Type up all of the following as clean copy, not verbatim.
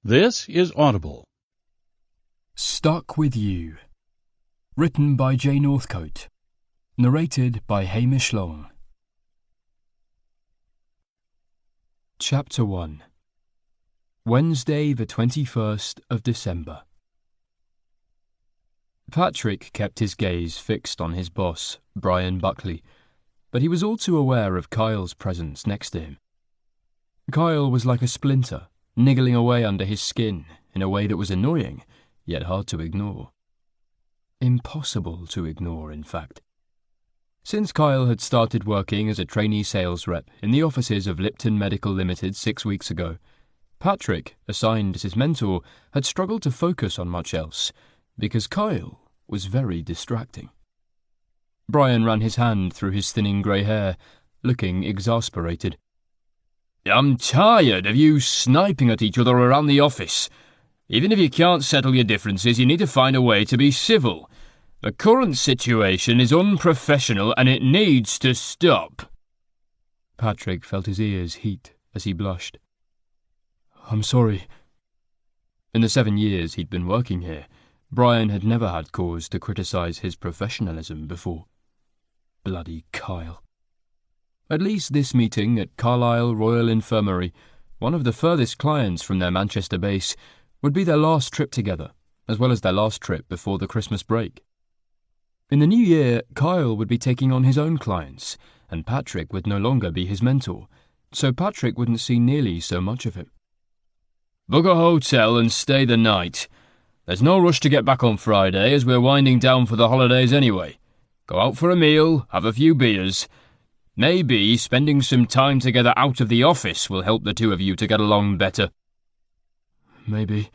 This is Audible. Stuck with You. Written by J. Northcote. Narrated by Hamish Long. Chapter 1. Wednesday, the 21st of December. Patrick kept his gaze fixed on his boss, Brian Buckley, but he was all too aware of Kyle's presence next to him. Kyle was like a splinter, niggling away under his skin in a way that was annoying, yet hard to ignore. Impossible to ignore, in fact. Since Kyle had started working as a trainee sales rep in the offices of Lipton Medical Limited 6 weeks ago, Patrick, assigned as his mentor, had struggled to focus on much else, because Kyle was very distracting. Brian ran his hand through his thinning grey hair, looking exasperated. I'm tired of you sniping at each other around the office. Even if you can't settle your differences, you need to find a way to be civil. The current situation is unprofessional and it needs to stop. Patrick felt his ears heat as he blushed. I'm sorry. In the 7 years he'd been working here, Brian had never had cause to criticise his professionalism before. Bloody Kyle. At least this meeting at Carlisle Royal Infirmary, one of the furthest clients from their Manchester base, would be their last trip together, as well as their last trip before the Christmas break. In the new year, Kyle would be taking on his own clients, and Patrick would no longer be his mentor, so Patrick wouldn't see nearly so much of him. Book a hotel and stay the night. There's no rush to get back on Friday, as we're winding down for the holidays anyway. Go out for a meal, have a few beers. Maybe spending some time together out of the office will help the two of you to get along better. Maybe,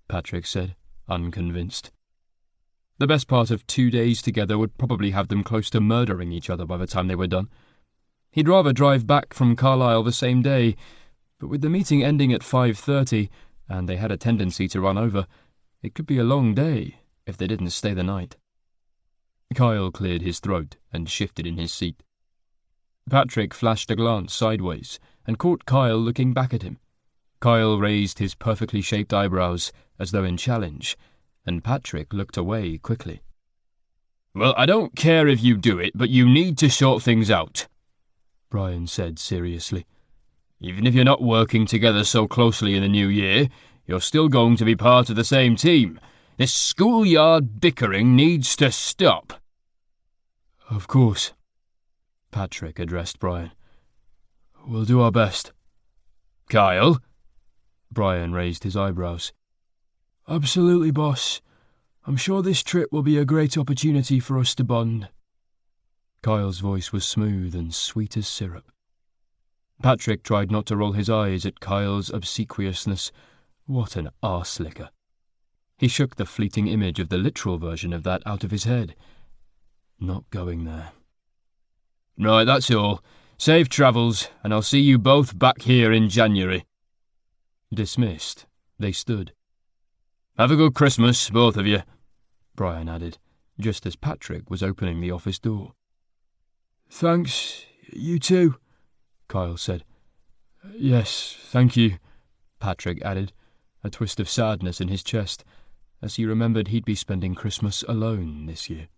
Patrick said, unconvinced. The best part of 2 days together would probably have them close to murdering each other by the time they were done. He'd rather drive back from Carlisle the same day, but with the meeting ending at 5:30, and they had a tendency to run over, it could be a long day if they didn't stay the night. Kyle cleared his throat and shifted in his seat. Patrick flashed a glance sideways and caught Kyle looking back at him. Kyle raised his perfectly shaped eyebrows as though in challenge, and Patrick looked away quickly. Well, I don't care if you do it, but you need to sort things out, Brian said seriously. Even if you're not working together so closely in the new year, you're still going to be part of the same team. This schoolyard bickering needs to stop. Of course, Patrick addressed Brian. We'll do our best. Kyle? Brian raised his eyebrows. Absolutely, boss. I'm sure this trip will be a great opportunity for us to bond. Kyle's voice was smooth and sweet as syrup. Patrick tried not to roll his eyes at Kyle's obsequiousness. What an arse-licker. He shook the fleeting image of the literal version of that out of his head. Not going there. Right, that's all. Safe travels, and I'll see you both back here in January. Dismissed, they stood. Have a good Christmas, both of you, Brian added, just as Patrick was opening the office door. Thanks, you too, Kyle said. Yes, thank you, Patrick added, a twist of sadness in his chest, as he remembered he'd be spending Christmas alone this year.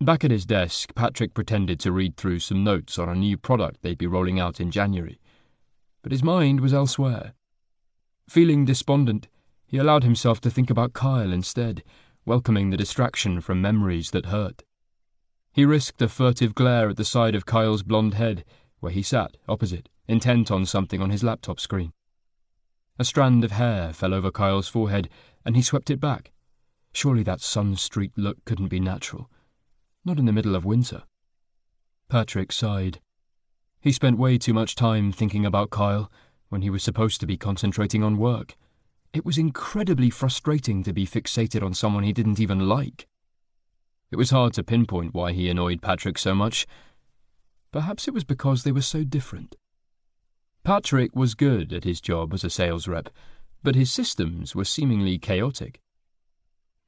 Back at his desk, Patrick pretended to read through some notes on a new product they'd be rolling out in January. But his mind was elsewhere. Feeling despondent, he allowed himself to think about Kyle instead, welcoming the distraction from memories that hurt. He risked a furtive glare at the side of Kyle's blonde head, where he sat, opposite, intent on something on his laptop screen. A strand of hair fell over Kyle's forehead, and he swept it back. Surely that sun-streaked look couldn't be natural. Not in the middle of winter. Patrick sighed. He spent way too much time thinking about Kyle when he was supposed to be concentrating on work. It was incredibly frustrating to be fixated on someone he didn't even like. It was hard to pinpoint why he annoyed Patrick so much. Perhaps it was because they were so different. Patrick was good at his job as a sales rep, but his systems were seemingly chaotic.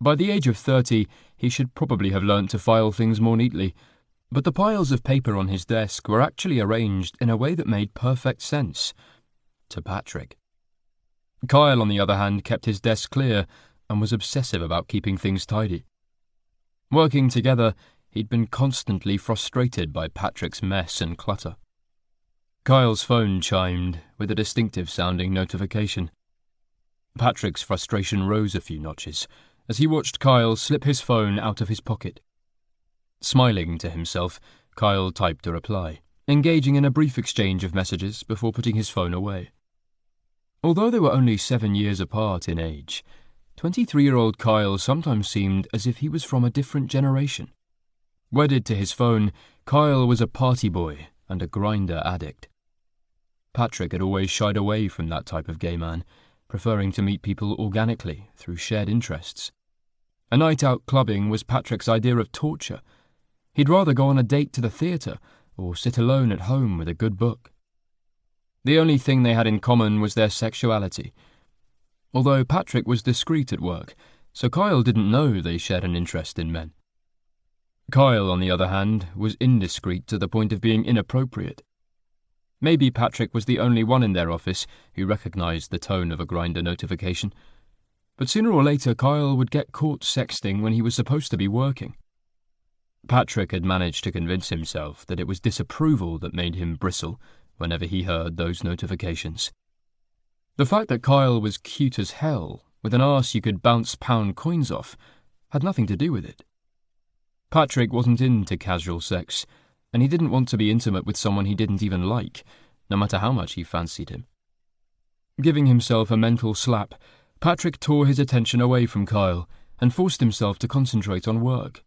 By the age of 30, he should probably have learnt to file things more neatly, but the piles of paper on his desk were actually arranged in a way that made perfect sense to Patrick. Kyle, on the other hand, kept his desk clear and was obsessive about keeping things tidy. Working together, he'd been constantly frustrated by Patrick's mess and clutter. Kyle's phone chimed with a distinctive-sounding notification. Patrick's frustration rose a few notches as he watched Kyle slip his phone out of his pocket. Smiling to himself, Kyle typed a reply, engaging in a brief exchange of messages before putting his phone away. Although they were only 7 years apart in age, 23-year-old Kyle sometimes seemed as if he was from a different generation. Wedded to his phone, Kyle was a party boy and a grinder addict. Patrick had always shied away from that type of gay man, preferring to meet people organically through shared interests. A night out clubbing was Patrick's idea of torture. He'd rather go on a date to the theatre or sit alone at home with a good book. The only thing they had in common was their sexuality. Although Patrick was discreet at work, so Kyle didn't know they shared an interest in men. Kyle, on the other hand, was indiscreet to the point of being inappropriate. Maybe Patrick was the only one in their office who recognized the tone of a grinder notification. But sooner or later, Kyle would get caught sexting when he was supposed to be working. Patrick had managed to convince himself that it was disapproval that made him bristle whenever he heard those notifications. The fact that Kyle was cute as hell, with an arse you could bounce pound coins off, had nothing to do with it. Patrick wasn't into casual sex, and he didn't want to be intimate with someone he didn't even like, no matter how much he fancied him. Giving himself a mental slap, Patrick tore his attention away from Kyle and forced himself to concentrate on work.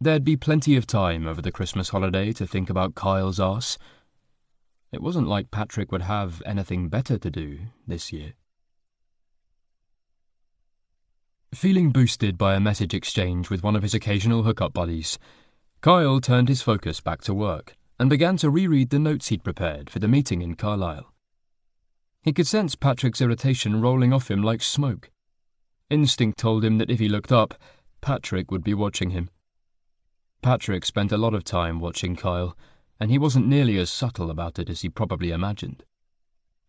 There'd be plenty of time over the Christmas holiday to think about Kyle's arse. It wasn't like Patrick would have anything better to do this year. Feeling boosted by a message exchange with one of his occasional hookup buddies, Kyle turned his focus back to work and began to reread the notes he'd prepared for the meeting in Carlisle. He could sense Patrick's irritation rolling off him like smoke. Instinct told him that if he looked up, Patrick would be watching him. Patrick spent a lot of time watching Kyle, and he wasn't nearly as subtle about it as he probably imagined.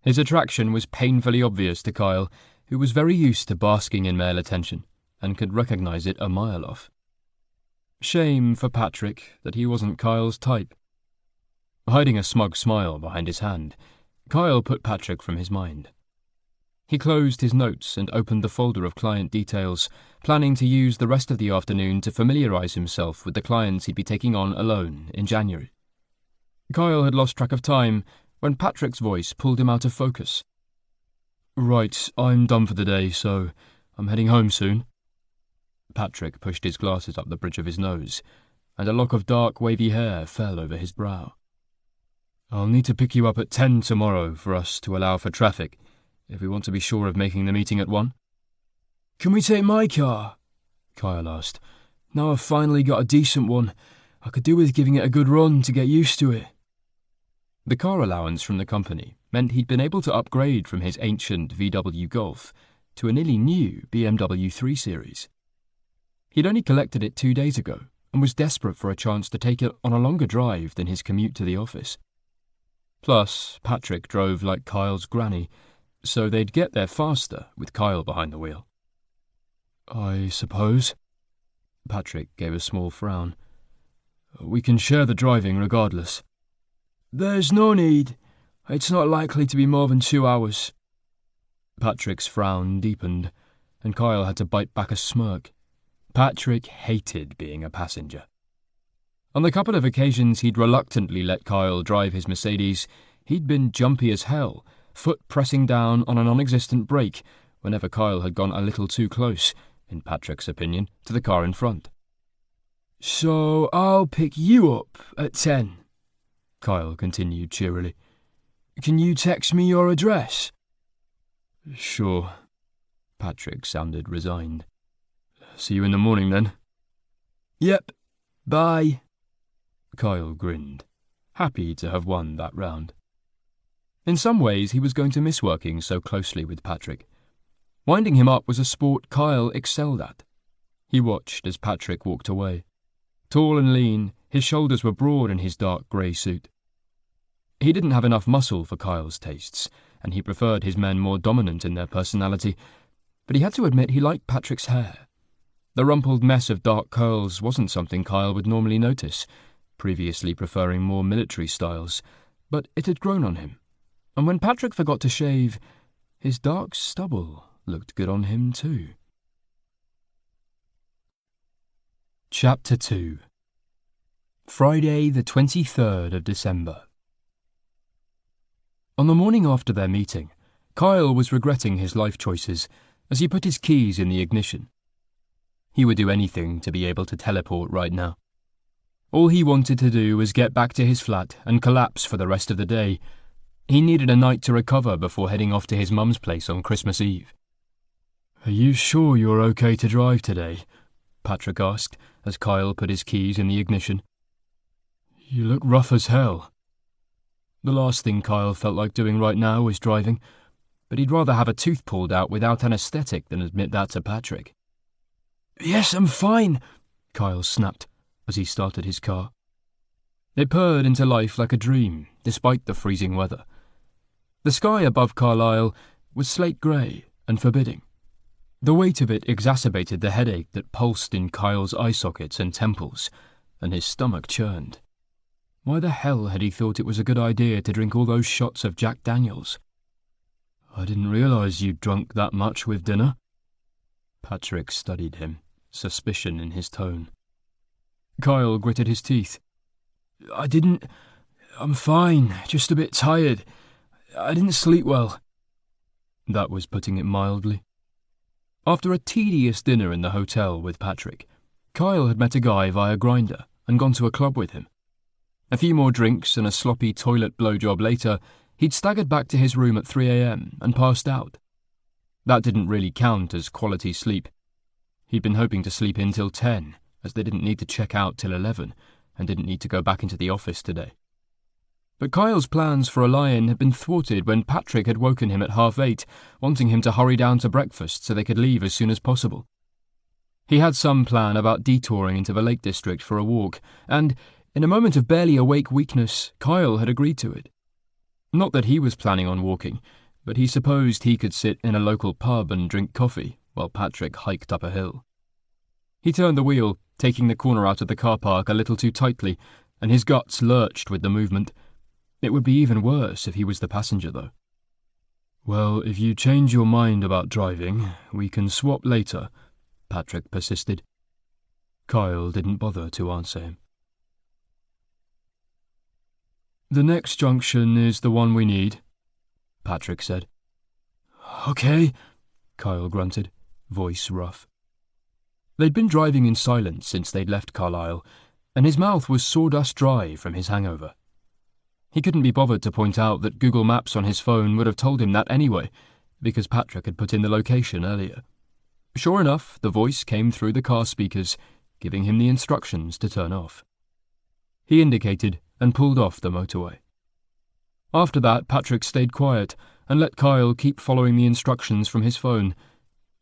His attraction was painfully obvious to Kyle, who was very used to basking in male attention and could recognize it a mile off. Shame for Patrick that he wasn't Kyle's type. Hiding a smug smile behind his hand, Kyle put Patrick from his mind. He closed his notes and opened the folder of client details, planning to use the rest of the afternoon to familiarize himself with the clients he'd be taking on alone in January. Kyle had lost track of time when Patrick's voice pulled him out of focus. "Right, I'm done for the day, so I'm heading home soon." Patrick pushed his glasses up the bridge of his nose, and a lock of dark, wavy hair fell over his brow. "I'll need to pick you up at 10 tomorrow for us to allow for traffic, if we want to be sure of making the meeting at 1. "Can we take my car?" Kyle asked. "Now I've finally got a decent one, I could do with giving it a good run to get used to it." The car allowance from the company meant he'd been able to upgrade from his ancient VW Golf to a nearly new BMW 3 Series. He'd only collected it 2 days ago and was desperate for a chance to take it on a longer drive than his commute to the office. Plus, Patrick drove like Kyle's granny, so they'd get there faster with Kyle behind the wheel. "I suppose." Patrick gave a small frown. "We can share the driving regardless." "There's no need. It's not likely to be more than 2 hours. Patrick's frown deepened, and Kyle had to bite back a smirk. Patrick hated being a passenger. On the couple of occasions he'd reluctantly let Kyle drive his Mercedes, he'd been jumpy as hell, foot pressing down on a non-existent brake whenever Kyle had gone a little too close, in Patrick's opinion, to the car in front. "So I'll pick you up at 10, Kyle continued cheerily. "Can you text me your address?" "Sure." Patrick sounded resigned. "See you in the morning, then." "Yep. Bye." Kyle grinned, happy to have won that round. In some ways, he was going to miss working so closely with Patrick. Winding him up was a sport Kyle excelled at. He watched as Patrick walked away. Tall and lean, his shoulders were broad in his dark grey suit. He didn't have enough muscle for Kyle's tastes, and he preferred his men more dominant in their personality, but he had to admit he liked Patrick's hair. The rumpled mess of dark curls wasn't something Kyle would normally notice, previously preferring more military styles, but it had grown on him, and when Patrick forgot to shave, his dark stubble looked good on him too. Chapter 2. Friday, the 23rd of December. On the morning after their meeting, Kyle was regretting his life choices as he put his keys in the ignition. He would do anything to be able to teleport right now. All he wanted to do was get back to his flat and collapse for the rest of the day. He needed a night to recover before heading off to his mum's place on Christmas Eve. "Are you sure you're okay to drive today?" Patrick asked as Kyle put his keys in the ignition. "You look rough as hell." The last thing Kyle felt like doing right now was driving, but he'd rather have a tooth pulled out without anaesthetic than admit that to Patrick. "Yes, I'm fine," Kyle snapped as he started his car. It purred into life like a dream, despite the freezing weather. The sky above Carlisle was slate grey and forbidding. The weight of it exacerbated the headache that pulsed in Kyle's eye sockets and temples, and his stomach churned. Why the hell had he thought it was a good idea to drink all those shots of Jack Daniels? "I didn't realize you'd drunk that much with dinner." Patrick studied him, suspicion in his tone. Kyle gritted his teeth. I'm fine, just a bit tired. I didn't sleep well." That was putting it mildly. After a tedious dinner in the hotel with Patrick, Kyle had met a guy via Grindr and gone to a club with him. A few more drinks and a sloppy toilet blowjob later, he'd staggered back to his room at 3 a.m. and passed out. That didn't really count as quality sleep. He'd been hoping to sleep in till 10, as they didn't need to check out till 11, and didn't need to go back into the office today. But Kyle's plans for a lie-in had been thwarted when Patrick had woken him at 8:30, wanting him to hurry down to breakfast so they could leave as soon as possible. He had some plan about detouring into the Lake District for a walk, and, in a moment of barely awake weakness, Kyle had agreed to it. Not that he was planning on walking, but he supposed he could sit in a local pub and drink coffee while Patrick hiked up a hill. He turned the wheel, taking the corner out of the car park a little too tightly, and his guts lurched with the movement. It would be even worse if he was the passenger, though. "Well, if you change your mind about driving, we can swap later," Patrick persisted. Kyle didn't bother to answer him. "The next junction is the one we need," Patrick said. "Okay," Kyle grunted, voice rough. They'd been driving in silence since they'd left Carlisle, and his mouth was sawdust dry from his hangover. He couldn't be bothered to point out that Google Maps on his phone would have told him that anyway, because Patrick had put in the location earlier. Sure enough, the voice came through the car speakers, giving him the instructions to turn off. He indicated and pulled off the motorway. After that, Patrick stayed quiet and let Kyle keep following the instructions from his phone.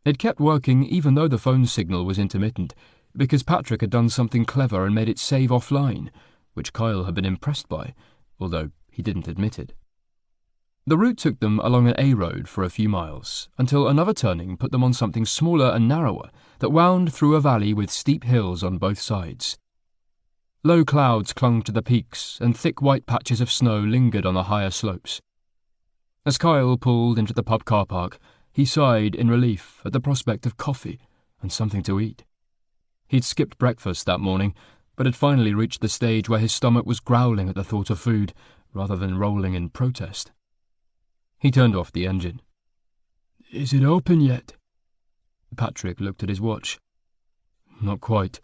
It kept working even though the phone signal was intermittent, because Patrick had done something clever and made it save offline, which Kyle had been impressed by, although he didn't admit it. The route took them along an A road for a few miles, until another turning put them on something smaller and narrower that wound through a valley with steep hills on both sides. Low clouds clung to the peaks, and thick white patches of snow lingered on the higher slopes. As Kyle pulled into the pub car park, he sighed in relief at the prospect of coffee and something to eat. He'd skipped breakfast that morning, but had finally reached the stage where his stomach was growling at the thought of food, rather than rolling in protest. He turned off the engine. "Is it open yet?" Patrick looked at his watch. "Not quite,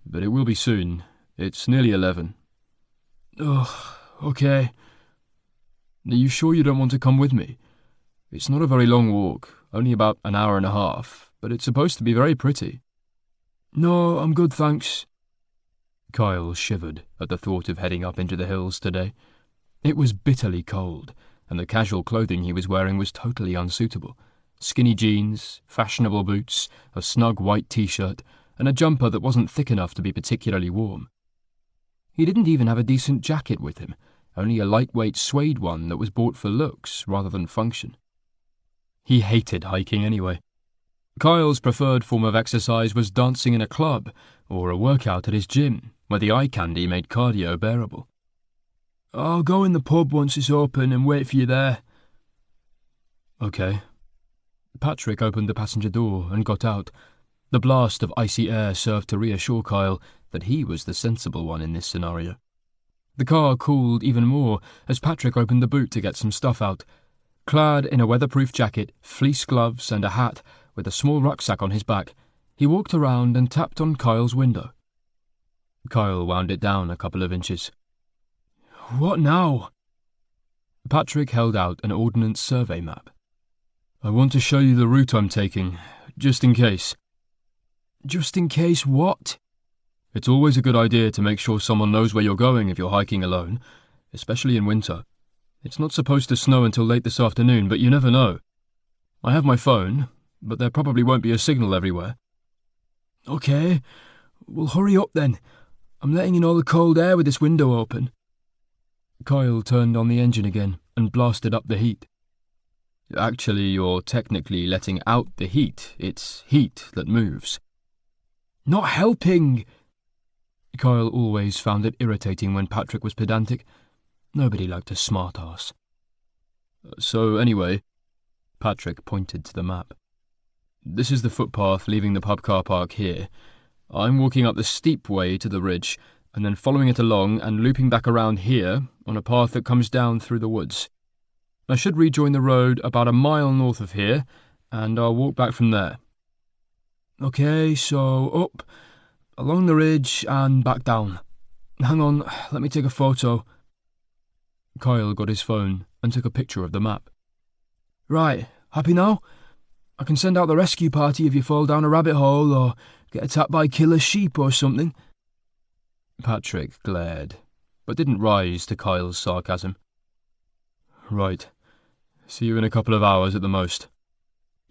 but it will be soon. It's nearly 11. "Oh, okay. Are you sure you don't want to come with me? It's not a very long walk, only about an hour and a half, but it's supposed to be very pretty." "No, I'm good, thanks." Kyle shivered at the thought of heading up into the hills today. It was bitterly cold, and the casual clothing he was wearing was totally unsuitable. Skinny jeans, fashionable boots, a snug white t-shirt, and a jumper that wasn't thick enough to be particularly warm. He didn't even have a decent jacket with him, only a lightweight suede one that was bought for looks rather than function. He hated hiking anyway. Kyle's preferred form of exercise was dancing in a club or a workout at his gym, where the eye candy made cardio bearable. "I'll go in the pub once it's open and wait for you there." "Okay." Patrick opened the passenger door and got out. The blast of icy air served to reassure Kyle that he was the sensible one in this scenario. The car cooled even more as Patrick opened the boot to get some stuff out. Clad in a weatherproof jacket, fleece gloves and a hat with a small rucksack on his back, he walked around and tapped on Kyle's window. Kyle wound it down a couple of inches. "What now?" Patrick held out an ordnance survey map. "I want to show you the route I'm taking, just in case." "Just in case what?" "It's always a good idea to make sure someone knows where you're going if you're hiking alone, especially in winter. It's not supposed to snow until late this afternoon, but you never know. I have my phone, but there probably won't be a signal everywhere." "Okay, well hurry up then. I'm letting in all the cold air with this window open." Kyle turned on the engine again and blasted up the heat. "Actually, you're technically letting out the heat. It's heat that moves." "Not helping!" Kyle always found it irritating when Patrick was pedantic. Nobody liked a smart-ass. "So anyway," Patrick pointed to the map. "This is the footpath leaving the pub car park here. I'm walking up the steep way to the ridge, and then following it along and looping back around here on a path that comes down through the woods. I should rejoin the road about a mile north of here, and I'll walk back from there." "Okay, so up, along the ridge, and back down. Hang on, let me take a photo." Kyle got his phone and took a picture of the map. "Right, happy now? I can send out the rescue party if you fall down a rabbit hole or get attacked by killer sheep or something." Patrick glared, but didn't rise to Kyle's sarcasm. "Right. See you in a couple of hours at the most."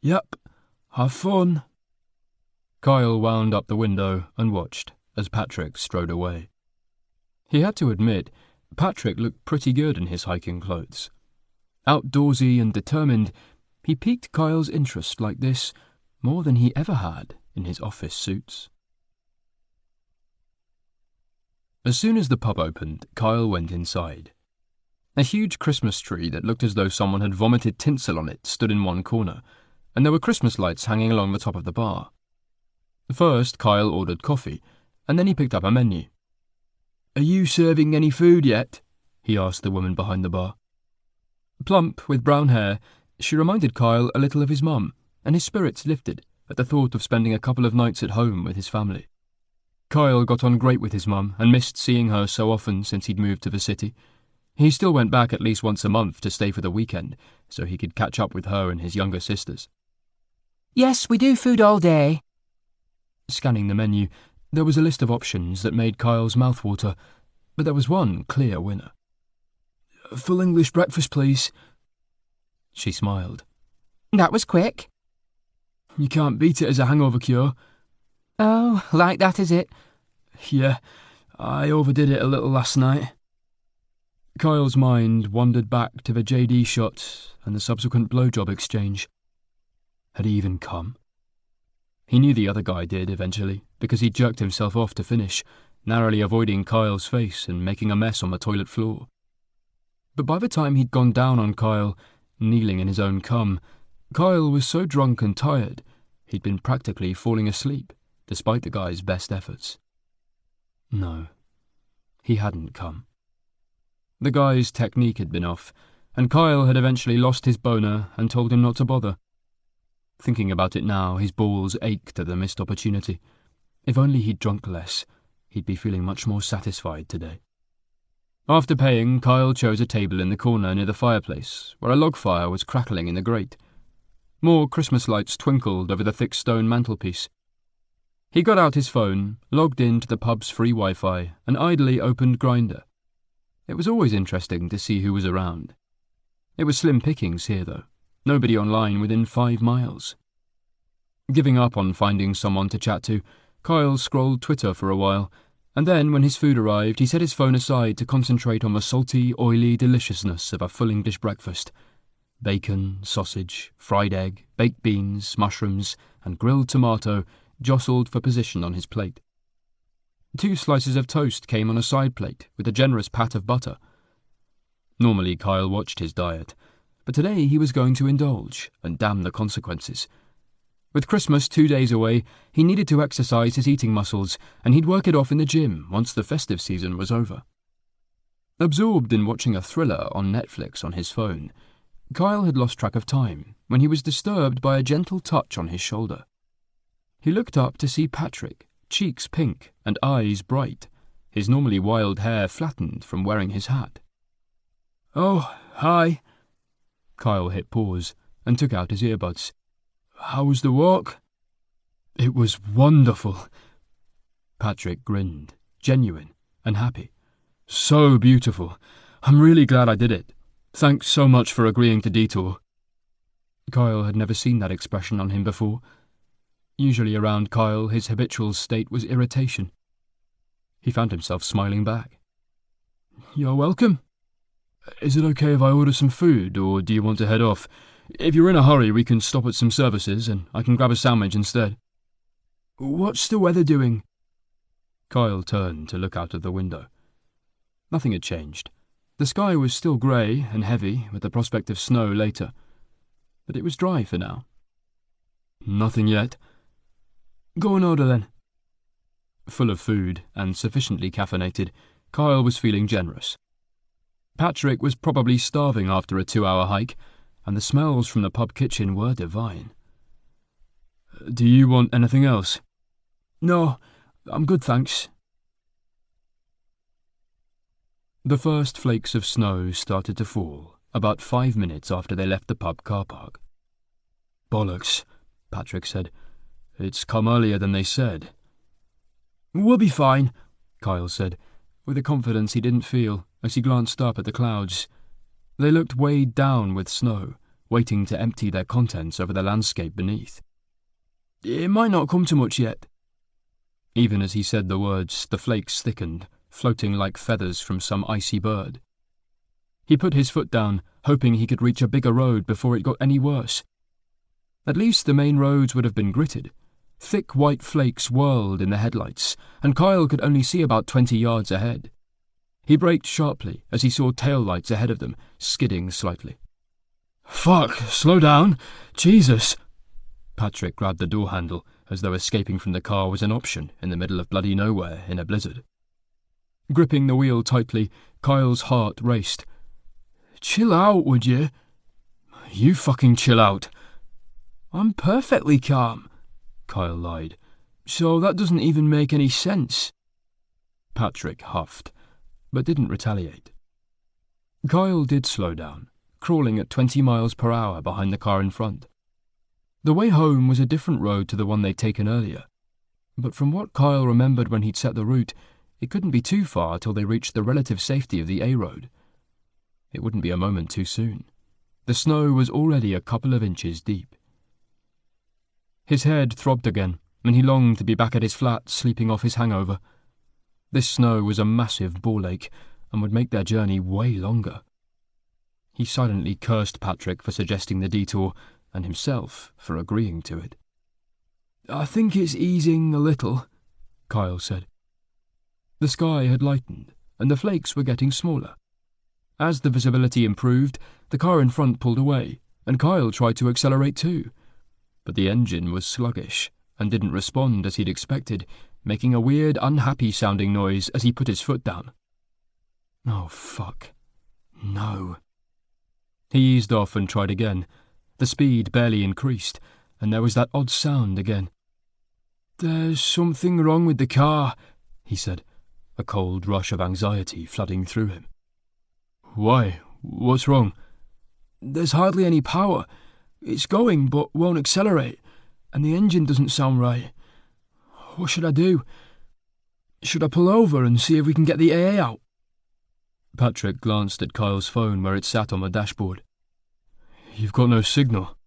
"Yep. Have fun." Kyle wound up the window and watched as Patrick strode away. He had to admit, Patrick looked pretty good in his hiking clothes. Outdoorsy and determined, he piqued Kyle's interest like this more than he ever had in his office suits. As soon as the pub opened, Kyle went inside. A huge Christmas tree that looked as though someone had vomited tinsel on it stood in one corner, and there were Christmas lights hanging along the top of the bar. First, Kyle ordered coffee, and then he picked up a menu. "Are you serving any food yet?" he asked the woman behind the bar. Plump, with brown hair, she reminded Kyle a little of his mum, and his spirits lifted at the thought of spending a couple of nights at home with his family. Kyle got on great with his mum and missed seeing her so often since he'd moved to the city. He still went back at least once a month to stay for the weekend, so he could catch up with her and his younger sisters. "Yes, we do food all day." Scanning the menu, there was a list of options that made Kyle's mouth water, but there was one clear winner. "Full English breakfast, please." She smiled. "That was quick." "You can't beat it as a hangover cure." "Oh, like that is it?" "Yeah, I overdid it a little last night." Kyle's mind wandered back to the JD shot and the subsequent blowjob exchange. Had he even come? He knew the other guy did eventually, because he jerked himself off to finish, narrowly avoiding Kyle's face and making a mess on the toilet floor. But by the time he'd gone down on Kyle, kneeling in his own cum, Kyle was so drunk and tired, he'd been practically falling asleep, despite the guy's best efforts. No, he hadn't come. The guy's technique had been off, and Kyle had eventually lost his boner and told him not to bother. Thinking about it now, his balls ached at the missed opportunity. If only he'd drunk less, he'd be feeling much more satisfied today. After paying, Kyle chose a table in the corner near the fireplace, where a log fire was crackling in the grate. More Christmas lights twinkled over the thick stone mantelpiece. He got out his phone, logged in to the pub's free Wi-Fi, and idly opened Grindr. It was always interesting to see who was around. It was slim pickings here, though. Nobody online within 5 miles. Giving up on finding someone to chat to, Kyle scrolled Twitter for a while, And then, when his food arrived, he set his phone aside to concentrate on the salty, oily deliciousness of a full English breakfast. Bacon, sausage, fried egg, baked beans, mushrooms, and grilled tomato jostled for position on his plate. 2 slices of toast came on a side plate with a generous pat of butter. Normally Kyle watched his diet, but today he was going to indulge, and damn the consequences. With Christmas 2 days away, he needed to exercise his eating muscles, and he'd work it off in the gym once the festive season was over. Absorbed in watching a thriller on Netflix on his phone, Kyle had lost track of time when he was disturbed by a gentle touch on his shoulder. He looked up to see Patrick, cheeks pink and eyes bright, his normally wild hair flattened from wearing his hat. "Oh, hi." Kyle hit pause and took out his earbuds. "How was the walk?" "It was wonderful." Patrick grinned, genuine and happy. "So beautiful. I'm really glad I did it. Thanks so much for agreeing to detour." Kyle had never seen that expression on him before. Usually around Kyle, his habitual state was irritation. He found himself smiling back. "You're welcome. Is it okay if I order some food, or do you want to head off? If you're in a hurry, we can stop at some services, and I can grab a sandwich instead." "What's the weather doing?" Kyle turned to look out of the window. Nothing had changed. The sky was still grey and heavy, with the prospect of snow later. But it was dry for now. "Nothing yet." "Go and order then." Full of food and sufficiently caffeinated, Kyle was feeling generous. Patrick was probably starving after a 2-hour hike, and the smells from the pub kitchen were divine. "Do you want anything else?" "No, I'm good, thanks." The first flakes of snow started to fall about 5 minutes after they left the pub car park. "Bollocks," Patrick said. "It's come earlier than they said." "We'll be fine," Kyle said, with a confidence he didn't feel as he glanced up at the clouds. They looked weighed down with snow, waiting to empty their contents over the landscape beneath. "It might not come to much yet." Even as he said the words, the flakes thickened, floating like feathers from some icy bird. He put his foot down, hoping he could reach a bigger road before it got any worse. At least the main roads would have been gritted. Thick white flakes whirled in the headlights, and Kyle could only see about 20 yards ahead. He braked sharply as he saw taillights ahead of them, skidding slightly. "Fuck, slow down! Jesus!" Patrick grabbed the door handle, as though escaping from the car was an option in the middle of bloody nowhere in a blizzard. Gripping the wheel tightly, Kyle's heart raced. "Chill out, would you?" "You fucking chill out." "I'm perfectly calm," Kyle lied. "So that doesn't even make any sense." Patrick huffed, but didn't retaliate. Kyle did slow down, crawling at 20 miles per hour behind the car in front. The way home was a different road to the one they'd taken earlier, but from what Kyle remembered when he'd set the route, it couldn't be too far till they reached the relative safety of the A road. It wouldn't be a moment too soon. The snow was already a couple of inches deep. His head throbbed again, and he longed to be back at his flat, sleeping off his hangover. This snow was a massive ball ache, and would make their journey way longer. He silently cursed Patrick for suggesting the detour, and himself for agreeing to it. "I think it's easing a little," Kyle said. The sky had lightened, and the flakes were getting smaller. As the visibility improved, the car in front pulled away, and Kyle tried to accelerate too. But the engine was sluggish, and didn't respond as he'd expected, making a weird, unhappy-sounding noise as he put his foot down. Oh, fuck. No. He eased off and tried again. The speed barely increased, and there was that odd sound again. "There's something wrong with the car," he said, a cold rush of anxiety flooding through him. "Why? What's wrong?" "There's hardly any power. It's going, but won't accelerate, and the engine doesn't sound right. What should I do? Should I pull over and see if we can get the AA out?" Patrick glanced at Kyle's phone where it sat on the dashboard. "You've got no signal."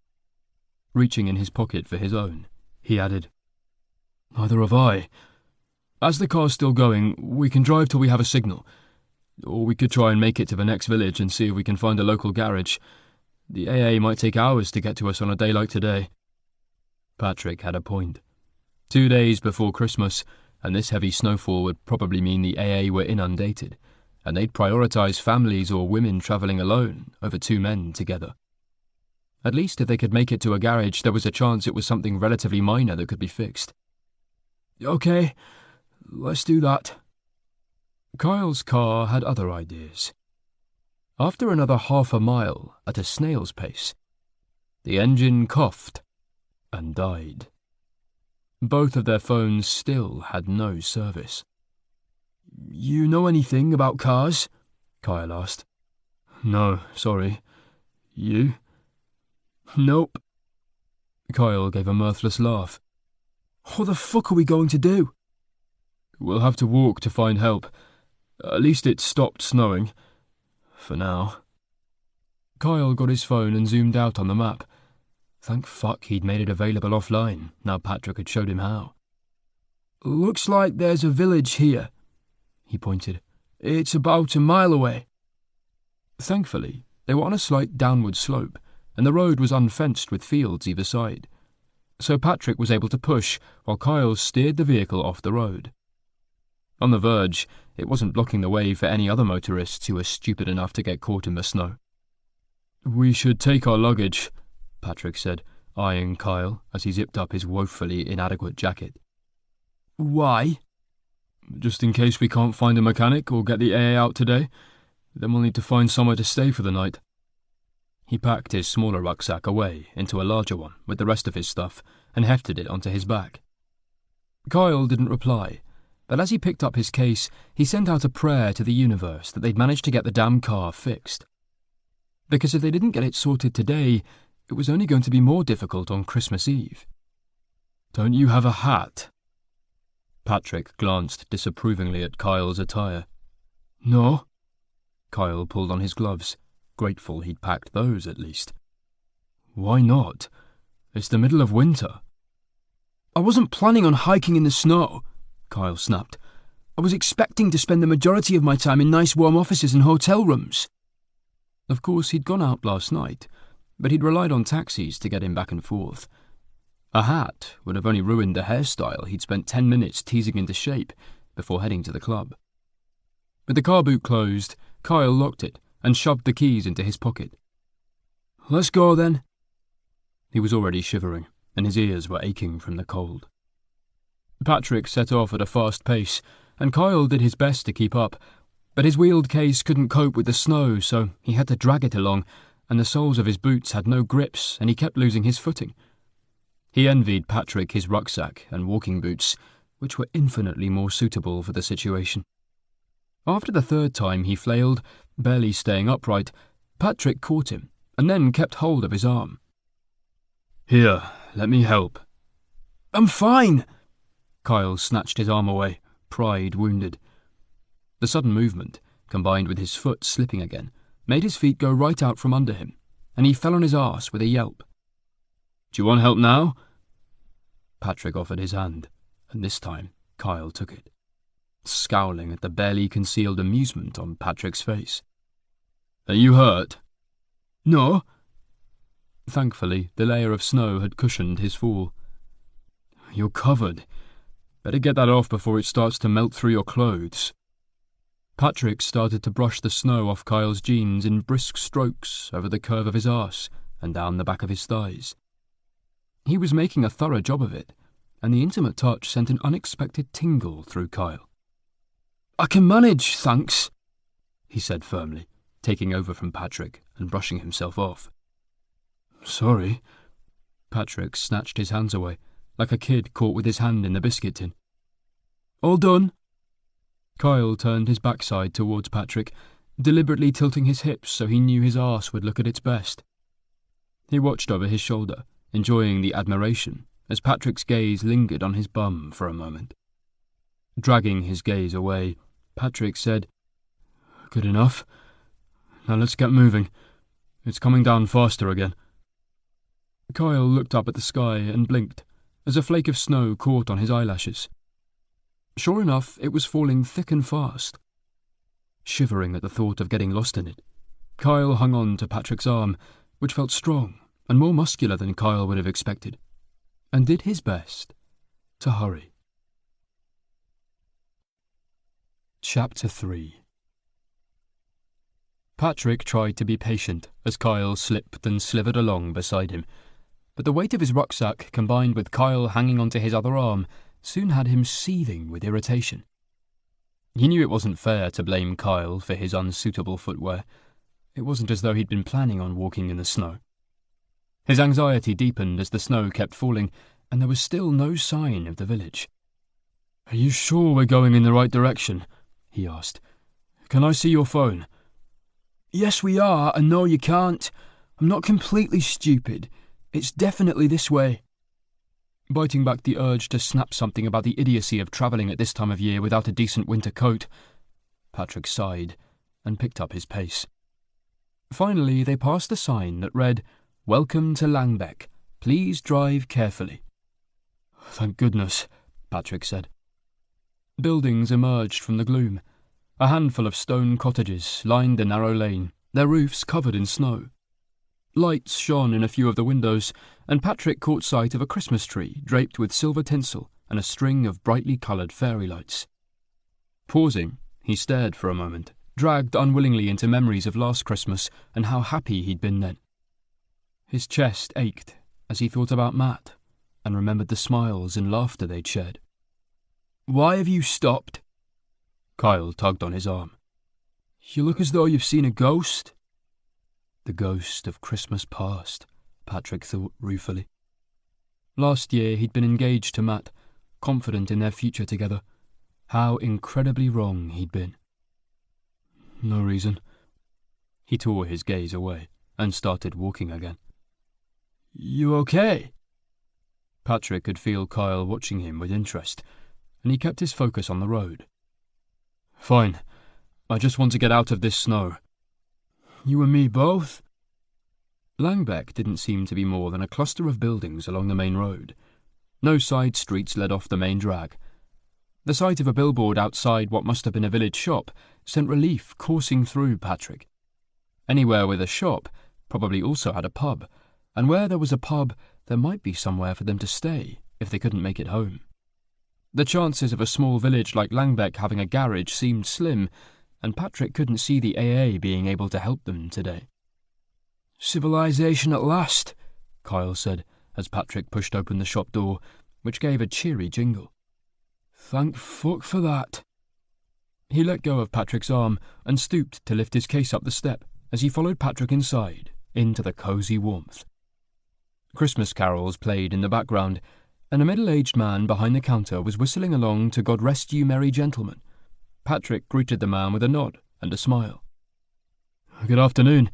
Reaching in his pocket for his own, he added, "Neither have I. As the car's still going, we can drive till we have a signal. Or we could try and make it to the next village and see if we can find a local garage. The AA might take hours to get to us on a day like today. Patrick had a point. 2 days before Christmas, and this heavy snowfall would probably mean the AA were inundated, and they'd prioritise families or women travelling alone over 2 men together. At least if they could make it to a garage, there was a chance it was something relatively minor that could be fixed. Okay, let's do that. Kyle's car had other ideas. After another half a mile at a snail's pace, the engine coughed and died. Both of their phones still had no service. You know anything about cars? Kyle asked. No, sorry. You? Nope. Kyle gave a mirthless laugh. What the fuck are we going to do? We'll have to walk to find help. At least it stopped snowing. For now. Kyle got his phone and zoomed out on the map. Thank fuck he'd made it available offline, now Patrick had showed him how. Looks like there's a village here, he pointed. It's about a mile away. Thankfully, they were on a slight downward slope, and the road was unfenced with fields either side. So Patrick was able to push, while Kyle steered the vehicle off the road. On the verge, it wasn't blocking the way for any other motorists who were stupid enough to get caught in the snow. We should take our luggage, Patrick said, eyeing Kyle as he zipped up his woefully inadequate jacket. Why? Just in case we can't find a mechanic or get the AA out today. Then we'll need to find somewhere to stay for the night. He packed his smaller rucksack away into a larger one with the rest of his stuff and hefted it onto his back. Kyle didn't reply, but as he picked up his case, he sent out a prayer to the universe that they'd managed to get the damn car fixed. Because if they didn't get it sorted today, it was only going to be more difficult on Christmas Eve. Don't you have a hat? Patrick glanced disapprovingly at Kyle's attire. No. Kyle pulled on his gloves, grateful he'd packed those at least. Why not? It's the middle of winter. I wasn't planning on hiking in the snow, Kyle snapped. I was expecting to spend the majority of my time in nice warm offices and hotel rooms. Of course, he'd gone out last night, but he'd relied on taxis to get him back and forth. A hat would have only ruined the hairstyle he'd spent 10 minutes teasing into shape before heading to the club. With the car boot closed, Kyle locked it and shoved the keys into his pocket. Let's go then. He was already shivering, and his ears were aching from the cold. Patrick set off at a fast pace, and Kyle did his best to keep up, but his wheeled case couldn't cope with the snow, so he had to drag it along, and the soles of his boots had no grips, and he kept losing his footing. He envied Patrick his rucksack and walking boots, which were infinitely more suitable for the situation. After the third time he flailed, barely staying upright, Patrick caught him, and then kept hold of his arm. Here, let me help. I'm fine. Kyle snatched his arm away, pride wounded. The sudden movement, combined with his foot slipping again, made his feet go right out from under him, and he fell on his arse with a yelp. Do you want help now? Patrick offered his hand, and this time Kyle took it, scowling at the barely concealed amusement on Patrick's face. Are you hurt? No. Thankfully, the layer of snow had cushioned his fall. You're covered. Better get that off before it starts to melt through your clothes. Patrick started to brush the snow off Kyle's jeans in brisk strokes over the curve of his arse and down the back of his thighs. He was making a thorough job of it, and the intimate touch sent an unexpected tingle through Kyle. I can manage, thanks, he said firmly, taking over from Patrick and brushing himself off. Sorry. Patrick snatched his hands away, like a kid caught with his hand in the biscuit tin. All done? Kyle turned his backside towards Patrick, deliberately tilting his hips so he knew his arse would look at its best. He watched over his shoulder, enjoying the admiration, as Patrick's gaze lingered on his bum for a moment. Dragging his gaze away, Patrick said, Good enough. Now let's get moving. It's coming down faster again. Kyle looked up at the sky and blinked, as a flake of snow caught on his eyelashes. Sure enough, it was falling thick and fast. Shivering at the thought of getting lost in it, Kyle hung on to Patrick's arm, which felt strong and more muscular than Kyle would have expected, and did his best to hurry. Chapter 3. Patrick tried to be patient as Kyle slipped and slithered along beside him, but the weight of his rucksack, combined with Kyle hanging onto his other arm, soon had him seething with irritation. He knew it wasn't fair to blame Kyle for his unsuitable footwear. It wasn't as though he'd been planning on walking in the snow. His anxiety deepened as the snow kept falling, and there was still no sign of the village. "Are you sure we're going in the right direction?" he asked. "Can I see your phone?" "Yes, we are, and no, you can't. I'm not completely stupid. It's definitely this way." Biting back the urge to snap something about the idiocy of travelling at this time of year without a decent winter coat, Patrick sighed and picked up his pace. Finally, they passed a sign that read, "Welcome to Langbeck. Please drive carefully." "Thank goodness," Patrick said. Buildings emerged from the gloom. A handful of stone cottages lined the narrow lane, their roofs covered in snow. Lights shone in a few of the windows, and Patrick caught sight of a Christmas tree draped with silver tinsel and a string of brightly coloured fairy lights. Pausing, he stared for a moment, dragged unwillingly into memories of last Christmas and how happy he'd been then. His chest ached as he thought about Matt and remembered the smiles and laughter they'd shared. "Why have you stopped?" Kyle tugged on his arm. "You look as though you've seen a ghost." The ghost of Christmas past, Patrick thought ruefully. Last year he'd been engaged to Matt, confident in their future together. How incredibly wrong he'd been. "No reason." He tore his gaze away and started walking again. "You okay?" Patrick could feel Kyle watching him with interest, and he kept his focus on the road. "Fine. I just want to get out of this snow." "You and me both." Langbeck didn't seem to be more than a cluster of buildings along the main road. No side streets led off the main drag. The sight of a billboard outside what must have been a village shop sent relief coursing through Patrick. Anywhere with a shop probably also had a pub, and where there was a pub, there might be somewhere for them to stay if they couldn't make it home. The chances of a small village like Langbeck having a garage seemed slim, and Patrick couldn't see the AA being able to help them today. "Civilization at last," Kyle said as Patrick pushed open the shop door, which gave a cheery jingle. "Thank fuck for that." He let go of Patrick's arm and stooped to lift his case up the step as he followed Patrick inside, into the cosy warmth. Christmas carols played in the background, and a middle-aged man behind the counter was whistling along to "God Rest You Merry Gentlemen." Patrick greeted the man with a nod and a smile. "Good afternoon.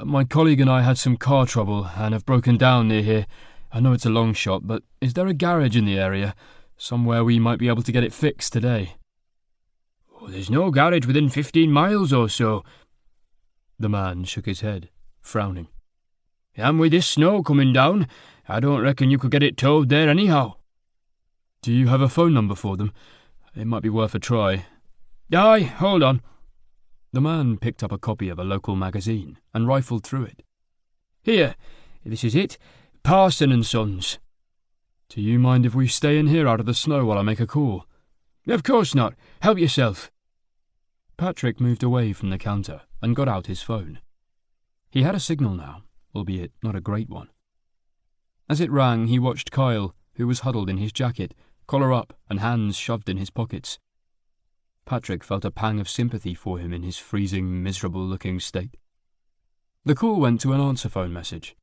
My colleague and I had some car trouble and have broken down near here. I know it's a long shot, but is there a garage in the area? Somewhere we might be able to get it fixed today?" "Oh, there's no garage within 15 miles or so." The man shook his head, frowning. "And with this snow coming down, I don't reckon you could get it towed there anyhow." "Do you have a phone number for them? It might be worth a try." "Aye, hold on." The man picked up a copy of a local magazine and rifled through it. "Here, this is it. Parson and Sons." "Do you mind if we stay in here out of the snow while I make a call?" "Of course not. Help yourself." Patrick moved away from the counter and got out his phone. He had a signal now, albeit not a great one. As it rang, he watched Kyle, who was huddled in his jacket, collar up and hands shoved in his pockets. Patrick felt a pang of sympathy for him in his freezing, miserable-looking state. The call went to an answer phone message.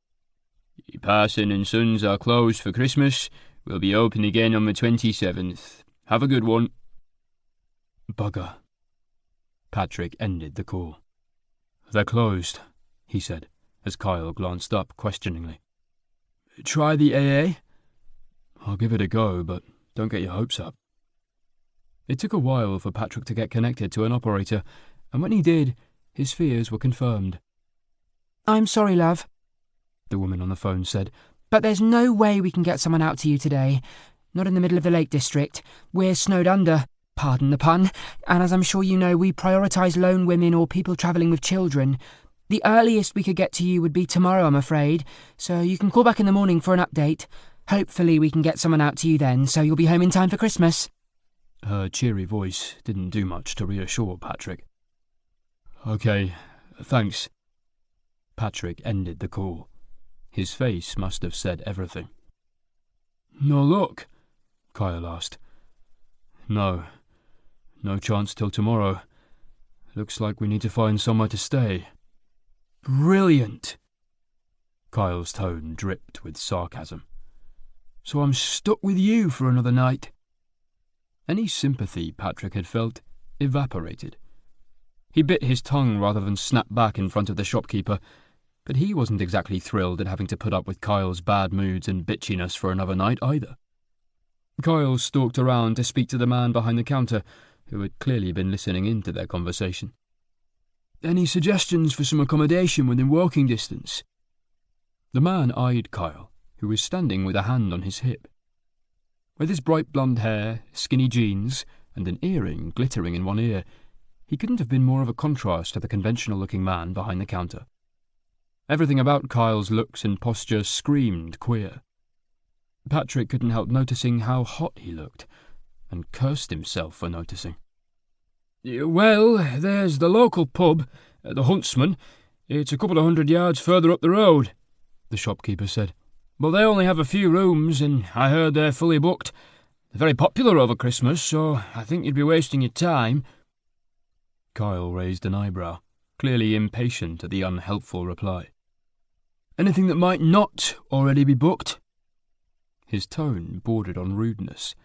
"Parson and Sons are closed for Christmas. We'll be open again on the 27th. Have a good one." Bugger. Patrick ended the call. "They're closed," he said, as Kyle glanced up questioningly. "Try the AA?" "I'll give it a go, but don't get your hopes up." It took a while for Patrick to get connected to an operator, and when he did, his fears were confirmed. "I'm sorry, love," the woman on the phone said, "but there's no way we can get someone out to you today. Not in the middle of the Lake District. We're snowed under. Pardon the pun, and as I'm sure you know, we prioritise lone women or people travelling with children. The earliest we could get to you would be tomorrow, I'm afraid, so you can call back in the morning for an update. Hopefully we can get someone out to you then, so you'll be home in time for Christmas. Her cheery voice didn't do much to reassure Patrick. Okay, thanks. Patrick ended the call. His face must have said everything. No luck? Kyle asked. No chance till tomorrow. Looks like we need to find somewhere to stay. Brilliant! Kyle's tone dripped with sarcasm. So I'm stuck with you for another night. Any sympathy Patrick had felt evaporated. He bit his tongue rather than snap back in front of the shopkeeper, but he wasn't exactly thrilled at having to put up with Kyle's bad moods and bitchiness for another night either. Kyle stalked around to speak to the man behind the counter, who had clearly been listening in to their conversation. Any suggestions for some accommodation within walking distance? The man eyed Kyle, who was standing with a hand on his hip. With his bright blonde hair, skinny jeans, and an earring glittering in one ear, he couldn't have been more of a contrast to the conventional-looking man behind the counter. Everything about Kyle's looks and posture screamed queer. Patrick couldn't help noticing how hot he looked, and cursed himself for noticing. Well, there's the local pub, the Huntsman. It's a couple of 100 yards further up the road, the shopkeeper said. But they only have a few rooms, and I heard they're fully booked. They're very popular over Christmas, so I think you'd be wasting your time. Kyle raised an eyebrow, clearly impatient at the unhelpful reply. Anything that might not already be booked? His tone bordered on rudeness,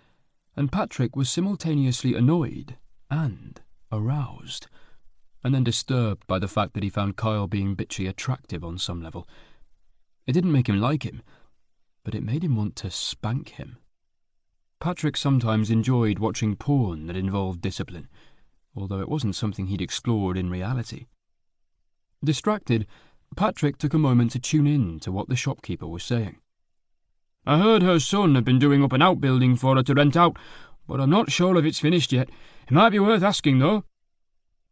and Patrick was simultaneously annoyed and aroused, and then disturbed by the fact that he found Kyle being bitchy attractive on some level. It didn't make him like him, but it made him want to spank him. Patrick sometimes enjoyed watching porn that involved discipline, although it wasn't something he'd explored in reality. Distracted, Patrick took a moment to tune in to what the shopkeeper was saying. I heard her son had been doing up an outbuilding for her to rent out, but I'm not sure if it's finished yet. It might be worth asking, though.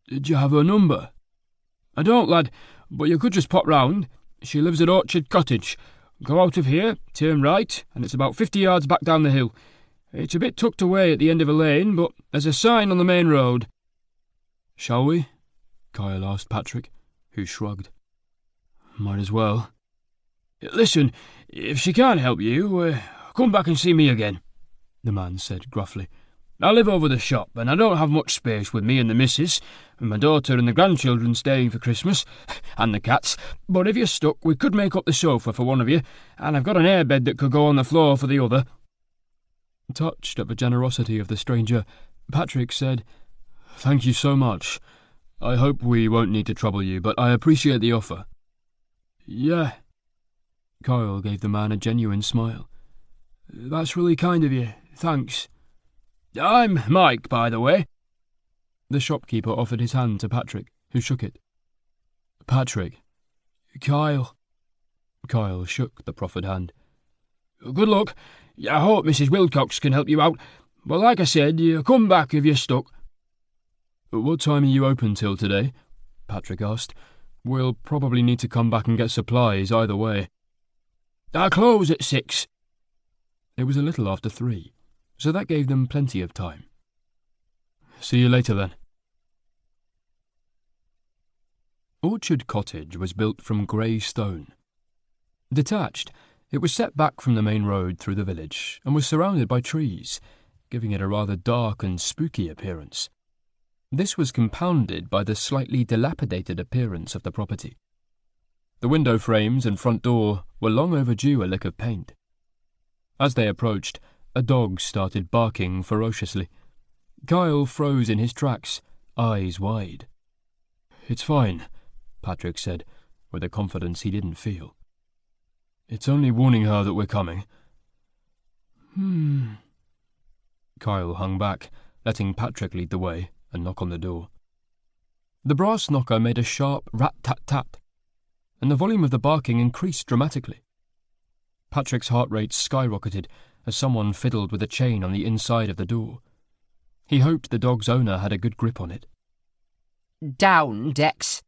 Did you have her number? I don't, lad, but you could just pop round. She lives at Orchard Cottage. Go out of here, turn right, and it's about 50 yards back down the hill. It's a bit tucked away at the end of a lane, but there's a sign on the main road. Shall we? Kyle asked Patrick, who shrugged. Might as well. Listen, if she can't help you, come back and see me again, the man said gruffly. I live over the shop, and I don't have much space with me and the missus, and my daughter and the grandchildren staying for Christmas, and the cats, but if you're stuck, we could make up the sofa for one of you, and I've got an airbed that could go on the floor for the other. Touched at the generosity of the stranger, Patrick said, Thank you so much. I hope we won't need to trouble you, but I appreciate the offer. Yeah. Kyle gave the man a genuine smile. That's really kind of you. Thanks. I'm Mike, by the way. The shopkeeper offered his hand to Patrick, who shook it. Patrick. Kyle. Kyle shook the proffered hand. Good luck. I hope Mrs. Wilcox can help you out. But like I said, you come back if you're stuck. What time are you open till today? Patrick asked. We'll probably need to come back and get supplies either way. I close at 6. It was a little after 3, so that gave them plenty of time. See you later then. Orchard Cottage was built from grey stone. Detached, it was set back from the main road through the village and was surrounded by trees, giving it a rather dark and spooky appearance. This was compounded by the slightly dilapidated appearance of the property. The window frames and front door were long overdue a lick of paint. As they approached, a dog started barking ferociously. Kyle froze in his tracks, eyes wide. It's fine, Patrick said, with a confidence he didn't feel. It's only warning her that we're coming. Kyle hung back, letting Patrick lead the way and knock on the door. The brass knocker made a sharp rat-tat-tat, and the volume of the barking increased dramatically. Patrick's heart rate skyrocketed as someone fiddled with a chain on the inside of the door. He hoped the dog's owner had a good grip on it. "Down, Dex,"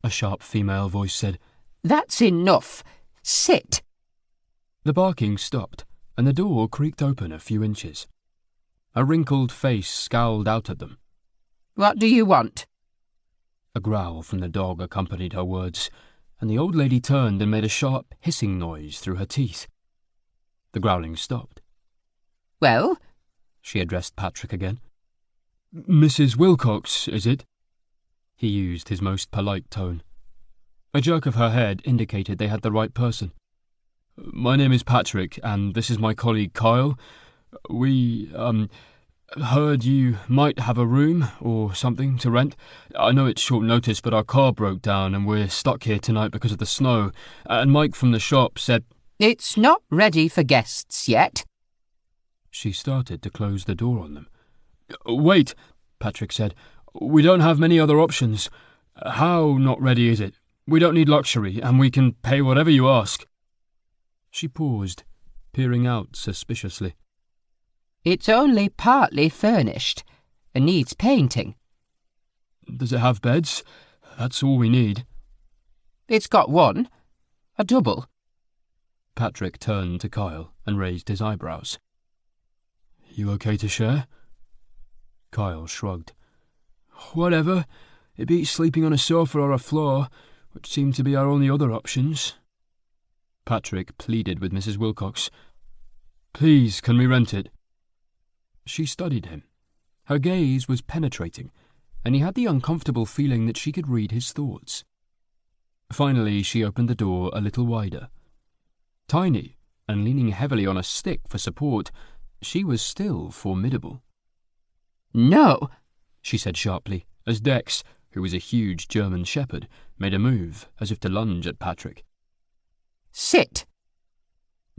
a sharp female voice said. "That's enough. Sit." The barking stopped, and the door creaked open a few inches. A wrinkled face scowled out at them. "What do you want?" A growl from the dog accompanied her words, and the old lady turned and made a sharp hissing noise through her teeth. The growling stopped. "Well?" She addressed Patrick again. "Mrs. Wilcox, is it?" He used his most polite tone. A jerk of her head indicated they had the right person. "My name is Patrick, and this is my colleague Kyle. We, heard you might have a room or something to rent. I know it's short notice, but our car broke down and we're stuck here tonight because of the snow. And Mike from the shop said—" "It's not ready for guests yet." She started to close the door on them. "Wait," Patrick said. "We don't have many other options. How not ready is it? We don't need luxury, and we can pay whatever you ask." She paused, peering out suspiciously. "It's only partly furnished and needs painting." "Does it have beds? That's all we need." "It's got one. A double." Patrick turned to Kyle and raised his eyebrows. "You okay to share?" Kyle shrugged. "Whatever. It beats sleeping on a sofa or a floor, which seem to be our only other options." Patrick pleaded with Mrs. Wilcox. "Please, can we rent it?" She studied him. Her gaze was penetrating, and he had the uncomfortable feeling that she could read his thoughts. Finally, she opened the door a little wider. Tiny, and leaning heavily on a stick for support, she was still formidable. "No," she said sharply, as Dex, who was a huge German shepherd, made a move as if to lunge at Patrick. "Sit."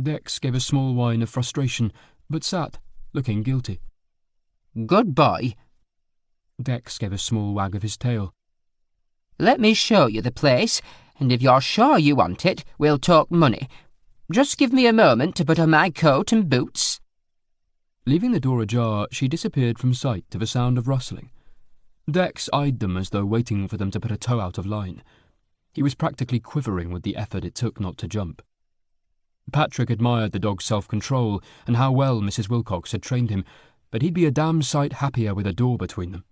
Dex gave a small whine of frustration, but sat, looking guilty. "Good boy." Dex gave a small wag of his tail. "Let me show you the place, and if you're sure you want it, we'll talk money. Just give me a moment to put on my coat and boots." Leaving the door ajar, she disappeared from sight to the sound of rustling. Dex eyed them as though waiting for them to put a toe out of line. He was practically quivering with the effort it took not to jump. Patrick admired the dog's self-control and how well Mrs. Wilcox had trained him, but he'd be a damn sight happier with a door between them.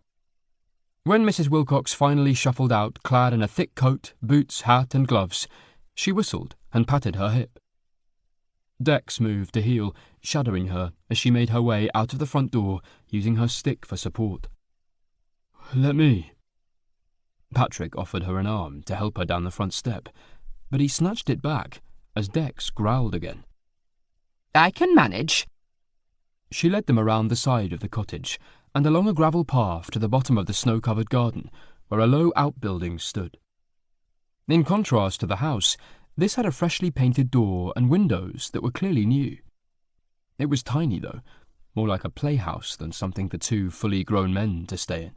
When Mrs. Wilcox finally shuffled out, clad in a thick coat, boots, hat, and gloves, she whistled and patted her hip. Dex moved to heel, shadowing her as she made her way out of the front door, using her stick for support. "Let me." Patrick offered her an arm to help her down the front step, but he snatched it back as Dex growled again. "I can manage." She led them around the side of the cottage and along a gravel path to the bottom of the snow-covered garden, where a low outbuilding stood. In contrast to the house, this had a freshly painted door and windows that were clearly new. It was tiny, though, more like a playhouse than something for two fully grown men to stay in.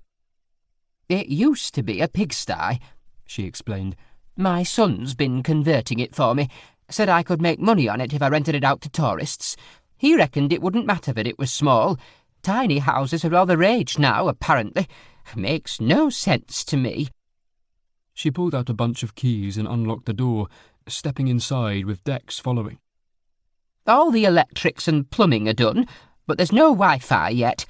"It used to be a pigsty," she explained. "My son's been converting it for me. Said I could make money on it if I rented it out to tourists. He reckoned it wouldn't matter that it was small. Tiny houses are all the rage now, apparently. Makes no sense to me." She pulled out a bunch of keys and unlocked the door, stepping inside with Dex following. "All the electrics and plumbing are done, but there's no Wi-Fi yet.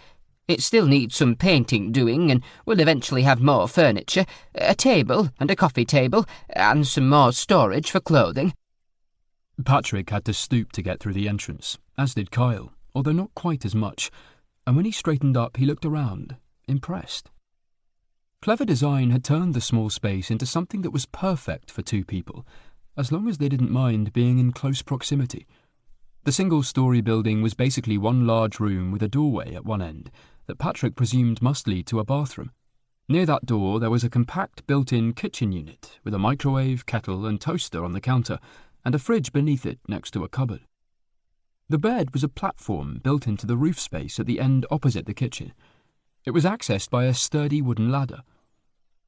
It still needs some painting doing, and we'll eventually have more furniture, a table and a coffee table, and some more storage for clothing." Patrick had to stoop to get through the entrance, as did Kyle, although not quite as much, and when he straightened up he looked around, impressed. Clever design had turned the small space into something that was perfect for two people, as long as they didn't mind being in close proximity. The single-story building was basically one large room with a doorway at one end that Patrick presumed must lead to a bathroom. Near that door there was a compact built-in kitchen unit with a microwave, kettle and toaster on the counter, and a fridge beneath it next to a cupboard. The bed was a platform built into the roof space at the end opposite the kitchen. It was accessed by a sturdy wooden ladder.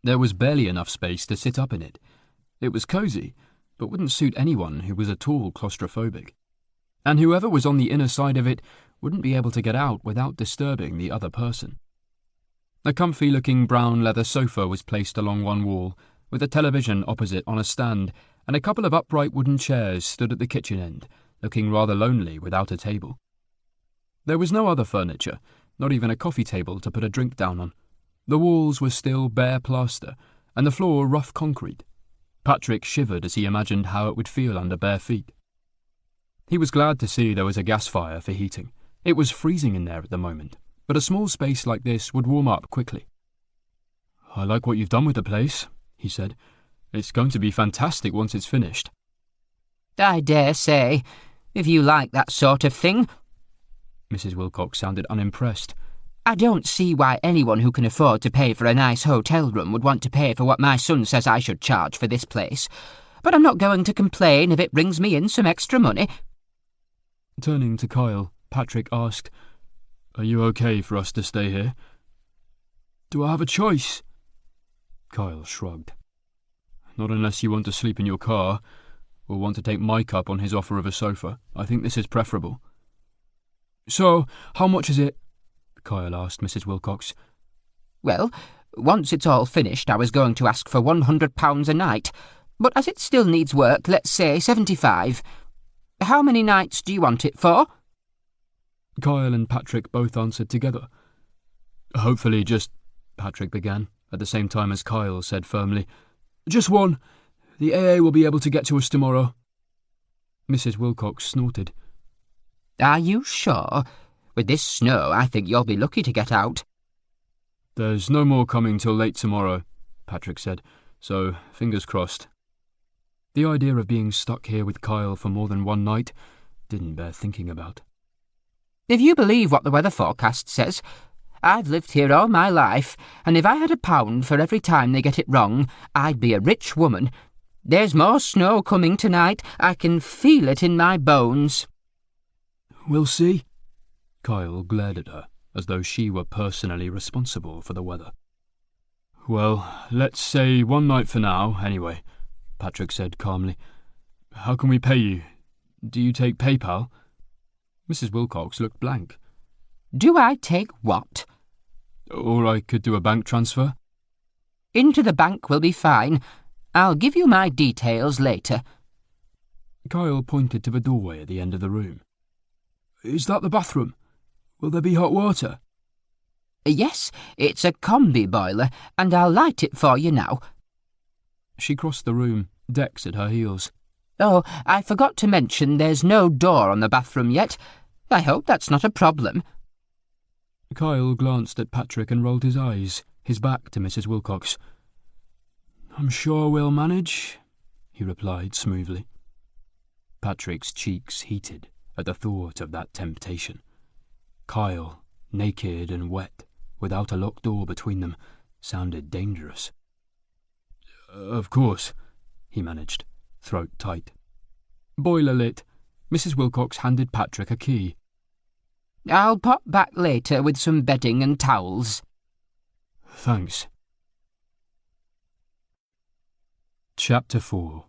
There was barely enough space to sit up in it. It was cosy, but wouldn't suit anyone who was at all claustrophobic. And whoever was on the inner side of it wouldn't be able to get out without disturbing the other person. A comfy-looking brown leather sofa was placed along one wall, with a television opposite on a stand, and a couple of upright wooden chairs stood at the kitchen end, looking rather lonely without a table. There was no other furniture, not even a coffee table to put a drink down on. The walls were still bare plaster, and the floor rough concrete. Patrick shivered as he imagined how it would feel under bare feet. He was glad to see there was a gas fire for heating. It was freezing in there at the moment, but a small space like this would warm up quickly. "I like what you've done with the place," he said. "It's going to be fantastic once it's finished." "I dare say, if you like that sort of thing." Mrs. Wilcox sounded unimpressed. "I don't see why anyone who can afford to pay for a nice hotel room would want to pay for what my son says I should charge for this place. But I'm not going to complain if it brings me in some extra money." Turning to Kyle, Patrick asked, "Are you okay for us to stay here?" "Do I have a choice?" Kyle shrugged. "Not unless you want to sleep in your car, or want to take Mike up on his offer of a sofa. I think this is preferable." "So, how much is it?" Kyle asked Mrs. Wilcox. "Well, once it's all finished, I was going to ask for £100 a night, but as it still needs work, let's say 75. How many nights do you want it for?" Kyle and Patrick both answered together. "Hopefully just," Patrick began, at the same time as Kyle said firmly, "Just one. The AA will be able to get to us tomorrow." Mrs. Wilcox snorted. "Are you sure? With this snow, I think you'll be lucky to get out." "There's no more coming till late tomorrow," Patrick said, "so fingers crossed." The idea of being stuck here with Kyle for more than one night didn't bear thinking about. "If you believe what the weather forecast says, I've lived here all my life, and if I had £1 for every time they get it wrong, I'd be a rich woman. There's more snow coming tonight. I can feel it in my bones." "We'll see." Kyle glared at her, as though she were personally responsible for the weather. "Well, let's say one night for now, anyway," Patrick said calmly. "How can we pay you? Do you take PayPal?" Mrs. Wilcox looked blank. "Do I take what?" "Or I could do a bank transfer." "Into the bank will be fine. I'll give you my details later." Kyle pointed to the doorway at the end of the room. "Is that the bathroom? Will there be hot water?" "Yes, it's a combi boiler, and I'll light it for you now." She crossed the room, Dex at her heels. "Oh, I forgot to mention there's no door on the bathroom yet. I hope that's not a problem." Kyle glanced at Patrick and rolled his eyes, his back to Mrs. Wilcox. "I'm sure we'll manage," he replied smoothly. Patrick's cheeks heated at the thought of that temptation. Kyle, naked and wet, without a locked door between them, sounded dangerous. "Of course," he managed, throat tight. Boiler lit, Mrs. Wilcox handed Patrick a key. "I'll pop back later with some bedding and towels." "Thanks." Chapter 4.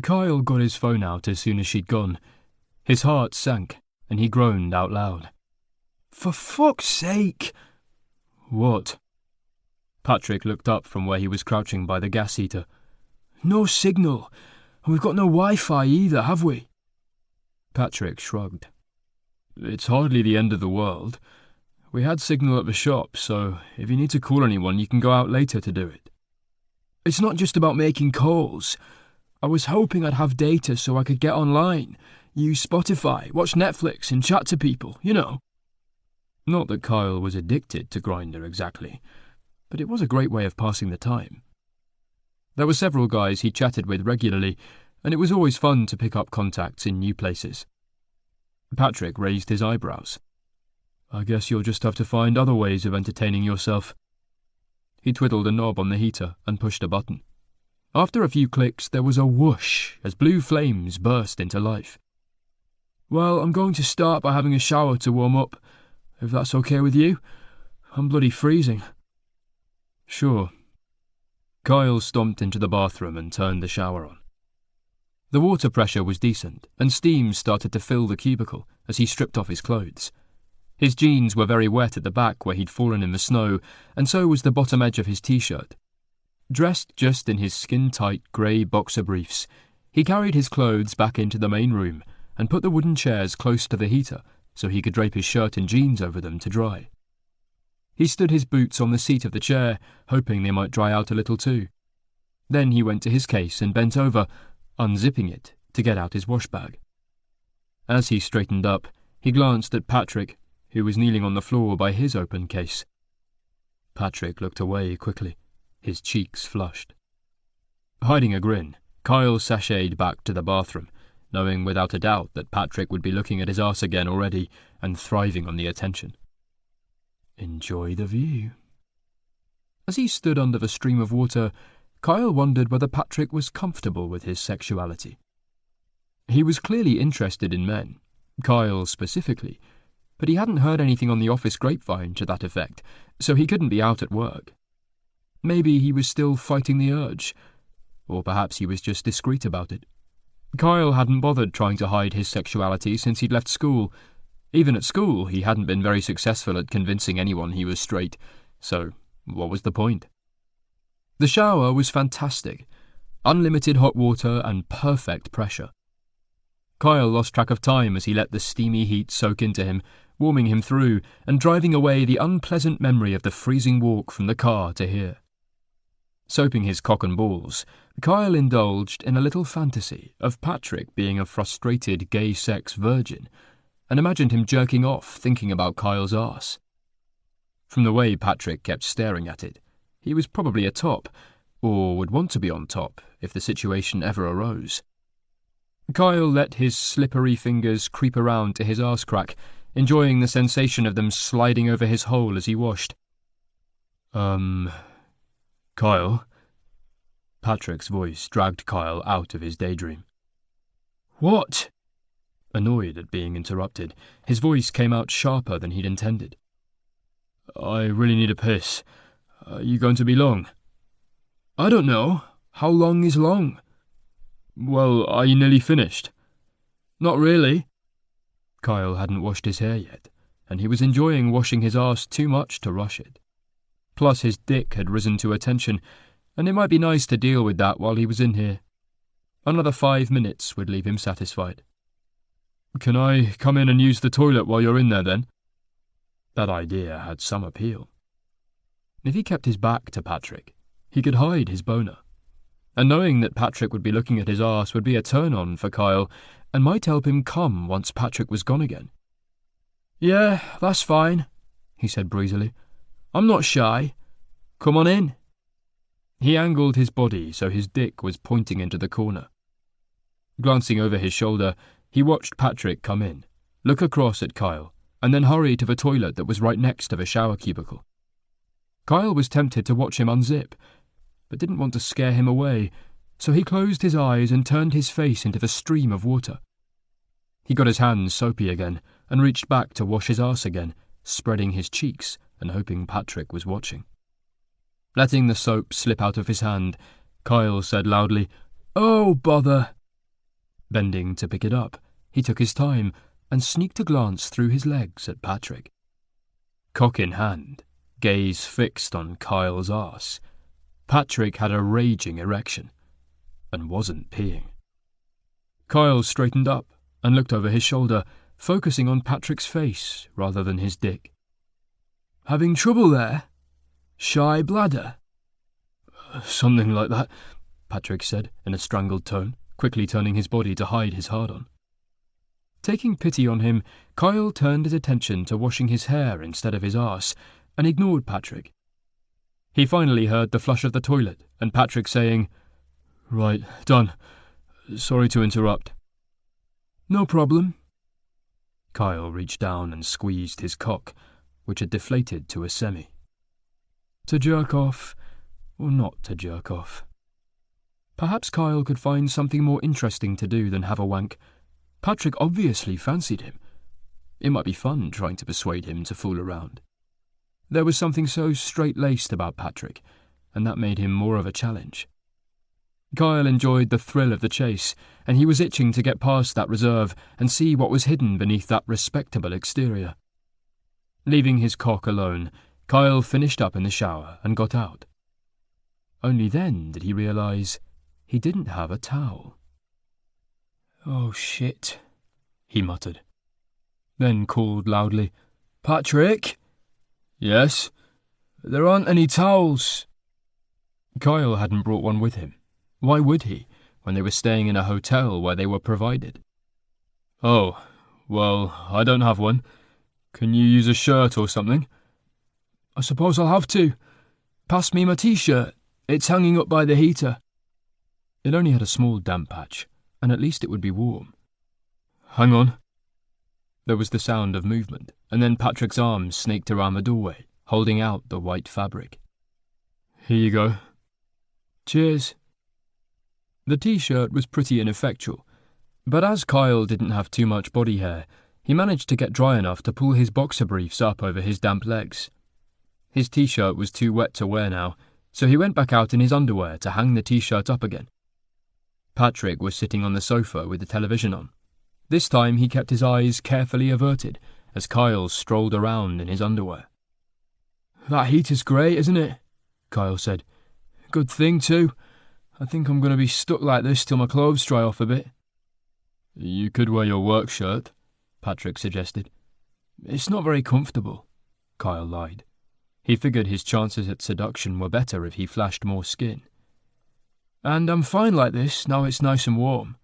Kyle got his phone out as soon as she'd gone. His heart sank, and he groaned out loud. "For fuck's sake!" "What?" Patrick looked up from where he was crouching by the gas heater. "No signal, and we've got no Wi-Fi either, have we?" Patrick shrugged. "It's hardly the end of the world. We had signal at the shop, so if you need to call anyone, you can go out later to do it." "It's not just about making calls. I was hoping I'd have data so I could get online, use Spotify, watch Netflix and chat to people, you know." Not that Kyle was addicted to Grindr exactly, but it was a great way of passing the time. There were several guys he chatted with regularly, and it was always fun to pick up contacts in new places. Patrick raised his eyebrows. "I guess you'll just have to find other ways of entertaining yourself." He twiddled a knob on the heater and pushed a button. After a few clicks, there was a whoosh as blue flames burst into life. "Well, I'm going to start by having a shower to warm up, if that's okay with you. I'm bloody freezing." "Sure." Kyle stomped into the bathroom and turned the shower on. The water pressure was decent, and steam started to fill the cubicle as he stripped off his clothes. His jeans were very wet at the back where he'd fallen in the snow, and so was the bottom edge of his t-shirt. Dressed just in his skin-tight grey boxer briefs, he carried his clothes back into the main room and put the wooden chairs close to the heater so he could drape his shirt and jeans over them to dry. He stood his boots on the seat of the chair, hoping they might dry out a little too. Then he went to his case and bent over, unzipping it to get out his wash bag. As he straightened up, he glanced at Patrick, who was kneeling on the floor by his open case. Patrick looked away quickly, his cheeks flushed. Hiding a grin, Kyle sashayed back to the bathroom, knowing without a doubt that Patrick would be looking at his arse again already and thriving on the attention. Enjoy the view. As he stood under the stream of water, Kyle wondered whether Patrick was comfortable with his sexuality. He was clearly interested in men, Kyle specifically, but he hadn't heard anything on the office grapevine to that effect, so he couldn't be out at work. Maybe he was still fighting the urge, or perhaps he was just discreet about it. Kyle hadn't bothered trying to hide his sexuality since he'd left school. Even at school, he hadn't been very successful at convincing anyone he was straight, so what was the point? The shower was fantastic. Unlimited hot water and perfect pressure. Kyle lost track of time as he let the steamy heat soak into him, warming him through and driving away the unpleasant memory of the freezing walk from the car to here. Soaping his cock and balls, Kyle indulged in a little fantasy of Patrick being a frustrated gay sex virgin and imagined him jerking off thinking about Kyle's arse. From the way Patrick kept staring at it, he was probably a top, or would want to be on top if the situation ever arose. Kyle let his slippery fingers creep around to his arse crack, enjoying the sensation of them sliding over his hole as he washed. Kyle? Patrick's voice dragged Kyle out of his daydream. What? Annoyed at being interrupted, his voice came out sharper than he'd intended. I really need a piss. Are you going to be long? I don't know. How long is long? Well, are you nearly finished? Not really. Kyle hadn't washed his hair yet, and he was enjoying washing his arse too much to rush it. Plus his dick had risen to attention, and it might be nice to deal with that while he was in here. Another 5 minutes would leave him satisfied. Can I come in and use the toilet while you're in there, then? That idea had some appeal. If he kept his back to Patrick, he could hide his boner. And knowing that Patrick would be looking at his arse would be a turn-on for Kyle and might help him come once Patrick was gone again. Yeah, that's fine, he said breezily. I'm not shy. Come on in. He angled his body so his dick was pointing into the corner. Glancing over his shoulder, he watched Patrick come in, look across at Kyle, and then hurry to the toilet that was right next to the shower cubicle. Kyle was tempted to watch him unzip, but didn't want to scare him away, so he closed his eyes and turned his face into the stream of water. He got his hands soapy again and reached back to wash his arse again, spreading his cheeks and hoping Patrick was watching. Letting the soap slip out of his hand, Kyle said loudly, "Oh, bother!" Bending to pick it up, he took his time and sneaked a glance through his legs at Patrick. Cock in hand, gaze fixed on Kyle's arse, Patrick had a raging erection and wasn't peeing. Kyle straightened up and looked over his shoulder, focusing on Patrick's face rather than his dick. Having trouble there? Shy bladder? Something like that, Patrick said in a strangled tone, quickly turning his body to hide his hard-on. Taking pity on him, Kyle turned his attention to washing his hair instead of his arse and ignored Patrick. He finally heard the flush of the toilet and Patrick saying, "Right, done. Sorry to interrupt." "No problem." Kyle reached down and squeezed his cock, which had deflated to a semi. To jerk off, or not to jerk off? Perhaps Kyle could find something more interesting to do than have a wank. Patrick obviously fancied him. It might be fun trying to persuade him to fool around. There was something so straight-laced about Patrick, and that made him more of a challenge. Kyle enjoyed the thrill of the chase, and he was itching to get past that reserve and see what was hidden beneath that respectable exterior. Leaving his cock alone, Kyle finished up in the shower and got out. Only then did he realise he didn't have a towel. "Oh, shit," he muttered. Then called loudly, "Patrick?" "Yes?" "There aren't any towels." Kyle hadn't brought one with him. Why would he, when they were staying in a hotel where they were provided? "Oh, well, I don't have one. Can you use a shirt or something?" "I suppose I'll have to. Pass me my t-shirt. It's hanging up by the heater." It only had a small damp patch, and at least it would be warm. "Hang on." There was the sound of movement, and then Patrick's arms snaked around the doorway, holding out the white fabric. "Here you go." "Cheers." The t-shirt was pretty ineffectual, but as Kyle didn't have too much body hair, he managed to get dry enough to pull his boxer briefs up over his damp legs. His t-shirt was too wet to wear now, so he went back out in his underwear to hang the t-shirt up again. Patrick was sitting on the sofa with the television on. This time he kept his eyes carefully averted as Kyle strolled around in his underwear. "That heat is great, isn't it?" Kyle said. "Good thing, too. I think I'm going to be stuck like this till my clothes dry off a bit." "You could wear your work shirt," Patrick suggested. "It's not very comfortable," Kyle lied. He figured his chances at seduction were better if he flashed more skin. "And I'm fine like this, now it's nice and warm."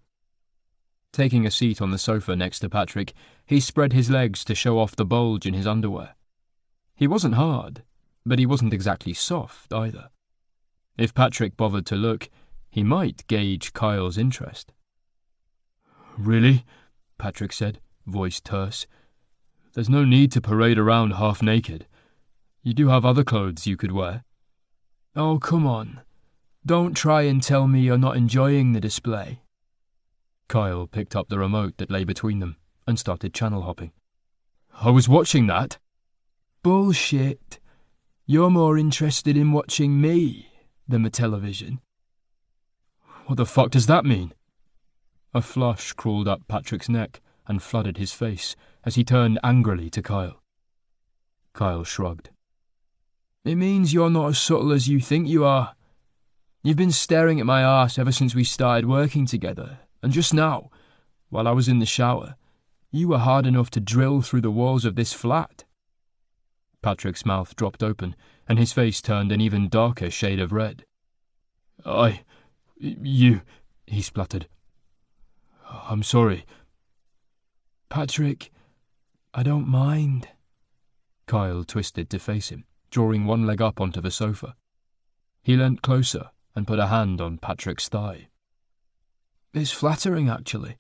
Taking a seat on the sofa next to Patrick, he spread his legs to show off the bulge in his underwear. He wasn't hard, but he wasn't exactly soft either. If Patrick bothered to look, he might gauge Kyle's interest. "Really?" Patrick said, voice terse. "There's no need to parade around half naked. You do have other clothes you could wear." "Oh, come on. Don't try and tell me you're not enjoying the display." Kyle picked up the remote that lay between them and started channel hopping. "I was watching that." "Bullshit. You're more interested in watching me than the television." "What the fuck does that mean?" A flush crawled up Patrick's neck and flooded his face as he turned angrily to Kyle. Kyle shrugged. "It means you're not as subtle as you think you are. You've been staring at my arse ever since we started working together, and just now, while I was in the shower, you were hard enough to drill through the walls of this flat." Patrick's mouth dropped open, and his face turned an even darker shade of red. You, he spluttered. "I'm sorry." "Patrick, I don't mind." Kyle twisted to face him, drawing one leg up onto the sofa. He leant closer and put a hand on Patrick's thigh. "It's flattering, actually.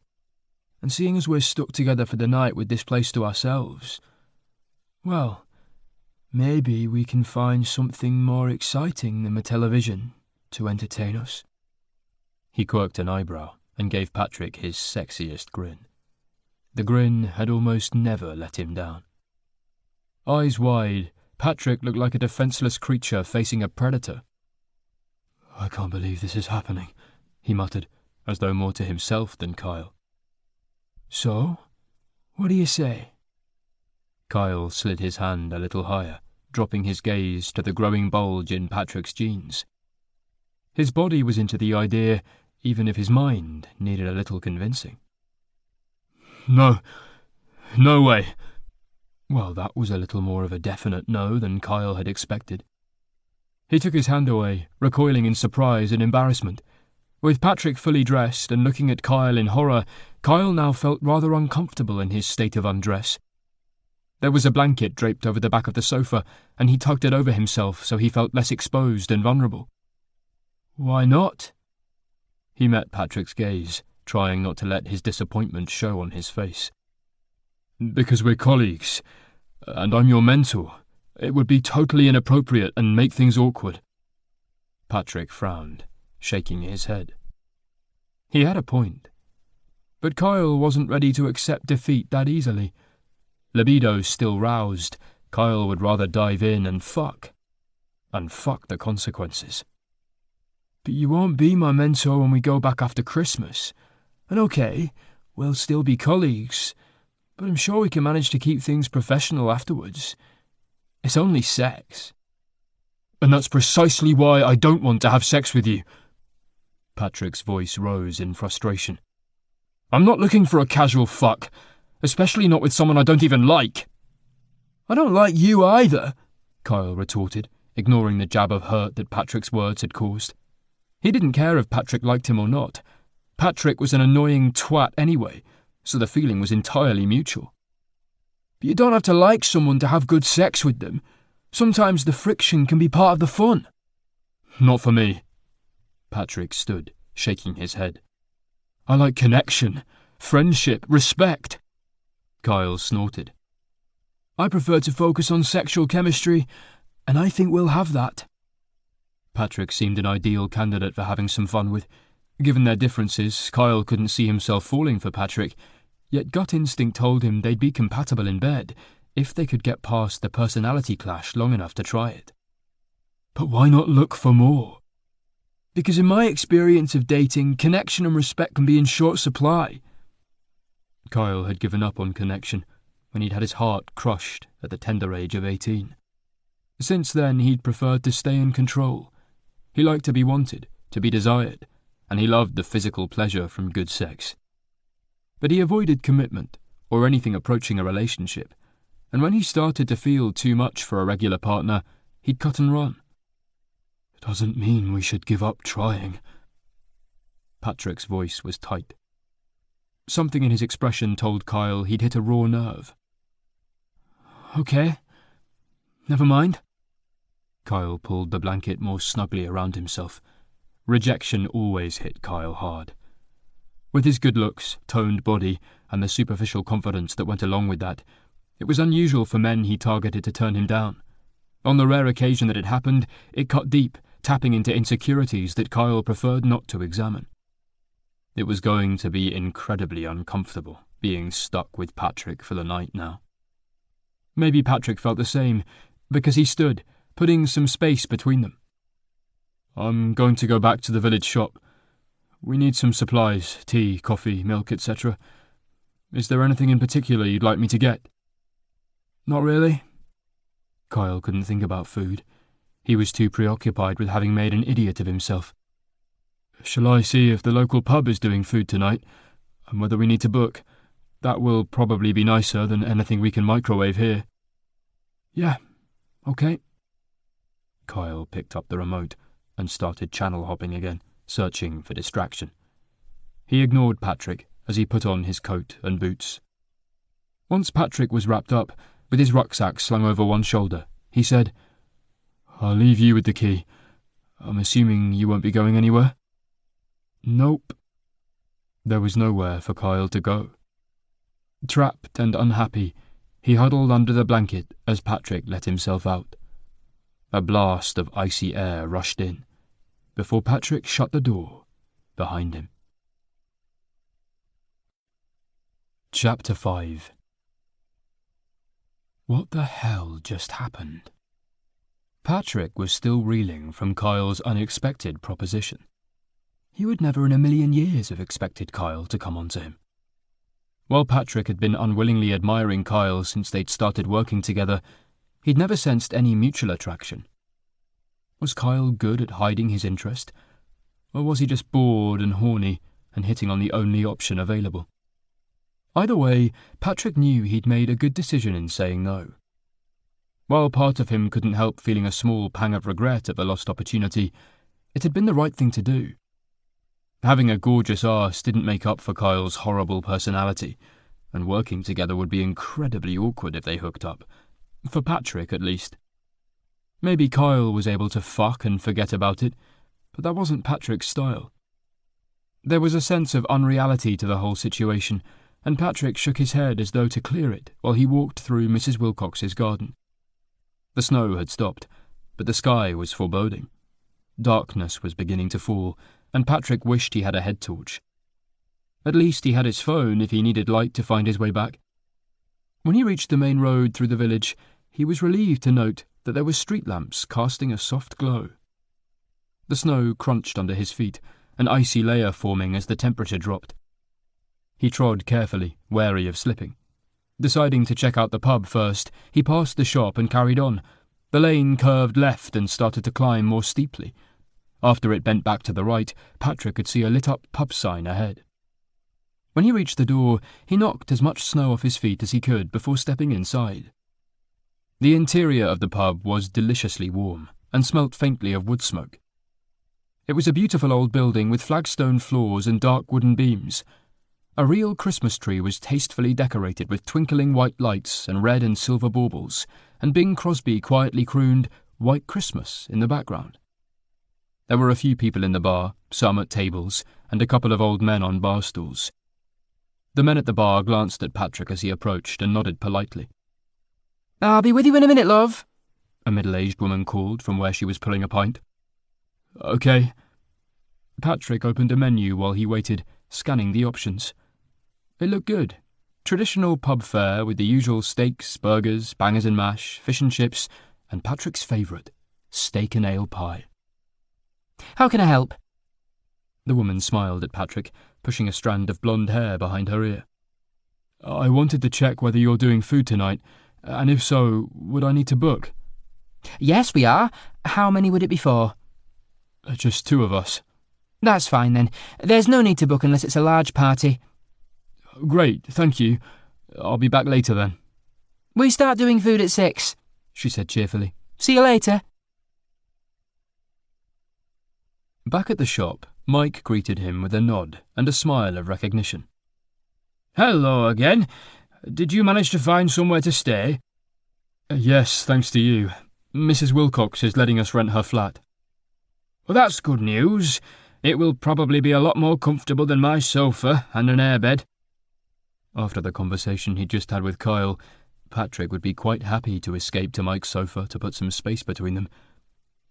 And seeing as we're stuck together for the night with this place to ourselves, well, maybe we can find something more exciting than the television to entertain us." He quirked an eyebrow and gave Patrick his sexiest grin. The grin had almost never let him down. Eyes wide, Patrick looked like a defenseless creature facing a predator. "I can't believe this is happening," he muttered, as though more to himself than Kyle. "So? What do you say?" Kyle slid his hand a little higher, dropping his gaze to the growing bulge in Patrick's jeans. His body was into the idea, even if his mind needed a little convincing. No way." Well, that was a little more of a definite no than Kyle had expected. He took his hand away, recoiling in surprise and embarrassment. With Patrick fully dressed and looking at Kyle in horror, Kyle now felt rather uncomfortable in his state of undress. There was a blanket draped over the back of the sofa, and he tugged it over himself so he felt less exposed and vulnerable. "Why not?" He met Patrick's gaze, trying not to let his disappointment show on his face. "Because we're colleagues, and I'm your mentor. It would be totally inappropriate and make things awkward." Patrick frowned, shaking his head. He had a point. But Kyle wasn't ready to accept defeat that easily. Libido still roused, Kyle would rather dive in and fuck the consequences. But you won't be my mentor when we go back after Christmas. And okay, we'll still be colleagues, but I'm sure we can manage to keep things professional afterwards. It's only sex. And that's precisely why I don't want to have sex with you. Patrick's voice rose in frustration. I'm not looking for a casual fuck, especially not with someone I don't even like. I don't like you either, Kyle retorted, ignoring the jab of hurt that Patrick's words had caused. He didn't care if Patrick liked him or not. Patrick was an annoying twat anyway, so the feeling was entirely mutual. But you don't have to like someone to have good sex with them. Sometimes the friction can be part of the fun. Not for me. Patrick stood, shaking his head. I like connection, friendship, respect. Kyle snorted. I prefer to focus on sexual chemistry, and I think we'll have that. Patrick seemed an ideal candidate for having some fun with. Given their differences, Kyle couldn't see himself falling for Patrick, yet gut instinct told him they'd be compatible in bed if they could get past the personality clash long enough to try it. But why not look for more? Because in my experience of dating, connection and respect can be in short supply. Kyle had given up on connection when he'd had his heart crushed at the tender age of 18. Since then, he'd preferred to stay in control. He liked to be wanted, to be desired, and he loved the physical pleasure from good sex. But he avoided commitment, or anything approaching a relationship, and when he started to feel too much for a regular partner, he'd cut and run. It doesn't mean we should give up trying. Patrick's voice was tight. Something in his expression told Kyle he'd hit a raw nerve. Okay, never mind. Kyle pulled the blanket more snugly around himself. Rejection always hit Kyle hard. With his good looks, toned body, and the superficial confidence that went along with that, it was unusual for men he targeted to turn him down. On the rare occasion that it happened, it cut deep, tapping into insecurities that Kyle preferred not to examine. It was going to be incredibly uncomfortable, being stuck with Patrick for the night now. Maybe Patrick felt the same, because he stood, putting some space between them. I'm going to go back to the village shop. We need some supplies, tea, coffee, milk, etc. Is there anything in particular you'd like me to get? Not really. Kyle couldn't think about food. He was too preoccupied with having made an idiot of himself. Shall I see if the local pub is doing food tonight, and whether we need to book? That will probably be nicer than anything we can microwave here. Yeah, okay. Kyle picked up the remote and started channel hopping again, searching for distraction. He ignored Patrick as he put on his coat and boots. Once Patrick was wrapped up, with his rucksack slung over one shoulder, he said, I'll leave you with the key. I'm assuming you won't be going anywhere? Nope. There was nowhere for Kyle to go. Trapped and unhappy, he huddled under the blanket as Patrick let himself out. A blast of icy air rushed in, before Patrick shut the door behind him. Chapter 5. What the hell just happened? Patrick was still reeling from Kyle's unexpected proposition. He would never in a million years have expected Kyle to come on to him. While Patrick had been unwillingly admiring Kyle since they'd started working together, he'd never sensed any mutual attraction. Was Kyle good at hiding his interest? Or was he just bored and horny and hitting on the only option available? Either way, Patrick knew he'd made a good decision in saying no. While part of him couldn't help feeling a small pang of regret at the lost opportunity, it had been the right thing to do. Having a gorgeous arse didn't make up for Kyle's horrible personality, and working together would be incredibly awkward if they hooked up. For Patrick, at least. Maybe Kyle was able to fuck and forget about it, but that wasn't Patrick's style. There was a sense of unreality to the whole situation, and Patrick shook his head as though to clear it while he walked through Mrs. Wilcox's garden. The snow had stopped, but the sky was foreboding. Darkness was beginning to fall, and Patrick wished he had a head torch. At least he had his phone if he needed light to find his way back. When he reached the main road through the village, he was relieved to note that there were street lamps casting a soft glow. The snow crunched under his feet, an icy layer forming as the temperature dropped. He trod carefully, wary of slipping. Deciding to check out the pub first, he passed the shop and carried on. The lane curved left and started to climb more steeply. After it bent back to the right, Patrick could see a lit-up pub sign ahead. When he reached the door, he knocked as much snow off his feet as he could before stepping inside. The interior of the pub was deliciously warm and smelt faintly of wood smoke. It was a beautiful old building with flagstone floors and dark wooden beams. A real Christmas tree was tastefully decorated with twinkling white lights and red and silver baubles, and Bing Crosby quietly crooned "White Christmas" in the background. There were a few people in the bar, some at tables, and a couple of old men on bar stools. The men at the bar glanced at Patrick as he approached and nodded politely. "I'll be with you in a minute, love," a middle-aged woman called from where she was pulling a pint. "Okay." Patrick opened a menu while he waited, scanning the options. It looked good. Traditional pub fare with the usual steaks, burgers, bangers and mash, fish and chips, and Patrick's favourite, steak and ale pie. "How can I help?" The woman smiled at Patrick, pushing a strand of blonde hair behind her ear. "I wanted to check whether you're doing food tonight, and if so, would I need to book?" "Yes, we are. How many would it be for?" "Just 2 of us." "That's fine then. There's no need to book unless it's a large party." "Great, thank you. I'll be back later then." "We start doing food at 6, she said cheerfully. "See you later." Back at the shop, Mike greeted him with a nod and a smile of recognition. "Hello again. Did you manage to find somewhere to stay?" "Yes, thanks to you. Mrs. Wilcox is letting us rent her flat." "Well, that's good news. It will probably be a lot more comfortable than my sofa and an airbed." After the conversation he'd just had with Kyle, Patrick would be quite happy to escape to Mike's sofa to put some space between them.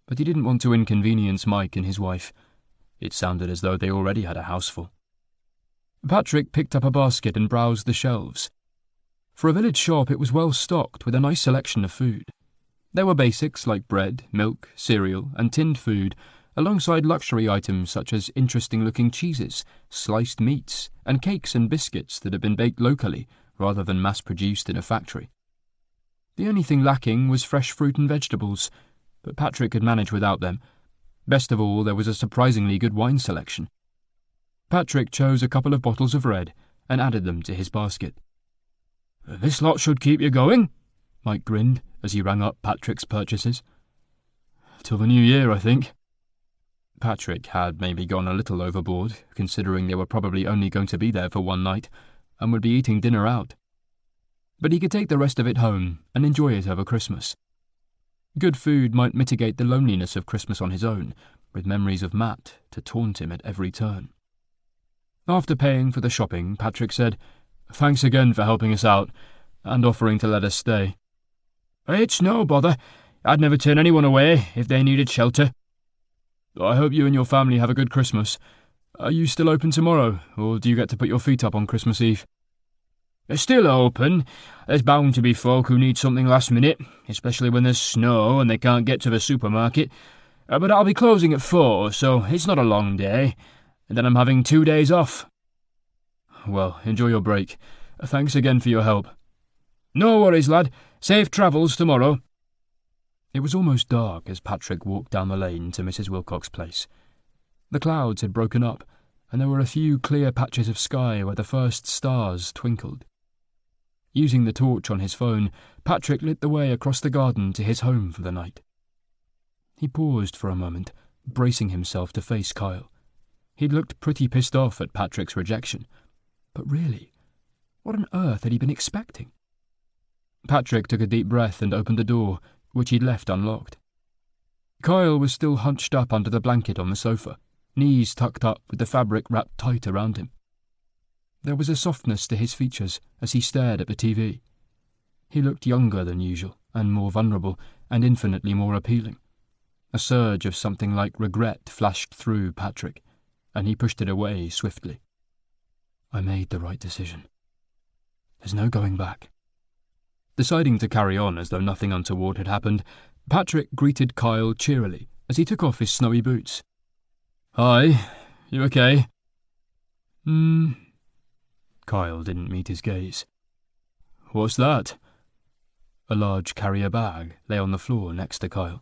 But he didn't want to inconvenience Mike and his wife. It sounded as though they already had a houseful. Patrick picked up a basket and browsed the shelves. For a village shop, it was well stocked with a nice selection of food. There were basics like bread, milk, cereal, and tinned food, alongside luxury items such as interesting-looking cheeses, sliced meats, and cakes and biscuits that had been baked locally rather than mass-produced in a factory. The only thing lacking was fresh fruit and vegetables, but Patrick could manage without them. Best of all, there was a surprisingly good wine selection. Patrick chose a couple of bottles of red and added them to his basket. "This lot should keep you going," Mike grinned as he rang up Patrick's purchases. "Till the new year, I think." Patrick had maybe gone a little overboard, considering they were probably only going to be there for one night, and would be eating dinner out. But he could take the rest of it home and enjoy it over Christmas. Good food might mitigate the loneliness of Christmas on his own, with memories of Matt to taunt him at every turn. After paying for the shopping, Patrick said, "Thanks again for helping us out, and offering to let us stay." "It's no bother. I'd never turn anyone away if they needed shelter." "I hope you and your family have a good Christmas. Are you still open tomorrow, or do you get to put your feet up on Christmas Eve?" "They're still open. There's bound to be folk who need something last minute, especially when there's snow and they can't get to the supermarket. But I'll be closing at 4, so it's not a long day. And then I'm having 2 days off." "Well, enjoy your break. Thanks again for your help." "No worries, lad. Safe travels tomorrow." It was almost dark as Patrick walked down the lane to Mrs. Wilcox's place. The clouds had broken up, and there were a few clear patches of sky where the first stars twinkled. Using the torch on his phone, Patrick lit the way across the garden to his home for the night. He paused for a moment, bracing himself to face Kyle. He'd looked pretty pissed off at Patrick's rejection. But really, what on earth had he been expecting? Patrick took a deep breath and opened the door, which he'd left unlocked. Kyle was still hunched up under the blanket on the sofa, knees tucked up with the fabric wrapped tight around him. There was a softness to his features as he stared at the TV. He looked younger than usual, and more vulnerable, and infinitely more appealing. A surge of something like regret flashed through Patrick, and he pushed it away swiftly. I made the right decision. There's no going back. Deciding to carry on as though nothing untoward had happened, Patrick greeted Kyle cheerily as he took off his snowy boots. Hi, you okay? Kyle didn't meet his gaze. What's that? A large carrier bag lay on the floor next to Kyle.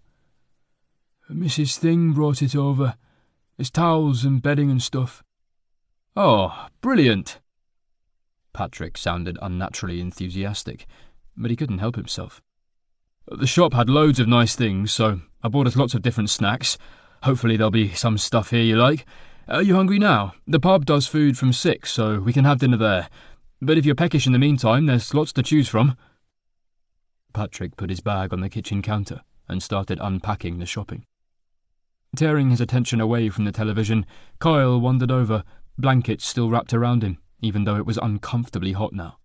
Mrs. Thing brought it over. It's towels and bedding and stuff. Oh, brilliant! Patrick sounded unnaturally enthusiastic, but he couldn't help himself. The shop had loads of nice things, so I bought us lots of different snacks. Hopefully there'll be some stuff here you like. Are you hungry now? The pub does food from 6, so we can have dinner there. But if you're peckish in the meantime, there's lots to choose from. Patrick put his bag on the kitchen counter and started unpacking the shopping. Tearing his attention away from the television, Kyle wandered over, blankets still wrapped around him, even though it was uncomfortably hot now.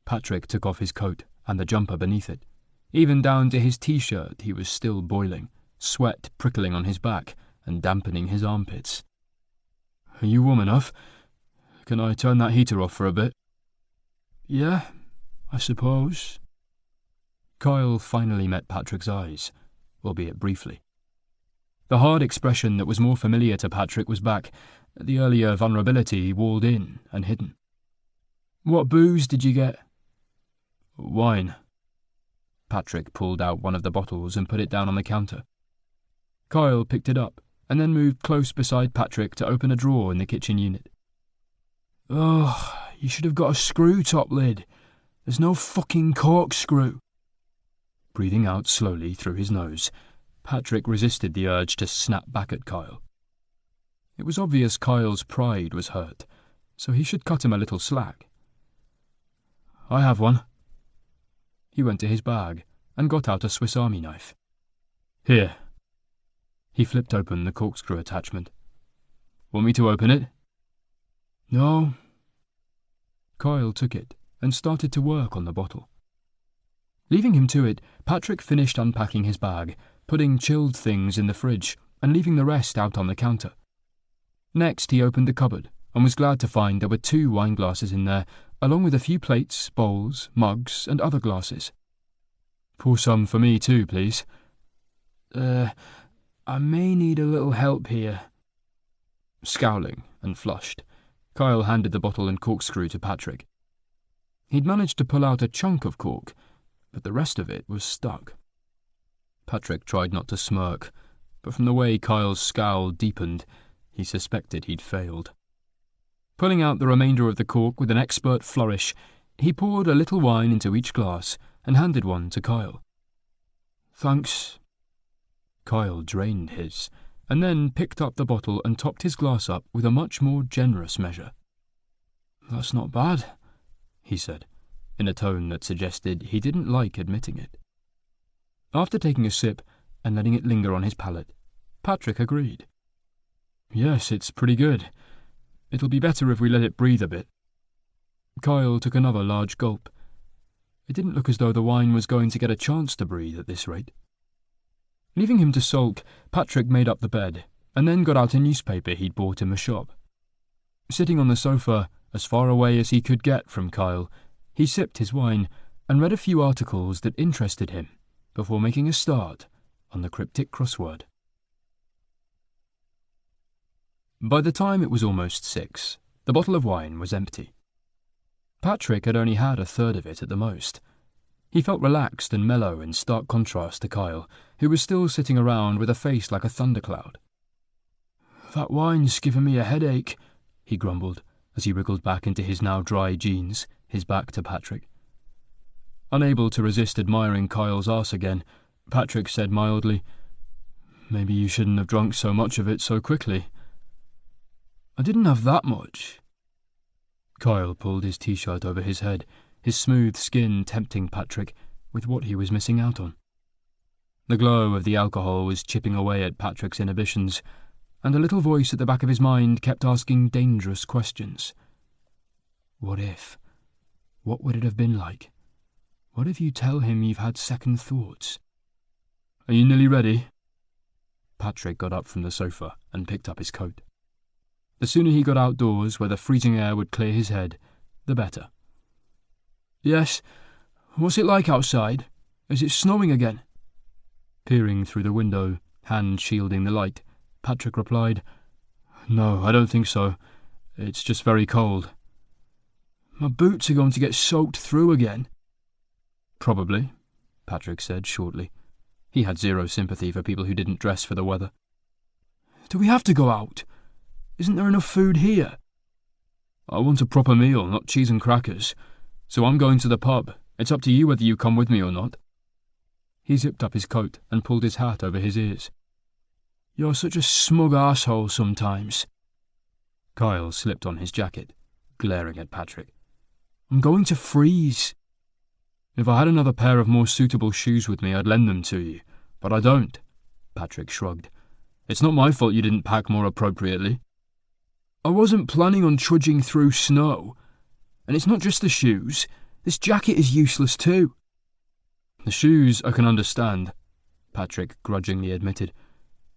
Patrick took off his coat and the jumper beneath it. Even down to his t-shirt he was still boiling, sweat prickling on his back and dampening his armpits. Are you warm enough? Can I turn that heater off for a bit? Yeah, I suppose. Kyle finally met Patrick's eyes, albeit briefly. The hard expression that was more familiar to Patrick was back, the earlier vulnerability walled in and hidden. What booze did you get? Wine. Patrick pulled out one of the bottles and put it down on the counter. Kyle picked it up and then moved close beside Patrick to open a drawer in the kitchen unit. Oh, you should have got a screw-top lid. There's no fucking corkscrew. Breathing out slowly through his nose, Patrick resisted the urge to snap back at Kyle. It was obvious Kyle's pride was hurt, so he should cut him a little slack. I have one. He went to his bag and got out a Swiss Army knife. Here. He flipped open the corkscrew attachment. Want me to open it? No. Kyle took it and started to work on the bottle. Leaving him to it, Patrick finished unpacking his bag, putting chilled things in the fridge and leaving the rest out on the counter. Next, he opened the cupboard and was glad to find there were 2 wine glasses in there, along with a few plates, bowls, mugs, and other glasses. Pour some for me too, please. I may need a little help here. Scowling and flushed, Kyle handed the bottle and corkscrew to Patrick. He'd managed to pull out a chunk of cork, but the rest of it was stuck. Patrick tried not to smirk, but from the way Kyle's scowl deepened, he suspected he'd failed. Pulling out the remainder of the cork with an expert flourish, he poured a little wine into each glass and handed one to Kyle. Thanks. Kyle drained his, and then picked up the bottle and topped his glass up with a much more generous measure. That's not bad, he said, in a tone that suggested he didn't like admitting it. After taking a sip and letting it linger on his palate, Patrick agreed. Yes, it's pretty good. It'll be better if we let it breathe a bit. Kyle took another large gulp. It didn't look as though the wine was going to get a chance to breathe at this rate. Leaving him to sulk, Patrick made up the bed, and then got out a newspaper he'd bought in the shop. Sitting on the sofa, as far away as he could get from Kyle, he sipped his wine and read a few articles that interested him before making a start on the cryptic crossword. By the time it was almost 6, the bottle of wine was empty. Patrick had only had a third of it at the most. He felt relaxed and mellow in stark contrast to Kyle, who was still sitting around with a face like a thundercloud. That wine's given me a headache, he grumbled as he wriggled back into his now dry jeans, his back to Patrick. Unable to resist admiring Kyle's arse again, Patrick said mildly, Maybe you shouldn't have drunk so much of it so quickly. I didn't have that much. Kyle pulled his t-shirt over his head, his smooth skin tempting Patrick with what he was missing out on. The glow of the alcohol was chipping away at Patrick's inhibitions, and a little voice at the back of his mind kept asking dangerous questions. What if? What would it have been like? What if you tell him you've had second thoughts? Are you nearly ready? Patrick got up from the sofa and picked up his coat. The sooner he got outdoors where the freezing air would clear his head, the better. Yes. What's it like outside? Is it snowing again? Peering through the window, hand shielding the light, Patrick replied, No, I don't think so. It's just very cold. My boots are going to get soaked through again. Probably, Patrick said shortly. He had zero sympathy for people who didn't dress for the weather. Do we have to go out? Isn't there enough food here? I want a proper meal, not cheese and crackers. So I'm going to the pub. It's up to you whether you come with me or not. He zipped up his coat and pulled his hat over his ears. You're such a smug arsehole sometimes. Kyle slipped on his jacket, glaring at Patrick. I'm going to freeze. If I had another pair of more suitable shoes with me, I'd lend them to you. But I don't, Patrick shrugged. It's not my fault you didn't pack more appropriately. I wasn't planning on trudging through snow. And it's not just the shoes. This jacket is useless too. The shoes I can understand, Patrick grudgingly admitted.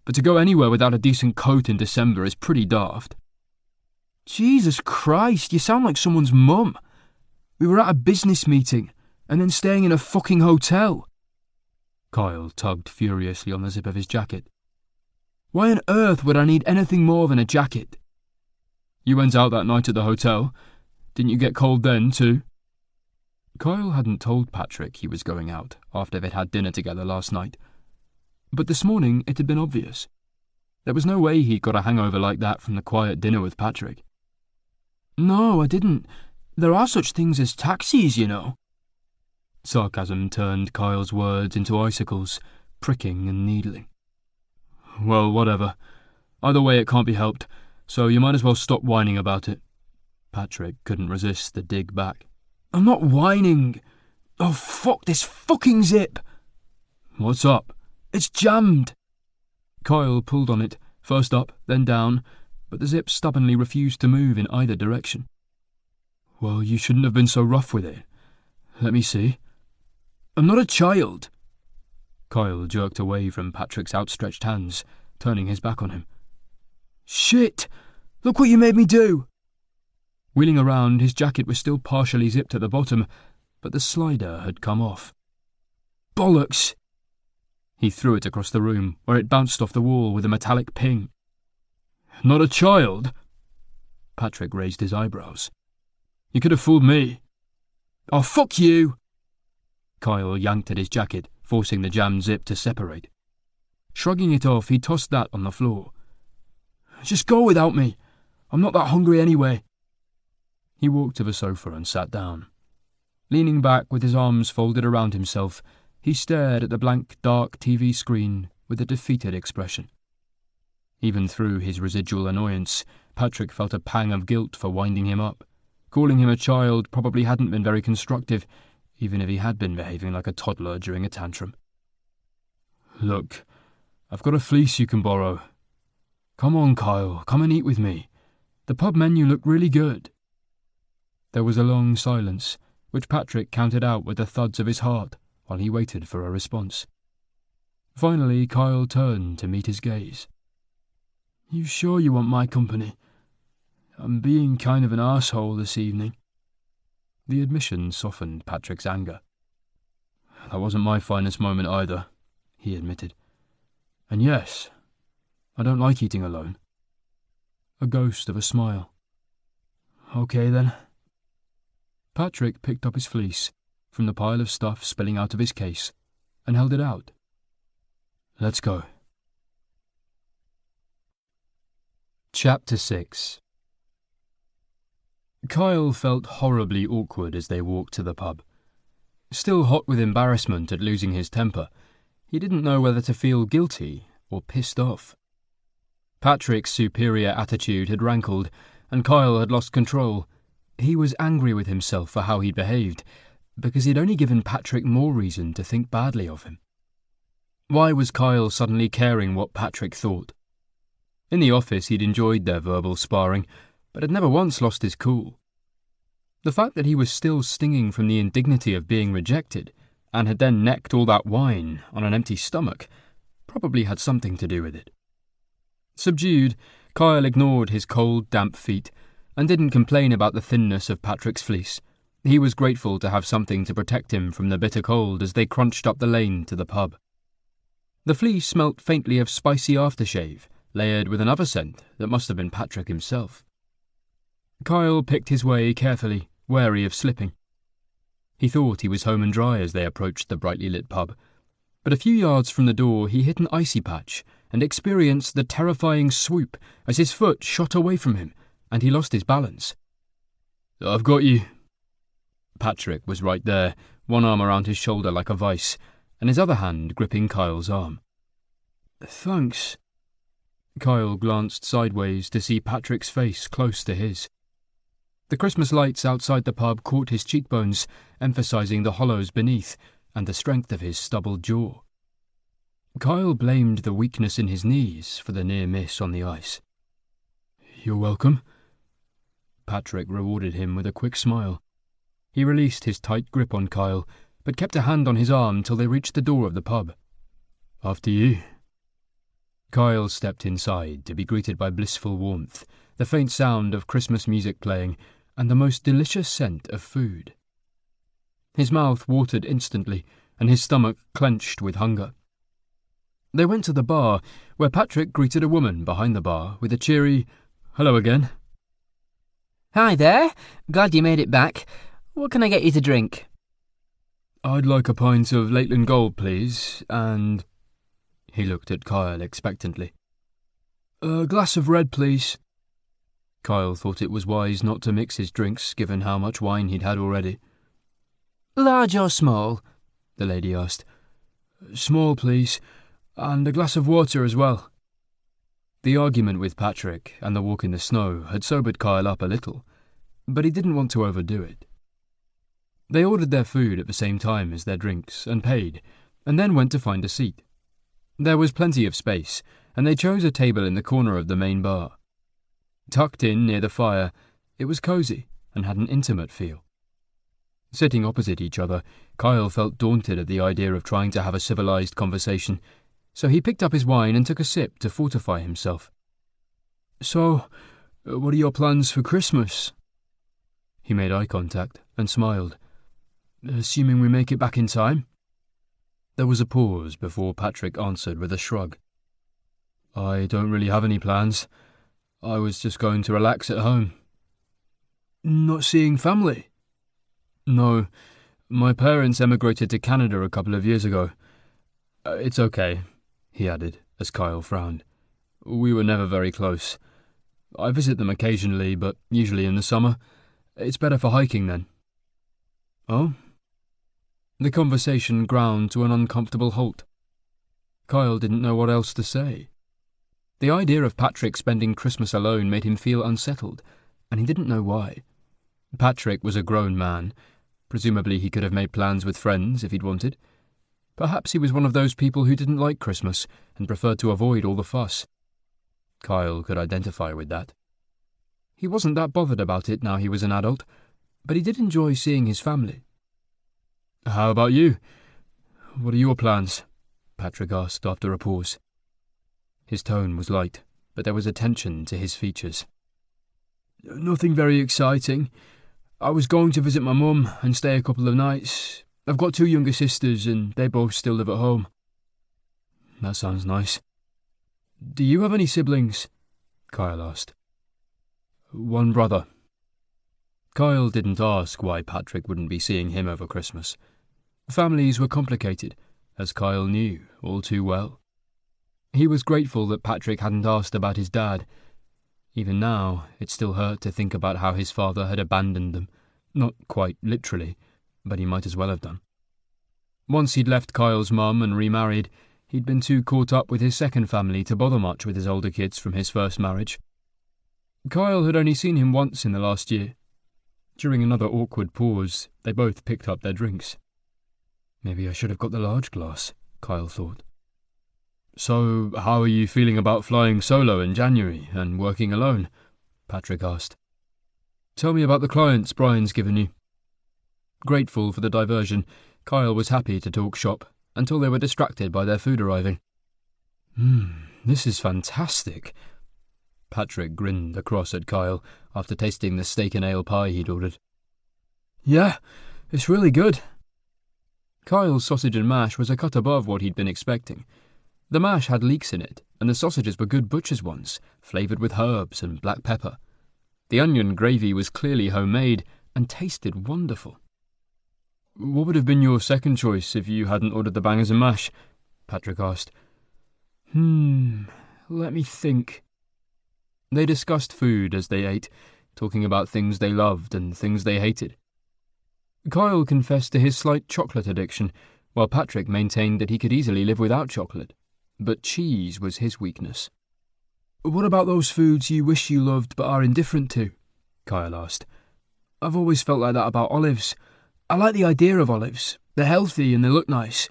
But to go anywhere without a decent coat in December is pretty daft. Jesus Christ, you sound like someone's mum. We were at a business meeting, and then staying in a fucking hotel. Kyle tugged furiously on the zip of his jacket. Why on earth would I need anything more than a jacket? You went out that night at the hotel. Didn't you get cold then, too? Kyle hadn't told Patrick he was going out after they'd had dinner together last night. But this morning it had been obvious. There was no way he'd got a hangover like that from the quiet dinner with Patrick. No, I didn't. There are such things as taxis, you know. Sarcasm turned Kyle's words into icicles, pricking and needling. Well, whatever. Either way, it can't be helped, so you might as well stop whining about it. Patrick couldn't resist the dig back. I'm not whining. Oh, fuck this fucking zip. What's up? It's jammed. Kyle pulled on it, first up, then down, but the zip stubbornly refused to move in either direction. Well, you shouldn't have been so rough with it. Let me see. I'm not a child. Kyle jerked away from Patrick's outstretched hands, turning his back on him. Shit! Look what you made me do! Wheeling around, his jacket was still partially zipped at the bottom, but the slider had come off. Bollocks! He threw it across the room, where it bounced off the wall with a metallic ping. Not a child? Patrick raised his eyebrows. You could have fooled me. Oh, fuck you! Kyle yanked at his jacket, forcing the jammed zip to separate. Shrugging it off, he tossed that on the floor. Just go without me. I'm not that hungry anyway. He walked to the sofa and sat down. Leaning back with his arms folded around himself, he stared at the blank, dark TV screen with a defeated expression. Even through his residual annoyance, Patrick felt a pang of guilt for winding him up. Calling him a child probably hadn't been very constructive, even if he had been behaving like a toddler during a tantrum. Look, I've got a fleece you can borrow. Come on, Kyle, come and eat with me. The pub menu looked really good. There was a long silence, which Patrick counted out with the thuds of his heart while he waited for a response. Finally, Kyle turned to meet his gaze. You sure you want my company? I'm being kind of an arsehole this evening. The admission softened Patrick's anger. That wasn't my finest moment either, he admitted. And yes, I don't like eating alone. A ghost of a smile. Okay then. Patrick picked up his fleece from the pile of stuff spilling out of his case and held it out. Let's go. Chapter 6. Kyle felt horribly awkward as they walked to the pub. Still hot with embarrassment at losing his temper, he didn't know whether to feel guilty or pissed off. Patrick's superior attitude had rankled, and Kyle had lost control. He was angry with himself for how he'd behaved, because he'd only given Patrick more reason to think badly of him. Why was Kyle suddenly caring what Patrick thought? In the office he'd enjoyed their verbal sparring, but had never once lost his cool. The fact that he was still stinging from the indignity of being rejected, and had then necked all that wine on an empty stomach, probably had something to do with it. Subdued, Kyle ignored his cold, damp feet, and didn't complain about the thinness of Patrick's fleece. He was grateful to have something to protect him from the bitter cold as they crunched up the lane to the pub. The fleece smelt faintly of spicy aftershave, layered with another scent that must have been Patrick himself. Kyle picked his way carefully, wary of slipping. He thought he was home and dry as they approached the brightly lit pub, but a few yards from the door he hit an icy patch and experienced the terrifying swoop as his foot shot away from him and he lost his balance. "I've got you." Patrick was right there, one arm around his shoulder like a vice, and his other hand gripping Kyle's arm. "Thanks." Kyle glanced sideways to see Patrick's face close to his. The Christmas lights outside the pub caught his cheekbones, emphasizing the hollows beneath and the strength of his stubbled jaw. Kyle blamed the weakness in his knees for the near miss on the ice. "You're welcome." Patrick rewarded him with a quick smile. He released his tight grip on Kyle, but kept a hand on his arm till they reached the door of the pub. "After you." Kyle stepped inside to be greeted by blissful warmth, the faint sound of Christmas music playing, and the most delicious scent of food. His mouth watered instantly, and his stomach clenched with hunger. They went to the bar, where Patrick greeted a woman behind the bar with a cheery, "Hello again." Hi there. Glad you made it back. What can I get you to drink? "I'd like a pint of Lakeland Gold, please, and—" He looked at Kyle expectantly. "A glass of red, please." Kyle thought it was wise not to mix his drinks, given how much wine he'd had already. Large or small? The lady asked. "Small, please, and a glass of water as well." The argument with Patrick and the walk in the snow had sobered Kyle up a little, but he didn't want to overdo it. They ordered their food at the same time as their drinks and paid, and then went to find a seat. There was plenty of space, and they chose a table in the corner of the main bar. Tucked in near the fire, it was cozy and had an intimate feel. Sitting opposite each other, Kyle felt daunted at the idea of trying to have a civilized conversation, so he picked up his wine and took a sip to fortify himself. "So, what are your plans for Christmas?" He made eye contact and smiled. "Assuming we make it back in time?" There was a pause before Patrick answered with a shrug. "I don't really have any plans. I was just going to relax at home." "Not seeing family?" "No. My parents emigrated to Canada a couple of years ago. It's okay," he added, as Kyle frowned. "We were never very close. I visit them occasionally, but usually in the summer. It's better for hiking then." "Oh?" The conversation ground to an uncomfortable halt. Kyle didn't know what else to say. The idea of Patrick spending Christmas alone made him feel unsettled, and he didn't know why. Patrick was a grown man. Presumably he could have made plans with friends if he'd wanted. Perhaps he was one of those people who didn't like Christmas and preferred to avoid all the fuss. Kyle could identify with that. He wasn't that bothered about it now he was an adult, but he did enjoy seeing his family. "How about you? What are your plans?" Patrick asked after a pause. His tone was light, but there was a tension to his features. "Nothing very exciting. I was going to visit my mum and stay a couple of nights. I've got 2 younger sisters and they both still live at home." "That sounds nice." "Do you have any siblings?" Kyle asked. "One brother." Kyle didn't ask why Patrick wouldn't be seeing him over Christmas. Families were complicated, as Kyle knew all too well. He was grateful that Patrick hadn't asked about his dad. Even now, it still hurt to think about how his father had abandoned them. Not quite literally, but he might as well have done. Once he'd left Kyle's mum and remarried, he'd been too caught up with his second family to bother much with his older kids from his first marriage. Kyle had only seen him once in the last year. During another awkward pause, they both picked up their drinks. Maybe I should have got the large glass, Kyle thought. "So, how are you feeling about flying solo in January and working alone?" Patrick asked. "Tell me about the clients Brian's given you." Grateful for the diversion, Kyle was happy to talk shop until they were distracted by their food arriving. This is fantastic." Patrick grinned across at Kyle after tasting the steak and ale pie he'd ordered. "Yeah, it's really good." Kyle's sausage and mash was a cut above what he'd been expecting. The mash had leeks in it, and the sausages were good butcher's ones, flavoured with herbs and black pepper. The onion gravy was clearly homemade and tasted wonderful. "What would have been your second choice if you hadn't ordered the bangers and mash?" Patrick asked. Let me think." They discussed food as they ate, talking about things they loved and things they hated. Kyle confessed to his slight chocolate addiction, while Patrick maintained that he could easily live without chocolate, but cheese was his weakness. "What about those foods you wish you loved but are indifferent to?" Kyle asked. "I've always felt like that about olives. I like the idea of olives. They're healthy and they look nice.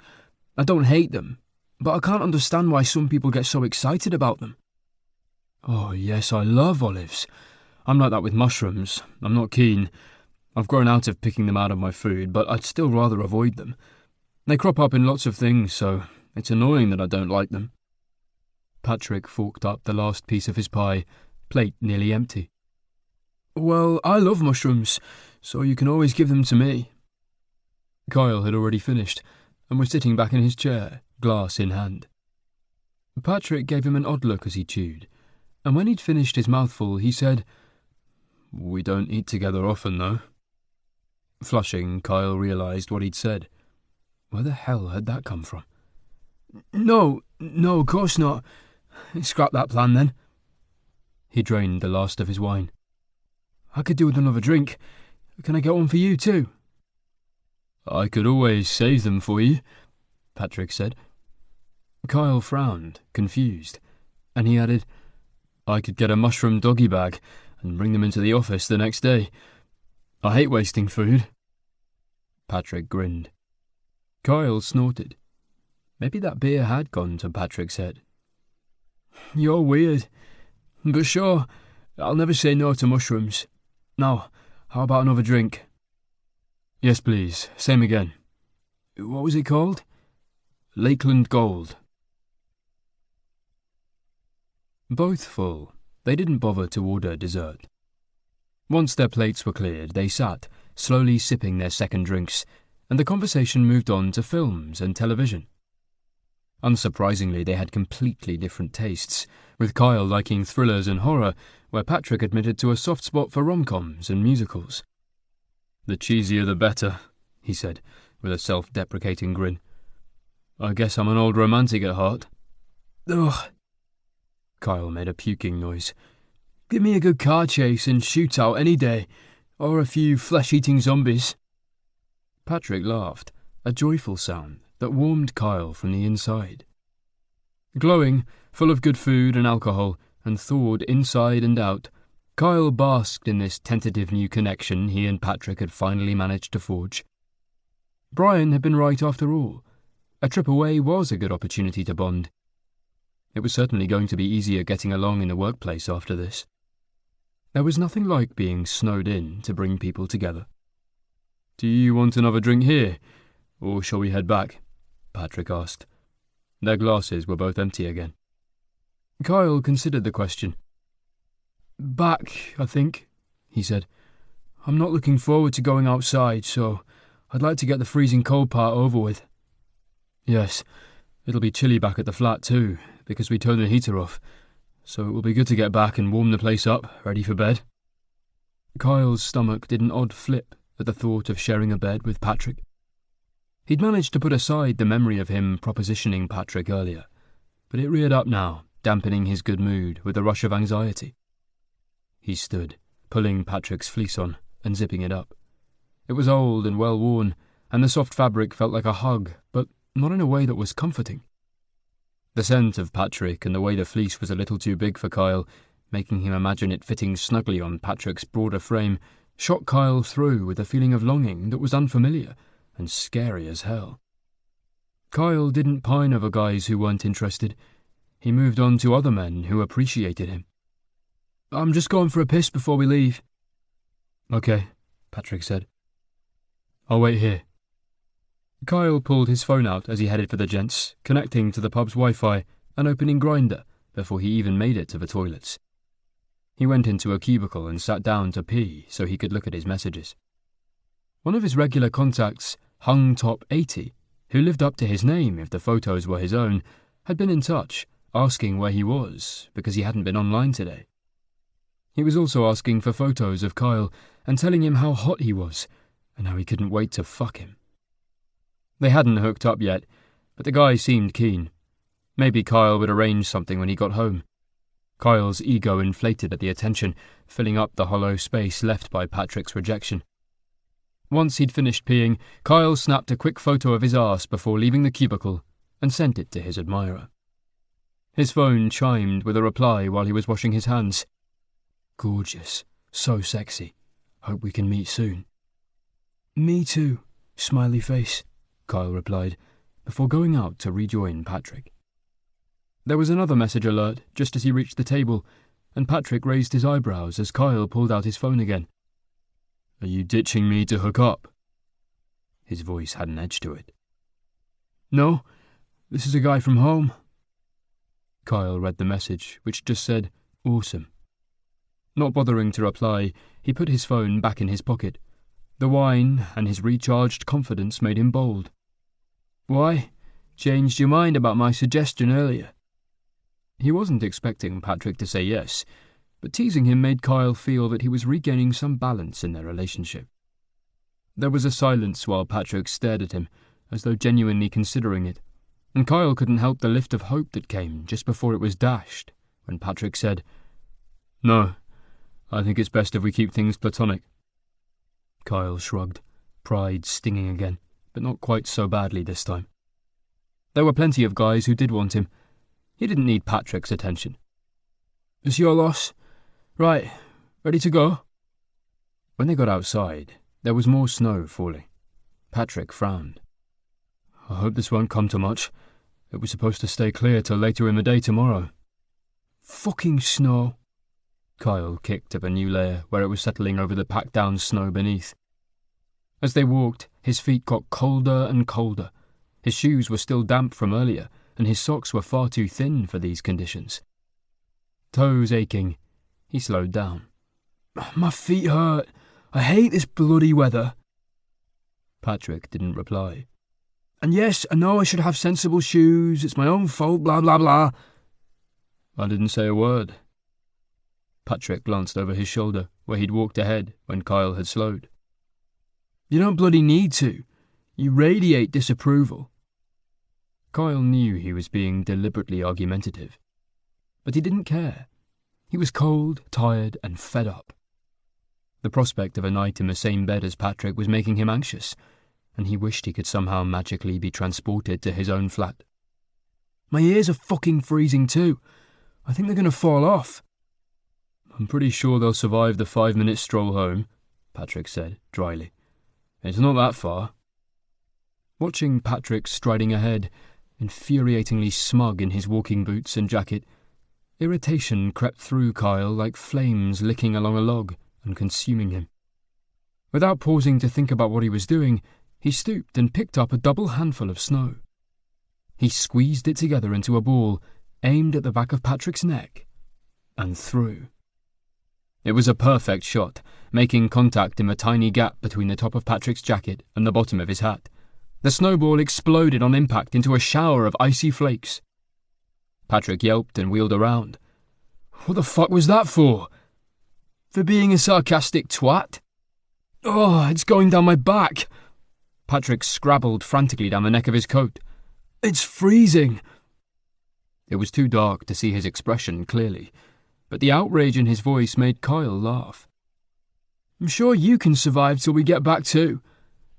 I don't hate them, but I can't understand why some people get so excited about them." "Oh, yes, I love olives. I'm like that with mushrooms. I'm not keen. I've grown out of picking them out of my food, but I'd still rather avoid them. They crop up in lots of things, so it's annoying that I don't like them." Patrick forked up the last piece of his pie, plate nearly empty. "Well, I love mushrooms, so you can always give them to me." Kyle had already finished, and was sitting back in his chair, glass in hand. Patrick gave him an odd look as he chewed, and when he'd finished his mouthful, he said, "We don't eat together often, though." Flushing, Kyle realised what he'd said. Where the hell had that come from? No, of course not. Scrap that plan, then." He drained the last of his wine. "I could do with another drink. Can I get one for you, too?" "I could always save them for you," Patrick said. Kyle frowned, confused, and he added, "I could get a mushroom doggy bag and bring them into the office the next day. I hate wasting food." Patrick grinned. Kyle snorted. Maybe that beer had gone to Patrick's head. "You're weird. But sure, I'll never say no to mushrooms. Now, how about another drink?" "Yes, please. Same again." "What was it called?" "Lakeland Gold." Both full, they didn't bother to order dessert. Once their plates were cleared, they sat, slowly sipping their second drinks, and the conversation moved on to films and television. Unsurprisingly, they had completely different tastes, with Kyle liking thrillers and horror, where Patrick admitted to a soft spot for rom-coms and musicals. "The cheesier the better," he said, with a self-deprecating grin. "I guess I'm an old romantic at heart." "Ugh." Kyle made a puking noise. "Give me a good car chase and shootout any day, or a few flesh-eating zombies." Patrick laughed, a joyful sound that warmed Kyle from the inside. Glowing, full of good food and alcohol, and thawed inside and out, Kyle basked in this tentative new connection he and Patrick had finally managed to forge. Brian had been right after all. A trip away was a good opportunity to bond. It was certainly going to be easier getting along in the workplace after this. There was nothing like being snowed in to bring people together. "Do you want another drink here, or shall we head back?" Patrick asked. Their glasses were both empty again. Kyle considered the question. "Back, I think," he said. "I'm not looking forward to going outside, so I'd like to get the freezing cold part over with." "Yes, it'll be chilly back at the flat too, because we turned the heater off, so it will be good to get back and warm the place up, ready for bed." Kyle's stomach did an odd flip at the thought of sharing a bed with Patrick. He'd managed to put aside the memory of him propositioning Patrick earlier, but it reared up now, dampening his good mood with a rush of anxiety. He stood, pulling Patrick's fleece on and zipping it up. It was old and well-worn, and the soft fabric felt like a hug, but not in a way that was comforting. The scent of Patrick and the way the fleece was a little too big for Kyle, making him imagine it fitting snugly on Patrick's broader frame, shot Kyle through with a feeling of longing that was unfamiliar and scary as hell. Kyle didn't pine over guys who weren't interested. He moved on to other men who appreciated him. "I'm just going for a piss before we leave." "Okay," Patrick said. "I'll wait here." Kyle pulled his phone out as he headed for the gents, connecting to the pub's Wi-Fi and opening Grindr before he even made it to the toilets. He went into a cubicle and sat down to pee so he could look at his messages. One of his regular contacts, Hung Top 80, who lived up to his name if the photos were his own, had been in touch, asking where he was because he hadn't been online today. He was also asking for photos of Kyle and telling him how hot he was and how he couldn't wait to fuck him. They hadn't hooked up yet, but the guy seemed keen. Maybe Kyle would arrange something when he got home. Kyle's ego inflated at the attention, filling up the hollow space left by Patrick's rejection. Once he'd finished peeing, Kyle snapped a quick photo of his arse before leaving the cubicle and sent it to his admirer. His phone chimed with a reply while he was washing his hands. "Gorgeous. So sexy. Hope we can meet soon." "Me too, smiley face," Kyle replied, before going out to rejoin Patrick. There was another message alert just as he reached the table, and Patrick raised his eyebrows as Kyle pulled out his phone again. "Are you ditching me to hook up?" His voice had an edge to it. "No, this is a guy from home." Kyle read the message, which just said, "Awesome." Not bothering to reply, he put his phone back in his pocket. The wine and his recharged confidence made him bold. "Why? Changed your mind about my suggestion earlier?" He wasn't expecting Patrick to say yes, but teasing him made Kyle feel that he was regaining some balance in their relationship. There was a silence while Patrick stared at him, as though genuinely considering it, and Kyle couldn't help the lift of hope that came just before it was dashed, when Patrick said, "No, I think it's best if we keep things platonic." Kyle shrugged, pride stinging again, but not quite so badly this time. There were plenty of guys who did want him. He didn't need Patrick's attention. "It's your loss. Right, ready to go?" When they got outside, there was more snow falling. Patrick frowned. "I hope this won't come to much. It was supposed to stay clear till later in the day tomorrow." "Fucking snow." Kyle kicked up a new layer where it was settling over the packed-down snow beneath. As they walked, his feet got colder and colder. His shoes were still damp from earlier, and his socks were far too thin for these conditions. Toes aching, he slowed down. "My feet hurt. I hate this bloody weather." Patrick didn't reply. "And yes, I know I should have sensible shoes. It's my own fault, blah, blah, blah." "I didn't say a word." Patrick glanced over his shoulder, where he'd walked ahead when Kyle had slowed. "You don't bloody need to. You radiate disapproval." Kyle knew he was being deliberately argumentative, but he didn't care. He was cold, tired, and fed up. The prospect of a night in the same bed as Patrick was making him anxious, and he wished he could somehow magically be transported to his own flat. "My ears are fucking freezing too. I think they're going to fall off." "I'm pretty sure they'll survive the 5-minute stroll home," Patrick said, dryly. "It's not that far." Watching Patrick striding ahead, infuriatingly smug in his walking boots and jacket, irritation crept through Kyle like flames licking along a log and consuming him. Without pausing to think about what he was doing, he stooped and picked up a double handful of snow. He squeezed it together into a ball, aimed at the back of Patrick's neck, and threw. It was a perfect shot, making contact in the tiny gap between the top of Patrick's jacket and the bottom of his hat. The snowball exploded on impact into a shower of icy flakes. Patrick yelped and wheeled around. "What the fuck was that for?" "For being a sarcastic twat." "Oh, it's going down my back." Patrick scrabbled frantically down the neck of his coat. "It's freezing." It was too dark to see his expression clearly, but the outrage in his voice made Kyle laugh. "I'm sure you can survive till we get back too.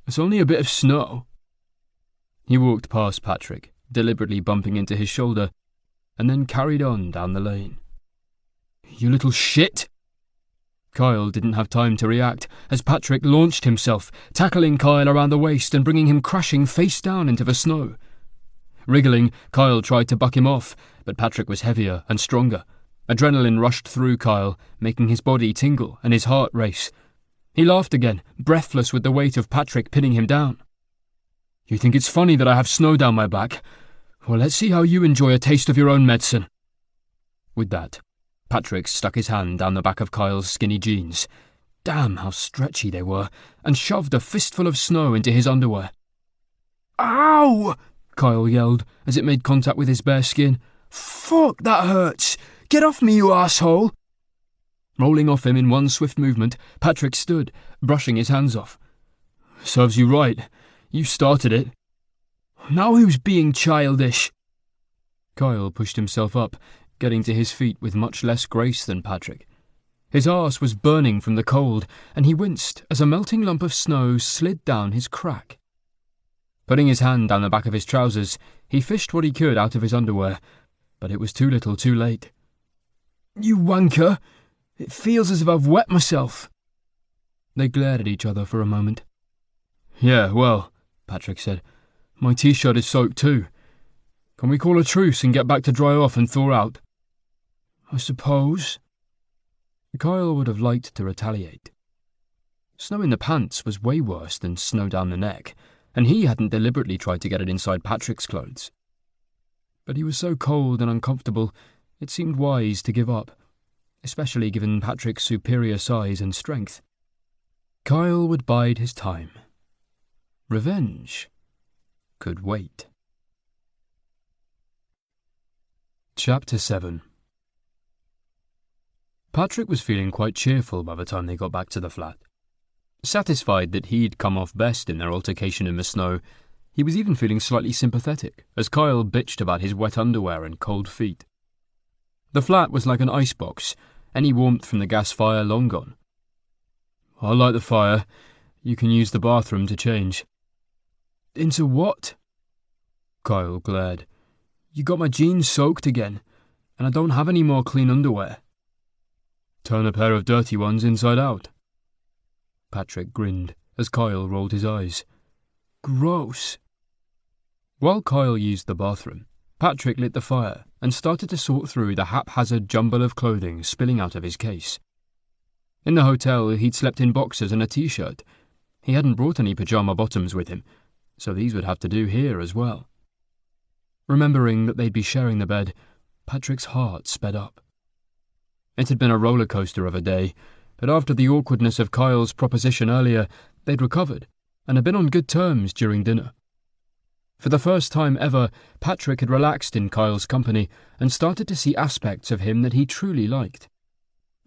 It's only a bit of snow." He walked past Patrick, deliberately bumping into his shoulder, and then carried on down the lane. "You little shit!" Kyle didn't have time to react as Patrick launched himself, tackling Kyle around the waist and bringing him crashing face down into the snow. Wriggling, Kyle tried to buck him off, but Patrick was heavier and stronger. Adrenaline rushed through Kyle, making his body tingle and his heart race. He laughed again, breathless with the weight of Patrick pinning him down. "You think it's funny that I have snow down my back? Well, let's see how you enjoy a taste of your own medicine." With that, Patrick stuck his hand down the back of Kyle's skinny jeans, damn how stretchy they were, and shoved a fistful of snow into his underwear. "Ow!" Kyle yelled as it made contact with his bare skin. "Fuck, that hurts! Get off me, you asshole!" Rolling off him in one swift movement, Patrick stood, brushing his hands off. "Serves you right. You started it." "Now who's being childish?" Kyle pushed himself up, getting to his feet with much less grace than Patrick. His arse was burning from the cold, and he winced as a melting lump of snow slid down his crack. Putting his hand down the back of his trousers, he fished what he could out of his underwear, but it was too little too late. "You wanker! It feels as if I've wet myself." They glared at each other for a moment. "Yeah, well," Patrick said, "my t-shirt is soaked too. Can we call a truce and get back to dry off and thaw out?" "I suppose." Kyle would have liked to retaliate. Snow in the pants was way worse than snow down the neck, and he hadn't deliberately tried to get it inside Patrick's clothes. But he was so cold and uncomfortable, it seemed wise to give up, especially given Patrick's superior size and strength. Kyle would bide his time. Revenge could wait. Chapter 7. Patrick was feeling quite cheerful by the time they got back to the flat. Satisfied that he'd come off best in their altercation in the snow, he was even feeling slightly sympathetic as Kyle bitched about his wet underwear and cold feet. The flat was like an icebox, any warmth from the gas fire long gone. "I'll light the fire. You can use the bathroom to change." "Into what?" Kyle glared. "You got my jeans soaked again, and I don't have any more clean underwear." "Turn a pair of dirty ones inside out." Patrick grinned as Kyle rolled his eyes. "Gross." While Kyle used the bathroom, Patrick lit the fire and started to sort through the haphazard jumble of clothing spilling out of his case. In the hotel, he'd slept in boxers and a t-shirt. He hadn't brought any pyjama bottoms with him, so these would have to do here as well. Remembering that they'd be sharing the bed, Patrick's heart sped up. It had been a roller coaster of a day, but after the awkwardness of Kyle's proposition earlier, they'd recovered and had been on good terms during dinner. For the first time ever, Patrick had relaxed in Kyle's company and started to see aspects of him that he truly liked.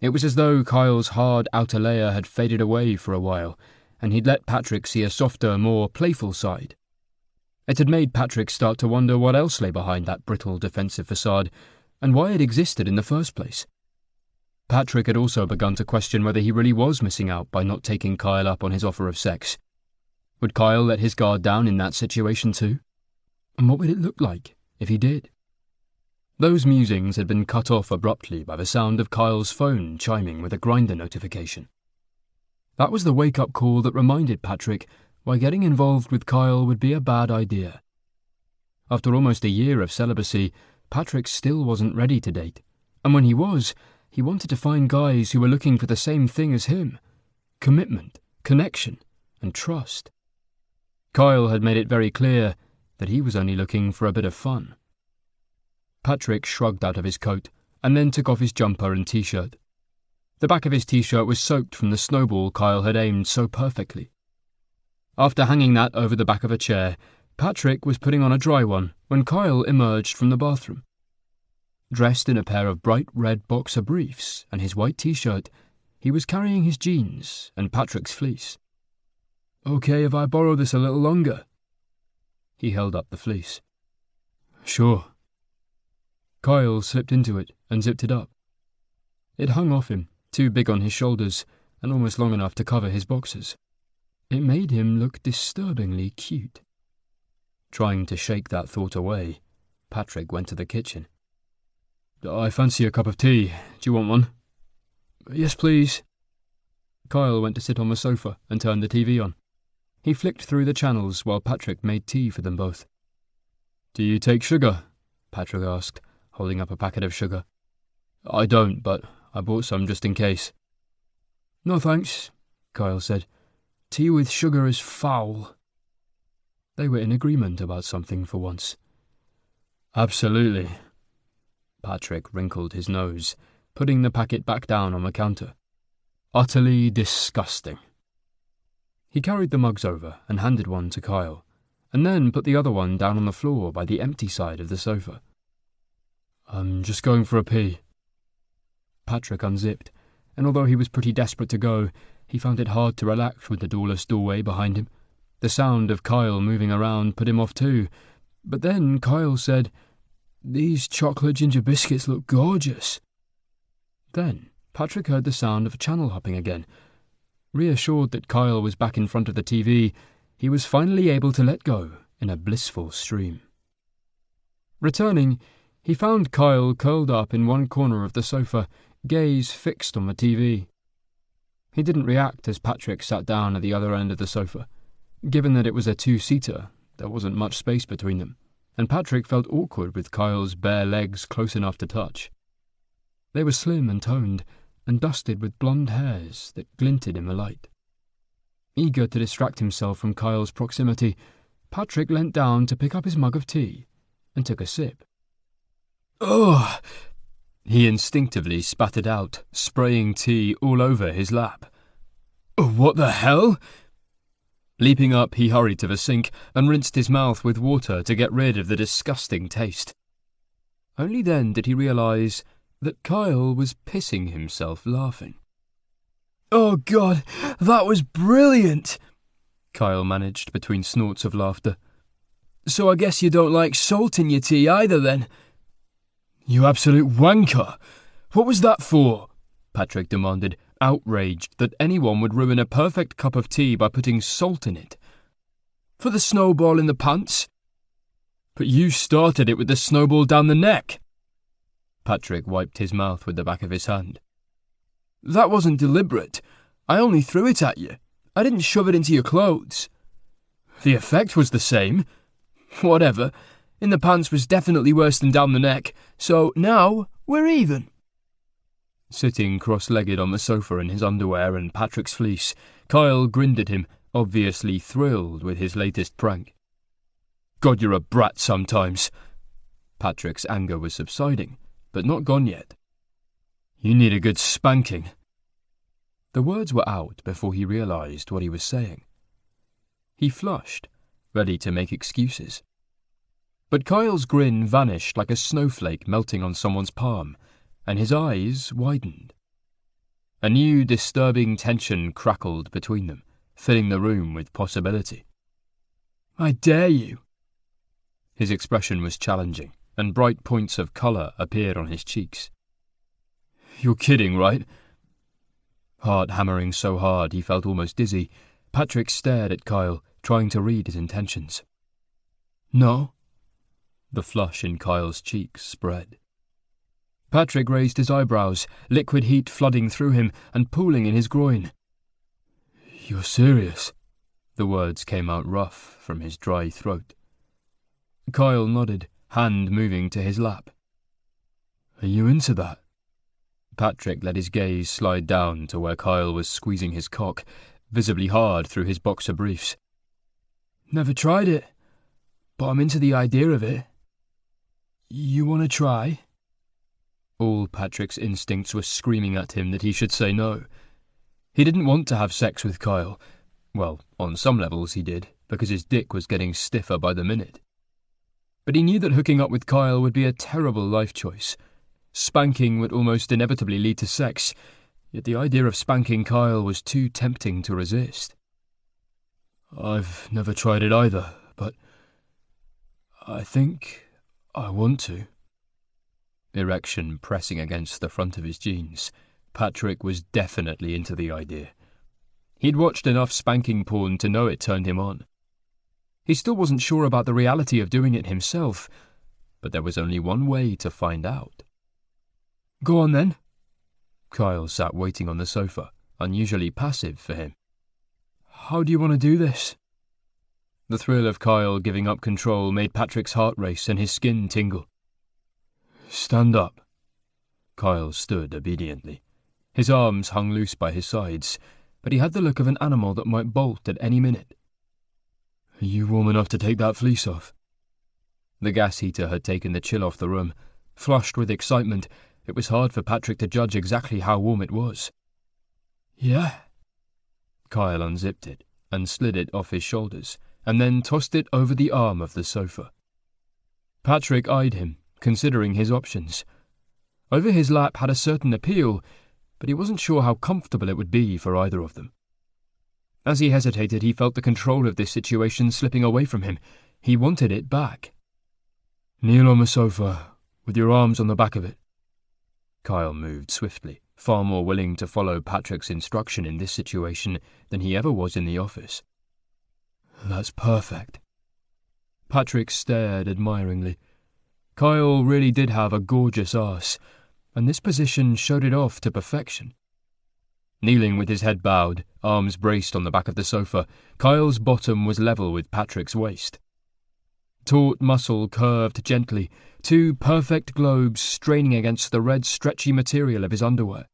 It was as though Kyle's hard outer layer had faded away for a while, and he'd let Patrick see a softer, more playful side. It had made Patrick start to wonder what else lay behind that brittle defensive facade, and why it existed in the first place. Patrick had also begun to question whether he really was missing out by not taking Kyle up on his offer of sex. Would Kyle let his guard down in that situation too? And what would it look like if he did? Those musings had been cut off abruptly by the sound of Kyle's phone chiming with a Grindr notification. That was the wake-up call that reminded Patrick why getting involved with Kyle would be a bad idea. After almost a year of celibacy, Patrick still wasn't ready to date, and when he was, he wanted to find guys who were looking for the same thing as him: commitment, connection, and trust. Kyle had made it very clear that he was only looking for a bit of fun. Patrick shrugged out of his coat and then took off his jumper and t-shirt. The back of his t-shirt was soaked from the snowball Kyle had aimed so perfectly. After hanging that over the back of a chair, Patrick was putting on a dry one when Kyle emerged from the bathroom. Dressed in a pair of bright red boxer briefs and his white t-shirt, he was carrying his jeans and Patrick's fleece. "Okay if I borrow this a little longer?" He held up the fleece. "Sure." Kyle slipped into it and zipped it up. It hung off him, too big on his shoulders and almost long enough to cover his boxers. It made him look disturbingly cute. Trying to shake that thought away, Patrick went to the kitchen. "I fancy a cup of tea. Do you want one?" "Yes, please." Kyle went to sit on the sofa and turned the TV on. He flicked through the channels while Patrick made tea for them both. "Do you take sugar?" Patrick asked, holding up a packet of sugar. "I don't, but I bought some just in case." "No thanks," Kyle said. "Tea with sugar is foul." They were in agreement about something for once. "Absolutely." Patrick wrinkled his nose, putting the packet back down on the counter. "Utterly disgusting." He carried the mugs over and handed one to Kyle, and then put the other one down on the floor by the empty side of the sofa. "I'm just going for a pee." Patrick unzipped, and although he was pretty desperate to go, he found it hard to relax with the doorless doorway behind him. The sound of Kyle moving around put him off too, but then Kyle said, "These chocolate ginger biscuits look gorgeous." Then Patrick heard the sound of channel hopping again. Reassured that Kyle was back in front of the TV, he was finally able to let go in a blissful stream. Returning, he found Kyle curled up in one corner of the sofa, gaze fixed on the TV. He didn't react as Patrick sat down at the other end of the sofa. Given that it was a two-seater, there wasn't much space between them, and Patrick felt awkward with Kyle's bare legs close enough to touch. They were slim and toned, and dusted with blonde hairs that glinted in the light. Eager to distract himself from Kyle's proximity, Patrick leant down to pick up his mug of tea and took a sip. "Ugh!" he instinctively spat it out, spraying tea all over his lap. "What the hell?" Leaping up, he hurried to the sink and rinsed his mouth with water to get rid of the disgusting taste. Only then did he realize that Kyle was pissing himself laughing. "Oh God, that was brilliant!" Kyle managed between snorts of laughter. "So I guess you don't like salt in your tea either then?" "You absolute wanker! What was that for?" Patrick demanded, outraged that anyone would ruin a perfect cup of tea by putting salt in it. "For the snowball in the pants." "But you started it with the snowball down the neck." Patrick wiped his mouth with the back of his hand. "That wasn't deliberate. I only threw it at you. I didn't shove it into your clothes." "The effect was the same." "Whatever. In the pants was definitely worse than down the neck, so now we're even." Sitting cross-legged on the sofa in his underwear and Patrick's fleece, Kyle grinned at him, obviously thrilled with his latest prank. "God, you're a brat sometimes." Patrick's anger was subsiding, but not gone yet. "You need a good spanking." The words were out before he realized what he was saying. He flushed, ready to make excuses. But Kyle's grin vanished like a snowflake melting on someone's palm, and his eyes widened. A new disturbing tension crackled between them, filling the room with possibility. "I dare you." His expression was challenging, and bright points of colour appeared on his cheeks. "You're kidding, right?" Heart hammering so hard he felt almost dizzy, Patrick stared at Kyle, trying to read his intentions. "No?" The flush in Kyle's cheeks spread. Patrick raised his eyebrows, liquid heat flooding through him and pooling in his groin. "You're serious?" The words came out rough from his dry throat. Kyle nodded, hand moving to his lap. "Are you into that?" Patrick let his gaze slide down to where Kyle was squeezing his cock, visibly hard through his boxer briefs. "Never tried it, but I'm into the idea of it. You want to try?" All Patrick's instincts were screaming at him that he should say no. He didn't want to have sex with Kyle. Well, on some levels he did, because his dick was getting stiffer by the minute. But he knew that hooking up with Kyle would be a terrible life choice. Spanking would almost inevitably lead to sex, yet the idea of spanking Kyle was too tempting to resist. "I've never tried it either, but I think I want to." Erection pressing against the front of his jeans, Patrick was definitely into the idea. He'd watched enough spanking porn to know it turned him on. He still wasn't sure about the reality of doing it himself, but there was only one way to find out. "Go on then." Kyle sat waiting on the sofa, unusually passive for him. "How do you want to do this?" The thrill of Kyle giving up control made Patrick's heart race and his skin tingle. "Stand up." Kyle stood obediently. His arms hung loose by his sides, but he had the look of an animal that might bolt at any minute. "Are you warm enough to take that fleece off?" The gas heater had taken the chill off the room. Flushed with excitement, it was hard for Patrick to judge exactly how warm it was. "Yeah." Kyle unzipped it and slid it off his shoulders, and then tossed it over the arm of the sofa. Patrick eyed him, considering his options. Over his lap had a certain appeal, but he wasn't sure how comfortable it would be for either of them. As he hesitated, he felt the control of this situation slipping away from him. He wanted it back. "Kneel on the sofa, with your arms on the back of it." Kyle moved swiftly, far more willing to follow Patrick's instruction in this situation than he ever was in the office. "That's perfect." Patrick stared admiringly. Kyle really did have a gorgeous arse, and this position showed it off to perfection. Kneeling with his head bowed, arms braced on the back of the sofa, Kyle's bottom was level with Patrick's waist. Taut muscle curved gently, two perfect globes straining against the red stretchy material of his underwear.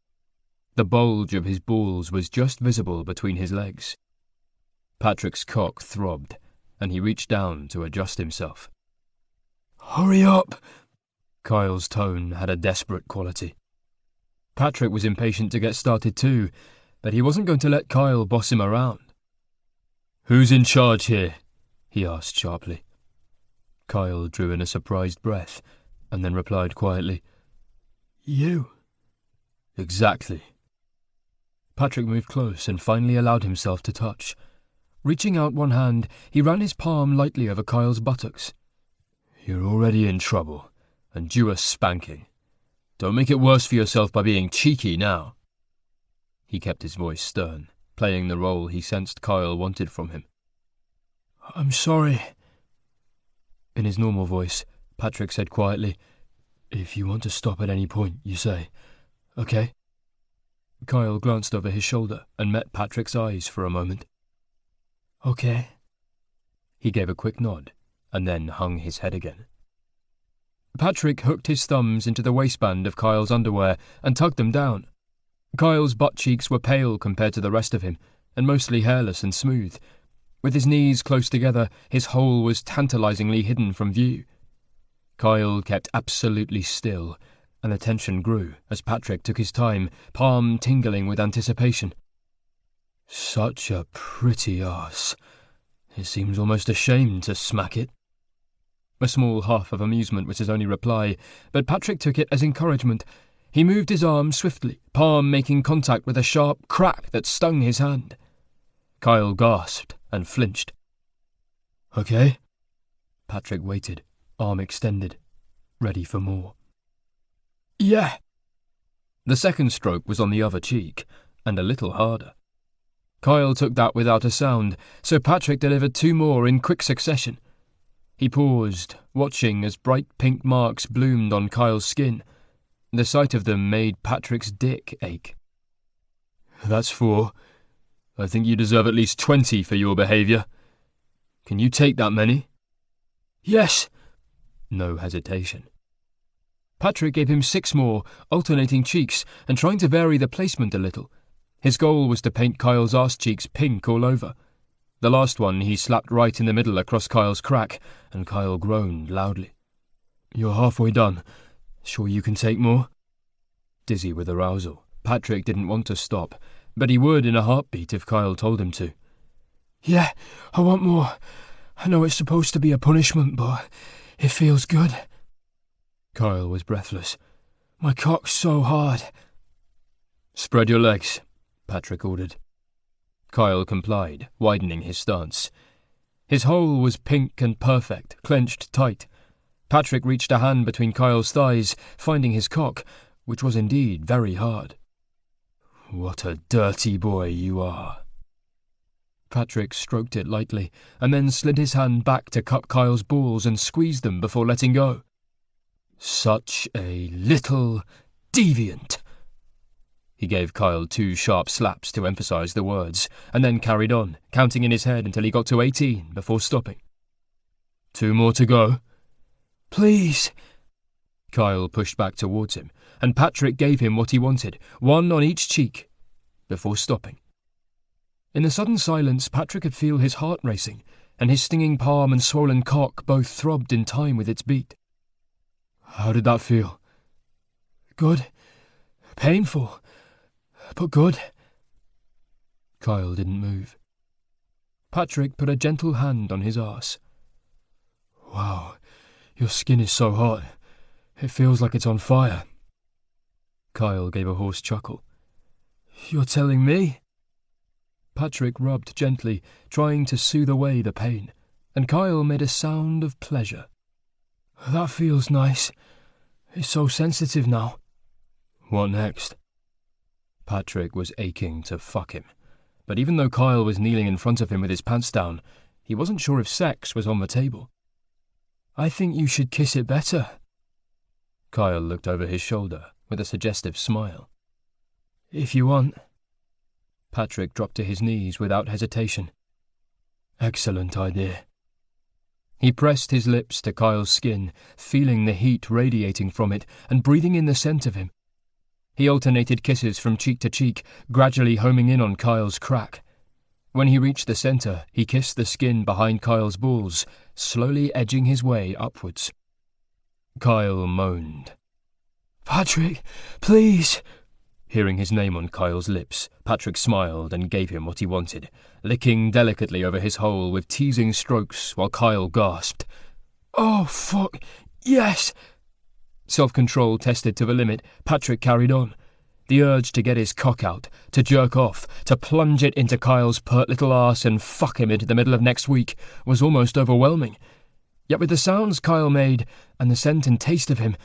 The bulge of his balls was just visible between his legs. Patrick's cock throbbed, and he reached down to adjust himself. "Hurry up!" Kyle's tone had a desperate quality. Patrick was impatient to get started too, but he wasn't going to let Kyle boss him around. "Who's in charge here?" he asked sharply. Kyle drew in a surprised breath, and then replied quietly, "You." "Exactly." Patrick moved close and finally allowed himself to touch. Reaching out one hand, he ran his palm lightly over Kyle's buttocks. "You're already in trouble, and due a spanking. Don't make it worse for yourself by being cheeky now." He kept his voice stern, playing the role he sensed Kyle wanted from him. "I'm sorry." In his normal voice, Patrick said quietly, "If you want to stop at any point, you say, okay?" Kyle glanced over his shoulder and met Patrick's eyes for a moment. "Okay." He gave a quick nod, and then hung his head again. Patrick hooked his thumbs into the waistband of Kyle's underwear and tugged them down. Kyle's butt cheeks were pale compared to the rest of him, and mostly hairless and smooth. With his knees close together, his hole was tantalizingly hidden from view. Kyle kept absolutely still, and the tension grew as Patrick took his time, palm tingling with anticipation. "Such a pretty arse. It seems almost ashamed to smack it." A small huff of amusement was his only reply, but Patrick took it as encouragement. He moved his arm swiftly, palm making contact with a sharp crack that stung his hand. Kyle gasped and flinched. "Okay?" Patrick waited, arm extended, ready for more. "Yeah." The second stroke was on the other cheek, and a little harder. Kyle took that without a sound, so Patrick delivered two more in quick succession. He paused, watching as bright pink marks bloomed on Kyle's skin. The sight of them made Patrick's dick ache. "That's 4. I think you deserve at least 20 for your behaviour. Can you take that many?" "Yes." No hesitation. Patrick gave him 6 more, alternating cheeks, and trying to vary the placement a little. His goal was to paint Kyle's arse cheeks pink all over. The last one he slapped right in the middle across Kyle's crack, and Kyle groaned loudly. "You're halfway done. Sure you can take more?" Dizzy with arousal, Patrick didn't want to stop, but he would in a heartbeat if Kyle told him to. "Yeah, I want more. I know it's supposed to be a punishment, but it feels good." Kyle was breathless. "My cock's so hard." "Spread your legs," Patrick ordered. Kyle complied, widening his stance. His hole was pink and perfect, clenched tight. Patrick reached a hand between Kyle's thighs, finding his cock, which was indeed very hard. "What a dirty boy you are." Patrick stroked it lightly, and then slid his hand back to cup Kyle's balls and squeeze them before letting go. "Such a little deviant." He gave Kyle 2 sharp slaps to emphasize the words, and then carried on, counting in his head until he got to 18 before stopping. 2 more to go." "Please." Kyle pushed back towards him, and Patrick gave him what he wanted, 1 on each cheek, before stopping. In the sudden silence, Patrick could feel his heart racing, and his stinging palm and swollen cock both throbbed in time with its beat. "How did that feel?" "Good. Painful, but good." Kyle didn't move. Patrick put a gentle hand on his arse. Wow, your skin is so hot. It feels like it's on fire. Kyle gave a hoarse chuckle. You're telling me? Patrick rubbed gently, trying to soothe away the pain, and Kyle made a sound of pleasure. That feels nice. It's so sensitive now. What next? Patrick was aching to fuck him, but even though Kyle was kneeling in front of him with his pants down, he wasn't sure if sex was on the table. I think you should kiss it better. Kyle looked over his shoulder with a suggestive smile. If you want. Patrick dropped to his knees without hesitation. Excellent idea. He pressed his lips to Kyle's skin, feeling the heat radiating from it and breathing in the scent of him. He alternated kisses from cheek to cheek, gradually homing in on Kyle's crack. When he reached the center, he kissed the skin behind Kyle's balls, slowly edging his way upwards. Kyle moaned. Patrick, please! Hearing his name on Kyle's lips, Patrick smiled and gave him what he wanted, licking delicately over his hole with teasing strokes while Kyle gasped. Oh, fuck, yes! Self-control tested to the limit, Patrick carried on. The urge to get his cock out, to jerk off, to plunge it into Kyle's pert little arse and fuck him into the middle of next week was almost overwhelming. Yet with the sounds Kyle made, and the scent and taste of him,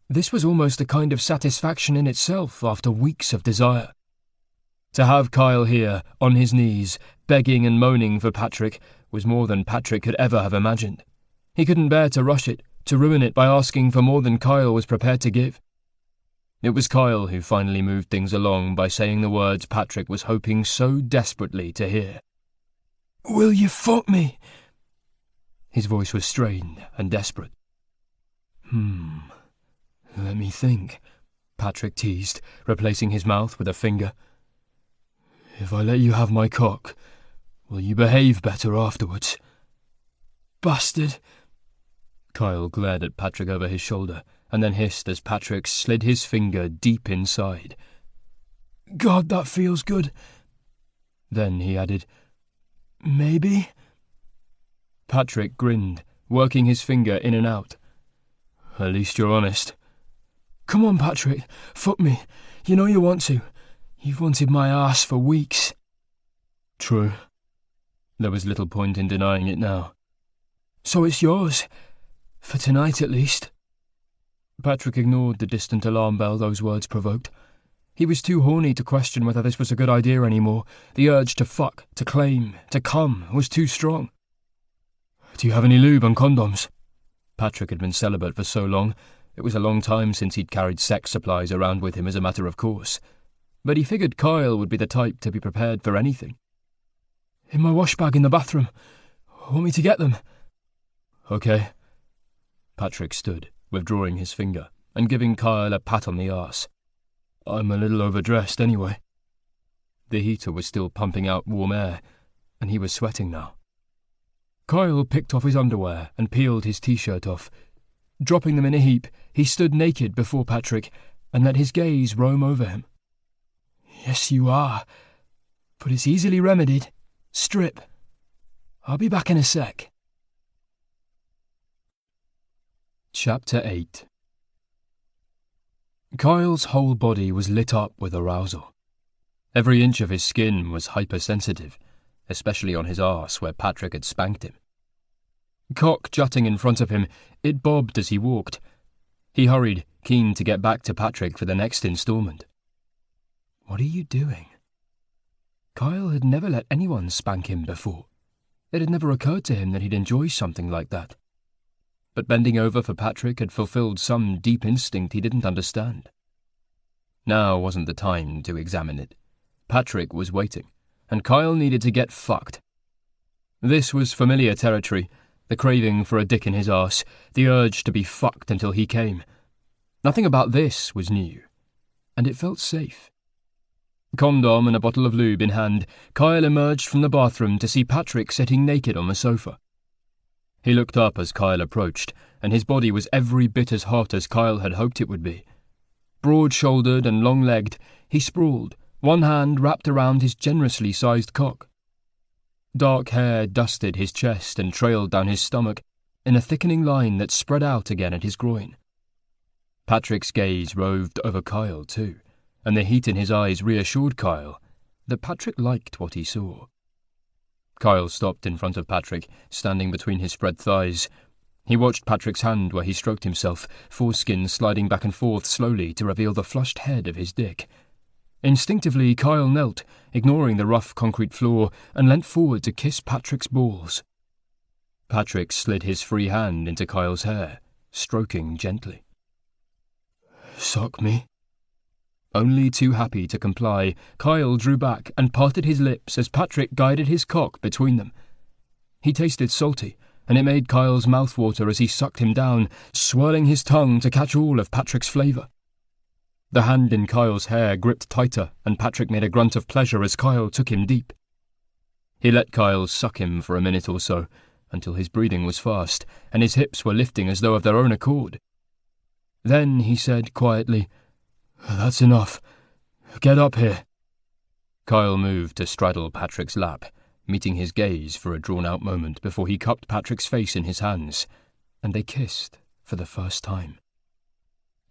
this was almost a kind of satisfaction in itself after weeks of desire. To have Kyle here, on his knees, begging and moaning for Patrick, was more than Patrick could ever have imagined. He couldn't bear to rush it, to ruin it by asking for more than Kyle was prepared to give. It was Kyle who finally moved things along by saying the words Patrick was hoping so desperately to hear. Will you fuck me? His voice was strained and desperate. Let me think, Patrick teased, replacing his mouth with a finger. If I let you have my cock, will you behave better afterwards? Bastard! Kyle glared at Patrick over his shoulder, and then hissed as Patrick slid his finger deep inside. God, that feels good. Then he added, Maybe? Patrick grinned, working his finger in and out. At least you're honest. Come on, Patrick, fuck me. You know you want to. You've wanted my ass for weeks. True. There was little point in denying it now. So it's yours. For tonight, at least. Patrick ignored the distant alarm bell those words provoked. He was too horny to question whether this was a good idea anymore. The urge to fuck, to claim, to come was too strong. Do you have any lube and condoms? Patrick had been celibate for so long. It was a long time since he'd carried sex supplies around with him as a matter of course. But he figured Kyle would be the type to be prepared for anything. In my wash bag in the bathroom. Want me to get them? Okay. Patrick stood, withdrawing his finger, and giving Kyle a pat on the arse. I'm a little overdressed anyway. The heater was still pumping out warm air, and he was sweating now. Kyle picked off his underwear and peeled his t-shirt off. Dropping them in a heap, he stood naked before Patrick and let his gaze roam over him. Yes, you are. But it's easily remedied. Strip. I'll be back in a sec. Chapter 8. Kyle's whole body was lit up with arousal. Every inch of his skin was hypersensitive, especially on his arse where Patrick had spanked him. Cock jutting in front of him, it bobbed as he walked. He hurried, keen to get back to Patrick for the next installment. What are you doing? Kyle had never let anyone spank him before. It had never occurred to him that he'd enjoy something like that. But bending over for Patrick had fulfilled some deep instinct he didn't understand. Now wasn't the time to examine it. Patrick was waiting, and Kyle needed to get fucked. This was familiar territory, the craving for a dick in his arse, the urge to be fucked until he came. Nothing about this was new, and it felt safe. Condom and a bottle of lube in hand, Kyle emerged from the bathroom to see Patrick sitting naked on the sofa. He looked up as Kyle approached, and his body was every bit as hot as Kyle had hoped it would be. Broad-shouldered and long-legged, he sprawled, one hand wrapped around his generously sized cock. Dark hair dusted his chest and trailed down his stomach in a thickening line that spread out again at his groin. Patrick's gaze roved over Kyle too, and the heat in his eyes reassured Kyle that Patrick liked what he saw. Kyle stopped in front of Patrick, standing between his spread thighs. He watched Patrick's hand where he stroked himself, foreskin sliding back and forth slowly to reveal the flushed head of his dick. Instinctively, Kyle knelt, ignoring the rough concrete floor, and leant forward to kiss Patrick's balls. Patrick slid his free hand into Kyle's hair, stroking gently. "Suck me." Only too happy to comply, Kyle drew back and parted his lips as Patrick guided his cock between them. He tasted salty, and it made Kyle's mouth water as he sucked him down, swirling his tongue to catch all of Patrick's flavour. The hand in Kyle's hair gripped tighter, and Patrick made a grunt of pleasure as Kyle took him deep. He let Kyle suck him for a minute or so, until his breathing was fast, and his hips were lifting as though of their own accord. Then he said quietly, "That's enough. Get up here." Kyle moved to straddle Patrick's lap, meeting his gaze for a drawn-out moment before he cupped Patrick's face in his hands, and they kissed for the first time.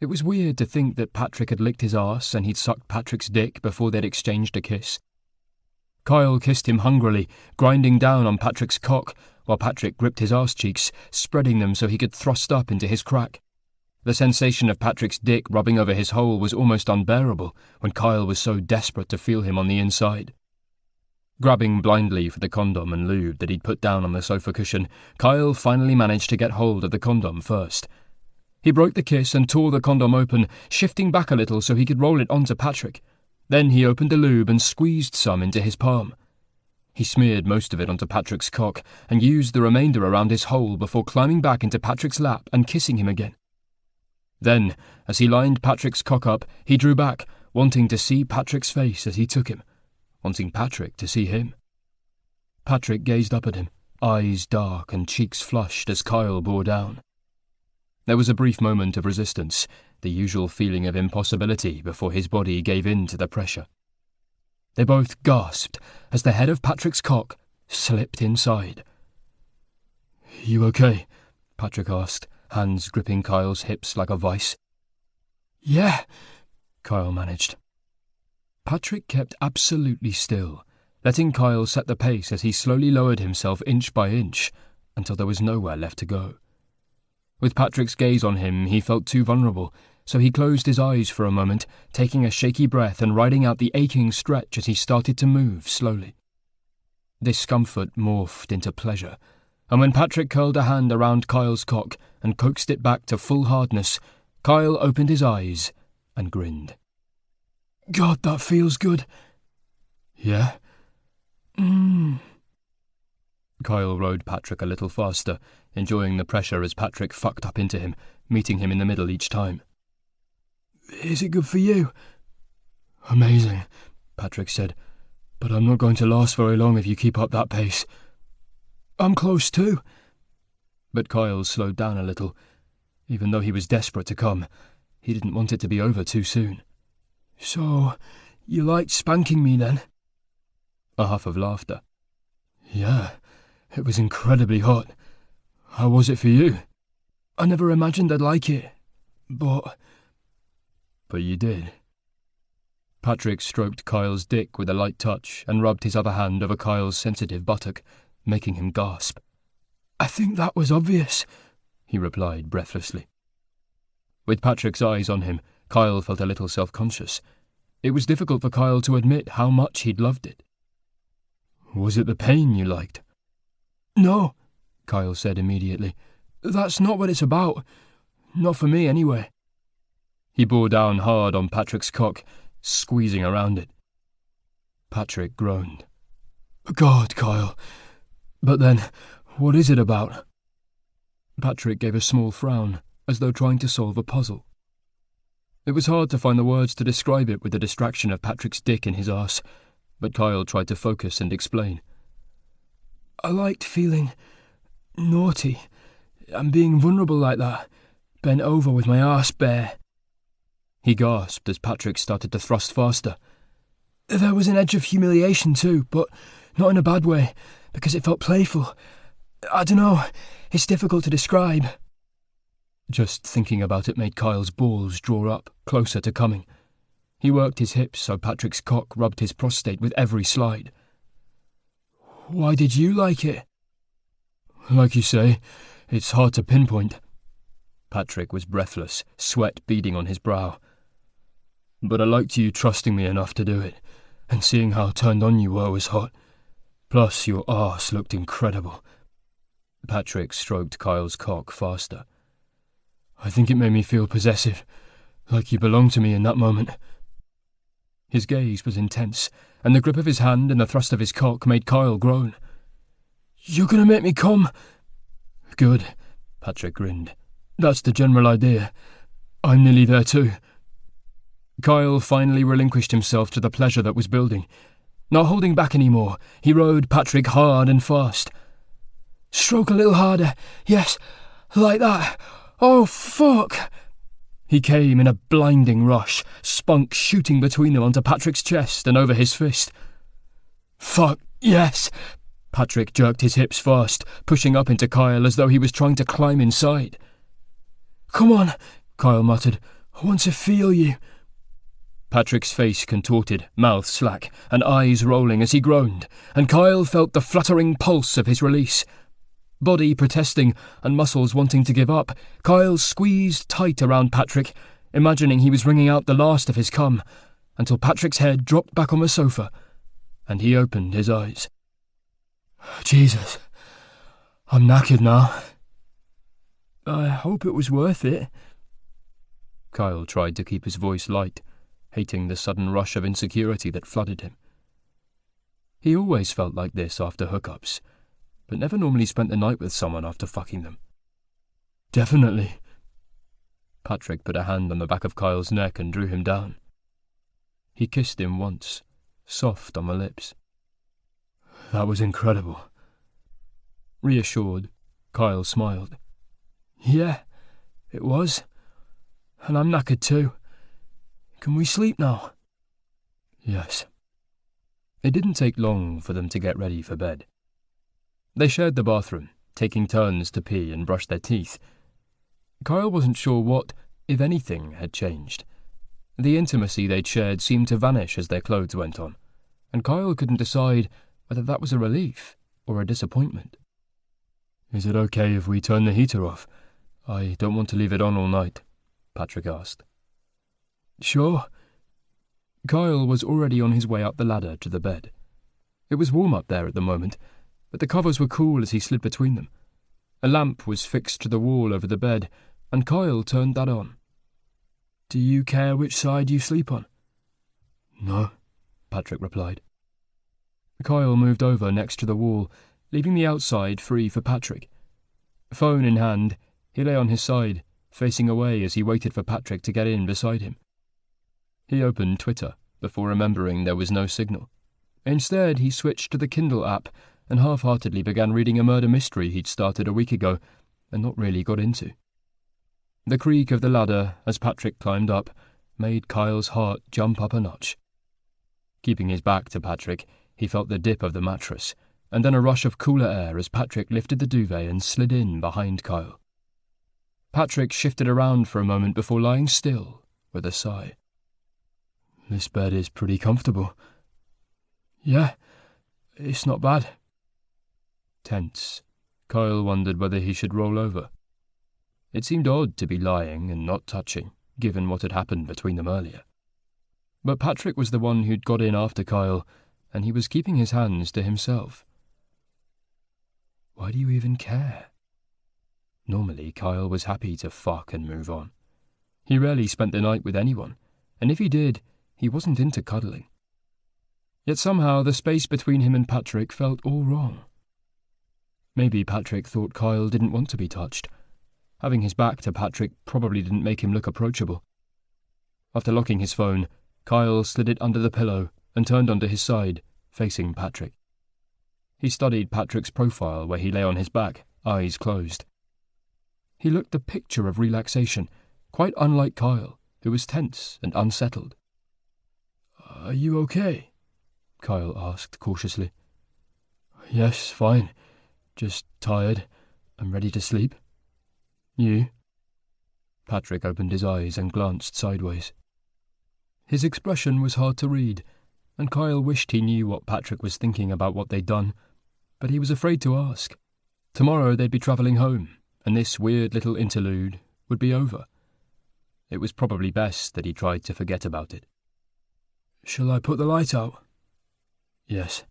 It was weird to think that Patrick had licked his arse and he'd sucked Patrick's dick before they'd exchanged a kiss. Kyle kissed him hungrily, grinding down on Patrick's cock, while Patrick gripped his arse cheeks, spreading them so he could thrust up into his crack. The sensation of Patrick's dick rubbing over his hole was almost unbearable when Kyle was so desperate to feel him on the inside. Grabbing blindly for the condom and lube that he'd put down on the sofa cushion, Kyle finally managed to get hold of the condom first. He broke the kiss and tore the condom open, shifting back a little so he could roll it onto Patrick. Then he opened the lube and squeezed some into his palm. He smeared most of it onto Patrick's cock and used the remainder around his hole before climbing back into Patrick's lap and kissing him again. Then, as he lined Patrick's cock up, he drew back, wanting to see Patrick's face as he took him, wanting Patrick to see him. Patrick gazed up at him, eyes dark and cheeks flushed as Kyle bore down. There was a brief moment of resistance, the usual feeling of impossibility before his body gave in to the pressure. They both gasped as the head of Patrick's cock slipped inside. "You okay?" Patrick asked, hands gripping Kyle's hips like a vice. "Yeah," Kyle managed. Patrick kept absolutely still, letting Kyle set the pace as he slowly lowered himself inch by inch until there was nowhere left to go. With Patrick's gaze on him, he felt too vulnerable, so he closed his eyes for a moment, taking a shaky breath and riding out the aching stretch as he started to move slowly. Discomfort morphed into pleasure, and when Patrick curled a hand around Kyle's cock and coaxed it back to full hardness, Kyle opened his eyes and grinned. "God, that feels good." "Yeah?" Kyle rode Patrick a little faster, enjoying the pressure as Patrick fucked up into him, meeting him in the middle each time. "Is it good for you?" "Amazing," Patrick said, "but I'm not going to last very long if you keep up that pace." "I'm close too." But Kyle slowed down a little. Even though he was desperate to come, he didn't want it to be over too soon. "So, you liked spanking me then?" A huff of laughter. "Yeah, it was incredibly hot. How was it for you?" "I never imagined I'd like it, but you did." Patrick stroked Kyle's dick with a light touch and rubbed his other hand over Kyle's sensitive buttock, making him gasp. "I think that was obvious," he replied breathlessly. With Patrick's eyes on him, Kyle felt a little self-conscious. It was difficult for Kyle to admit how much he'd loved it. "Was it the pain you liked?" "No," Kyle said immediately. "That's not what it's about. Not for me, anyway." He bore down hard on Patrick's cock, squeezing around it. Patrick groaned. "God, Kyle. But then, what is it about?" Patrick gave a small frown, as though trying to solve a puzzle. It was hard to find the words to describe it with the distraction of Patrick's dick in his arse, but Kyle tried to focus and explain. "I liked feeling naughty and being vulnerable like that, bent over with my arse bare." He gasped as Patrick started to thrust faster. "There was an edge of humiliation too, but not in a bad way. because it felt playful. I don't know, it's difficult to describe. Just thinking about it made Kyle's balls draw up, closer to coming. He worked his hips so Patrick's cock rubbed his prostate with every slide. Why did you like it? Like you say, it's hard to pinpoint. Patrick was breathless, sweat beading on his brow. But I liked you trusting me enough to do it, and seeing how turned on you were was hot. Plus, your arse looked incredible. Patrick stroked Kyle's cock faster. I think it made me feel possessive, like you belonged to me in that moment. His gaze was intense, and the grip of his hand and the thrust of his cock made Kyle groan. You're gonna make me come? Good, Patrick grinned. That's the general idea. I'm nearly there too. Kyle finally relinquished himself to the pleasure that was building. Not holding back anymore, he rode Patrick hard and fast. Stroke a little harder. Yes, like that. Oh, fuck! He came in a blinding rush, spunk shooting between them onto Patrick's chest and over his fist. Fuck, yes! Patrick jerked his hips fast, pushing up into Kyle as though he was trying to climb inside. Come on, Kyle muttered. I want to feel you. Patrick's face contorted, mouth slack, and eyes rolling as he groaned, and Kyle felt the fluttering pulse of his release. Body protesting and muscles wanting to give up, Kyle squeezed tight around Patrick, imagining he was wringing out the last of his cum, until Patrick's head dropped back on the sofa, and he opened his eyes. Jesus, I'm knackered now. I hope it was worth it. Kyle tried to keep his voice light, hating the sudden rush of insecurity that flooded him. He always felt like this after hookups, but never normally spent the night with someone after fucking them. Definitely. Patrick put a hand on the back of Kyle's neck and drew him down. He kissed him once, soft on the lips. That was incredible. Reassured, Kyle smiled. Yeah, it was. And I'm knackered too. Can we sleep now? Yes. It didn't take long for them to get ready for bed. They shared the bathroom, taking turns to pee and brush their teeth. Kyle wasn't sure what, if anything, had changed. The intimacy they'd shared seemed to vanish as their clothes went on, and Kyle couldn't decide whether that was a relief or a disappointment. Is it okay if we turn the heater off? I don't want to leave it on all night, Patrick asked. Sure. Kyle was already on his way up the ladder to the bed. It was warm up there at the moment, but the covers were cool as he slid between them. A lamp was fixed to the wall over the bed, and Kyle turned that on. Do you care which side you sleep on? No, Patrick replied. Kyle moved over next to the wall, leaving the outside free for Patrick. Phone in hand, he lay on his side, facing away as he waited for Patrick to get in beside him. He opened Twitter, before remembering there was no signal. Instead, he switched to the Kindle app and half-heartedly began reading a murder mystery he'd started a week ago and not really got into. The creak of the ladder as Patrick climbed up made Kyle's heart jump up a notch. Keeping his back to Patrick, he felt the dip of the mattress, and then a rush of cooler air as Patrick lifted the duvet and slid in behind Kyle. Patrick shifted around for a moment before lying still, with a sigh. This bed is pretty comfortable. Yeah, it's not bad. Tense, Kyle wondered whether he should roll over. It seemed odd to be lying and not touching, given what had happened between them earlier. But Patrick was the one who'd got in after Kyle, and he was keeping his hands to himself. Why do you even care? Normally, Kyle was happy to fuck and move on. He rarely spent the night with anyone, and if he did, he wasn't into cuddling. Yet somehow the space between him and Patrick felt all wrong. Maybe Patrick thought Kyle didn't want to be touched. Having his back to Patrick probably didn't make him look approachable. After locking his phone, Kyle slid it under the pillow and turned onto his side, facing Patrick. He studied Patrick's profile where he lay on his back, eyes closed. He looked the picture of relaxation, quite unlike Kyle, who was tense and unsettled. Are you okay? Kyle asked cautiously. Yes, fine. Just tired and ready to sleep. You? Patrick opened his eyes and glanced sideways. His expression was hard to read, and Kyle wished he knew what Patrick was thinking about what they'd done, but he was afraid to ask. Tomorrow they'd be travelling home, and this weird little interlude would be over. It was probably best that he tried to forget about it. Shall I put the light out? Yes.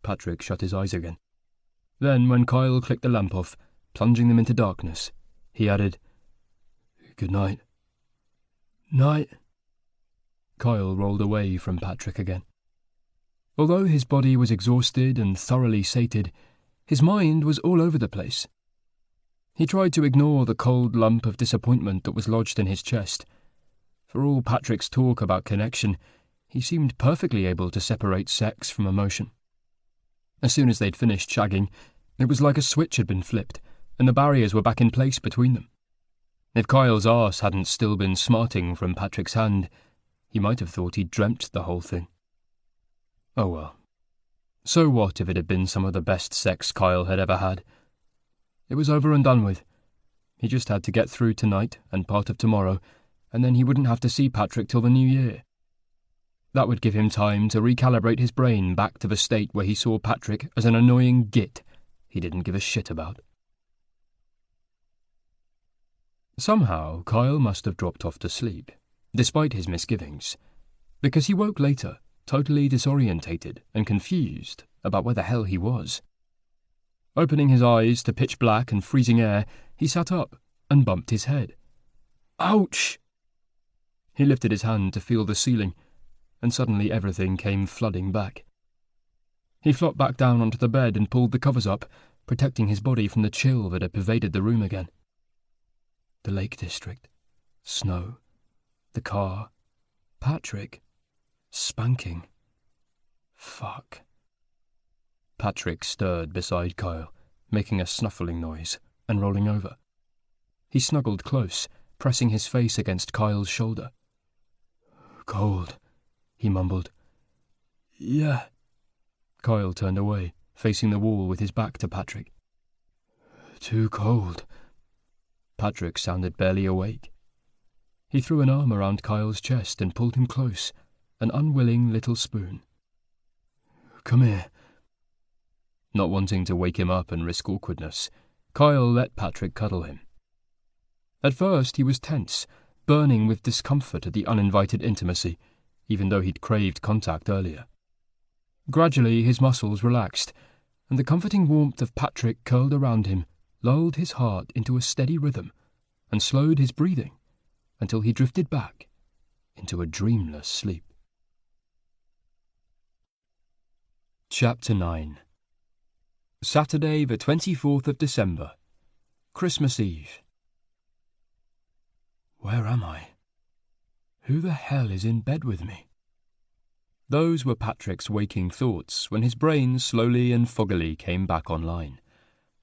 Patrick shut his eyes again. Then, when Kyle clicked the lamp off, plunging them into darkness, he added, Good night. Night. Kyle rolled away from Patrick again. Although his body was exhausted and thoroughly sated, his mind was all over the place. He tried to ignore the cold lump of disappointment that was lodged in his chest. For all Patrick's talk about connection, he seemed perfectly able to separate sex from emotion. As soon as they'd finished shagging, it was like a switch had been flipped, and the barriers were back in place between them. If Kyle's arse hadn't still been smarting from Patrick's hand, he might have thought he'd dreamt the whole thing. Oh well. So what if it had been some of the best sex Kyle had ever had? It was over and done with. He just had to get through tonight and part of tomorrow, and then he wouldn't have to see Patrick till the new year. That would give him time to recalibrate his brain back to the state where he saw Patrick as an annoying git he didn't give a shit about. Somehow, Kyle must have dropped off to sleep, despite his misgivings, because he woke later, totally disorientated and confused about where the hell he was. Opening his eyes to pitch black and freezing air, he sat up and bumped his head. Ouch! He lifted his hand to feel the ceiling, and suddenly everything came flooding back. He flopped back down onto the bed and pulled the covers up, protecting his body from the chill that had pervaded the room again. The Lake District, snow, the car, Patrick, spanking. Fuck. Patrick stirred beside Kyle, making a snuffling noise and rolling over. He snuggled close, pressing his face against Kyle's shoulder. Cold, he mumbled. Yeah. Kyle turned away, facing the wall with his back to Patrick. Too cold. Patrick sounded barely awake. He threw an arm around Kyle's chest and pulled him close, an unwilling little spoon. Come here. Not wanting to wake him up and risk awkwardness, Kyle let Patrick cuddle him. At first he was tense, burning with discomfort at the uninvited intimacy, even though he'd craved contact earlier. Gradually his muscles relaxed, and the comforting warmth of Patrick curled around him lulled his heart into a steady rhythm and slowed his breathing until he drifted back into a dreamless sleep. Chapter 9. Saturday, the 24th of December, Christmas Eve. Where am I? Who the hell is in bed with me? Those were Patrick's waking thoughts when his brain slowly and foggily came back online.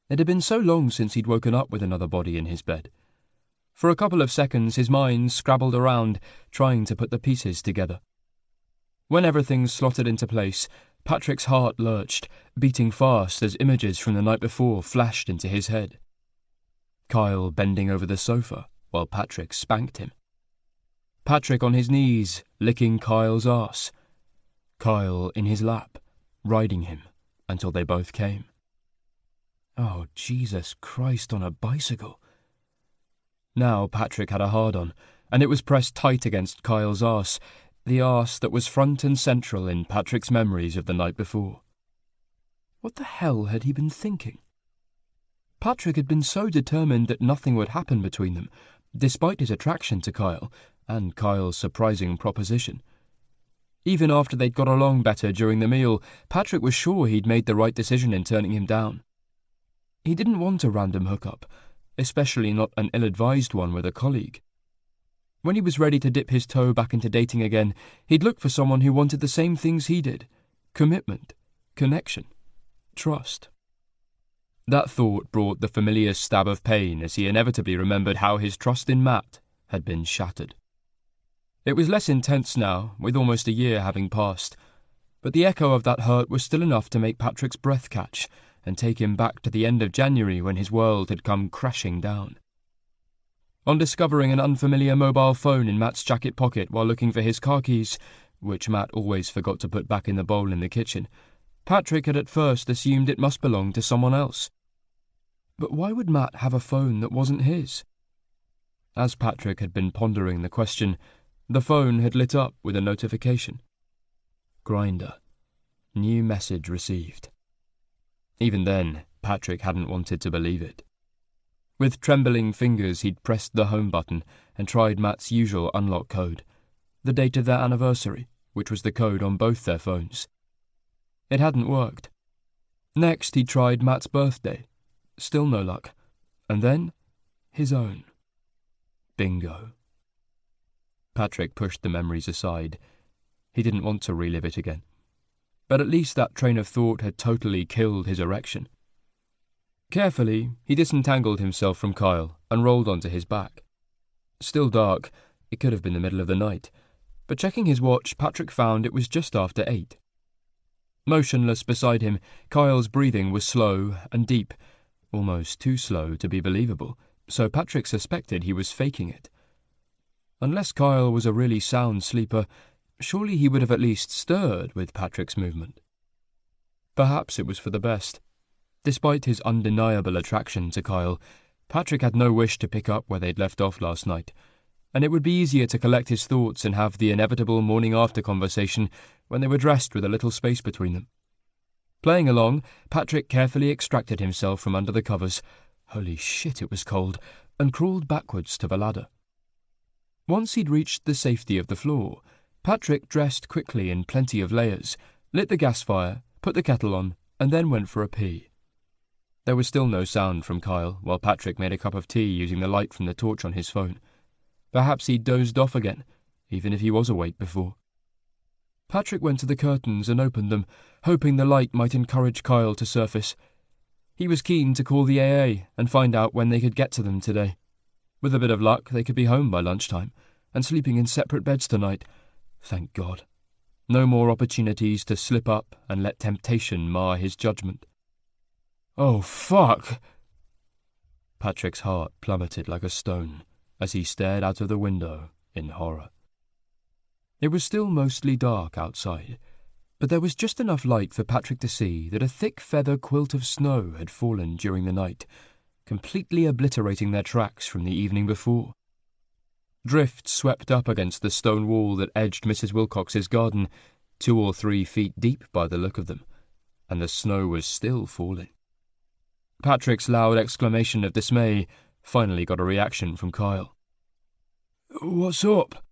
It had been so long since he'd woken up with another body in his bed. For a couple of seconds his mind scrabbled around, trying to put the pieces together. When everything slotted into place, Patrick's heart lurched, beating fast as images from the night before flashed into his head. Kyle bending over the sofa while Patrick spanked him. Patrick on his knees, licking Kyle's arse. Kyle in his lap, riding him until they both came. Oh, Jesus Christ on a bicycle. Now Patrick had a hard-on, and it was pressed tight against Kyle's arse, the arse that was front and central in Patrick's memories of the night before. What the hell had he been thinking? Patrick had been so determined that nothing would happen between them, despite his attraction to Kyle, and Kyle's surprising proposition. Even after they'd got along better during the meal, Patrick was sure he'd made the right decision in turning him down. He didn't want a random hookup, especially not an ill-advised one with a colleague. When he was ready to dip his toe back into dating again, he'd look for someone who wanted the same things he did: commitment, connection, trust. That thought brought the familiar stab of pain as he inevitably remembered how his trust in Matt had been shattered. It was less intense now, with almost a year having passed. But the echo of that hurt was still enough to make Patrick's breath catch and take him back to the end of January when his world had come crashing down. On discovering an unfamiliar mobile phone in Matt's jacket pocket while looking for his car keys, which Matt always forgot to put back in the bowl in the kitchen, Patrick had at first assumed it must belong to someone else. But why would Matt have a phone that wasn't his? As Patrick had been pondering the question, the phone had lit up with a notification. Grindr. New message received. Even then, Patrick hadn't wanted to believe it. With trembling fingers, he'd pressed the home button and tried Matt's usual unlock code, the date of their anniversary, which was the code on both their phones. It hadn't worked. Next, he tried Matt's birthday. Still no luck. And then, his own. Bingo. Patrick pushed the memories aside. He didn't want to relive it again. But at least that train of thought had totally killed his erection. Carefully, he disentangled himself from Kyle and rolled onto his back. Still dark, it could have been the middle of the night, but checking his watch, Patrick found it was just after 8. Motionless beside him, Kyle's breathing was slow and deep, almost too slow to be believable, so Patrick suspected he was faking it. Unless Kyle was a really sound sleeper, surely he would have at least stirred with Patrick's movement. Perhaps it was for the best. Despite his undeniable attraction to Kyle, Patrick had no wish to pick up where they'd left off last night, and it would be easier to collect his thoughts and have the inevitable morning-after conversation when they were dressed with a little space between them. Playing along, Patrick carefully extracted himself from under the covers — holy shit, it was cold — and crawled backwards to the ladder. Once he'd reached the safety of the floor, Patrick dressed quickly in plenty of layers, lit the gas fire, put the kettle on, and then went for a pee. There was still no sound from Kyle while Patrick made a cup of tea using the light from the torch on his phone. Perhaps he'd dozed off again, even if he was awake before. Patrick went to the curtains and opened them, hoping the light might encourage Kyle to surface. He was keen to call the AA and find out when they could get to them today. With a bit of luck, they could be home by lunchtime, and sleeping in separate beds tonight. Thank God. No more opportunities to slip up and let temptation mar his judgment. Oh, fuck! Patrick's heart plummeted like a stone as he stared out of the window in horror. It was still mostly dark outside, but there was just enough light for Patrick to see that a thick feather quilt of snow had fallen during the night, completely obliterating their tracks from the evening before. Drifts swept up against the stone wall that edged Mrs. Wilcox's garden, 2 or 3 feet deep by the look of them, and the snow was still falling. Patrick's loud exclamation of dismay finally got a reaction from Kyle. "What's up?"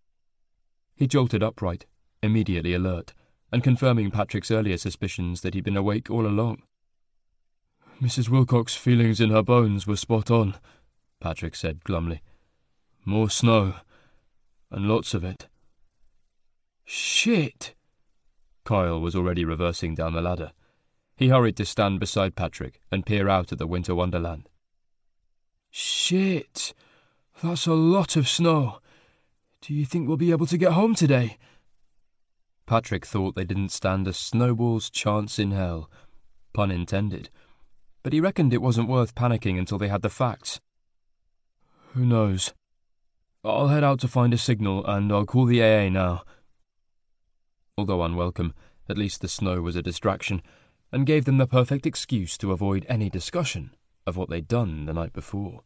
He jolted upright, immediately alert, and confirming Patrick's earlier suspicions that he'd been awake all along. "Mrs. Wilcox's feelings in her bones were spot on," Patrick said glumly. "More snow, and lots of it." "Shit!" Kyle was already reversing down the ladder. He hurried to stand beside Patrick and peer out at the winter wonderland. "Shit! That's a lot of snow. Do you think we'll be able to get home today?" Patrick thought they didn't stand a snowball's chance in hell, pun intended, but he reckoned it wasn't worth panicking until they had the facts. "Who knows? I'll head out to find a signal, and I'll call the AA now." Although unwelcome, at least the snow was a distraction, and gave them the perfect excuse to avoid any discussion of what they'd done the night before.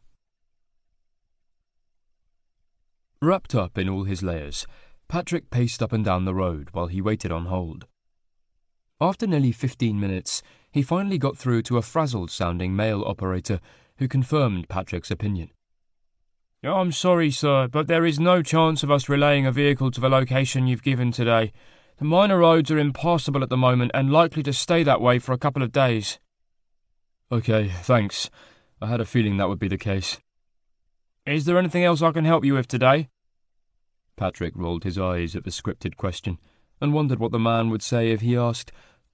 Wrapped up in all his layers, Patrick paced up and down the road while he waited on hold. After nearly 15 minutes, he finally got through to a frazzled-sounding male operator who confirmed Patrick's opinion. "I'm sorry, sir, but there is no chance of us relaying a vehicle to the location you've given today. The minor roads are impassable at the moment and likely to stay that way for a couple of days." "Okay, thanks. I had a feeling that would be the case." "Is there anything else I can help you with today?" Patrick rolled his eyes at the scripted question and wondered what the man would say if he asked,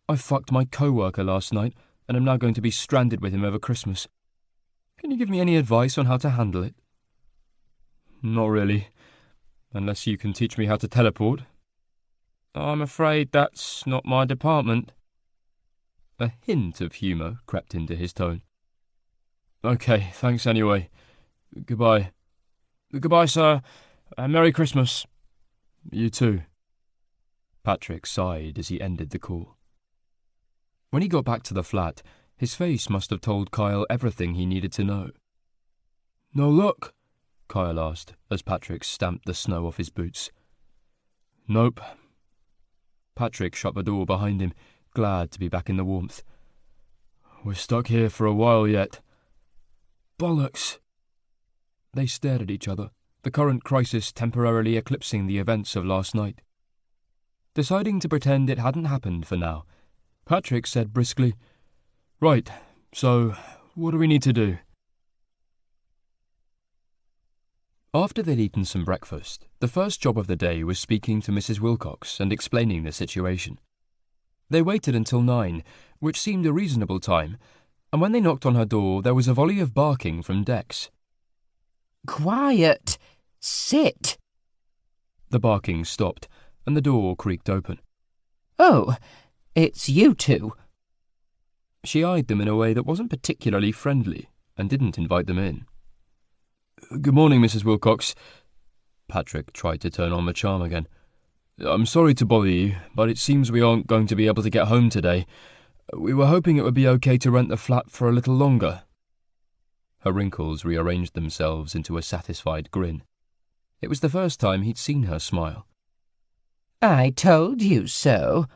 "I fucked my co-worker last night and am now going to be stranded with him over Christmas. Can you give me any advice on how to handle it?" "Not really, unless you can teach me how to teleport." I'm afraid that's not my department. A hint of humour crept into his tone. Okay, thanks anyway. Goodbye. Goodbye, sir. Merry Christmas. You too. Patrick sighed as he ended the call. When he got back to the flat, his face must have told Kyle everything he needed to know. No luck? Kyle asked as Patrick stamped the snow off his boots. Nope. Patrick shut the door behind him, glad to be back in the warmth. We're stuck here for a while yet. Bollocks. They stared at each other, the current crisis temporarily eclipsing the events of last night. Deciding to pretend it hadn't happened for now, Patrick said briskly, Right, so what do we need to do? After they'd eaten some breakfast, the first job of the day was speaking to Mrs. Wilcox and explaining the situation. They waited until 9, which seemed a reasonable time, and when they knocked on her door, there was a volley of barking from Dex. Quiet! Sit! The barking stopped, and the door creaked open. Oh, it's you two. She eyed them in a way that wasn't particularly friendly, and didn't invite them in. Good morning, Mrs. Wilcox. Patrick tried to turn on the charm again. I'm sorry to bother you, but it seems we aren't going to be able to get home today. We were hoping it would be okay to rent the flat for a little longer. Her wrinkles rearranged themselves into a satisfied grin. It was the first time he'd seen her smile. I told you so.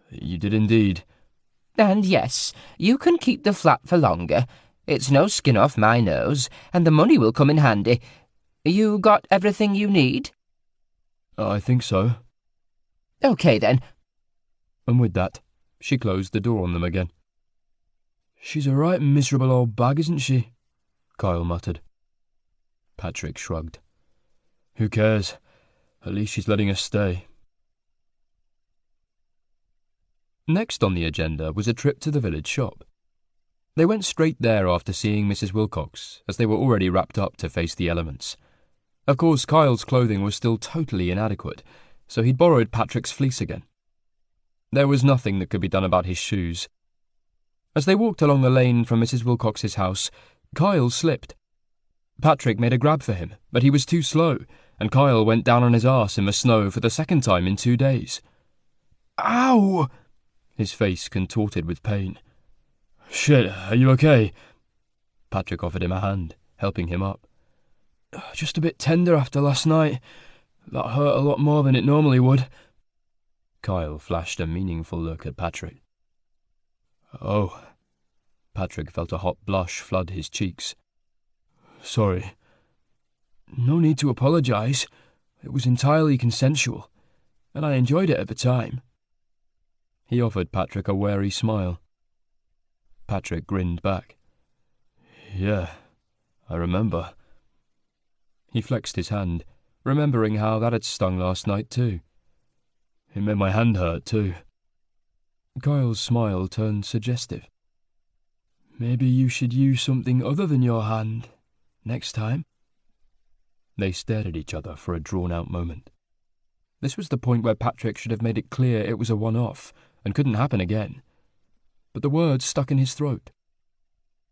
You did indeed. And yes, you can keep the flat for longer. It's no skin off my nose, and the money will come in handy. You got everything you need? I think so. Okay then. And with that, she closed the door on them again. She's a right miserable old bag, isn't she? Kyle muttered. Patrick shrugged. Who cares? At least she's letting us stay. Next on the agenda was a trip to the village shop. They went straight there after seeing Mrs. Wilcox, as they were already wrapped up to face the elements. Of course, Kyle's clothing was still totally inadequate, so he'd borrowed Patrick's fleece again. There was nothing that could be done about his shoes. As they walked along the lane from Mrs. Wilcox's house, Kyle slipped. Patrick made a grab for him, but he was too slow, and Kyle went down on his arse in the snow for the second time in 2 days. Ow! His face contorted with pain. Shit, are you okay? Patrick offered him a hand, helping him up. Just a bit tender after last night. That hurt a lot more than it normally would. Kyle flashed a meaningful look at Patrick. Oh. Patrick felt a hot blush flood his cheeks. Sorry. No need to apologise. It was entirely consensual, and I enjoyed it at the time. He offered Patrick a wary smile. Patrick grinned back. Yeah, I remember. He flexed his hand, remembering how that had stung last night too. It made my hand hurt too. Kyle's smile turned suggestive. Maybe you should use something other than your hand next time. They stared at each other for a drawn-out moment. This was the point where Patrick should have made it clear it was a one-off and couldn't happen again. But the words stuck in his throat.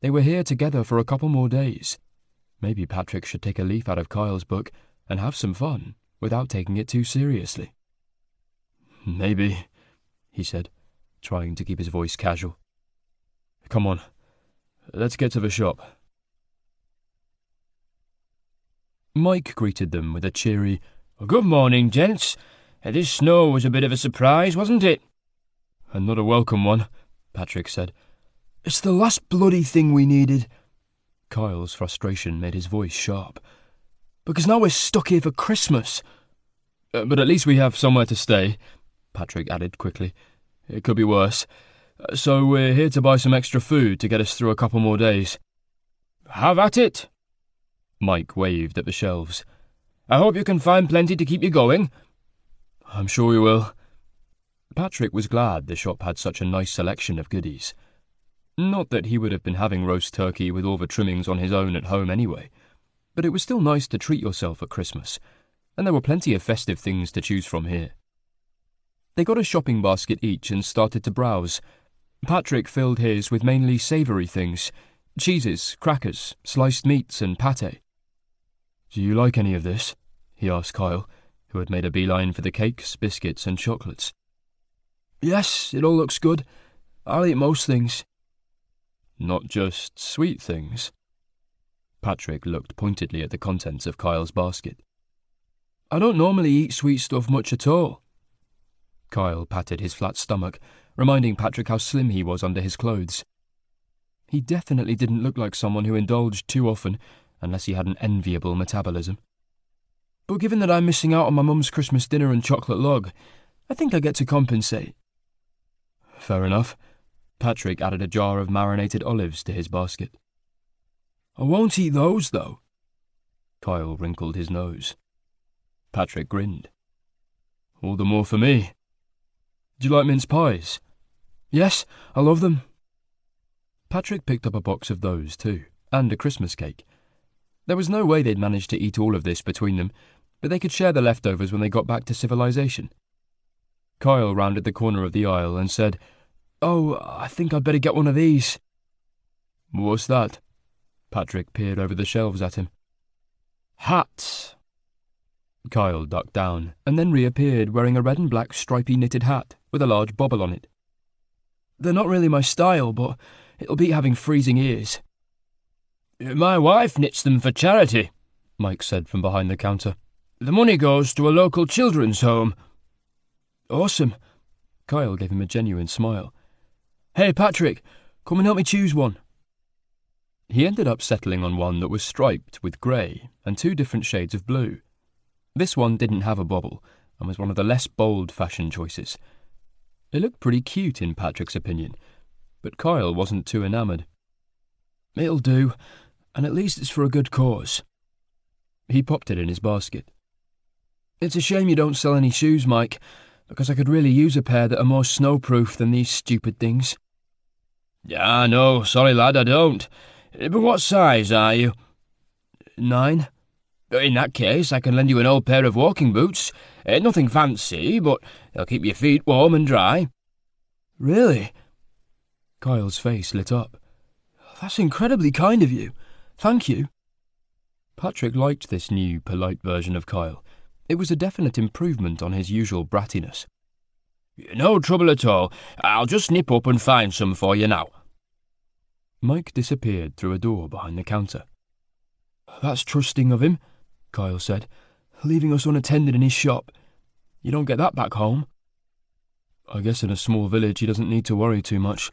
They were here together for a couple more days. Maybe Patrick should take a leaf out of Kyle's book and have some fun without taking it too seriously. Maybe, he said, trying to keep his voice casual. Come on, let's get to the shop. Mike greeted them with a cheery, Good morning, gents. This snow was a bit of a surprise, wasn't it? And not a welcome one, Patrick said. It's the last bloody thing we needed. Kyle's frustration made his voice sharp. Because now we're stuck here for Christmas. But at least we have somewhere to stay, Patrick added quickly. It could be worse. So we're here to buy some extra food to get us through a couple more days. Have at it. Mike waved at the shelves. I hope you can find plenty to keep you going. I'm sure we will. Patrick was glad the shop had such a nice selection of goodies. Not that he would have been having roast turkey with all the trimmings on his own at home anyway, but it was still nice to treat yourself at Christmas, and there were plenty of festive things to choose from here. They got a shopping basket each and started to browse. Patrick filled his with mainly savoury things: cheeses, crackers, sliced meats and pâté. "Do you like any of this?" he asked Kyle, who had made a beeline for the cakes, biscuits and chocolates. "Yes, it all looks good. I'll eat most things." "Not just sweet things?" Patrick looked pointedly at the contents of Kyle's basket. "I don't normally eat sweet stuff much at all." Kyle patted his flat stomach, reminding Patrick how slim he was under his clothes. He definitely didn't look like someone who indulged too often, unless he had an enviable metabolism. "But given that I'm missing out on my mum's Christmas dinner and chocolate log, I think I get to compensate." "Fair enough." Patrick added a jar of marinated olives to his basket. "I won't eat those, though." Kyle wrinkled his nose. Patrick grinned. "All the more for me. Do you like mince pies?" "Yes, I love them." Patrick picked up a box of those too, and a Christmas cake. There was no way they'd manage to eat all of this between them, but they could share the leftovers when they got back to civilization. Kyle rounded the corner of the aisle and said, "Oh, I think I'd better get one of these." "What's that?" Patrick peered over the shelves at him. "Hats." Kyle ducked down, and then reappeared wearing a red and black stripy knitted hat with a large bobble on it. "They're not really my style, but it'll beat having freezing ears." "My wife knits them for charity," Mike said from behind the counter. "The money goes to a local children's home." "Awesome." Kyle gave him a genuine smile. "Hey, Patrick, come and help me choose one." He ended up settling on one that was striped with grey and 2 different shades of blue. This one didn't have a bobble and was one of the less bold fashion choices. It looked pretty cute in Patrick's opinion, but Kyle wasn't too enamoured. "It'll do, and at least it's for a good cause." He popped it in his basket. "It's a shame you don't sell any shoes, Mike, because I could really use a pair that are more snowproof than these stupid things." "Ah, no, sorry lad, I don't. But what size are you?" 9. "In that case, I can lend you an old pair of walking boots. Nothing fancy, but they'll keep your feet warm and dry." "Really?" Kyle's face lit up. "That's incredibly kind of you. Thank you." Patrick liked this new, polite version of Kyle. It was a definite improvement on his usual brattiness. "No trouble at all. I'll just nip up and find some for you now." Mike disappeared through a door behind the counter. "That's trusting of him," Kyle said, "leaving us unattended in his shop. You don't get that back home." "I guess in a small village he doesn't need to worry too much."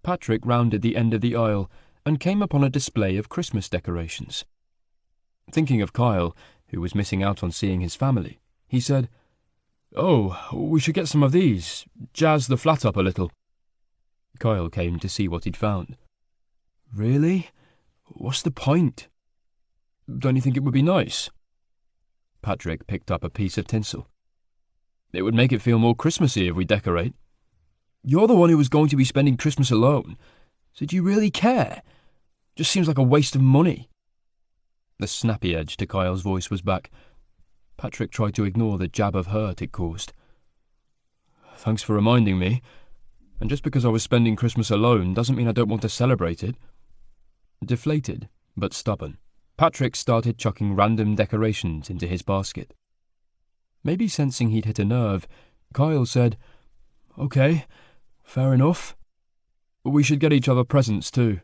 Patrick rounded the end of the aisle and came upon a display of Christmas decorations. Thinking of Kyle, who was missing out on seeing his family, he said, "Oh, we should get some of these, jazz the flat up a little." Kyle came to see what he'd found. "Really? What's the point?" "Don't you think it would be nice?" Patrick picked up a piece of tinsel. "It would make it feel more Christmassy if we decorate." "You're the one who was going to be spending Christmas alone, so do you really care? Just seems like a waste of money." The snappy edge to Kyle's voice was back. Patrick tried to ignore the jab of hurt it caused. "Thanks for reminding me. And just because I was spending Christmas alone doesn't mean I don't want to celebrate it." Deflated, but stubborn, Patrick started chucking random decorations into his basket. Maybe sensing he'd hit a nerve, Kyle said, "Okay, fair enough. We should get each other presents too."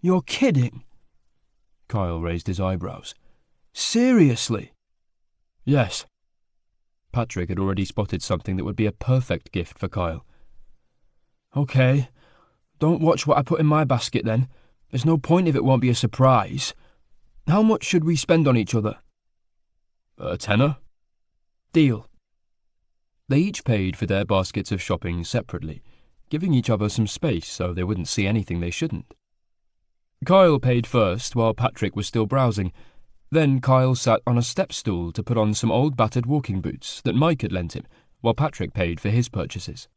"You're kidding?" Kyle raised his eyebrows. "Seriously?" "Yes." Patrick had already spotted something that would be a perfect gift for Kyle. "Okay, don't watch what I put in my basket then. There's no point if it won't be a surprise. How much should we spend on each other?" "A tenner." "Deal." They each paid for their baskets of shopping separately, giving each other some space so they wouldn't see anything they shouldn't. Kyle paid first while Patrick was still browsing. Then Kyle sat on a step stool to put on some old battered walking boots that Mike had lent him, while Patrick paid for his purchases.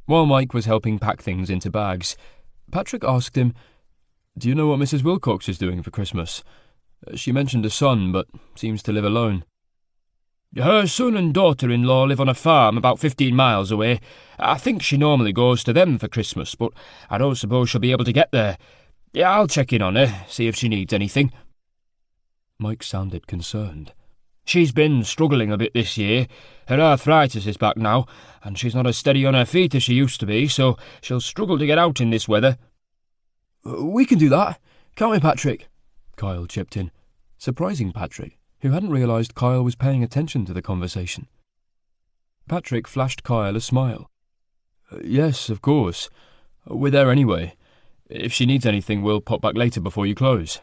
While Mike was helping pack things into bags, Patrick asked him, "Do you know what Mrs. Wilcox is doing for Christmas? She mentioned a son, but seems to live alone." Her son and daughter-in-law live on a farm about 15 miles away. I think she normally goes to them for Christmas, but I don't suppose she'll be able to get there. Yeah, I'll check in on her, see if she needs anything." Mike sounded concerned. "She's been struggling a bit this year. Her arthritis is back now, and she's not as steady on her feet as she used to be, so she'll struggle to get out in this weather." "We can do that, can't we, Patrick?" Kyle chipped in, surprising Patrick, who hadn't realised Kyle was paying attention to the conversation. Patrick flashed Kyle a smile. "Yes, of course. We're there anyway. If she needs anything, we'll pop back later before you close."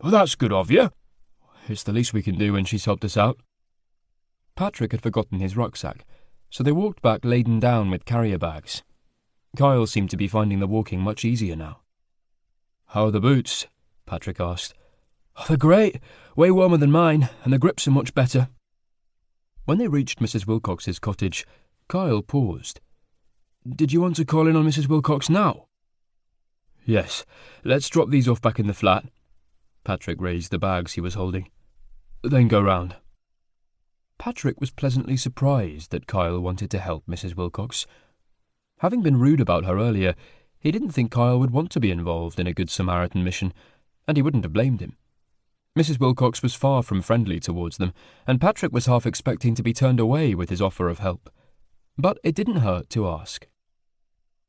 "Well, that's good of you." "It's the least we can do when she's helped us out." Patrick had forgotten his rucksack, so they walked back laden down with carrier bags. Kyle seemed to be finding the walking much easier now. "How are the boots?" Patrick asked. "Oh, they're great, way warmer than mine, and the grips are much better." When they reached Mrs. Wilcox's cottage, Kyle paused. "Did you want to call in on Mrs. Wilcox now?" "Yes, let's drop these off back in the flat." Patrick raised the bags he was holding. "Then go round." Patrick was pleasantly surprised that Kyle wanted to help Mrs. Wilcox. Having been rude about her earlier, he didn't think Kyle would want to be involved in a Good Samaritan mission, and he wouldn't have blamed him. Mrs. Wilcox was far from friendly towards them, and Patrick was half expecting to be turned away with his offer of help. But it didn't hurt to ask.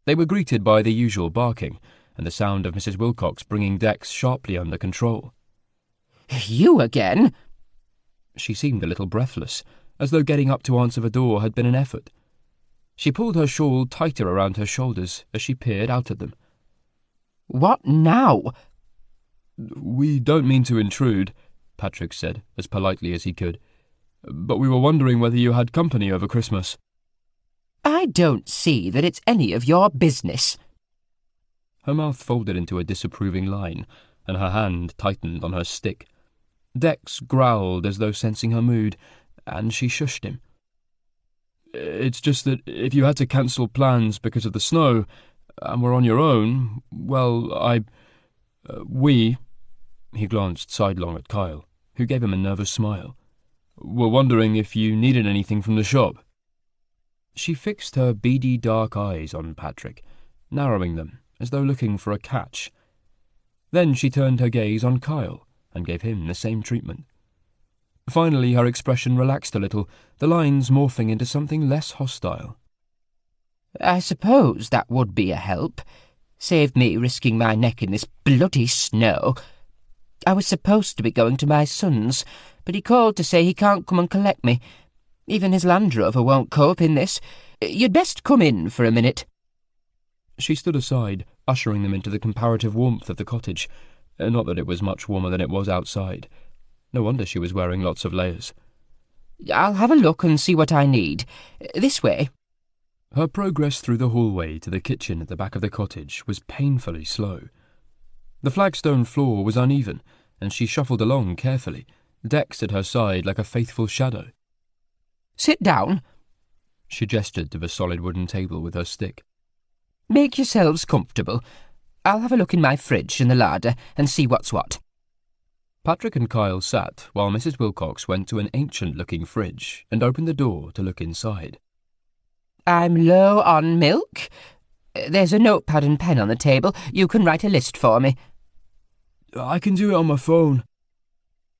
They were greeted by the usual barking, and the sound of Mrs. Wilcox bringing Dex sharply under control. "You again?" She seemed a little breathless, as though getting up to answer the door had been an effort. She pulled her shawl tighter around her shoulders as she peered out at them. "What now?" "We don't mean to intrude," Patrick said, as politely as he could, "but we were wondering whether you had company over Christmas." "I don't see that it's any of your business." Her mouth folded into a disapproving line, and her hand tightened on her stick. Dex growled as though sensing her mood, and she shushed him. "It's just that if you had to cancel plans because of the snow, and were on your own, well, we," he glanced sidelong at Kyle, who gave him a nervous smile, "were wondering if you needed anything from the shop." She fixed her beady dark eyes on Patrick, narrowing them as though looking for a catch. Then she turned her gaze on Kyle and gave him the same treatment. Finally, her expression relaxed a little, the lines morphing into something less hostile. "I suppose that would be a help. Saved me risking my neck in this bloody snow. I was supposed to be going to my son's, but he called to say he can't come and collect me. Even his Land Rover won't cope in this. You'd best come in for a minute." She stood aside, ushering them into the comparative warmth of the cottage. Not that it was much warmer than it was outside. No wonder she was wearing lots of layers. "I'll have a look and see what I need. This way." Her progress through the hallway to the kitchen at the back of the cottage was painfully slow. The flagstone floor was uneven, and she shuffled along carefully, Dex at her side like a faithful shadow. "Sit down." She gestured to the solid wooden table with her stick. "Make yourselves comfortable. I'll have a look in my fridge and the larder and see what's what." Patrick and Kyle sat while Mrs. Wilcox went to an ancient-looking fridge and opened the door to look inside. "I'm low on milk. There's a notepad and pen on the table. You can write a list for me." "I can do it on my phone."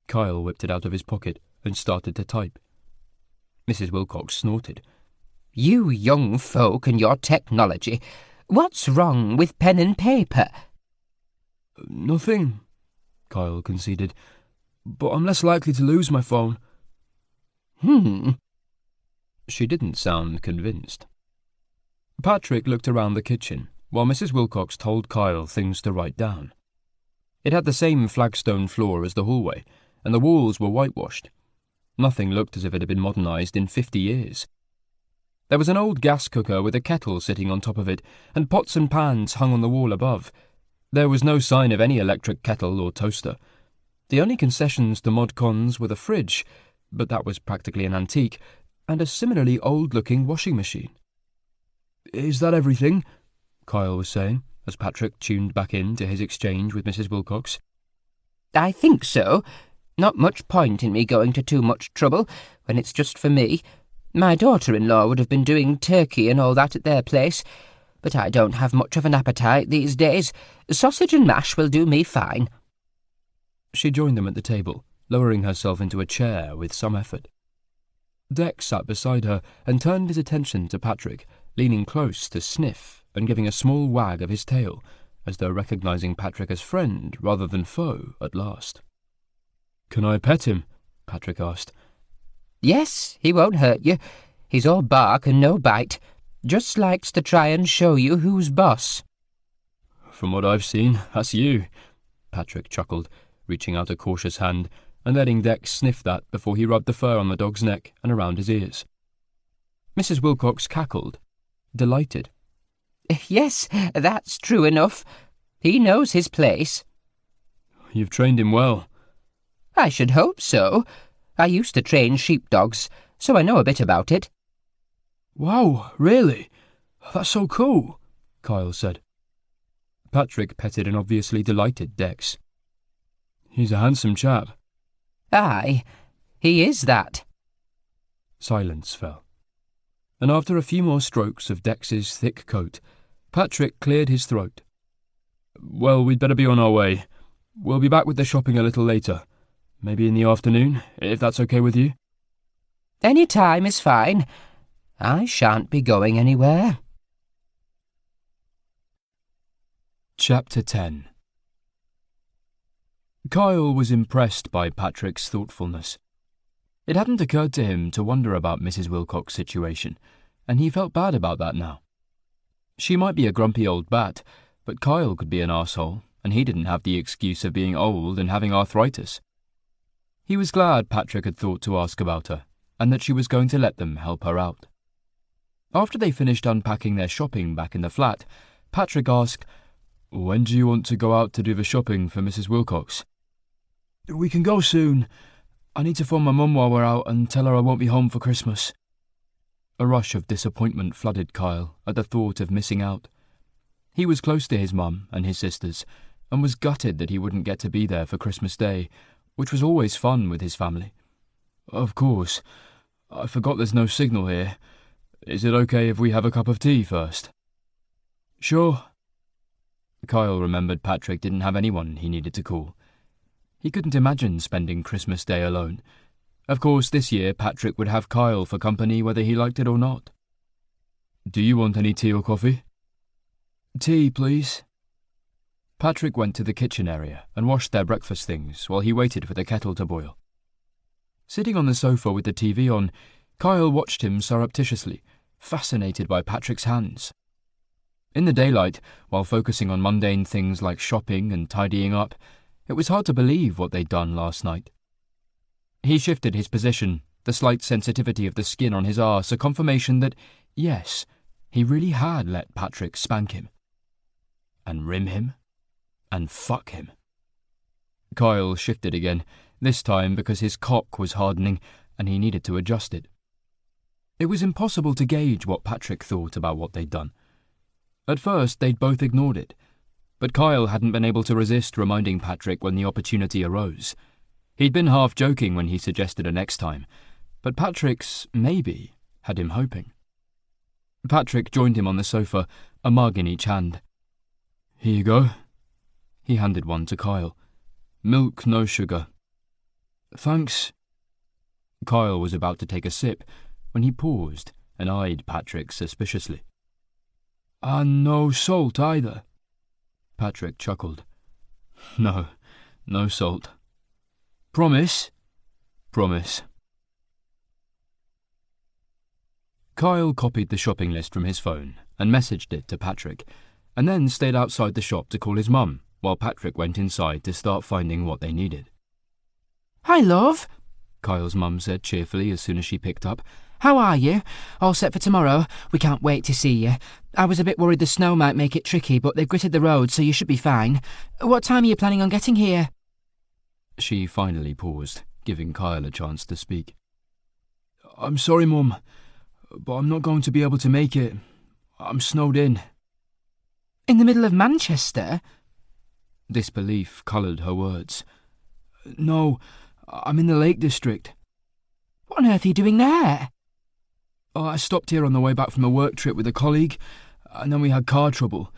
Kyle whipped it out of his pocket and started to type. Mrs. Wilcox snorted. "You young folk and your technology. What's wrong with pen and paper?" "Nothing," Kyle conceded, "but I'm less likely to lose my phone." She didn't sound convinced. Patrick looked around the kitchen while Mrs. Wilcox told Kyle things to write down. It had the same flagstone floor as the hallway, and the walls were whitewashed. Nothing looked as if it had been modernised in 50 years. There was an old gas cooker with a kettle sitting on top of it, and pots and pans hung on the wall above. There was no sign of any electric kettle or toaster. The only concessions to mod cons were the fridge, but that was practically an antique, and a similarly old-looking washing machine. "Is that everything?" Kyle was saying, as Patrick tuned back in to his exchange with Mrs. Wilcox. "I think so. Not much point in me going to too much trouble when it's just for me. My daughter-in-law would have been doing turkey and all that at their place, but I don't have much of an appetite these days. Sausage and mash will do me fine." She joined them at the table, lowering herself into a chair with some effort. Dex sat beside her and turned his attention to Patrick, leaning close to sniff and giving a small wag of his tail, as though recognizing Patrick as friend rather than foe at last. "Can I pet him?" Patrick asked. "Yes, he won't hurt you. He's all bark and no bite. Just likes to try and show you who's boss." "From what I've seen, that's you," Patrick chuckled, reaching out a cautious hand and letting Dex sniff that before he rubbed the fur on the dog's neck and around his ears. Mrs. Wilcox cackled, delighted. "Yes, that's true enough. He knows his place." "You've trained him well." "I should hope so. I used to train sheepdogs, so I know a bit about it." "Wow, really? That's so cool," Kyle said. Patrick petted an obviously delighted Dex. "He's a handsome chap." "Aye, he is that." Silence fell, and after a few more strokes of Dex's thick coat, Patrick cleared his throat. "Well, we'd better be on our way. We'll be back with the shopping a little later. Maybe in the afternoon, if that's okay with you?" "Any time is fine. I shan't be going anywhere." Chapter 10. Kyle was impressed by Patrick's thoughtfulness. It hadn't occurred to him to wonder about Mrs. Wilcox's situation, and he felt bad about that now. She might be a grumpy old bat, but Kyle could be an arsehole, and he didn't have the excuse of being old and having arthritis. He was glad Patrick had thought to ask about her, and that she was going to let them help her out. After they finished unpacking their shopping back in the flat, Patrick asked, "When do you want to go out to do the shopping for Mrs. Wilcox?" "We can go soon. I need to phone my mum while we're out and tell her I won't be home for Christmas." A rush of disappointment flooded Kyle at the thought of missing out. He was close to his mum and his sisters, and was gutted that he wouldn't get to be there for Christmas Day, which was always fun with his family. "Of course. I forgot there's no signal here. Is it okay if we have a cup of tea first?" "Sure." Kyle remembered Patrick didn't have anyone he needed to call. He couldn't imagine spending Christmas Day alone. Of course, this year Patrick would have Kyle for company whether he liked it or not. "Do you want any tea or coffee?" "Tea, please." Patrick went to the kitchen area and washed their breakfast things while he waited for the kettle to boil. Sitting on the sofa with the TV on, Kyle watched him surreptitiously, fascinated by Patrick's hands. In the daylight, while focusing on mundane things like shopping and tidying up, it was hard to believe what they'd done last night. He shifted his position, the slight sensitivity of the skin on his arse a confirmation that, yes, he really had let Patrick spank him. And rim him. And fuck him. Kyle shifted again, this time because his cock was hardening and he needed to adjust it. It was impossible to gauge what Patrick thought about what they'd done. At first, they'd both ignored it, but Kyle hadn't been able to resist reminding Patrick when the opportunity arose. He'd been half joking when he suggested a next time, but Patrick's maybe had him hoping. Patrick joined him on the sofa, a mug in each hand. "Here you go." He handed one to Kyle. "Milk, no sugar." "Thanks." Kyle was about to take a sip when he paused and eyed Patrick suspiciously. "And no salt either." Patrick chuckled. "No, no salt." "Promise?" "Promise." Kyle copied the shopping list from his phone and messaged it to Patrick, and then stayed outside the shop to call his mum, while Patrick went inside to start finding what they needed. "Hi, love," Kyle's mum said cheerfully as soon as she picked up. "How are you? All set for tomorrow? We can't wait to see you. I was a bit worried the snow might make it tricky, but they've gritted the road, so you should be fine. What time are you planning on getting here?" She finally paused, giving Kyle a chance to speak. "I'm sorry, Mum, but I'm not going to be able to make it. I'm snowed in." "In the middle of Manchester?" Disbelief coloured her words. "No, I'm in the Lake District. What on earth are you doing there? Oh, I stopped here on the way back from a work trip with a colleague, and then we had car trouble.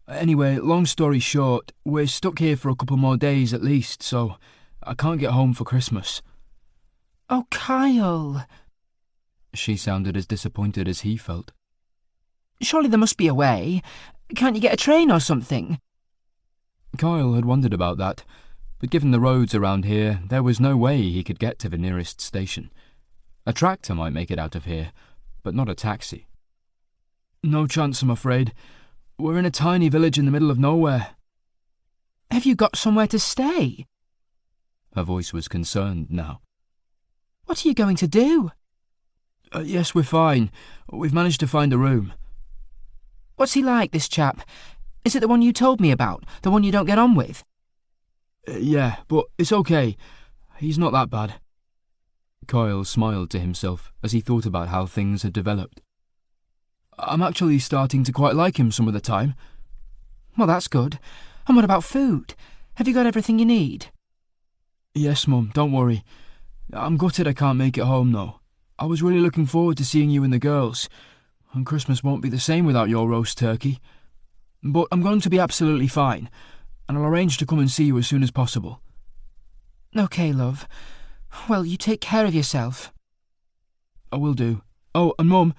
Anyway, long story short, we're stuck here for a couple more days at least, so I can't get home for Christmas. Oh, Kyle. She sounded as disappointed as he felt. Surely there must be a way. Can't you get a train or something? Kyle had wondered about that, but given the roads around here, there was no way he could get to the nearest station. A tractor might make it out of here, but not a taxi. No chance, I'm afraid. We're in a tiny village in the middle of nowhere. Have you got somewhere to stay? Her voice was concerned now. What are you going to do? Yes, we're fine. We've managed to find a room. What's he like, this chap? Is it the one you told me about? The one you don't get on with? Yeah, but it's okay. He's not that bad. Kyle smiled to himself as he thought about how things had developed. I'm actually starting to quite like him some of the time. Well, that's good. And what about food? Have you got everything you need? Yes, Mum, don't worry. I'm gutted I can't make it home, though. I was really looking forward to seeing you and the girls, and Christmas won't be the same without your roast turkey. But I'm going to be absolutely fine, and I'll arrange to come and see you as soon as possible. OK, love. Well, you take care of yourself. I will do. Oh, and Mum,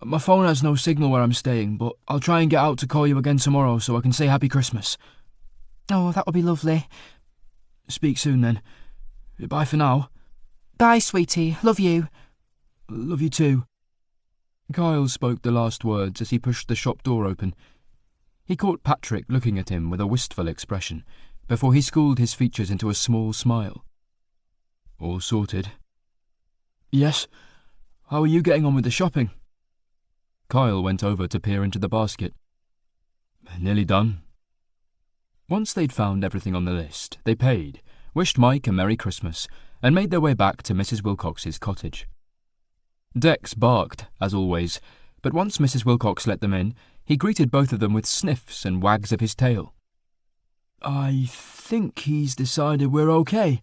my phone has no signal where I'm staying, but I'll try and get out to call you again tomorrow so I can say Happy Christmas. Oh, that would be lovely. Speak soon, then. Bye for now. Bye, sweetie. Love you. Love you too. Kyle spoke the last words as he pushed the shop door open. He caught Patrick looking at him with a wistful expression before he schooled his features into a small smile. All sorted? Yes. How are you getting on with the shopping? Kyle went over to peer into the basket. Nearly done. Once they'd found everything on the list, they paid, wished Mike a Merry Christmas, and made their way back to Mrs. Wilcox's cottage. Dex barked, as always, but once Mrs. Wilcox let them in, he greeted both of them with sniffs and wags of his tail. I think he's decided we're okay,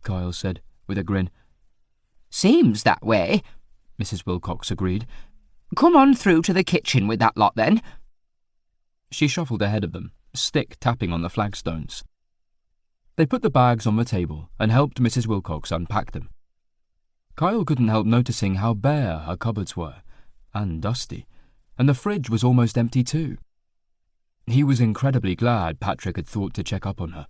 Kyle said, with a grin. Seems that way, Mrs. Wilcox agreed. Come on through to the kitchen with that lot, then. She shuffled ahead of them, stick tapping on the flagstones. They put the bags on the table and helped Mrs. Wilcox unpack them. Kyle couldn't help noticing how bare her cupboards were, and dusty, and the fridge was almost empty too. He was incredibly glad Patrick had thought to check up on her.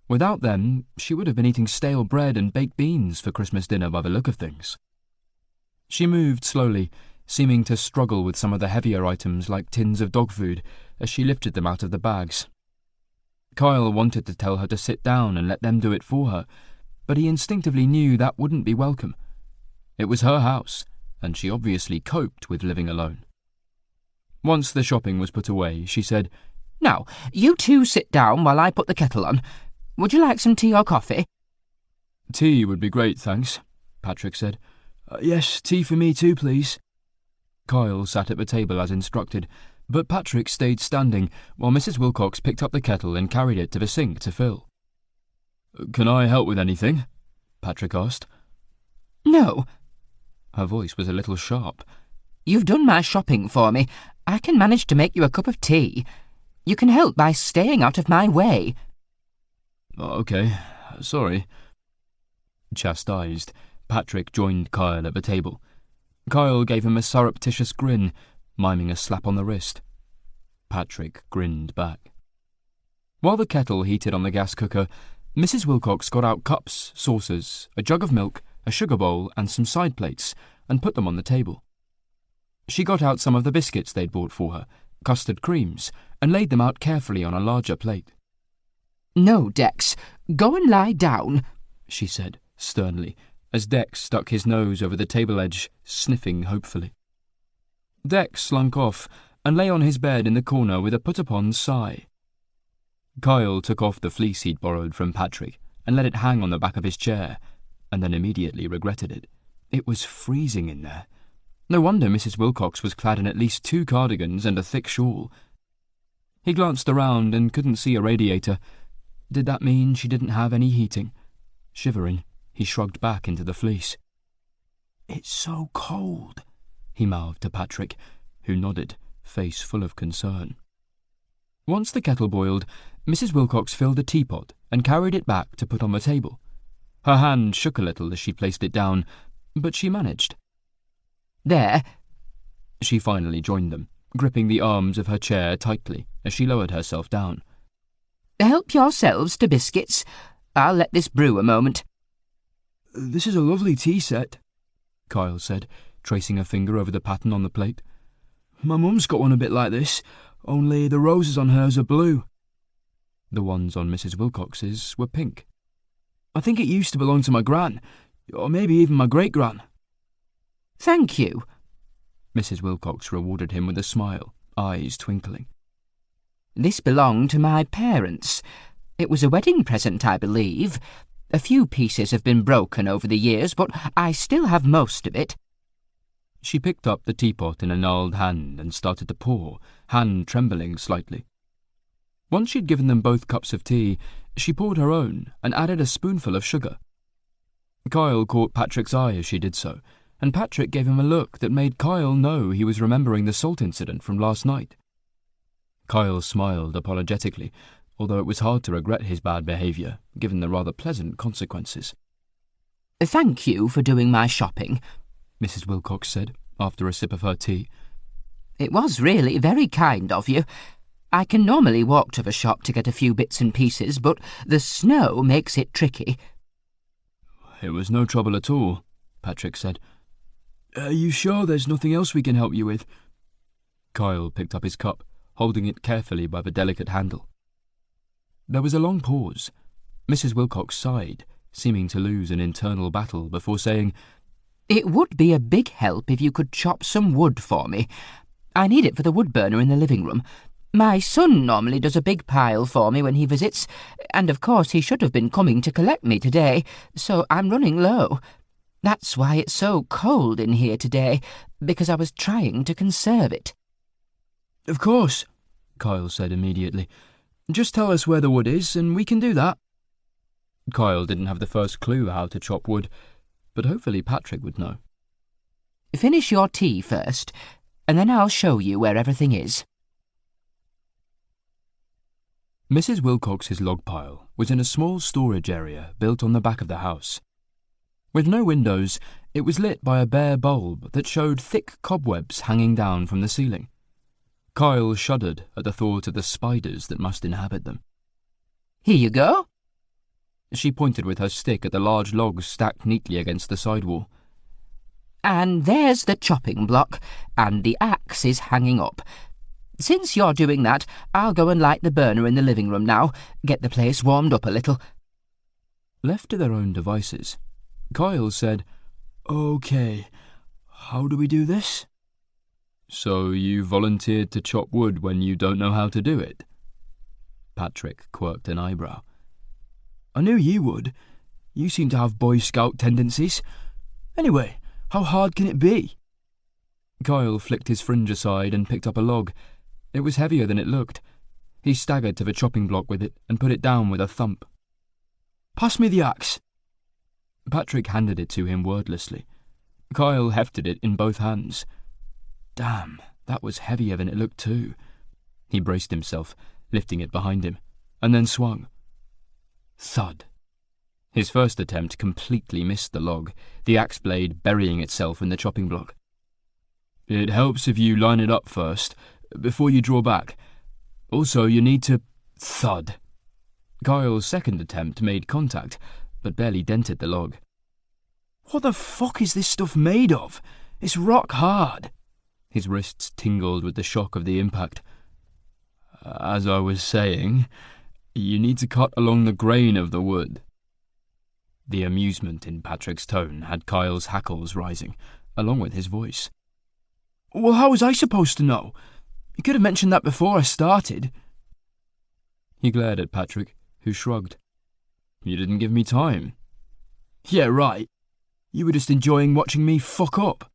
Without them, she would have been eating stale bread and baked beans for Christmas dinner by the look of things. She moved slowly, seeming to struggle with some of the heavier items like tins of dog food as she lifted them out of the bags. Kyle wanted to tell her to sit down and let them do it for her, but he instinctively knew that wouldn't be welcome. It was her house, and she obviously coped with living alone. Once the shopping was put away, she said, Now, you two sit down while I put the kettle on. Would you like some tea or coffee? Tea would be great, thanks, Patrick said. Yes, tea for me too, please. Kyle sat at the table as instructed, but Patrick stayed standing while Mrs. Wilcox picked up the kettle and carried it to the sink to fill. Can I help with anything? Patrick asked. No. Her voice was a little sharp. You've done my shopping for me. I can manage to make you a cup of tea. You can help by staying out of my way. OK, sorry. Chastised, Patrick joined Kyle at the table. Kyle gave him a surreptitious grin, miming a slap on the wrist. Patrick grinned back. While the kettle heated on the gas cooker, Mrs. Wilcox got out cups, saucers, a jug of milk, a sugar bowl, and some side plates, and put them on the table. She got out some of the biscuits they'd bought for her, custard creams, and laid them out carefully on a larger plate. No, Dex, go and lie down, she said, sternly, as Dex stuck his nose over the table edge, sniffing hopefully. Dex slunk off and lay on his bed in the corner with a put-upon sigh. Kyle took off the fleece he'd borrowed from Patrick and let it hang on the back of his chair, and then immediately regretted it. It was freezing in there. No wonder Mrs. Wilcox was clad in at least 2 cardigans and a thick shawl. He glanced around and couldn't see a radiator. Did that mean she didn't have any heating? Shivering, He shrugged back into the fleece. "It's so cold," he mouthed to Patrick, who nodded, face full of concern. Once the kettle boiled, Mrs. Wilcox filled a teapot and carried it back to put on the table. Her hand shook a little as she placed it down, but she managed. There. She finally joined them, gripping the arms of her chair tightly as she lowered herself down. Help yourselves to biscuits. I'll let this brew a moment. "This is a lovely tea set," Kyle said, tracing a finger over the pattern on the plate. "My mum's got one a bit like this, only the roses on hers are blue." The ones on Mrs. Wilcox's were pink. "I think it used to belong to my gran, or maybe even my great-gran." Thank you. Mrs. Wilcox rewarded him with a smile, eyes twinkling. This belonged to my parents. It was a wedding present, I believe. A few pieces have been broken over the years, but I still have most of it. She picked up the teapot in a gnarled hand and started to pour, hand trembling slightly. Once she'd given them both cups of tea, she poured her own and added a spoonful of sugar. Kyle caught Patrick's eye as she did so, and Patrick gave him a look that made Kyle know he was remembering the salt incident from last night. Kyle smiled apologetically, although it was hard to regret his bad behaviour, given the rather pleasant consequences. Thank you for doing my shopping, Mrs. Wilcox said, after a sip of her tea. It was really very kind of you. I can normally walk to the shop to get a few bits and pieces, but the snow makes it tricky. It was no trouble at all, Patrick said. Are you sure there's nothing else we can help you with? Kyle picked up his cup, holding it carefully by the delicate handle. There was a long pause. Mrs. Wilcox sighed, seeming to lose an internal battle before saying, It would be a big help if you could chop some wood for me. I need it for the wood burner in the living room. My son normally does a big pile for me when he visits, and of course he should have been coming to collect me today, so I'm running low. That's why it's so cold in here today, because I was trying to conserve it. Of course, Kyle said immediately. Just tell us where the wood is, and we can do that. Kyle didn't have the first clue how to chop wood, but hopefully Patrick would know. Finish your tea first, and then I'll show you where everything is. Mrs. Wilcox's log pile was in a small storage area built on the back of the house. With no windows, it was lit by a bare bulb that showed thick cobwebs hanging down from the ceiling. Kyle shuddered at the thought of the spiders that must inhabit them. Here you go. She pointed with her stick at the large logs stacked neatly against the sidewall. And there's the chopping block, and the axe is hanging up. Since you're doing that, I'll go and light the burner in the living room now, get the place warmed up a little. Left to their own devices, Kyle said, OK, how do we do this? So you volunteered to chop wood when you don't know how to do it? Patrick quirked an eyebrow. I knew you would. You seem to have Boy Scout tendencies. Anyway, how hard can it be? Kyle flicked his fringe aside and picked up a log. It was heavier than it looked. He staggered to the chopping block with it and put it down with a thump. Pass me the axe. Patrick handed it to him wordlessly. Kyle hefted it in both hands. Damn, that was heavier than it looked too. He braced himself, lifting it behind him, and then swung. Thud. His first attempt completely missed the log, the axe blade burying itself in the chopping block. It helps if you line it up first, before you draw back. Also, you need to... Thud. Kyle's second attempt made contact, but barely dented the log. What the fuck is this stuff made of? It's rock hard. His wrists tingled with the shock of the impact. As I was saying, you need to cut along the grain of the wood. The amusement in Patrick's tone had Kyle's hackles rising, along with his voice. Well, how was I supposed to know? You could have mentioned that before I started. He glared at Patrick, who shrugged. You didn't give me time. Yeah, right. You were just enjoying watching me fuck up.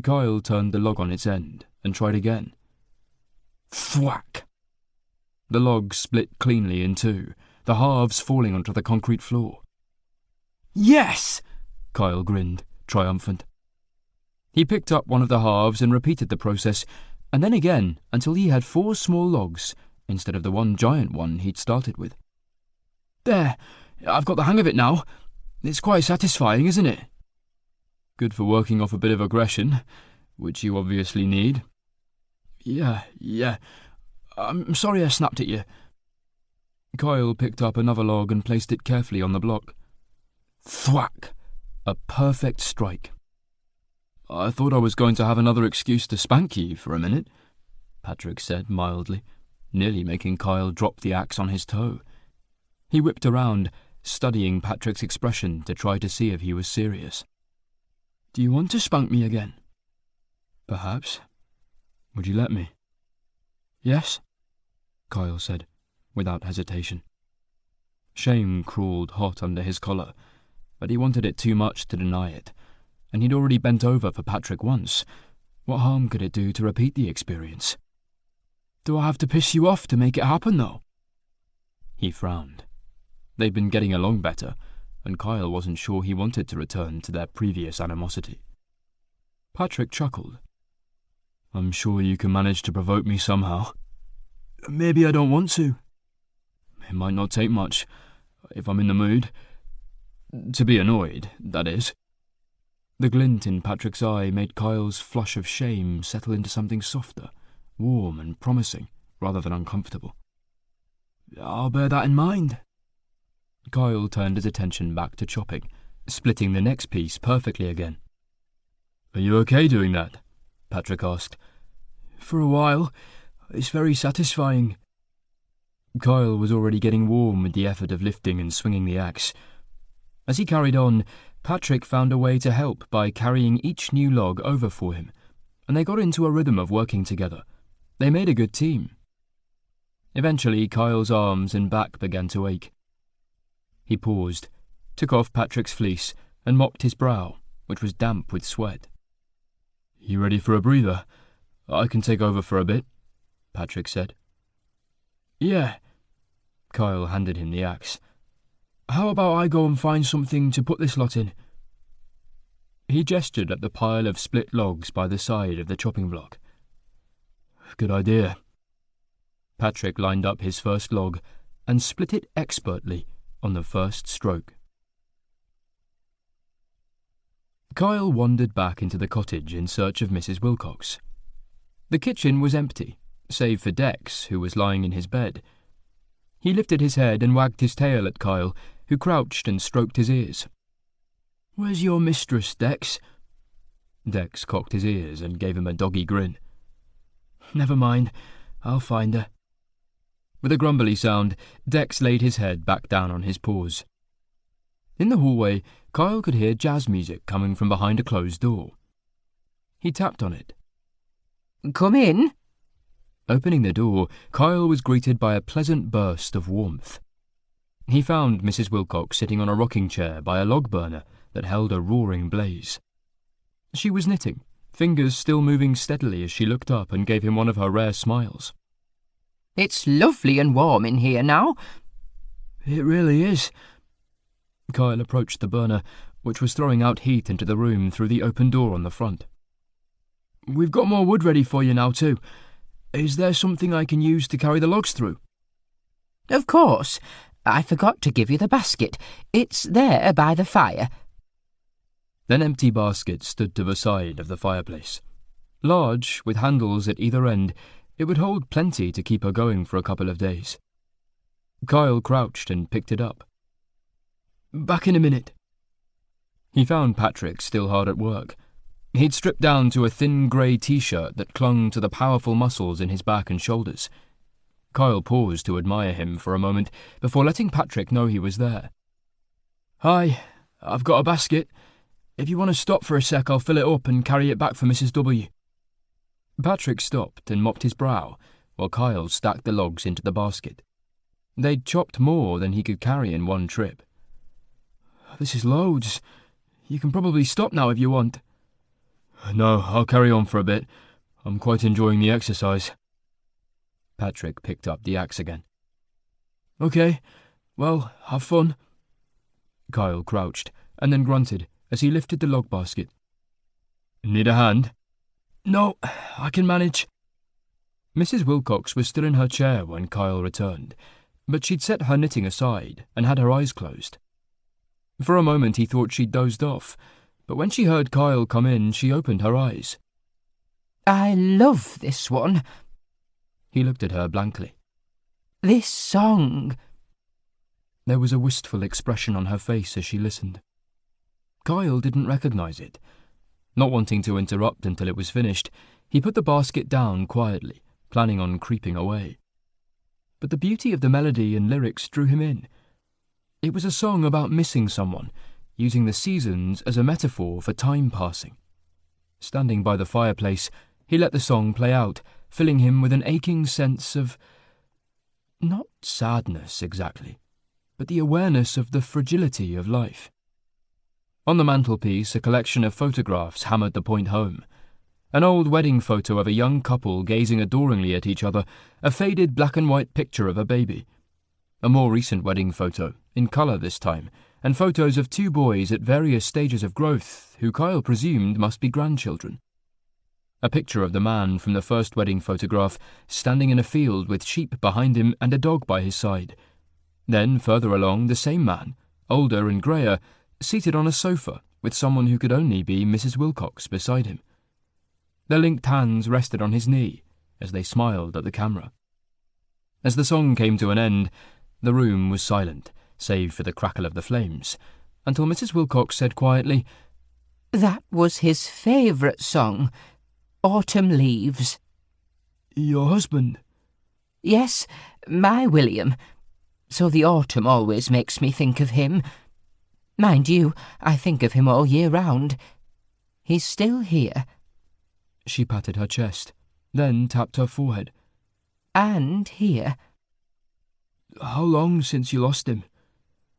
Kyle turned the log on its end and tried again. Thwack! The log split cleanly in two, the halves falling onto the concrete floor. Yes! Kyle grinned, triumphant. He picked up one of the halves and repeated the process, and then again until he had 4 small logs instead of the one giant one he'd started with. There, I've got the hang of it now. It's quite satisfying, isn't it? Good for working off a bit of aggression, which you obviously need. Yeah. I'm sorry I snapped at you. Kyle picked up another log and placed it carefully on the block. Thwack! A perfect strike. I thought I was going to have another excuse to spank you for a minute, Patrick said mildly, nearly making Kyle drop the axe on his toe. He whipped around, studying Patrick's expression to try to see if he was serious. Do you want to spank me again? Perhaps. Would you let me? Yes, Kyle said, without hesitation. Shame crawled hot under his collar, but he wanted it too much to deny it, and he'd already bent over for Patrick once. What harm could it do to repeat the experience? Do I have to piss you off to make it happen, though? He frowned. They'd been getting along better, and Kyle wasn't sure he wanted to return to their previous animosity. Patrick chuckled. I'm sure you can manage to provoke me somehow. Maybe I don't want to. It might not take much, if I'm in the mood. To be annoyed, that is. The glint in Patrick's eye made Kyle's flush of shame settle into something softer, warm and promising, rather than uncomfortable. I'll bear that in mind. Kyle turned his attention back to chopping, splitting the next piece perfectly again. Are you okay doing that? Patrick asked. For a while. It's very satisfying. Kyle was already getting warm with the effort of lifting and swinging the axe. As he carried on, Patrick found a way to help by carrying each new log over for him, and they got into a rhythm of working together. They made a good team. Eventually, Kyle's arms and back began to ache. He paused, took off Patrick's fleece, and mopped his brow, which was damp with sweat. You ready for a breather? I can take over for a bit, Patrick said. Yeah. Kyle handed him the axe. How about I go and find something to put this lot in? He gestured at the pile of split logs by the side of the chopping block. Good idea. Patrick lined up his first log and split it expertly on the first stroke. Kyle wandered back into the cottage in search of Mrs. Wilcox. The kitchen was empty, save for Dex, who was lying in his bed. He lifted his head and wagged his tail at Kyle, who crouched and stroked his ears. Where's your mistress, Dex? Dex cocked his ears and gave him a doggy grin. Never mind, I'll find her. With a grumbly sound, Dex laid his head back down on his paws. In the hallway, Kyle could hear jazz music coming from behind a closed door. He tapped on it. Come in. Opening the door, Kyle was greeted by a pleasant burst of warmth. He found Mrs. Wilcox sitting on a rocking chair by a log burner that held a roaring blaze. She was knitting, fingers still moving steadily as she looked up and gave him one of her rare smiles. It's lovely and warm in here now. It really is. Kyle approached the burner, which was throwing out heat into the room through the open door on the front. We've got more wood ready for you now, too. Is there something I can use to carry the logs through? Of course. I forgot to give you the basket. It's there by the fire. An empty basket stood to the side of the fireplace. Large, with handles at either end, it would hold plenty to keep her going for a couple of days. Kyle crouched and picked it up. Back in a minute. He found Patrick still hard at work. He'd stripped down to a thin grey t-shirt that clung to the powerful muscles in his back and shoulders. Kyle paused to admire him for a moment before letting Patrick know he was there. Hi, I've got a basket. If you want to stop for a sec, I'll fill it up and carry it back for Mrs. W. Patrick stopped and mopped his brow while Kyle stacked the logs into the basket. They'd chopped more than he could carry in one trip. This is loads. You can probably stop now if you want. No, I'll carry on for a bit. I'm quite enjoying the exercise. Patrick picked up the axe again. Okay, well, have fun. Kyle crouched, and then grunted as he lifted the log basket. "Need a hand?" "No, I can manage." Mrs. Wilcox was still in her chair when Kyle returned, but she'd set her knitting aside and had her eyes closed. For a moment he thought she'd dozed off, but when she heard Kyle come in, she opened her eyes. I love this one. He looked at her blankly. This song. There was a wistful expression on her face as she listened. Kyle didn't recognize it. Not wanting to interrupt until it was finished, he put the basket down quietly, planning on creeping away. But the beauty of the melody and lyrics drew him in. It was a song about missing someone, using the seasons as a metaphor for time passing. Standing by the fireplace, he let the song play out, filling him with an aching sense of, not sadness exactly, but the awareness of the fragility of life. On the mantelpiece, a collection of photographs hammered the point home. An old wedding photo of a young couple gazing adoringly at each other, a faded black and white picture of a baby. A more recent wedding photo, in colour this time, and photos of two boys at various stages of growth, who Kyle presumed must be grandchildren. A picture of the man from the first wedding photograph, standing in a field with sheep behind him and a dog by his side. Then, further along, the same man, older and greyer, seated on a sofa with someone who could only be Mrs. Wilcox beside him. Their linked hands rested on his knee as they smiled at the camera. As the song came to an end, the room was silent, save for the crackle of the flames, until Mrs. Wilcox said quietly, That was his favourite song, Autumn Leaves. "Your husband?" Yes, my William. So the autumn always makes me think of him. Mind you, I think of him all year round. He's still here. She patted her chest, then tapped her forehead. And here. "How long since you lost him?"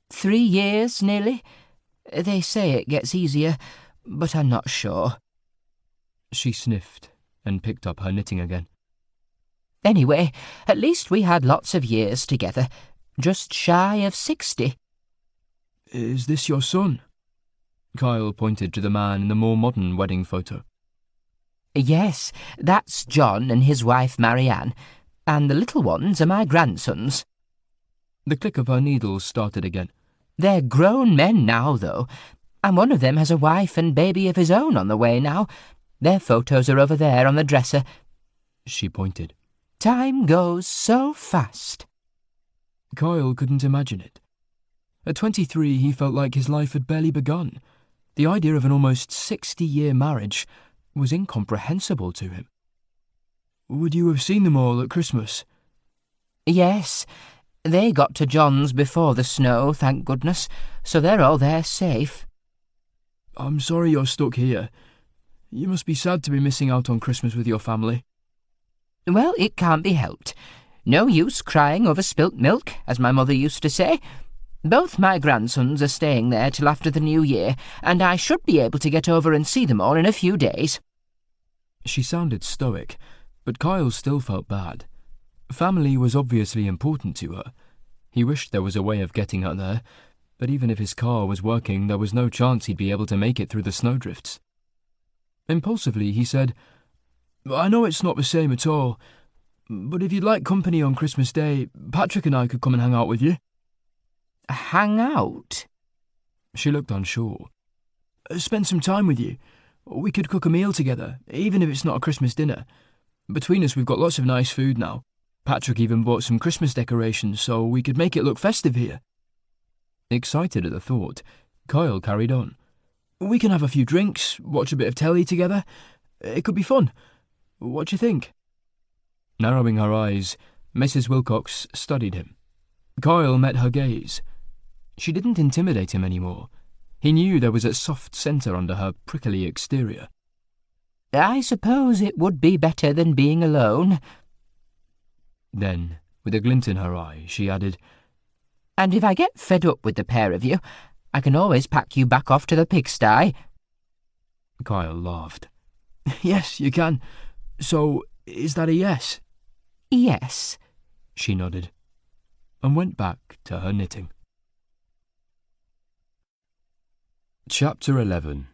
3 years, nearly. They say it gets easier, but I'm not sure. She sniffed and picked up her knitting again. Anyway, at least we had lots of years together, just shy of 60. "Is this your son?" Kyle pointed to the man in the more modern wedding photo. Yes, that's John and his wife Marianne, and the little ones are my grandsons. The click of her needles started again. They're grown men now, though, and one of them has a wife and baby of his own on the way now. Their photos are over there on the dresser. She pointed. Time goes so fast. Kyle couldn't imagine it. At 23, he felt like his life had barely begun. The idea of an almost 60-year marriage was incomprehensible to him. "Would you have seen them all at Christmas?" Yes, they got to John's before the snow, thank goodness, so they're all there safe. "I'm sorry you're stuck here. You must be sad to be missing out on Christmas with your family." Well, it can't be helped. No use crying over spilt milk, as my mother used to say. Both my grandsons are staying there till after the New Year, and I should be able to get over and see them all in a few days. She sounded stoic, but Kyle still felt bad. Family was obviously important to her. He wished there was a way of getting her there, but even if his car was working, there was no chance he'd be able to make it through the snowdrifts. Impulsively, he said, "I know it's not the same at all, but if you'd like company on Christmas Day, Patrick and I could come and hang out with you." Hang out? She looked unsure. "Spend some time with you. We could cook a meal together, even if it's not a Christmas dinner. Between us, we've got lots of nice food now. Patrick even bought some Christmas decorations, so we could make it look festive here." Excited at the thought, Kyle carried on. "We can have a few drinks, watch a bit of telly together. It could be fun. What do you think?" Narrowing her eyes, Mrs. Wilcox studied him. Kyle met her gaze. She didn't intimidate him anymore. He knew there was a soft centre under her prickly exterior. I suppose it would be better than being alone. Then, with a glint in her eye, she added, And if I get fed up with the pair of you, I can always pack you back off to the pigsty. Kyle laughed. "Yes, you can. So, is that a yes?" Yes. She nodded, and went back to her knitting. Chapter 11.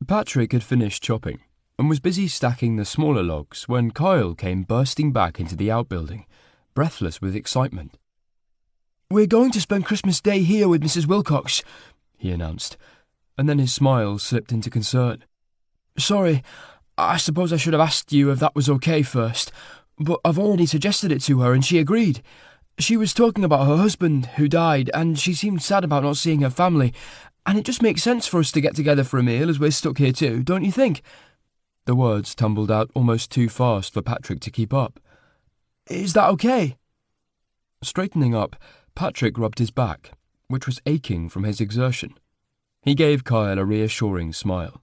Patrick had finished chopping and was busy stacking the smaller logs when Kyle came bursting back into the outbuilding, breathless with excitement. "We're going to spend Christmas Day here with Mrs. Wilcox," he announced, and then his smile slipped into concern. "Sorry, I suppose I should have asked you if that was okay first, but I've already suggested it to her and she agreed. She was talking about her husband, who died, and she seemed sad about not seeing her family, and it just makes sense for us to get together for a meal as we're stuck here too, don't you think?" The words tumbled out almost too fast for Patrick to keep up. "Is that okay?" Straightening up, Patrick rubbed his back, which was aching from his exertion. He gave Kyle a reassuring smile.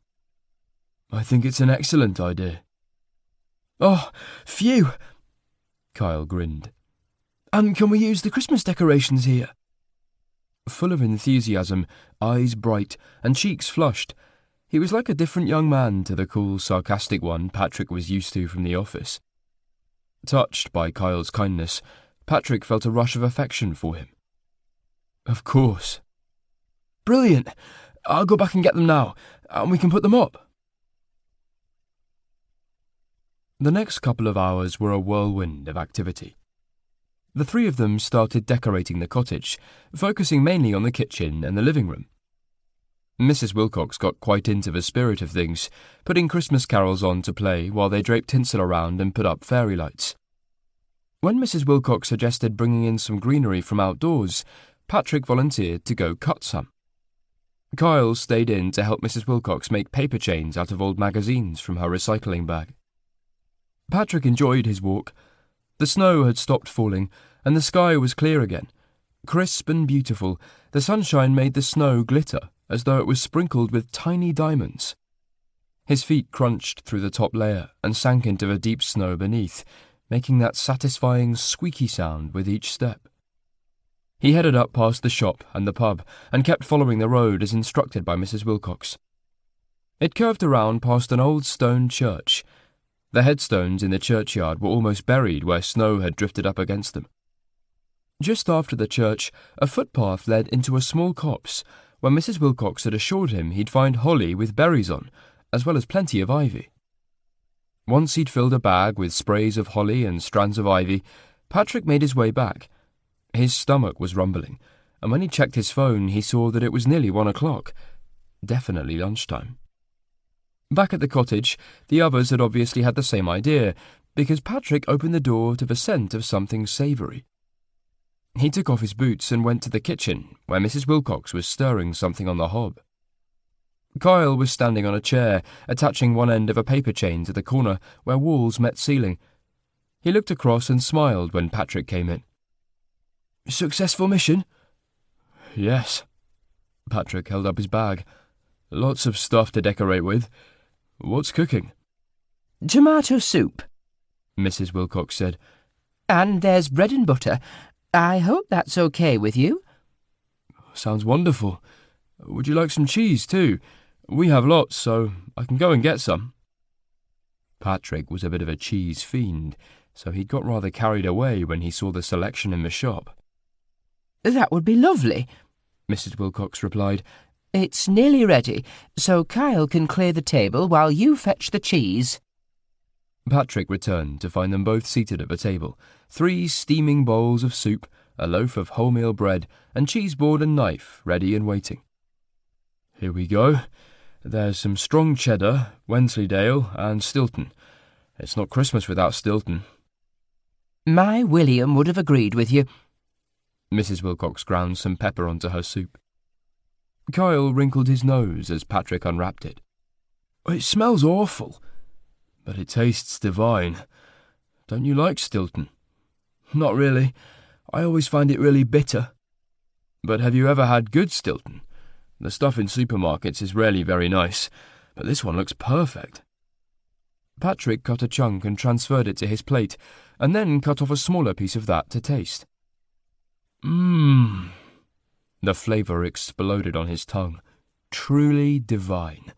"I think it's an excellent idea." "Oh, phew!" Kyle grinned. "And can we use the Christmas decorations here?" Full of enthusiasm, eyes bright, and cheeks flushed, he was like a different young man to the cool, sarcastic one Patrick was used to from the office. Touched by Kyle's kindness, Patrick felt a rush of affection for him. "Of course." "Brilliant! I'll go back and get them now, and we can put them up." The next couple of hours were a whirlwind of activity. The three of them started decorating the cottage, focusing mainly on the kitchen and the living room. Mrs. Wilcox got quite into the spirit of things, putting Christmas carols on to play while they draped tinsel around and put up fairy lights. When Mrs. Wilcox suggested bringing in some greenery from outdoors, Patrick volunteered to go cut some. Kyle stayed in to help Mrs. Wilcox make paper chains out of old magazines from her recycling bag. Patrick enjoyed his walk. The snow had stopped falling, and the sky was clear again. Crisp and beautiful, the sunshine made the snow glitter as though it was sprinkled with tiny diamonds. His feet crunched through the top layer and sank into the deep snow beneath, making that satisfying squeaky sound with each step. He headed up past the shop and the pub and kept following the road as instructed by Mrs. Wilcox. It curved around past an old stone church. The headstones in the churchyard were almost buried where snow had drifted up against them. Just after the church, a footpath led into a small copse, where Mrs. Wilcox had assured him he'd find holly with berries on, as well as plenty of ivy. Once he'd filled a bag with sprays of holly and strands of ivy, Patrick made his way back. His stomach was rumbling, and when he checked his phone, he saw that it was nearly 1 o'clock. Definitely lunchtime. Back at the cottage, the others had obviously had the same idea, because Patrick opened the door to the scent of something savoury. He took off his boots and went to the kitchen, where Mrs. Wilcox was stirring something on the hob. Kyle was standing on a chair, attaching one end of a paper chain to the corner where walls met ceiling. He looked across and smiled when Patrick came in. "Successful mission?" "Yes." Patrick held up his bag. "Lots of stuff to decorate with. What's cooking?" "Tomato soup," Mrs. Wilcox said. "and there's bread and butter. I hope that's okay with you." "Sounds wonderful. Would you like some cheese too? We have lots, so I can go and get some." Patrick was a bit of a cheese fiend, so he got rather carried away when he saw the selection in the shop. "That would be lovely," Mrs. Wilcox replied. "It's nearly ready, so Kyle can clear the table while you fetch the cheese." Patrick returned to find them both seated at the table, 3 steaming bowls of soup, a loaf of wholemeal bread, and cheese board and knife ready and waiting. "Here we go. There's some strong cheddar, Wensleydale, and Stilton. It's not Christmas without Stilton." "My William would have agreed with you." Mrs. Wilcox ground some pepper onto her soup. Kyle wrinkled his nose as Patrick unwrapped it. "It smells awful." "But it tastes divine. Don't you like Stilton?" "Not really. I always find it really bitter." "But have you ever had good Stilton? The stuff in supermarkets is rarely very nice, but this one looks perfect." Patrick cut a chunk and transferred it to his plate, and then cut off a smaller piece of that to taste. Mmm. The flavour exploded on his tongue. Truly divine.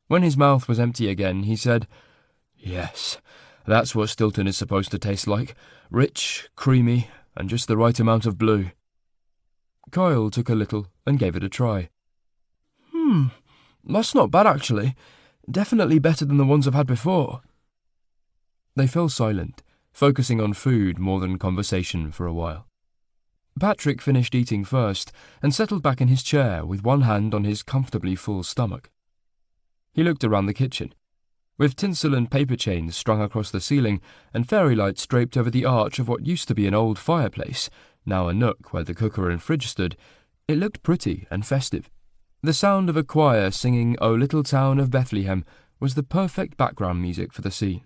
When his mouth was empty again, he said, "Yes, that's what Stilton is supposed to taste like. Rich, creamy, and just the right amount of blue." Kyle took a little and gave it a try. That's not bad actually. Definitely better than the ones I've had before. They fell silent, focusing on food more than conversation for a while. Patrick finished eating first and settled back in his chair with one hand on his comfortably full stomach. He looked around the kitchen. With tinsel and paper chains strung across the ceiling and fairy lights draped over the arch of what used to be an old fireplace, now a nook where the cooker and fridge stood, it looked pretty and festive. The sound of a choir singing "O Little Town of Bethlehem" was the perfect background music for the scene.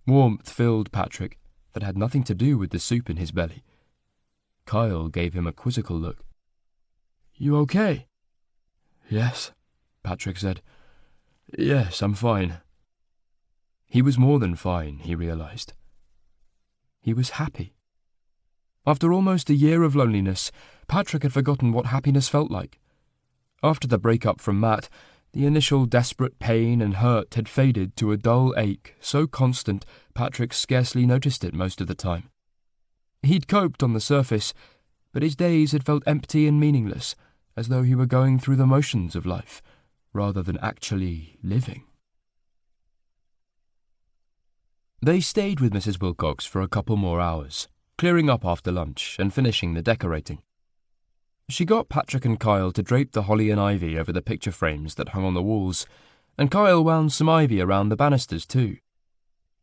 Warmth filled Patrick that had nothing to do with the soup in his belly. Kyle gave him a quizzical look. You okay? Yes, Patrick said. Yes, I'm fine. He was more than fine, he realized. He was happy. After almost a year of loneliness, Patrick had forgotten what happiness felt like. After the breakup from Matt, the initial desperate pain and hurt had faded to a dull ache so constant Patrick scarcely noticed it most of the time. He'd coped on the surface, but his days had felt empty and meaningless, as though he were going through the motions of life, rather than actually living. They stayed with Mrs. Wilcox for a couple more hours, clearing up after lunch and finishing the decorating. She got Patrick and Kyle to drape the holly and ivy over the picture frames that hung on the walls, and Kyle wound some ivy around the banisters too.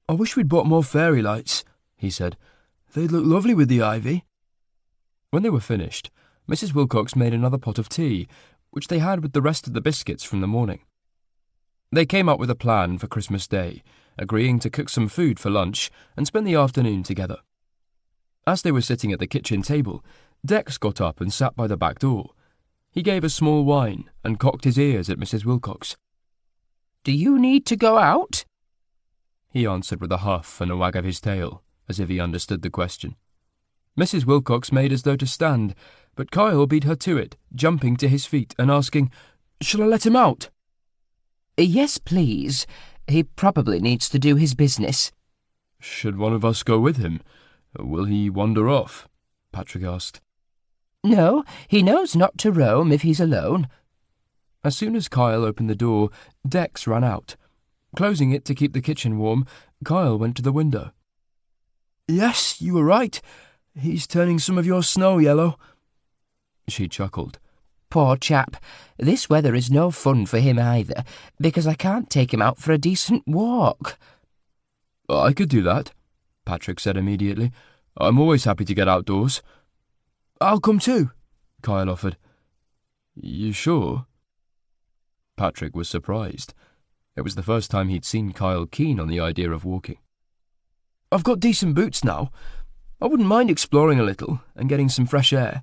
I wish we'd bought more fairy lights, he said. They'd look lovely with the ivy. When they were finished, Mrs. Wilcox made another pot of tea, which they had with the rest of the biscuits from the morning. They came up with a plan for Christmas Day, agreeing to cook some food for lunch and spend the afternoon together. As they were sitting at the kitchen table, Dex got up and sat by the back door. He gave a small whine and cocked his ears at Mrs. Wilcox. Do you need to go out? He answered with a huff and a wag of his tail, as if he understood the question. Mrs. Wilcox made as though to stand, but Kyle beat her to it, jumping to his feet and asking, "Shall I let him out?" Yes, please. He probably needs to do his business. Should one of us go with him? Will he wander off? Patrick asked. No, he knows not to roam if he's alone. As soon as Kyle opened the door, Dex ran out. Closing it to keep the kitchen warm, Kyle went to the window. Yes, you were right. He's turning some of your snow yellow. She chuckled. Poor chap. This weather is no fun for him either, because I can't take him out for a decent walk. I could do that, Patrick said immediately. I'm always happy to get outdoors. I'll come too, Kyle offered. You sure? Patrick was surprised. It was the first time he'd seen Kyle keen on the idea of walking. I've got decent boots now. I wouldn't mind exploring a little and getting some fresh air.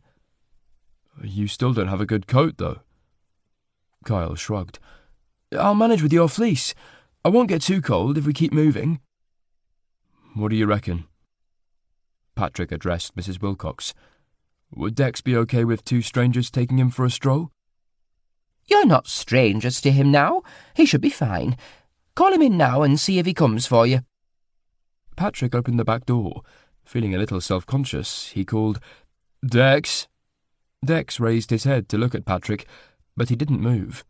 You still don't have a good coat, though. Kyle shrugged. I'll manage with your fleece. I won't get too cold if we keep moving. What do you reckon? Patrick addressed Mrs. Wilcox. Would Dex be okay with two strangers taking him for a stroll? You're not strangers to him now. He should be fine. Call him in now and see if he comes for you. Patrick opened the back door. Feeling a little self-conscious, he called, Dex. Dex raised his head to look at Patrick, but he didn't move.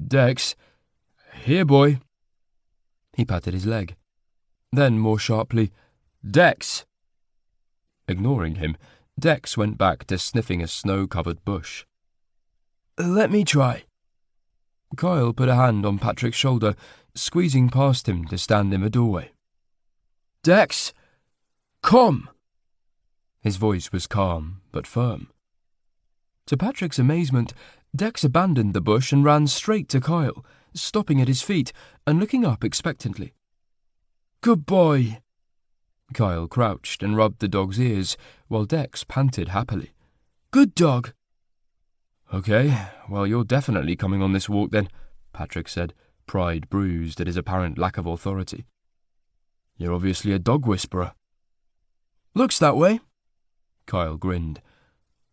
Dex. Here, boy. He patted his leg. Then, more sharply, Dex. Ignoring him, Dex went back to sniffing a snow-covered bush. Let me try. Kyle put a hand on Patrick's shoulder, squeezing past him to stand in the doorway. Dex, come. His voice was calm, but firm. To Patrick's amazement, Dex abandoned the bush and ran straight to Kyle, stopping at his feet and looking up expectantly. Good boy. Kyle crouched and rubbed the dog's ears, while Dex panted happily. Good dog. Okay, well, you're definitely coming on this walk then, Patrick said, pride bruised at his apparent lack of authority. You're obviously a dog whisperer. Looks that way. Kyle grinned.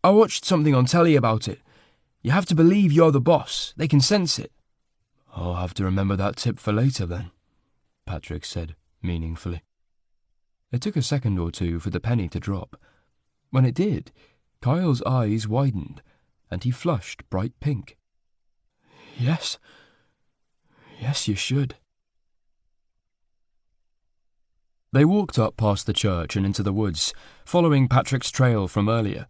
I watched something on telly about it. You have to believe you're the boss. They can sense it. I'll have to remember that tip for later then, Patrick said meaningfully. It took a second or two for the penny to drop. When it did, Kyle's eyes widened, and he flushed bright pink. Yes. Yes, you should. They walked up past the church and into the woods, following Patrick's trail from earlier.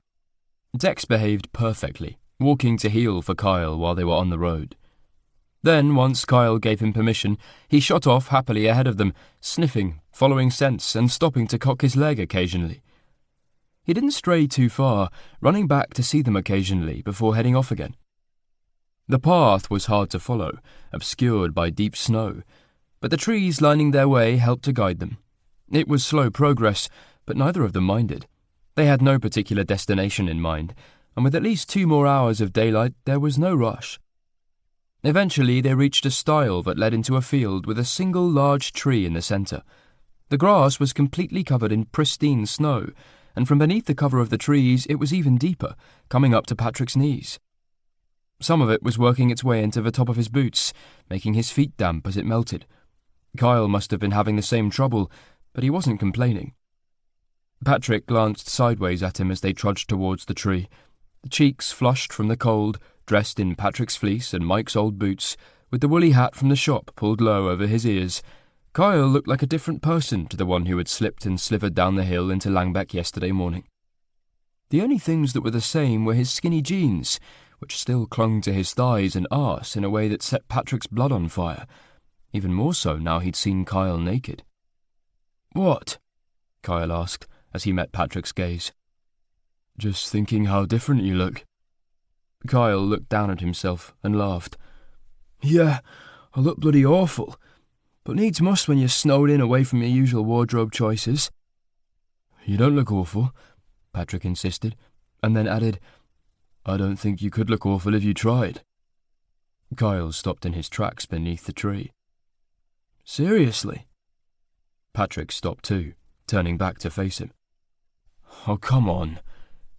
Dex behaved perfectly, walking to heel for Kyle while they were on the road. Then, once Kyle gave him permission, he shot off happily ahead of them, sniffing, following scents, and stopping to cock his leg occasionally. He didn't stray too far, running back to see them occasionally before heading off again. The path was hard to follow, obscured by deep snow, but the trees lining their way helped to guide them. It was slow progress, but neither of them minded. They had no particular destination in mind, and with at least 2 more hours of daylight, there was no rush. Eventually, they reached a stile that led into a field with a single large tree in the centre. The grass was completely covered in pristine snow, and from beneath the cover of the trees it was even deeper, coming up to Patrick's knees. Some of it was working its way into the top of his boots, making his feet damp as it melted. Kyle must have been having the same trouble, but he wasn't complaining. Patrick glanced sideways at him as they trudged towards the tree. The cheeks flushed from the cold, dressed in Patrick's fleece and Mike's old boots, with the woolly hat from the shop pulled low over his ears. Kyle looked like a different person to the one who had slipped and slithered down the hill into Langbeck yesterday morning. The only things that were the same were his skinny jeans, which still clung to his thighs and arse in a way that set Patrick's blood on fire, even more so now he'd seen Kyle naked. "What?" Kyle asked as he met Patrick's gaze. "Just thinking how different you look." Kyle looked down at himself and laughed. "Yeah, I look bloody awful, but needs must when you're snowed in away from your usual wardrobe choices." "You don't look awful," Patrick insisted, and then added, "I don't think you could look awful if you tried." Kyle stopped in his tracks beneath the tree. "Seriously?" Patrick stopped too, turning back to face him. "Oh, come on.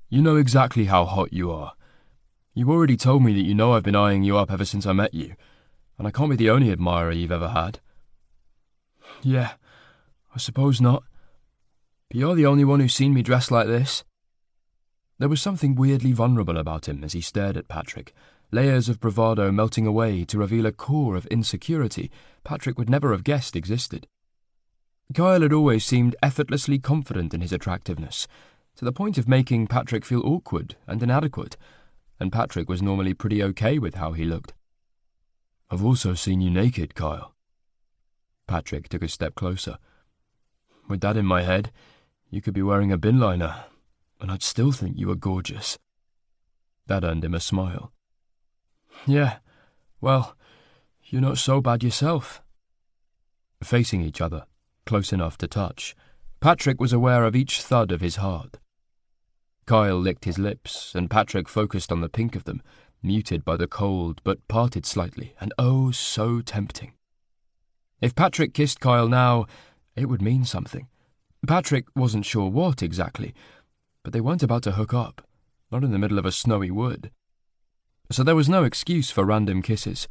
You know exactly how hot you are. You already told me that you know I've been eyeing you up ever since I met you, and I can't be the only admirer you've ever had." "Yeah, I suppose not. But you're the only one who's seen me dressed like this." There was something weirdly vulnerable about him as he stared at Patrick, layers of bravado melting away to reveal a core of insecurity Patrick would never have guessed existed. Kyle had always seemed effortlessly confident in his attractiveness, to the point of making Patrick feel awkward and inadequate, and Patrick was normally pretty okay with how he looked. "I've also seen you naked, Kyle." Patrick took a step closer. "With that in my head, you could be wearing a bin liner, and I'd still think you were gorgeous." That earned him a smile. "Yeah, well, you're not so bad yourself." Facing each other, close enough to touch, Patrick was aware of each thud of his heart. Kyle licked his lips, and Patrick focused on the pink of them, muted by the cold but parted slightly, and oh, so tempting. If Patrick kissed Kyle now, it would mean something. Patrick wasn't sure what exactly, but they weren't about to hook up, not in the middle of a snowy wood. So there was no excuse for random kisses.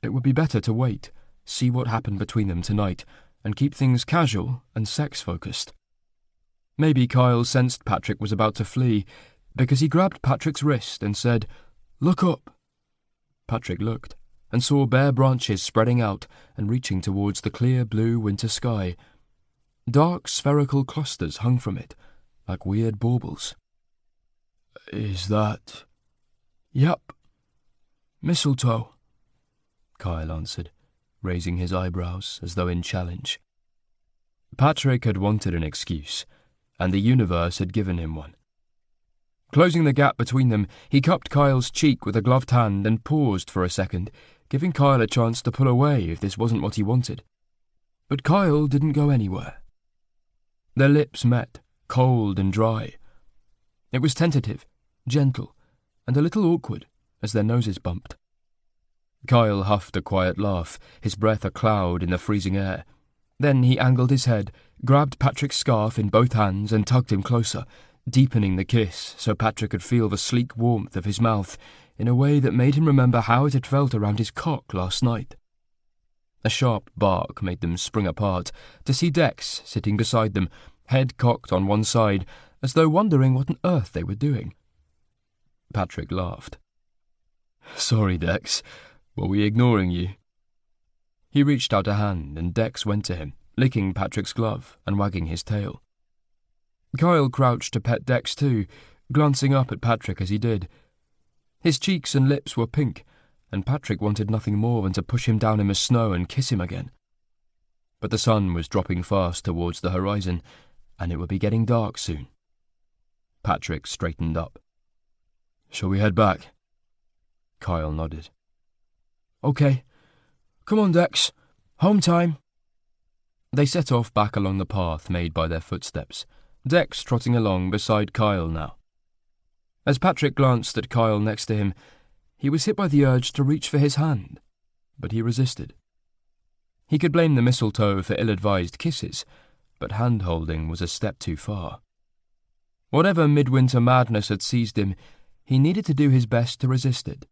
It would be better to wait, see what happened between them tonight, and keep things casual and sex-focused. Maybe Kyle sensed Patrick was about to flee, because he grabbed Patrick's wrist and said, "Look up." Patrick looked, and saw bare branches spreading out and reaching towards the clear blue winter sky. Dark spherical clusters hung from it, like weird baubles. "Is that—" "Yep. Mistletoe," Kyle answered, raising his eyebrows as though in challenge. Patrick had wanted an excuse, and the universe had given him one. Closing the gap between them, he cupped Kyle's cheek with a gloved hand and paused for a second, giving Kyle a chance to pull away if this wasn't what he wanted. But Kyle didn't go anywhere. Their lips met, cold and dry. It was tentative, gentle, and a little awkward as their noses bumped. Kyle huffed a quiet laugh, his breath a cloud in the freezing air. Then he angled his head, grabbed Patrick's scarf in both hands and tugged him closer, deepening the kiss so Patrick could feel the sleek warmth of his mouth in a way that made him remember how it had felt around his cock last night. A sharp bark made them spring apart to see Dex sitting beside them, head cocked on one side, as though wondering what on earth they were doing. Patrick laughed. "Sorry, Dex. Were we ignoring you?" He reached out a hand and Dex went to him, licking Patrick's glove and wagging his tail. Kyle crouched to pet Dex too, glancing up at Patrick as he did. His cheeks and lips were pink, and Patrick wanted nothing more than to push him down in the snow and kiss him again. But the sun was dropping fast towards the horizon, and it would be getting dark soon. Patrick straightened up. "Shall we head back?" Kyle nodded. "Okay. Come on, Dex. Home time." They set off back along the path made by their footsteps, Dex trotting along beside Kyle now. As Patrick glanced at Kyle next to him, he was hit by the urge to reach for his hand, but he resisted. He could blame the mistletoe for ill-advised kisses, but hand-holding was a step too far. Whatever midwinter madness had seized him, he needed to do his best to resist it.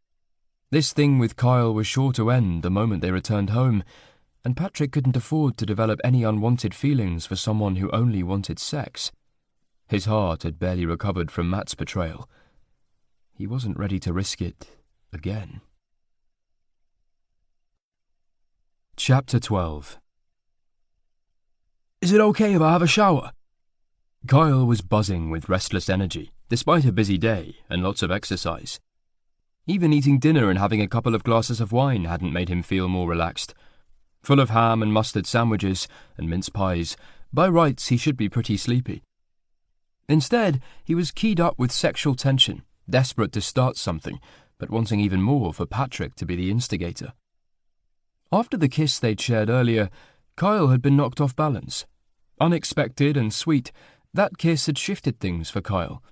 This thing with Kyle was sure to end the moment they returned home, and Patrick couldn't afford to develop any unwanted feelings for someone who only wanted sex. His heart had barely recovered from Matt's betrayal. He wasn't ready to risk it again. Chapter 12. "Is it okay if I have a shower?" Kyle was buzzing with restless energy, despite a busy day and lots of exercise. Even eating dinner and having a couple of glasses of wine hadn't made him feel more relaxed. Full of ham and mustard sandwiches and mince pies, by rights he should be pretty sleepy. Instead, he was keyed up with sexual tension, desperate to start something, but wanting even more for Patrick to be the instigator. After the kiss they'd shared earlier, Kyle had been knocked off balance. Unexpected and sweet, that kiss had shifted things for Kyle.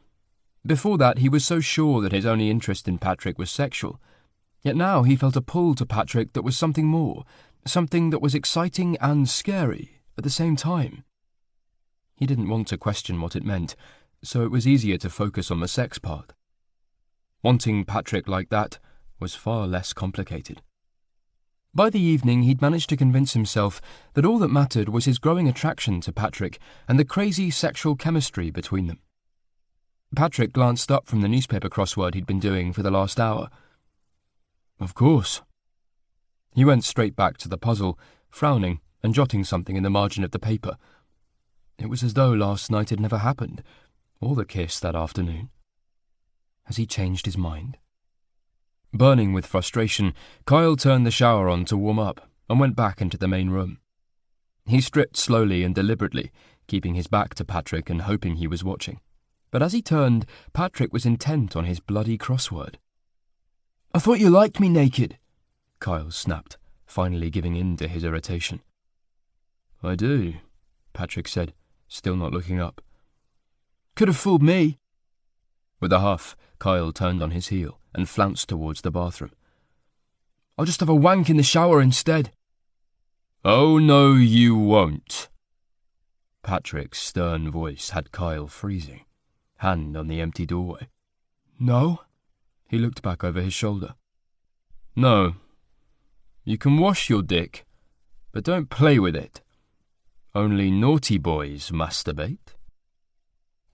Before that, he was so sure that his only interest in Patrick was sexual. Yet now he felt a pull to Patrick that was something more, something that was exciting and scary at the same time. He didn't want to question what it meant, so it was easier to focus on the sex part. Wanting Patrick like that was far less complicated. By the evening, he'd managed to convince himself that all that mattered was his growing attraction to Patrick and the crazy sexual chemistry between them. Patrick glanced up from the newspaper crossword he'd been doing for the last hour. "Of course." He went straight back to the puzzle, frowning and jotting something in the margin of the paper. It was as though last night had never happened, or the kiss that afternoon. Has he changed his mind? Burning with frustration, Kyle turned the shower on to warm up and went back into the main room. He stripped slowly and deliberately, keeping his back to Patrick and hoping he was watching. But as he turned, Patrick was intent on his bloody crossword. "I thought you liked me naked," Kyle snapped, finally giving in to his irritation. "I do," Patrick said, still not looking up. "Could have fooled me." With a huff, Kyle turned on his heel and flounced towards the bathroom. "I'll just have a wank in the shower instead." "Oh, no, you won't." Patrick's stern voice had Kyle freezing, hand on the empty doorway. "No?" He looked back over his shoulder. "No. You can wash your dick, but don't play with it. Only naughty boys masturbate."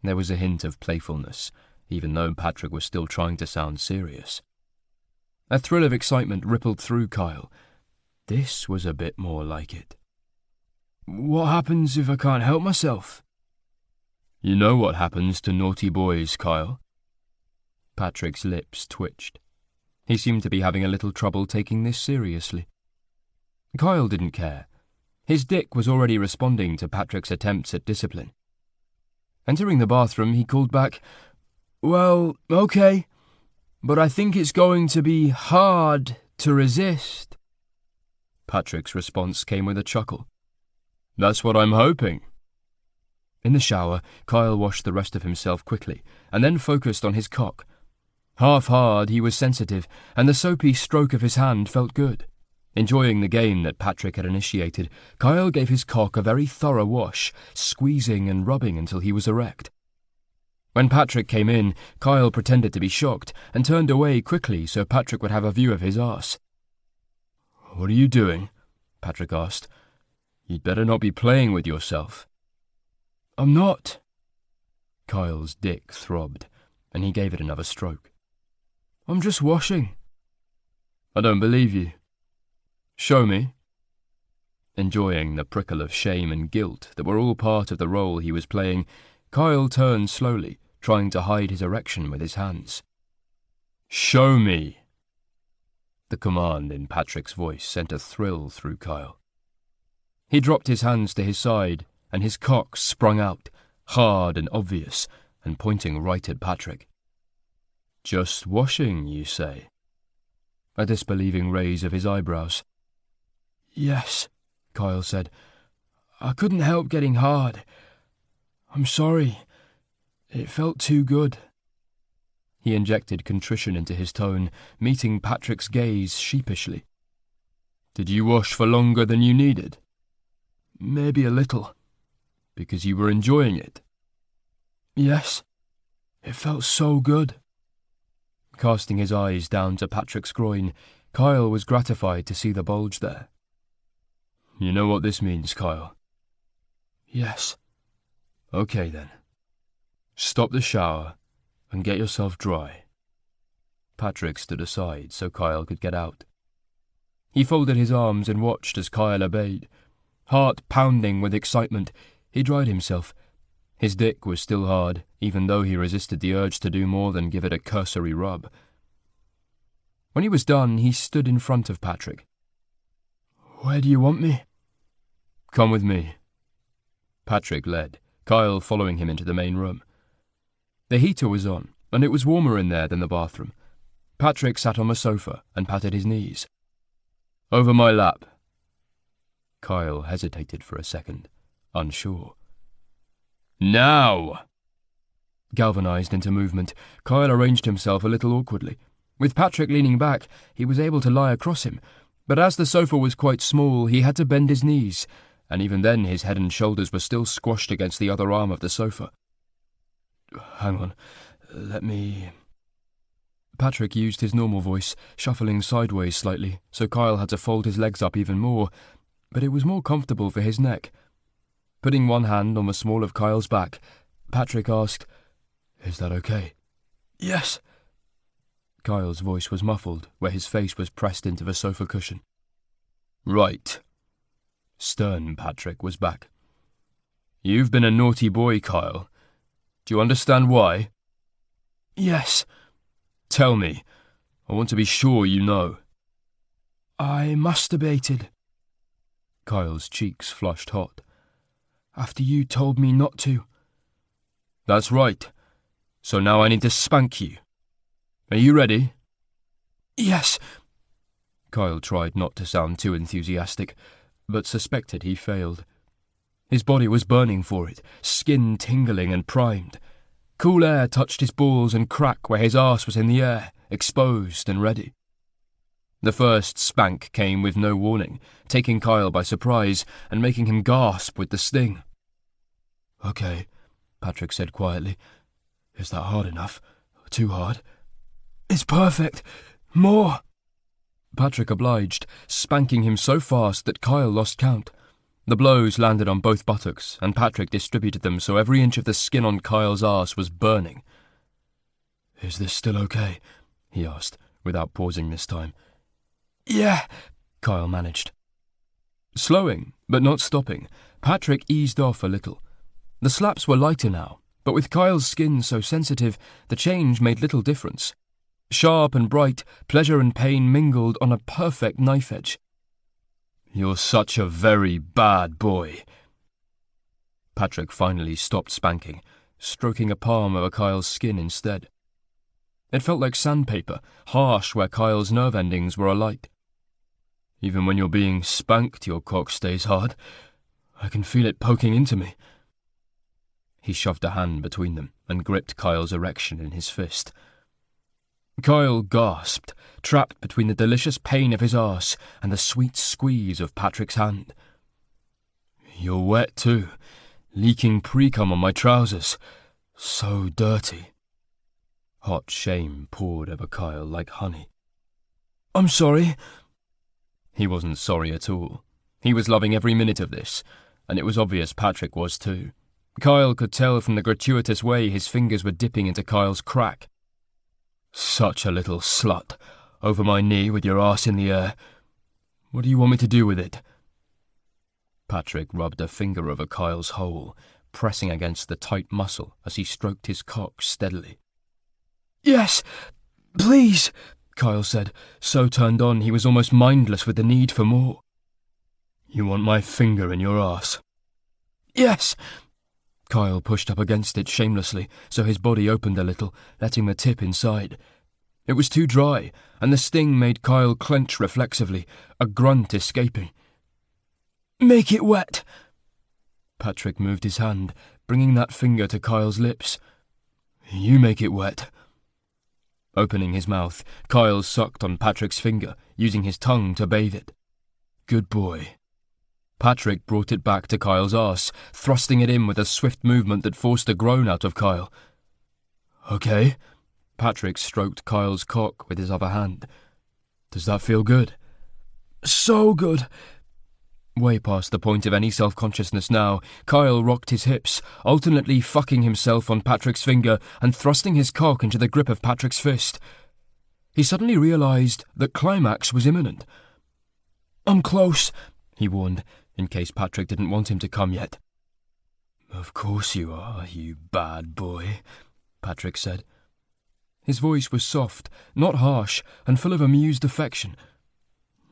There was a hint of playfulness, even though Patrick was still trying to sound serious. A thrill of excitement rippled through Kyle. This was a bit more like it. "What happens if I can't help myself?" "You know what happens to naughty boys, Kyle." Patrick's lips twitched. He seemed to be having a little trouble taking this seriously. Kyle didn't care. His dick was already responding to Patrick's attempts at discipline. Entering the bathroom, he called back, "Well, okay, but I think it's going to be hard to resist." Patrick's response came with a chuckle. "That's what I'm hoping." In the shower, Kyle washed the rest of himself quickly, and then focused on his cock. Half hard, he was sensitive, and the soapy stroke of his hand felt good. Enjoying the game that Patrick had initiated, Kyle gave his cock a very thorough wash, squeezing and rubbing until he was erect. When Patrick came in, Kyle pretended to be shocked and turned away quickly so Patrick would have a view of his arse. "What are you doing?" Patrick asked. "You'd better not be playing with yourself." "I'm not." Kyle's dick throbbed, and he gave it another stroke. I'm just washing. I don't believe you. Show me. Enjoying the prickle of shame and guilt that were all part of the role he was playing, Kyle turned slowly, trying to hide his erection with his hands. Show me! The command in Patrick's voice sent a thrill through Kyle. He dropped his hands to his side, and his cock sprung out, hard and obvious, and pointing right at Patrick. Just washing, you say? A disbelieving raise of his eyebrows. Yes, Kyle said. I couldn't help getting hard. I'm sorry. It felt too good. He injected contrition into his tone, meeting Patrick's gaze sheepishly. Did you wash for longer than you needed? Maybe a little. Because you were enjoying it? Yes. It felt so good. Casting his eyes down to Patrick's groin, Kyle was gratified to see the bulge there. You know what this means, Kyle? Yes. Okay then. Stop the shower and get yourself dry. Patrick stood aside so Kyle could get out. He folded his arms and watched as Kyle obeyed. Heart pounding with excitement, he dried himself. His dick was still hard, even though he resisted the urge to do more than give it a cursory rub. When he was done, he stood in front of Patrick. Where do you want me? Come with me. Patrick led, Kyle following him into the main room. The heater was on, and it was warmer in there than the bathroom. Patrick sat on the sofa and patted his knees. Over my lap. Kyle hesitated for a second, unsure. Now! Galvanized into movement, Kyle arranged himself a little awkwardly. With Patrick leaning back, he was able to lie across him, but as the sofa was quite small, he had to bend his knees, and even then his head and shoulders were still squashed against the other arm of the sofa. Hang on, let me... Patrick used his normal voice, shuffling sideways slightly, so Kyle had to fold his legs up even more, but it was more comfortable for his neck. Putting one hand on the small of Kyle's back, Patrick asked, Is that okay? Yes. Kyle's voice was muffled, where his face was pressed into the sofa cushion. Right. Stern Patrick was back. You've been a naughty boy, Kyle. Do you understand why? Yes. Tell me. I want to be sure you know. I masturbated. Kyle's cheeks flushed hot. After you told me not to. That's right. So now I need to spank you. Are you ready? Yes. Kyle tried not to sound too enthusiastic, but suspected he failed. His body was burning for it, skin tingling and primed. Cool air touched his balls and crack where his arse was in the air, exposed and ready. The first spank came with no warning, taking Kyle by surprise and making him gasp with the sting. Okay, Patrick said quietly. Is that hard enough? Too hard? It's perfect. More. Patrick obliged, spanking him so fast that Kyle lost count. The blows landed on both buttocks, and Patrick distributed them so every inch of the skin on Kyle's arse was burning. Is this still okay? He asked, without pausing this time. Yeah, Kyle managed. Slowing, but not stopping, Patrick eased off a little. The slaps were lighter now, but with Kyle's skin so sensitive, the change made little difference. Sharp and bright, pleasure and pain mingled on a perfect knife edge. You're such a very bad boy. Patrick finally stopped spanking, stroking a palm over Kyle's skin instead. It felt like sandpaper, harsh where Kyle's nerve endings were alight. Even when you're being spanked, your cock stays hard. I can feel it poking into me. He shoved a hand between them and gripped Kyle's erection in his fist. Kyle gasped, trapped between the delicious pain of his arse and the sweet squeeze of Patrick's hand. You're wet too, leaking pre-cum on my trousers. So dirty. Hot shame poured over Kyle like honey. I'm sorry. He wasn't sorry at all. He was loving every minute of this, and it was obvious Patrick was too. Kyle could tell from the gratuitous way his fingers were dipping into Kyle's crack. "Such a little slut, over my knee with your arse in the air. What do you want me to do with it?" Patrick rubbed a finger over Kyle's hole, pressing against the tight muscle as he stroked his cock steadily. "Yes, please," Kyle said, so turned on he was almost mindless with the need for more. "You want my finger in your arse?" "Yes." Kyle pushed up against it shamelessly, so his body opened a little, letting the tip inside. It was too dry, and the sting made Kyle clench reflexively, a grunt escaping. "Make it wet." Patrick moved his hand, bringing that finger to Kyle's lips. "You make it wet." Opening his mouth, Kyle sucked on Patrick's finger, using his tongue to bathe it. "Good boy." Patrick brought it back to Kyle's arse, thrusting it in with a swift movement that forced a groan out of Kyle. "Okay." Patrick stroked Kyle's cock with his other hand. "Does that feel good?" "So good." Way past the point of any self-consciousness now, Kyle rocked his hips, alternately fucking himself on Patrick's finger and thrusting his cock into the grip of Patrick's fist. He suddenly realised that climax was imminent. "I'm close," he warned, in case Patrick didn't want him to come yet. "Of course you are, you bad boy," Patrick said. His voice was soft, not harsh, and full of amused affection.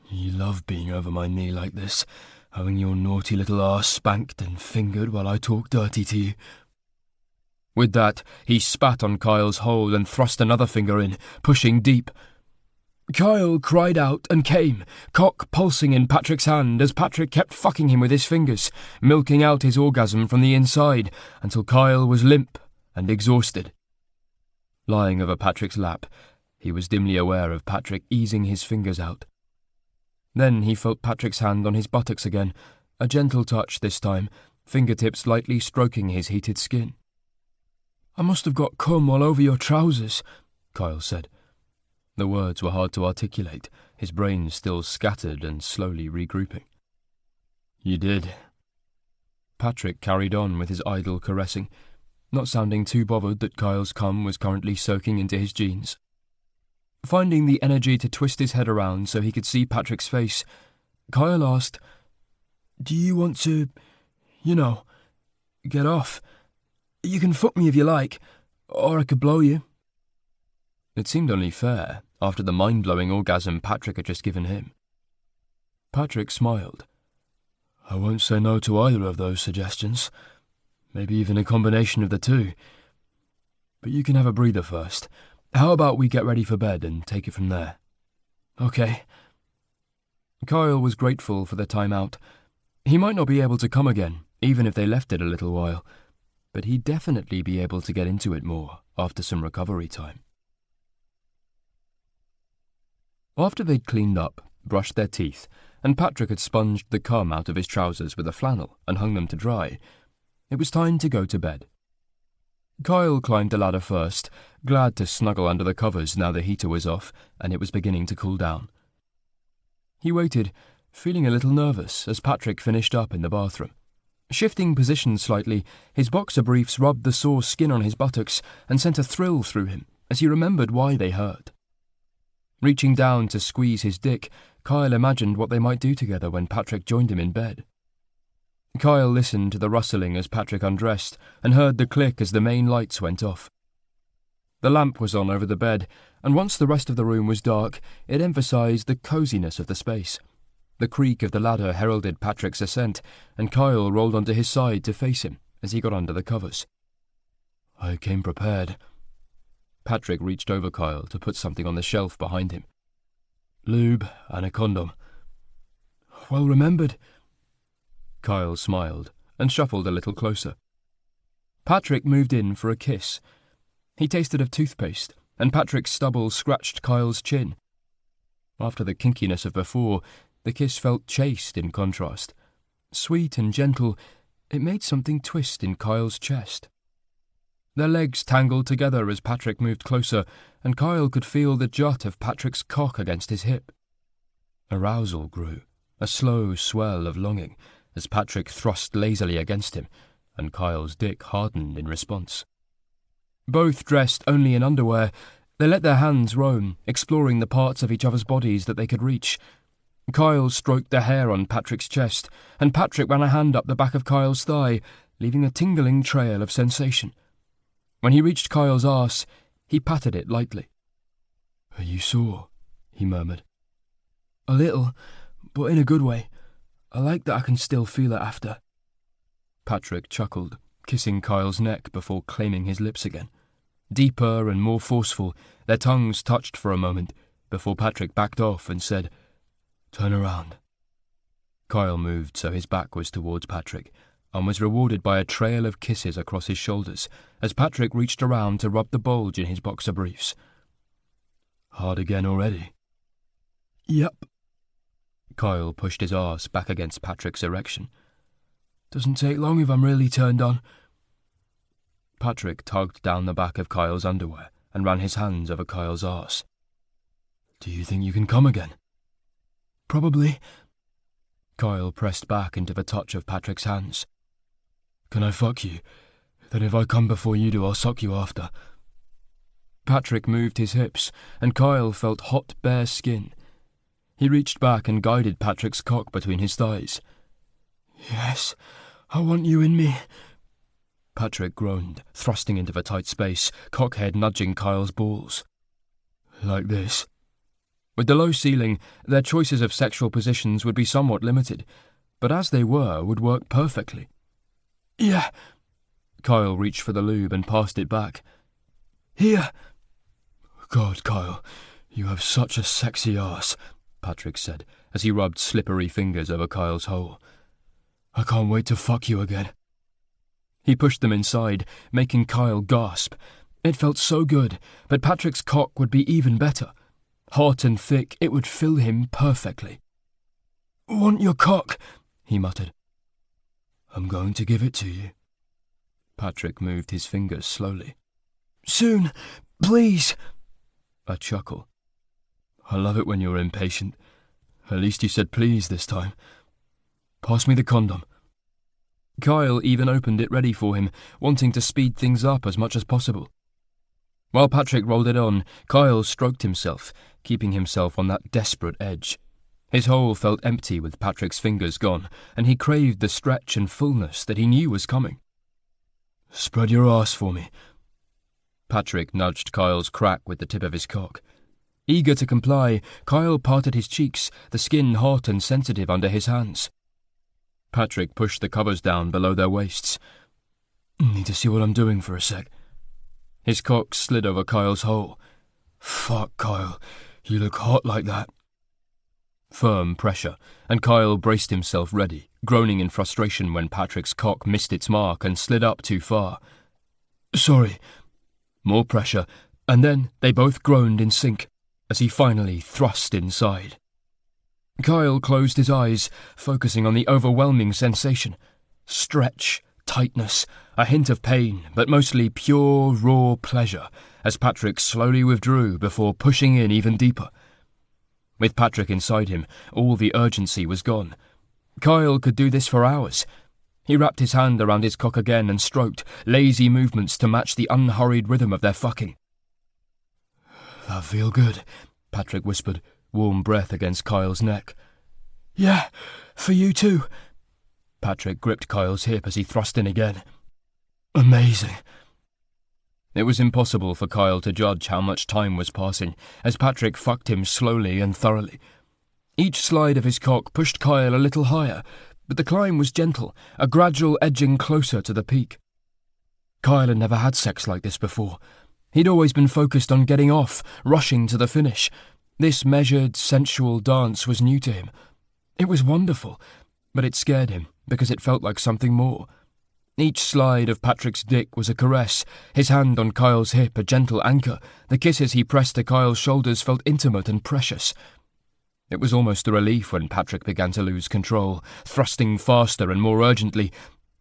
"You love being over my knee like this, having your naughty little arse spanked and fingered while I talk dirty to you." With that, he spat on Kyle's hole and thrust another finger in, pushing deep. Kyle cried out and came, cock pulsing in Patrick's hand as Patrick kept fucking him with his fingers, milking out his orgasm from the inside until Kyle was limp and exhausted. Lying over Patrick's lap, he was dimly aware of Patrick easing his fingers out. Then he felt Patrick's hand on his buttocks again, a gentle touch this time, fingertips lightly stroking his heated skin. "I must have got cum all over your trousers," Kyle said. The words were hard to articulate, his brain still scattered and slowly regrouping. "You did." Patrick carried on with his idle caressing, not sounding too bothered that Kyle's cum was currently soaking into his jeans. Finding the energy to twist his head around so he could see Patrick's face, Kyle asked, "Do you want to, get off? You can fuck me if you like, or I could blow you." It seemed only fair, after the mind-blowing orgasm Patrick had just given him. Patrick smiled. "I won't say no to either of those suggestions. Maybe even a combination of the two. But you can have a breather first. How about we get ready for bed and take it from there?" "Okay." Kyle was grateful for the time out. He might not be able to come again, even if they left it a little while, but he'd definitely be able to get into it more after some recovery time. After they'd cleaned up, brushed their teeth, and Patrick had sponged the cum out of his trousers with a flannel and hung them to dry, it was time to go to bed. Kyle climbed the ladder first, glad to snuggle under the covers now the heater was off and it was beginning to cool down. He waited, feeling a little nervous as Patrick finished up in the bathroom. Shifting positions slightly, his boxer briefs rubbed the sore skin on his buttocks and sent a thrill through him as he remembered why they hurt. Reaching down to squeeze his dick, Kyle imagined what they might do together when Patrick joined him in bed. Kyle listened to the rustling as Patrick undressed and heard the click as the main lights went off. The lamp was on over the bed, and once the rest of the room was dark, it emphasized the coziness of the space. The creak of the ladder heralded Patrick's ascent, and Kyle rolled onto his side to face him as he got under the covers. "I came prepared." Patrick reached over Kyle to put something on the shelf behind him. "Lube and a condom." "Well remembered." Kyle smiled and shuffled a little closer. Patrick moved in for a kiss. He tasted of toothpaste, and Patrick's stubble scratched Kyle's chin. After the kinkiness of before, the kiss felt chaste in contrast. Sweet and gentle, it made something twist in Kyle's chest. Their legs tangled together as Patrick moved closer, and Kyle could feel the jut of Patrick's cock against his hip. Arousal grew, a slow swell of longing, as Patrick thrust lazily against him, and Kyle's dick hardened in response. Both dressed only in underwear, they let their hands roam, exploring the parts of each other's bodies that they could reach. Kyle stroked the hair on Patrick's chest, and Patrick ran a hand up the back of Kyle's thigh, leaving a tingling trail of sensation. When he reached Kyle's arse, he patted it lightly. "Are you sore?" he murmured. "A little, but in a good way. I like that I can still feel it after." Patrick chuckled, kissing Kyle's neck before claiming his lips again. Deeper and more forceful, their tongues touched for a moment, before Patrick backed off and said, "Turn around." Kyle moved so his back was towards Patrick, and was rewarded by a trail of kisses across his shoulders as Patrick reached around to rub the bulge in his boxer briefs. "Hard again already?" "Yep." Kyle pushed his arse back against Patrick's erection. "Doesn't take long if I'm really turned on." Patrick tugged down the back of Kyle's underwear and ran his hands over Kyle's arse. "Do you think you can come again?" "Probably." Kyle pressed back into the touch of Patrick's hands. "Can I fuck you? Then if I come before you do, I'll suck you after." Patrick moved his hips, and Kyle felt hot, bare skin. He reached back and guided Patrick's cock between his thighs. "Yes, I want you in me." Patrick groaned, thrusting into the tight space, cockhead nudging Kyle's balls. "Like this?" With the low ceiling, their choices of sexual positions would be somewhat limited, but as they were, would work perfectly. "Yeah." Kyle reached for the lube and passed it back. "Here." "God, Kyle, you have such a sexy ass," Patrick said, as he rubbed slippery fingers over Kyle's hole. "I can't wait to fuck you again." He pushed them inside, making Kyle gasp. It felt so good, but Patrick's cock would be even better. Hot and thick, it would fill him perfectly. "Want your cock," he muttered. "I'm going to give it to you." Patrick moved his fingers slowly. "Soon, please." A chuckle. "I love it when you're impatient. At least you said please this time. Pass me the condom." Kyle even opened it ready for him, wanting to speed things up as much as possible. While Patrick rolled it on, Kyle stroked himself, keeping himself on that desperate edge. His hole felt empty with Patrick's fingers gone, and he craved the stretch and fullness that he knew was coming. "Spread your arse for me." Patrick nudged Kyle's crack with the tip of his cock. Eager to comply, Kyle parted his cheeks, the skin hot and sensitive under his hands. Patrick pushed the covers down below their waists. "Need to see what I'm doing for a sec." His cock slid over Kyle's hole. "Fuck, Kyle, you look hot like that." Firm pressure, and Kyle braced himself ready, groaning in frustration when Patrick's cock missed its mark and slid up too far. "Sorry." More pressure, and then they both groaned in sync as he finally thrust inside. Kyle closed his eyes, focusing on the overwhelming sensation. Stretch, tightness, a hint of pain, but mostly pure, raw pleasure, as Patrick slowly withdrew before pushing in even deeper. With Patrick inside him, all the urgency was gone. Kyle could do this for hours. He wrapped his hand around his cock again and stroked, lazy movements to match the unhurried rhythm of their fucking. "That feel good," Patrick whispered, warm breath against Kyle's neck. "Yeah, for you too." Patrick gripped Kyle's hip as he thrust in again. "Amazing." It was impossible for Kyle to judge how much time was passing, as Patrick fucked him slowly and thoroughly. Each slide of his cock pushed Kyle a little higher, but the climb was gentle, a gradual edging closer to the peak. Kyle had never had sex like this before. He'd always been focused on getting off, rushing to the finish. This measured, sensual dance was new to him. It was wonderful, but it scared him because it felt like something more. Each slide of Patrick's dick was a caress, his hand on Kyle's hip a gentle anchor. The kisses he pressed to Kyle's shoulders felt intimate and precious. It was almost a relief when Patrick began to lose control, thrusting faster and more urgently,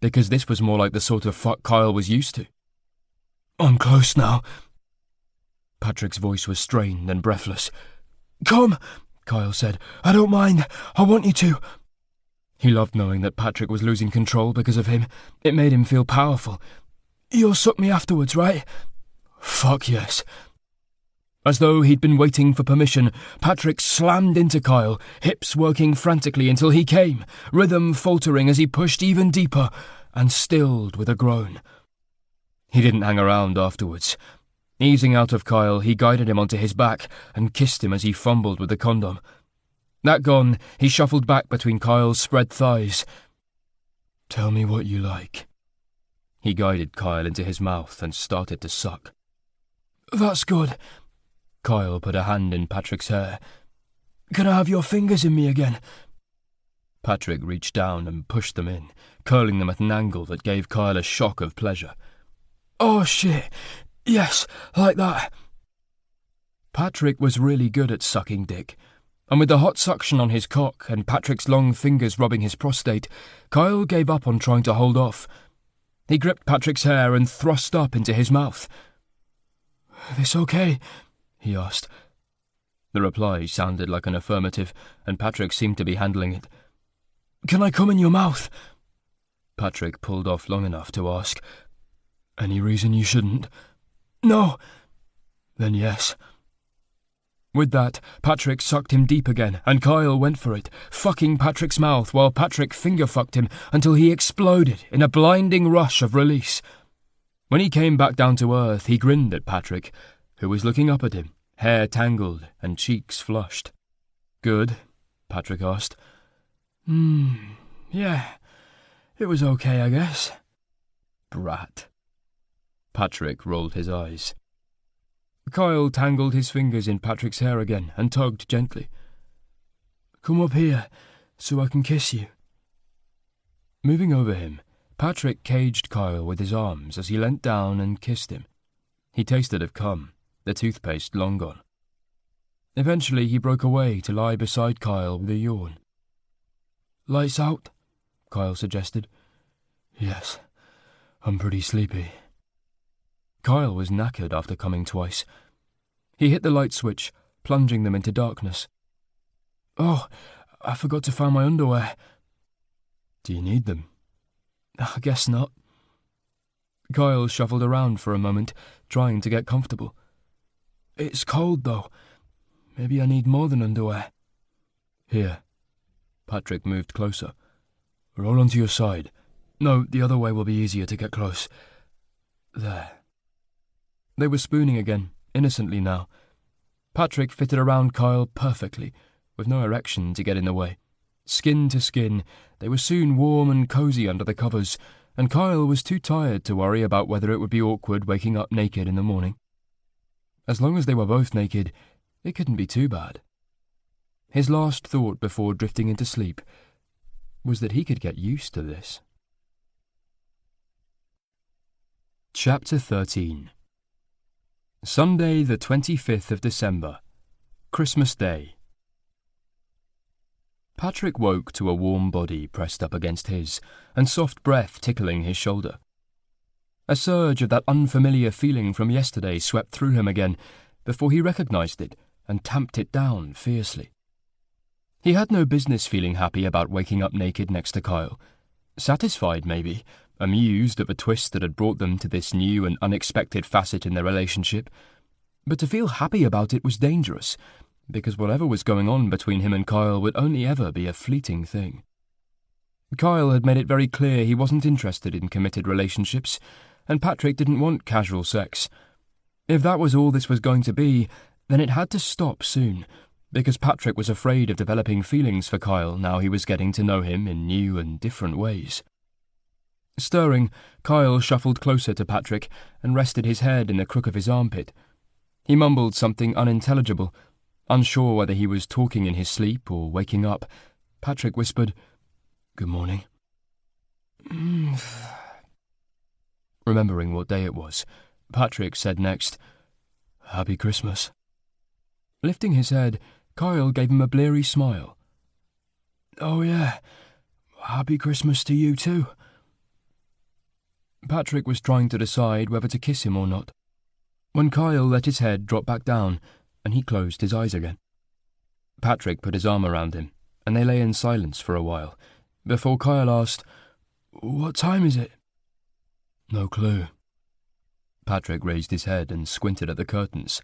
because this was more like the sort of fuck Kyle was used to. "I'm close now." Patrick's voice was strained and breathless. "Come," Kyle said. "I don't mind. I want you to." He loved knowing that Patrick was losing control because of him. It made him feel powerful. "You'll suck me afterwards, right?" "Fuck yes." As though he'd been waiting for permission, Patrick slammed into Kyle, hips working frantically until he came, rhythm faltering as he pushed even deeper, and stilled with a groan. He didn't hang around afterwards. Easing out of Kyle, he guided him onto his back and kissed him as he fumbled with the condom. That gone, he shuffled back between Kyle's spread thighs. "Tell me what you like." He guided Kyle into his mouth and started to suck. "That's good." Kyle put a hand in Patrick's hair. "Can I have your fingers in me again?" Patrick reached down and pushed them in, curling them at an angle that gave Kyle a shock of pleasure. "Oh shit, yes, like that." Patrick was really good at sucking dick, and with the hot suction on his cock and Patrick's long fingers rubbing his prostate, Kyle gave up on trying to hold off. He gripped Patrick's hair and thrust up into his mouth. "This okay?" he asked. The reply sounded like an affirmative, and Patrick seemed to be handling it. "Can I come in your mouth?" Patrick pulled off long enough to ask. "Any reason you shouldn't?" "No." "Then yes." With that, Patrick sucked him deep again, and Kyle went for it, fucking Patrick's mouth while Patrick finger-fucked him until he exploded in a blinding rush of release. When he came back down to earth, he grinned at Patrick, who was looking up at him, hair tangled and cheeks flushed. "Good?" Patrick asked. Yeah, it was okay, I guess." "Brat." Patrick rolled his eyes. Kyle tangled his fingers in Patrick's hair again and tugged gently. "Come up here, so I can kiss you." Moving over him, Patrick caged Kyle with his arms as he leant down and kissed him. He tasted of cum, the toothpaste long gone. Eventually he broke away to lie beside Kyle with a yawn. "Lights out?" Kyle suggested. "Yes, I'm pretty sleepy." Kyle was knackered after coming twice. He hit the light switch, plunging them into darkness. "Oh, I forgot to find my underwear." "Do you need them?" "I guess not." Kyle shuffled around for a moment, trying to get comfortable. "It's cold, though. Maybe I need more than underwear." "Here." Patrick moved closer. "Roll onto your side. No, the other way will be easier to get close. There." They were spooning again, innocently now. Patrick fitted around Kyle perfectly, with no erection to get in the way. Skin to skin, they were soon warm and cosy under the covers, and Kyle was too tired to worry about whether it would be awkward waking up naked in the morning. As long as they were both naked, it couldn't be too bad. His last thought before drifting into sleep was that he could get used to this. Chapter 13. Sunday the 25th of December, Christmas Day. Patrick woke to a warm body pressed up against his, and soft breath tickling his shoulder. A surge of that unfamiliar feeling from yesterday swept through him again, before he recognized it and tamped it down fiercely. He had no business feeling happy about waking up naked next to Kyle. Satisfied, maybe, amused at the twist that had brought them to this new and unexpected facet in their relationship. But to feel happy about it was dangerous, because whatever was going on between him and Kyle would only ever be a fleeting thing. Kyle had made it very clear he wasn't interested in committed relationships, and Patrick didn't want casual sex. If that was all this was going to be, then it had to stop soon, because Patrick was afraid of developing feelings for Kyle now he was getting to know him in new and different ways. Stirring, Kyle shuffled closer to Patrick and rested his head in the crook of his armpit. He mumbled something unintelligible. Unsure whether he was talking in his sleep or waking up, Patrick whispered, "Good morning." Remembering what day it was, Patrick said next, "Happy Christmas." Lifting his head, Kyle gave him a bleary smile. "Oh yeah, Happy Christmas to you too." Patrick was trying to decide whether to kiss him or not, when Kyle let his head drop back down, and he closed his eyes again. Patrick put his arm around him, and they lay in silence for a while, before Kyle asked, "What time is it?" No clue. Patrick raised his head and squinted at the curtains.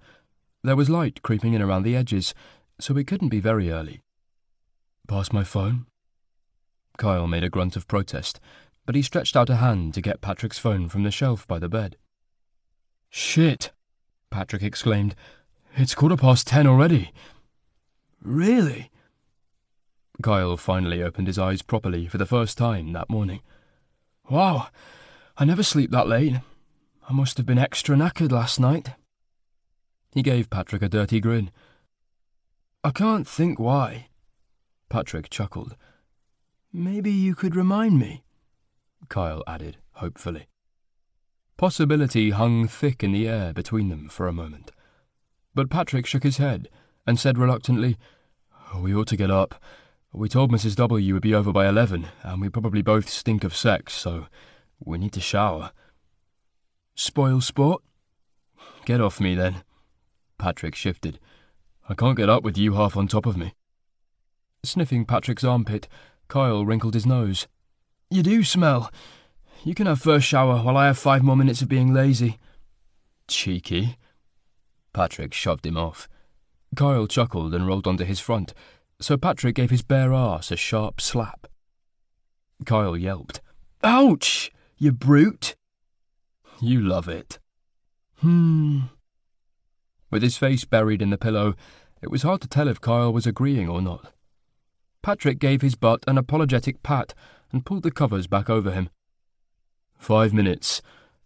There was light creeping in around the edges, so it couldn't be very early. Pass my phone? Kyle made a grunt of protest, but he stretched out a hand to get Patrick's phone from the shelf by the bed. Shit! Patrick exclaimed. It's 10:15 already. Really? Kyle finally opened his eyes properly for the first time that morning. Wow, I never sleep that late. I must have been extra knackered last night. He gave Patrick a dirty grin. I can't think why. Patrick chuckled. Maybe you could remind me, Kyle added hopefully. Possibility hung thick in the air between them for a moment. But Patrick shook his head and said reluctantly, We ought to get up. We told Mrs. W would be over by 11, and we probably both stink of sex, so we need to shower. Spoil sport? Get off me, then. Patrick shifted. I can't get up with you half on top of me. Sniffing Patrick's armpit, Kyle wrinkled his nose. You do smell. You can have first shower while I have 5 more minutes of being lazy. Cheeky. Patrick shoved him off. Kyle chuckled and rolled onto his front, so Patrick gave his bare arse a sharp slap. Kyle yelped. Ouch, you brute! You love it. With his face buried in the pillow, it was hard to tell if Kyle was agreeing or not. Patrick gave his butt an apologetic pat and pulled the covers back over him. 5 minutes,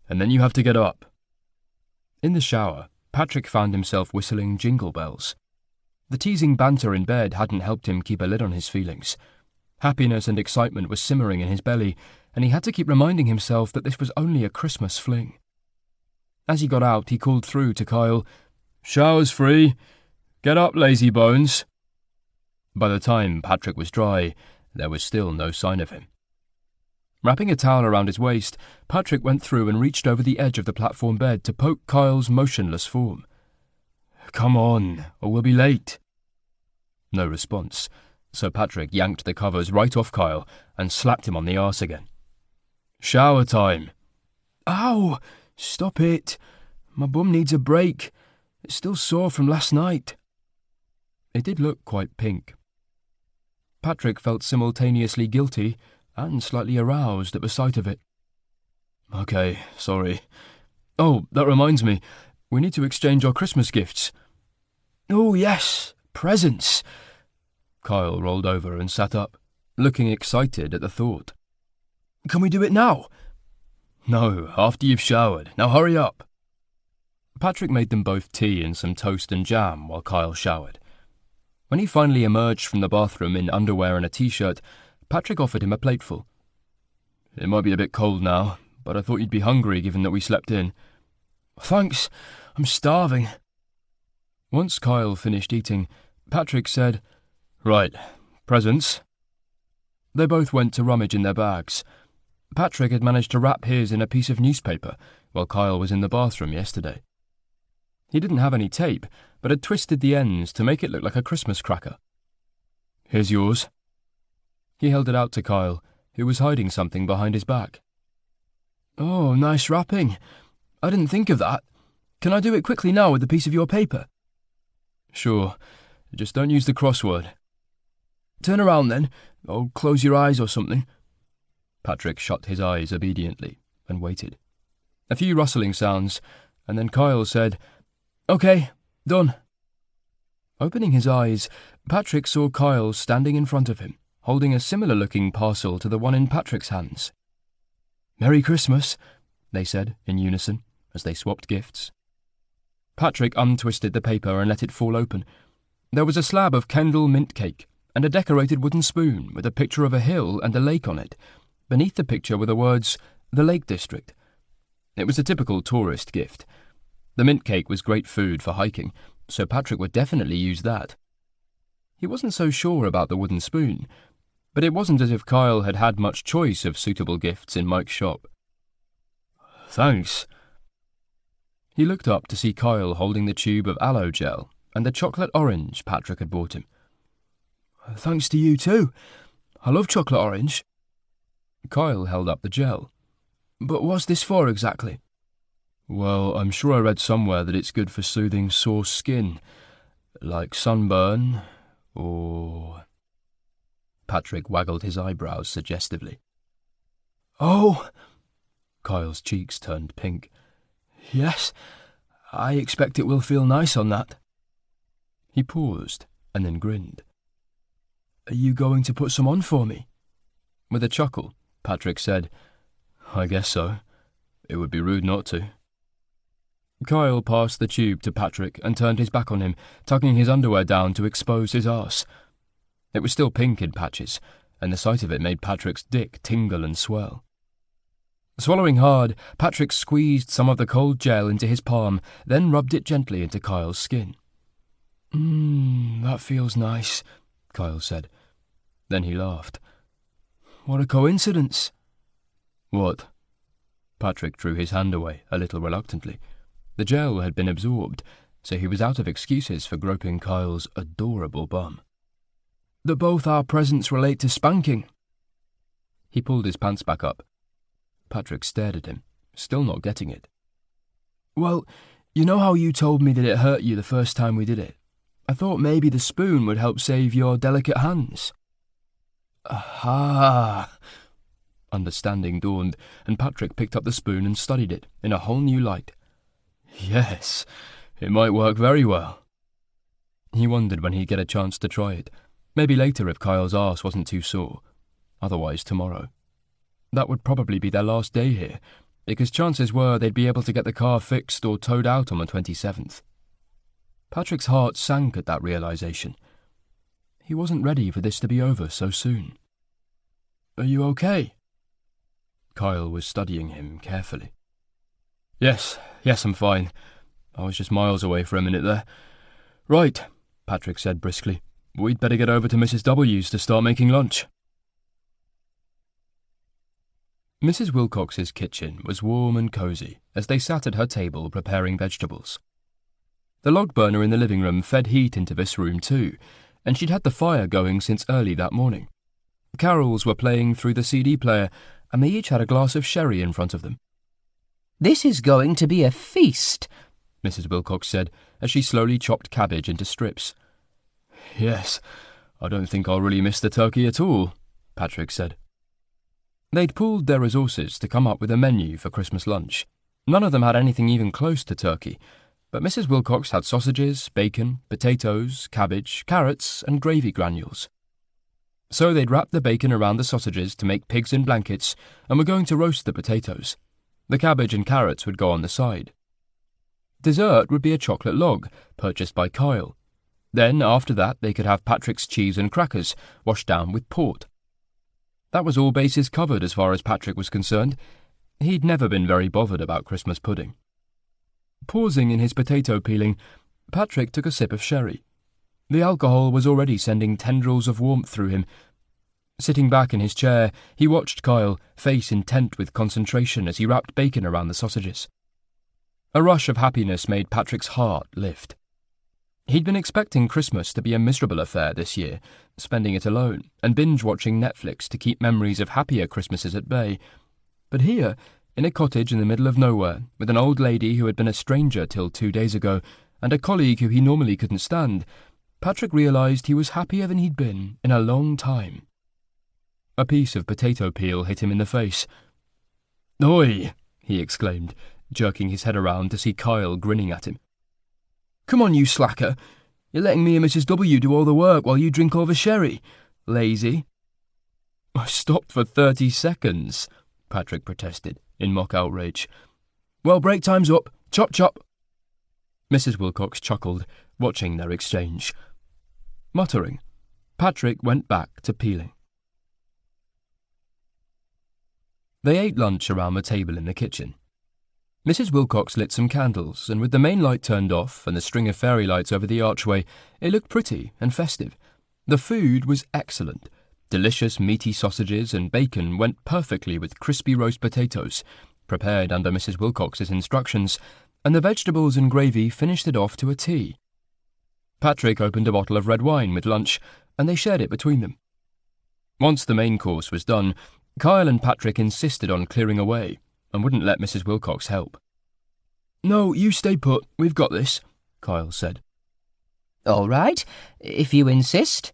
and then you have to get up. In the shower, Patrick found himself whistling Jingle Bells. The teasing banter in bed hadn't helped him keep a lid on his feelings. Happiness and excitement were simmering in his belly, and he had to keep reminding himself that this was only a Christmas fling. As he got out, he called through to Kyle, Shower's free. Get up, lazy bones. By the time Patrick was dry, there was still no sign of him. Wrapping a towel around his waist, Patrick went through and reached over the edge of the platform bed to poke Kyle's motionless form. Come on, or we'll be late. No response, so Patrick yanked the covers right off Kyle and slapped him on the arse again. Shower time. Ow! Stop it. My bum needs a break. It's still sore from last night. It did look quite pink. Patrick felt simultaneously guilty and slightly aroused at the sight of it. Okay, sorry. Oh, that reminds me. We need to exchange our Christmas gifts. Oh, yes, presents. Kyle rolled over and sat up, looking excited at the thought. Can we do it now? No, after you've showered. Now hurry up. Patrick made them both tea and some toast and jam while Kyle showered. When he finally emerged from the bathroom in underwear and a t-shirt, Patrick offered him a plateful. It might be a bit cold now, but I thought you'd be hungry given that we slept in. Thanks, I'm starving. Once Kyle finished eating, Patrick said, Right, presents. They both went to rummage in their bags. Patrick had managed to wrap his in a piece of newspaper while Kyle was in the bathroom yesterday. He didn't have any tape, but had twisted the ends to make it look like a Christmas cracker. Here's yours. He held it out to Kyle, who was hiding something behind his back. Oh, nice wrapping. I didn't think of that. Can I do it quickly now with the piece of your paper? Sure. Just don't use the crossword. Turn around then, or close your eyes or something. Patrick shut his eyes obediently and waited. A few rustling sounds, and then Kyle said, Okay, done. Opening his eyes, Patrick saw Kyle standing in front of him, holding a similar-looking parcel to the one in Patrick's hands. Merry Christmas, they said in unison as they swapped gifts. Patrick untwisted the paper and let it fall open. There was a slab of Kendal mint cake and a decorated wooden spoon with a picture of a hill and a lake on it. Beneath the picture were the words, The Lake District. It was a typical tourist gift. The mint cake was great food for hiking, so Patrick would definitely use that. He wasn't so sure about the wooden spoon, but it wasn't as if Kyle had had much choice of suitable gifts in Mike's shop. Thanks. He looked up to see Kyle holding the tube of aloe gel and the chocolate orange Patrick had bought him. Thanks to you too. I love chocolate orange. Kyle held up the gel. But what's this for exactly? Well, I'm sure I read somewhere that it's good for soothing sore skin, like sunburn, or... Patrick waggled his eyebrows suggestively. Oh! Kyle's cheeks turned pink. Yes, I expect it will feel nice on that. He paused and then grinned. Are you going to put some on for me? With a chuckle, Patrick said, I guess so. It would be rude not to. Kyle passed the tube to Patrick and turned his back on him, tucking his underwear down to expose his arse. It was still pink in patches, and the sight of it made Patrick's dick tingle and swell. Swallowing hard, Patrick squeezed some of the cold gel into his palm, then rubbed it gently into Kyle's skin. That feels nice, Kyle said. Then he laughed. What a coincidence. What? Patrick drew his hand away, a little reluctantly. The gel had been absorbed, so he was out of excuses for groping Kyle's adorable bum. That both our presents relate to spanking. He pulled his pants back up. Patrick stared at him, still not getting it. Well, you know how you told me that it hurt you the first time we did it? I thought maybe the spoon would help save your delicate hands. Aha! Understanding dawned, and Patrick picked up the spoon and studied it in a whole new light. Yes, it might work very well. He wondered when he'd get a chance to try it. Maybe later if Kyle's arse wasn't too sore. Otherwise tomorrow. That would probably be their last day here, because chances were they'd be able to get the car fixed or towed out on the 27th. Patrick's heart sank at that realization. He wasn't ready for this to be over so soon. Are you okay? Kyle was studying him carefully. Yes, I'm fine. I was just miles away for a minute there. Right, Patrick said briskly. We'd better get over to Mrs. W's to start making lunch. Mrs. Wilcox's kitchen was warm and cosy as they sat at her table preparing vegetables. The log burner in the living room fed heat into this room too, and she'd had the fire going since early that morning. Carols were playing through the CD player, and they each had a glass of sherry in front of them. This is going to be a feast, Mrs. Wilcox said as she slowly chopped cabbage into strips. Yes, I don't think I'll really miss the turkey at all, Patrick said. They'd pooled their resources to come up with a menu for Christmas lunch. None of them had anything even close to turkey, but Mrs. Wilcox had sausages, bacon, potatoes, cabbage, carrots, and gravy granules. So they'd wrapped the bacon around the sausages to make pigs in blankets and were going to roast the potatoes. The cabbage and carrots would go on the side. Dessert would be a chocolate log, purchased by Kyle. Then, after that, they could have Patrick's cheese and crackers, washed down with port. That was all bases covered as far as Patrick was concerned. He'd never been very bothered about Christmas pudding. Pausing in his potato peeling, Patrick took a sip of sherry. The alcohol was already sending tendrils of warmth through him. Sitting back in his chair, he watched Kyle, face intent with concentration as he wrapped bacon around the sausages. A rush of happiness made Patrick's heart lift. He'd been expecting Christmas to be a miserable affair this year, spending it alone and binge-watching Netflix to keep memories of happier Christmases at bay. But here, in a cottage in the middle of nowhere, with an old lady who had been a stranger till 2 days ago, and a colleague who he normally couldn't stand, Patrick realised he was happier than he'd been in a long time. A piece of potato peel hit him in the face. "Oi!" he exclaimed, jerking his head around to see Kyle grinning at him. Come on, you slacker. You're letting me and Mrs. W do all the work while you drink all the sherry. Lazy. I stopped for 30 seconds, Patrick protested, in mock outrage. Well, break time's up. Chop, chop. Mrs. Wilcox chuckled, watching their exchange. Muttering, Patrick went back to peeling. They ate lunch around the table in the kitchen. Mrs. Wilcox lit some candles, and with the main light turned off and the string of fairy lights over the archway, it looked pretty and festive. The food was excellent. Delicious meaty sausages and bacon went perfectly with crispy roast potatoes, prepared under Mrs. Wilcox's instructions, and the vegetables and gravy finished it off to a T. Patrick opened a bottle of red wine with lunch, and they shared it between them. Once the main course was done, Kyle and Patrick insisted on clearing away and wouldn't let Mrs. Wilcox help. "No, you stay put. We've got this," Kyle said. "All right, if you insist."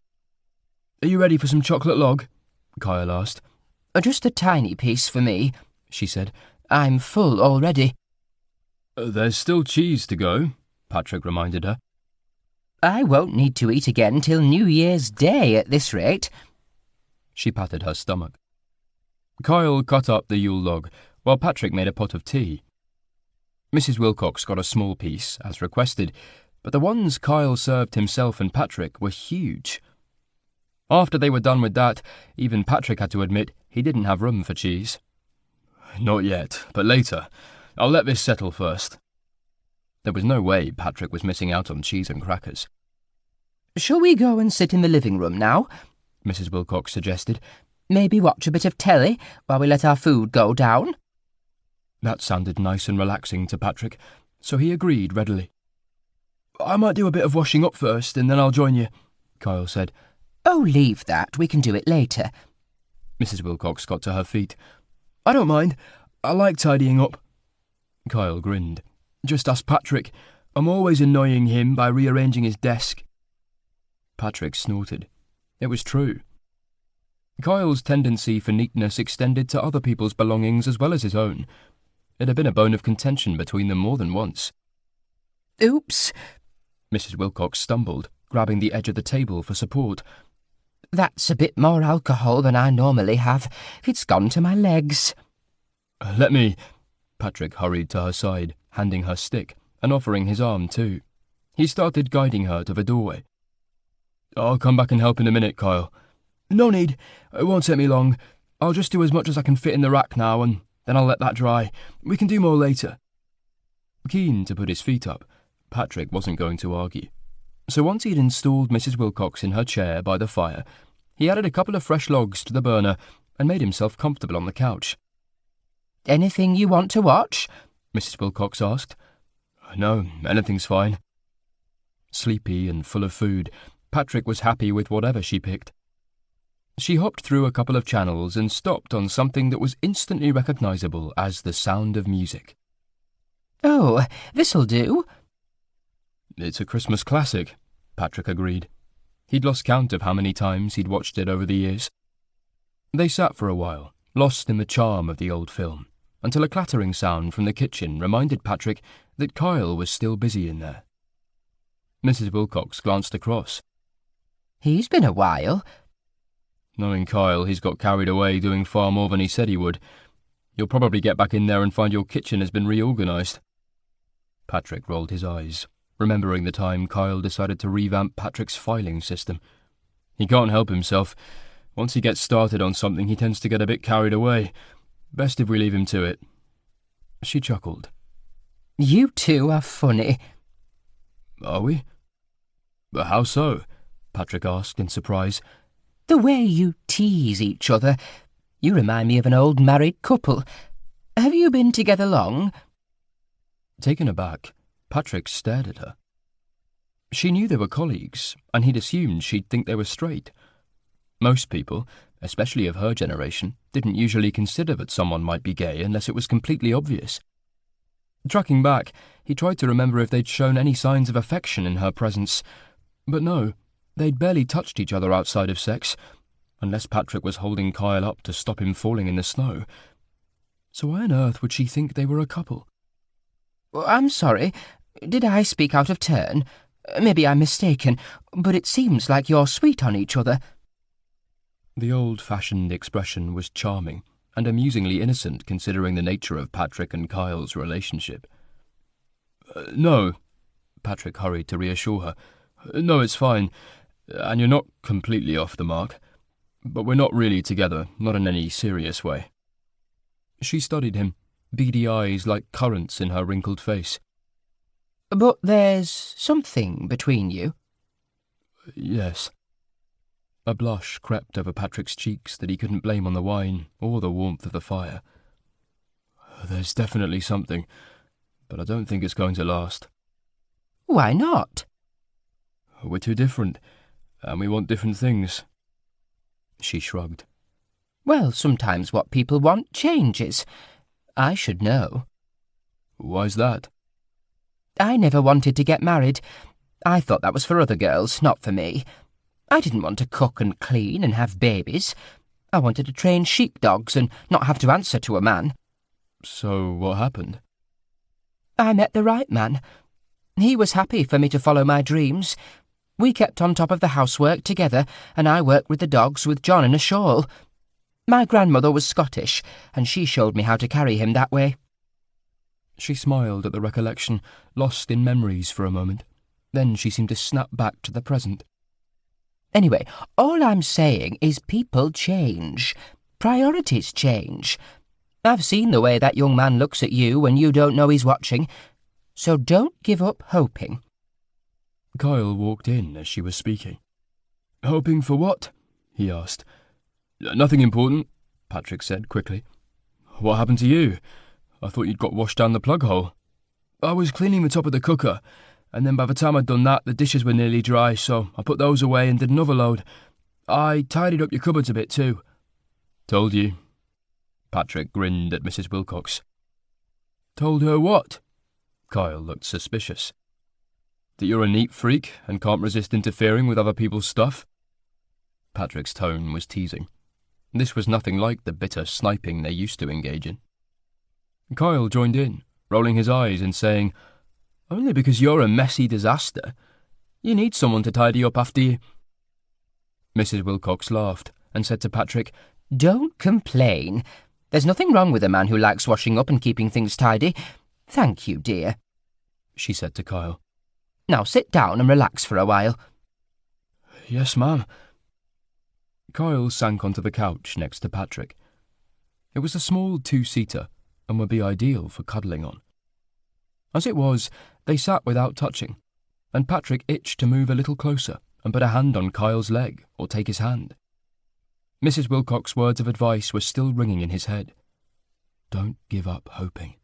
"Are you ready for some chocolate log?" Kyle asked. "Just a tiny piece for me," she said. "I'm full already." There's still cheese to go, Patrick reminded her. "I won't need to eat again till New Year's Day at this rate." She patted her stomach. Kyle cut up the Yule log, while Patrick made a pot of tea. Mrs. Wilcox got a small piece, as requested, but the ones Kyle served himself and Patrick were huge. After they were done with that, even Patrick had to admit he didn't have room for cheese. "Not yet, but later. I'll let this settle first." There was no way Patrick was missing out on cheese and crackers. "Shall we go and sit in the living room now?" Mrs. Wilcox suggested. "Maybe watch a bit of telly while we let our food go down?" That sounded nice and relaxing to Patrick, so he agreed readily. "I might do a bit of washing up first, and then I'll join you," Kyle said. "Oh, leave that. We can do it later." Mrs. Wilcox got to her feet. "I don't mind. I like tidying up." Kyle grinned. "Just ask Patrick. I'm always annoying him by rearranging his desk." Patrick snorted. It was true. Kyle's tendency for neatness extended to other people's belongings as well as his own. It had been a bone of contention between them more than once. "Oops," Mrs. Wilcox stumbled, grabbing the edge of the table for support. "That's a bit more alcohol than I normally have. It's gone to my legs." "Let me..." Patrick hurried to her side, handing her stick, and offering his arm too. He started guiding her to the doorway. "I'll come back and help in a minute, Kyle." "No need. It won't take me long. I'll just do as much as I can fit in the rack now, and then I'll let that dry. We can do more later." Keen to put his feet up, Patrick wasn't going to argue. So once he'd installed Mrs. Wilcox in her chair by the fire, he added a couple of fresh logs to the burner and made himself comfortable on the couch. "Anything you want to watch?" Mrs. Wilcox asked. "No, anything's fine." Sleepy and full of food, Patrick was happy with whatever she picked. She hopped through a couple of channels and stopped on something that was instantly recognisable as The Sound of Music. "Oh, this'll do." "It's a Christmas classic," Patrick agreed. He'd lost count of how many times he'd watched it over the years. They sat for a while, lost in the charm of the old film, until a clattering sound from the kitchen reminded Patrick that Kyle was still busy in there. Mrs. Wilcox glanced across. "He's been a while." "Knowing Kyle, he's got carried away doing far more than he said he would. You'll probably get back in there and find your kitchen has been reorganised." Patrick rolled his eyes, remembering the time Kyle decided to revamp Patrick's filing system. He can't help himself. Once he gets started on something, he tends to get a bit carried away. Best if we leave him to it." She chuckled. "You two are funny." "Are we?" "How so?" Patrick asked in surprise. "The way you tease each other. You remind me of an old married couple. Have you been together long?" Taken aback, Patrick stared at her. She knew they were colleagues, and he'd assumed she'd think they were straight. Most people, especially of her generation, didn't usually consider that someone might be gay unless it was completely obvious. Tracking back, he tried to remember if they'd shown any signs of affection in her presence, but no, they'd barely touched each other outside of sex, unless Patrick was holding Kyle up to stop him falling in the snow. So why on earth would she think they were a couple? "I'm sorry. Did I speak out of turn? Maybe I'm mistaken, but it seems like you're sweet on each other." The old-fashioned expression was charming and amusingly innocent considering the nature of Patrick and Kyle's relationship. No, Patrick hurried to reassure her. "No, it's fine, and you're not completely off the mark. But we're not really together, not in any serious way." She studied him, beady eyes like currants in her wrinkled face. "But there's something between you?" "Yes." A blush crept over Patrick's cheeks that he couldn't blame on the wine or the warmth of the fire. "There's definitely something, but I don't think it's going to last." "Why not?" "We're too different, and we want different things." She shrugged. Well, sometimes what people want changes. I should know. Why's that? I never wanted to get married. I thought that was for other girls, not for me. I didn't want to cook and clean and have babies. I wanted to train sheepdogs and not have to answer to a man. So what happened? I met the right man. He was happy for me to follow my dreams. We kept on top of the housework together, and I worked with the dogs with John in a shawl. My grandmother was Scottish, and she showed me how to carry him that way. She smiled at the recollection, lost in memories for a moment. Then she seemed to snap back to the present. Anyway, all I'm saying is people change. Priorities change. I've seen the way that young man looks at you when you don't know he's watching, so don't give up hoping. Kyle walked in as she was speaking. Hoping for what? He asked. Nothing important, Patrick said quickly. What happened to you? I thought you'd got washed down the plug hole. I was cleaning the top of the cooker, and then by the time I'd done that, the dishes were nearly dry, so I put those away and did another load. I tidied up your cupboards a bit too. Told you. Patrick grinned at Mrs. Wilcox. Told her what? Kyle looked suspicious. That you're a neat freak and can't resist interfering with other people's stuff? Patrick's tone was teasing. This was nothing like the bitter sniping they used to engage in. Kyle joined in, rolling his eyes and saying, Only because you're a messy disaster. You need someone to tidy up after you. Mrs. Wilcox laughed and said to Patrick, Don't complain. There's nothing wrong with a man who likes washing up and keeping things tidy. Thank you, dear, she said to Kyle. Now sit down and relax for a while. Yes, ma'am. Kyle sank onto the couch next to Patrick. It was a small two-seater and would be ideal for cuddling on. As it was, they sat without touching, and Patrick itched to move a little closer and put a hand on Kyle's leg or take his hand. Mrs. Wilcox's words of advice were still ringing in his head. Don't give up hoping.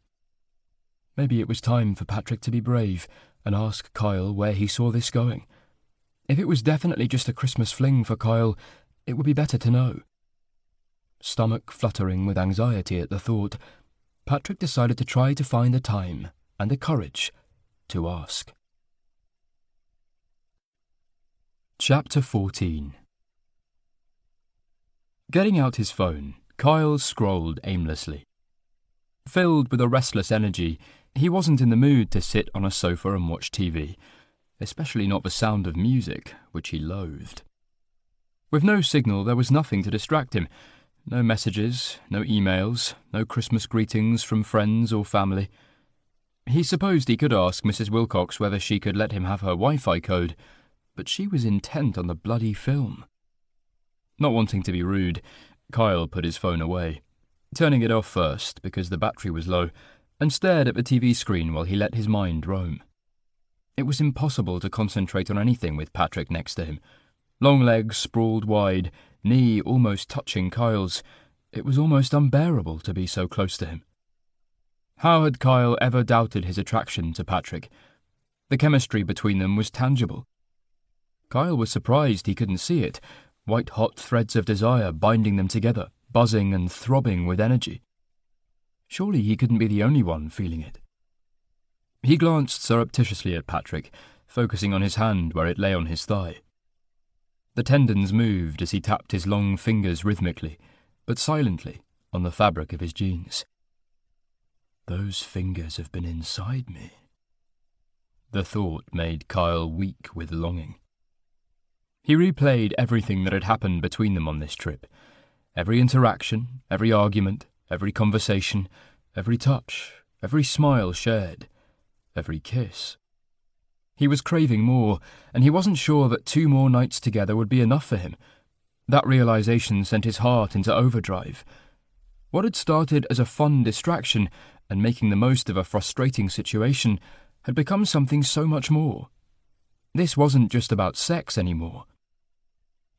Maybe it was time for Patrick to be brave and ask Kyle where he saw this going. If it was definitely just a Christmas fling for Kyle, it would be better to know. Stomach fluttering with anxiety at the thought, Patrick decided to try to find the time and the courage to ask. Chapter 14. Getting out his phone, Kyle scrolled aimlessly. Filled with a restless energy, he wasn't in the mood to sit on a sofa and watch TV, especially not the sound of music, which he loathed. With no signal, there was nothing to distract him. No messages, no emails, no Christmas greetings from friends or family. He supposed he could ask Mrs. Wilcox whether she could let him have her Wi-Fi code, but she was intent on the bloody film. Not wanting to be rude, Kyle put his phone away, turning it off first because the battery was low, and stared at the TV screen while he let his mind roam. It was impossible to concentrate on anything with Patrick next to him. Long legs sprawled wide, knee almost touching Kyle's. It was almost unbearable to be so close to him. How had Kyle ever doubted his attraction to Patrick? The chemistry between them was tangible. Kyle was surprised he couldn't see it, white-hot threads of desire binding them together, buzzing and throbbing with energy. Surely he couldn't be the only one feeling it. He glanced surreptitiously at Patrick, focusing on his hand where it lay on his thigh. The tendons moved as he tapped his long fingers rhythmically, but silently, on the fabric of his jeans. Those fingers have been inside me. The thought made Kyle weak with longing. He replayed everything that had happened between them on this trip. Every interaction, every argument, every conversation, every touch, every smile shared, every kiss. He was craving more, and he wasn't sure that 2 more nights together would be enough for him. That realization sent his heart into overdrive. What had started as a fun distraction and making the most of a frustrating situation had become something so much more. This wasn't just about sex anymore.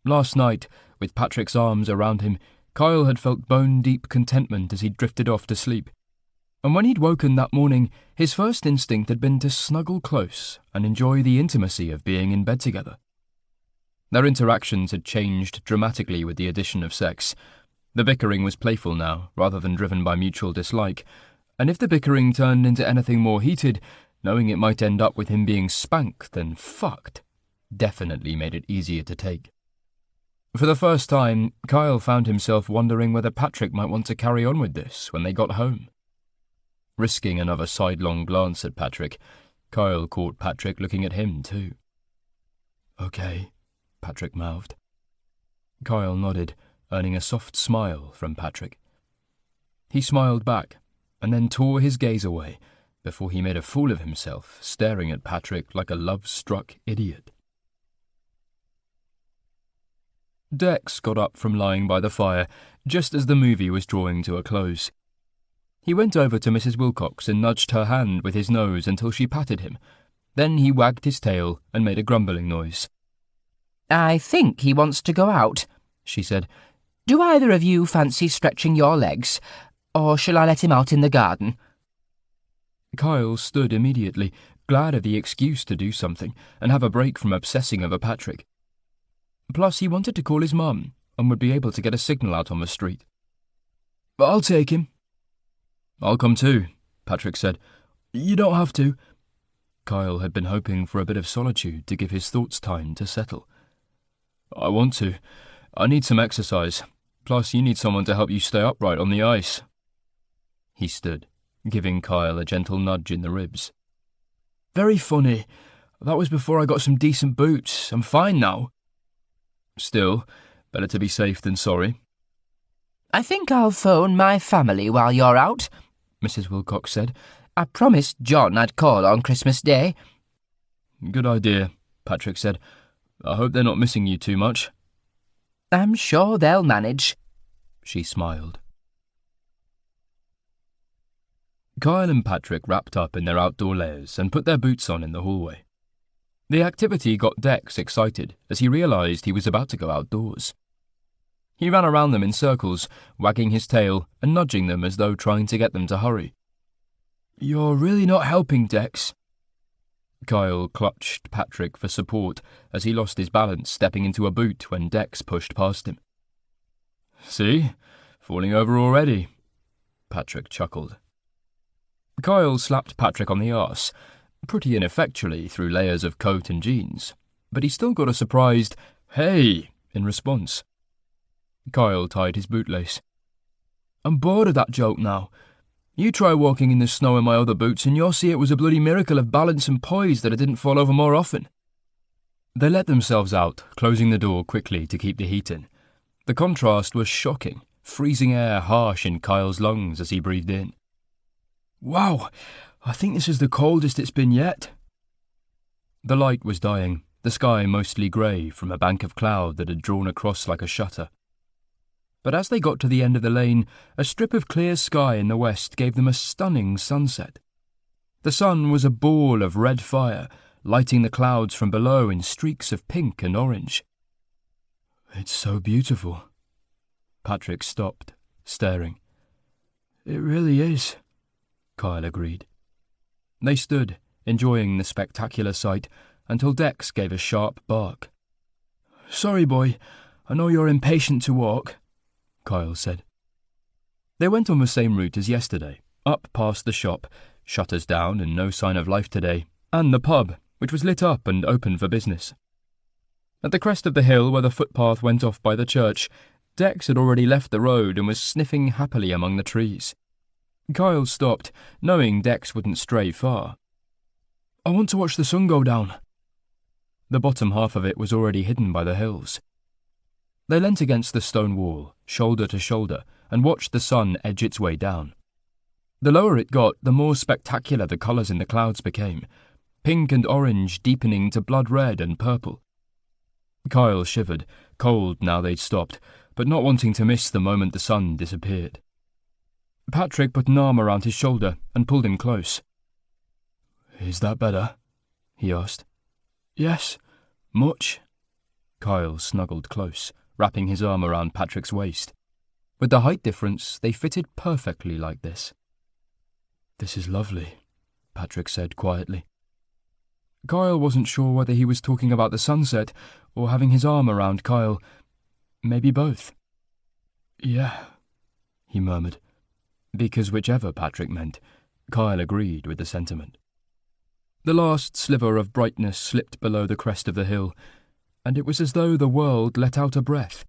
Last night, with Patrick's arms around him, Kyle had felt bone-deep contentment as he drifted off to sleep. And when he'd woken that morning, his first instinct had been to snuggle close and enjoy the intimacy of being in bed together. Their interactions had changed dramatically with the addition of sex. The bickering was playful now, rather than driven by mutual dislike, and if the bickering turned into anything more heated, knowing it might end up with him being spanked and fucked definitely made it easier to take. For the first time, Kyle found himself wondering whether Patrick might want to carry on with this when they got home. Risking another sidelong glance at Patrick, Kyle caught Patrick looking at him too. "Okay," Patrick mouthed. Kyle nodded, earning a soft smile from Patrick. He smiled back, and then tore his gaze away before he made a fool of himself, staring at Patrick like a love-struck idiot. Dex got up from lying by the fire just as the movie was drawing to a close. He went over to Mrs. Wilcox and nudged her hand with his nose until she patted him. Then he wagged his tail and made a grumbling noise. "I think he wants to go out," she said. "Do either of you fancy stretching your legs, or shall I let him out in the garden?" Kyle stood immediately, glad of the excuse to do something and have a break from obsessing over Patrick. Plus, he wanted to call his mum and would be able to get a signal out on the street. "I'll take him." "I'll come too," Patrick said. "You don't have to." Kyle had been hoping for a bit of solitude to give his thoughts time to settle. "I want to. I need some exercise. Plus, you need someone to help you stay upright on the ice." He stood, giving Kyle a gentle nudge in the ribs. "Very funny. That was before I got some decent boots. I'm fine now." "Still, better to be safe than sorry." "I think I'll phone my family while you're out," Mrs. Wilcox said. "I promised John I'd call on Christmas Day." "Good idea," Patrick said. "I hope they're not missing you too much." "I'm sure they'll manage," she smiled. Kyle and Patrick wrapped up in their outdoor layers and put their boots on in the hallway. The activity got Dex excited as he realised he was about to go outdoors. He ran around them in circles, wagging his tail and nudging them as though trying to get them to hurry. "You're really not helping, Dex." Kyle clutched Patrick for support as he lost his balance stepping into a boot when Dex pushed past him. "See? Falling over already," Patrick chuckled. Kyle slapped Patrick on the arse, pretty ineffectually through layers of coat and jeans, but he still got a surprised, "Hey!" in response. Kyle tied his bootlace. "I'm bored of that joke now. You try walking in the snow in my other boots and you'll see it was a bloody miracle of balance and poise that I didn't fall over more often." They let themselves out, closing the door quickly to keep the heat in. The contrast was shocking, freezing air harsh in Kyle's lungs as he breathed in. "Wow, I think this is the coldest it's been yet." The light was dying, the sky mostly grey from a bank of cloud that had drawn across like a shutter. But as they got to the end of the lane, a strip of clear sky in the west gave them a stunning sunset. The sun was a ball of red fire, lighting the clouds from below in streaks of pink and orange. "It's so beautiful." Patrick stopped, staring. "It really is," Kyle agreed. They stood, enjoying the spectacular sight, until Dex gave a sharp bark. "Sorry, boy. I know you're impatient to walk," Kyle said. They went on the same route as yesterday, up past the shop, shutters down and no sign of life today, and the pub, which was lit up and open for business. At the crest of the hill where the footpath went off by the church, Dex had already left the road and was sniffing happily among the trees. Kyle stopped, knowing Dex wouldn't stray far. "I want to watch the sun go down." The bottom half of it was already hidden by the hills. They leant against the stone wall, shoulder to shoulder, and watched the sun edge its way down. The lower it got, the more spectacular the colours in the clouds became, pink and orange deepening to blood red and purple. Kyle shivered, cold now they'd stopped, but not wanting to miss the moment the sun disappeared. Patrick put an arm around his shoulder and pulled him close. "Is that better?" he asked. "Yes, much." Kyle snuggled close, wrapping his arm around Patrick's waist. With the height difference, they fitted perfectly like this. "This is lovely," Patrick said quietly. Kyle wasn't sure whether he was talking about the sunset or having his arm around Kyle. Maybe both. "Yeah," he murmured, because whichever Patrick meant, Kyle agreed with the sentiment. The last sliver of brightness slipped below the crest of the hill, and it was as though the world let out a breath.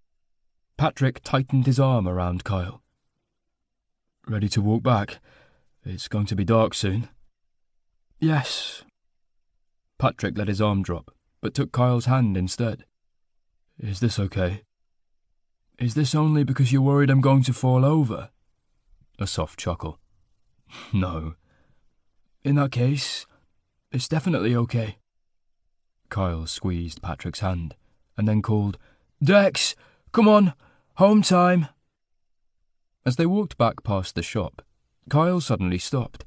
Patrick tightened his arm around Kyle. "Ready to walk back? It's going to be dark soon." "Yes." Patrick let his arm drop, but took Kyle's hand instead. "Is this okay?" "Is this only because you're worried I'm going to fall over?" A soft chuckle. "No." "In that case, it's definitely okay." Kyle squeezed Patrick's hand, and then called, "Dex, come on, home time." As they walked back past the shop, Kyle suddenly stopped.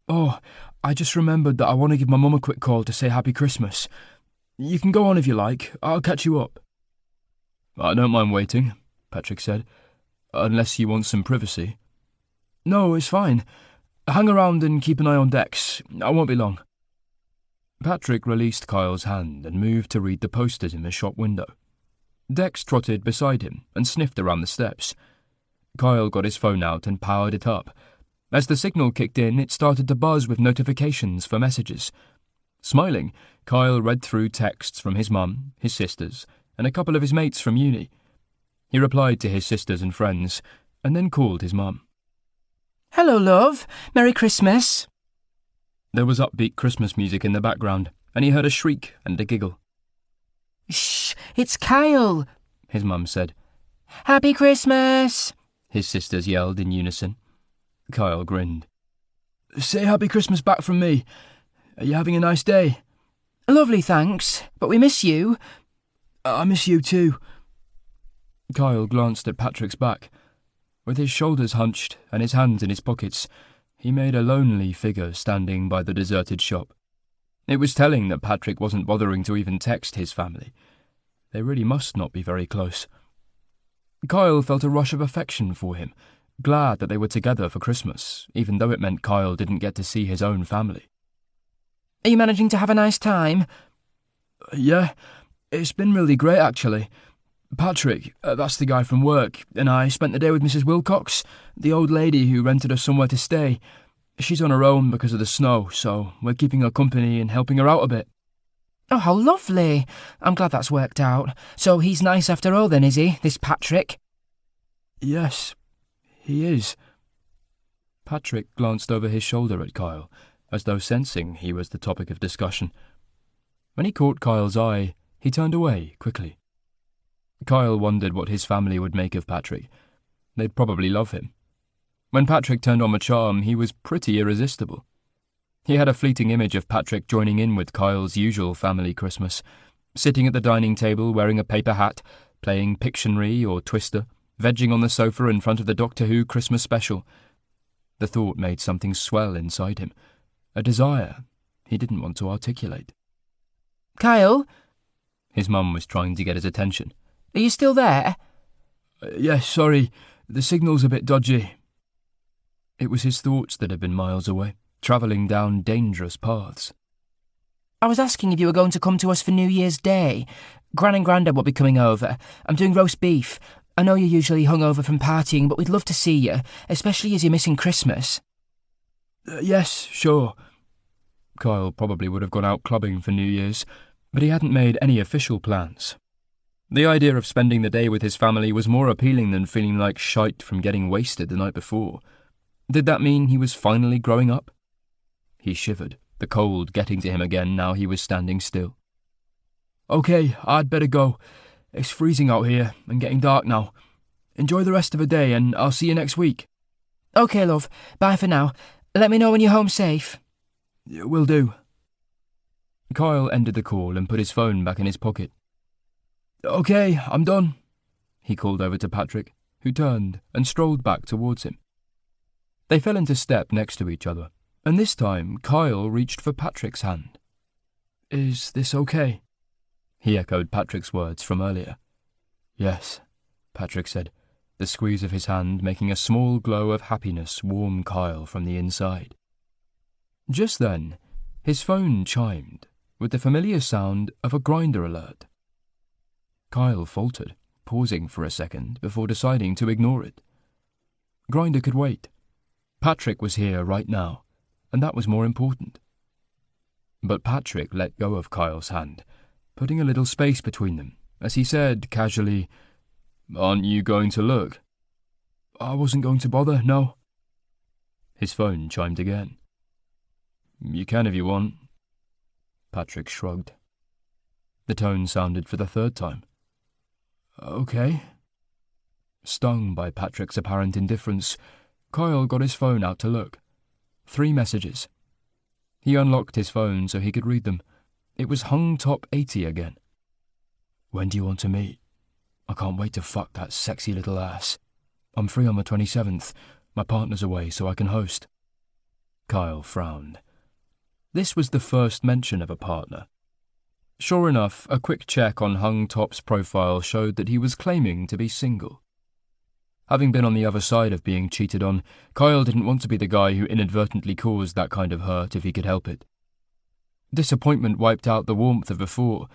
"Oh, I just remembered that I want to give my mum a quick call to say Happy Christmas. You can go on if you like, I'll catch you up." "I don't mind waiting," Patrick said, "unless you want some privacy." "No, it's fine. Hang around and keep an eye on Dex. I won't be long." Patrick released Kyle's hand and moved to read the posters in the shop window. Dex trotted beside him and sniffed around the steps. Kyle got his phone out and powered it up. As the signal kicked in, it started to buzz with notifications for messages. Smiling, Kyle read through texts from his mum, his sisters, and a couple of his mates from uni. He replied to his sisters and friends, and then called his mum. Hello, love. Merry Christmas. There was upbeat Christmas music in the background, and he heard a shriek and a giggle. Shh, it's Kyle, his mum said. Happy Christmas, his sisters yelled in unison. Kyle grinned. Say Happy Christmas back from me. Are you having a nice day? Lovely, thanks, but we miss you. I miss you too. Kyle glanced at Patrick's back. With his shoulders hunched and his hands in his pockets, he made a lonely figure standing by the deserted shop. It was telling that Patrick wasn't bothering to even text his family. They really must not be very close. Kyle felt a rush of affection for him, glad that they were together for Christmas, even though it meant Kyle didn't get to see his own family. Are you managing to have a nice time? Yeah, it's been really great actually. Patrick, that's the guy from work, and I spent the day with Mrs. Wilcox, the old lady who rented us somewhere to stay. She's on her own because of the snow, so we're keeping her company and helping her out a bit. Oh, how lovely. I'm glad that's worked out. So he's nice after all then, is he, this Patrick? Yes, he is. Patrick glanced over his shoulder at Kyle, as though sensing he was the topic of discussion. When he caught Kyle's eye, he turned away quickly. Kyle wondered what his family would make of Patrick. They'd probably love him. When Patrick turned on the charm, he was pretty irresistible. He had a fleeting image of Patrick joining in with Kyle's usual family Christmas, sitting at the dining table wearing a paper hat, playing Pictionary or Twister, vegging on the sofa in front of the Doctor Who Christmas special. The thought made something swell inside him, a desire he didn't want to articulate. Kyle? His mum was trying to get his attention. Are you still there? Yes, sorry, the signal's a bit dodgy. It was his thoughts that had been miles away, travelling down dangerous paths. I was asking if you were going to come to us for New Year's Day. Gran and Grandad will be coming over. I'm doing roast beef. I know you're usually hungover from partying, but we'd love to see you, especially as you're missing Christmas. Yes, sure. Kyle probably would have gone out clubbing for New Year's, but he hadn't made any official plans. The idea of spending the day with his family was more appealing than feeling like shite from getting wasted the night before. Did that mean he was finally growing up? He shivered, the cold getting to him again now he was standing still. Okay, I'd better go. It's freezing out here and getting dark now. Enjoy the rest of the day and I'll see you next week. Okay, love. Bye for now. Let me know when you're home safe. Will do. Kyle ended the call and put his phone back in his pocket. Okay, I'm done, he called over to Patrick, who turned and strolled back towards him. They fell into step next to each other, and this time Kyle reached for Patrick's hand. Is this okay? He echoed Patrick's words from earlier. Yes, Patrick said, the squeeze of his hand making a small glow of happiness warm Kyle from the inside. Just then, his phone chimed, with the familiar sound of a grinder alert. Kyle faltered, pausing for a second before deciding to ignore it. Grinder could wait. Patrick was here right now, and that was more important. But Patrick let go of Kyle's hand, putting a little space between them, as he said casually, "Aren't you going to look?" "I wasn't going to bother, no." His phone chimed again. "You can if you want." Patrick shrugged. The tone sounded for the third time. "Okay." Stung by Patrick's apparent indifference, Kyle got his phone out to look. 3 messages. He unlocked his phone so he could read them. It was hung top 80 again. "When do you want to meet? I can't wait to fuck that sexy little ass. I'm free on the 27th. My partner's away, so I can host." Kyle frowned. This was the first mention of a partner. Sure enough, a quick check on Hung Top's profile showed that he was claiming to be single. Having been on the other side of being cheated on, Kyle didn't want to be the guy who inadvertently caused that kind of hurt if he could help it. Disappointment wiped out the warmth of before.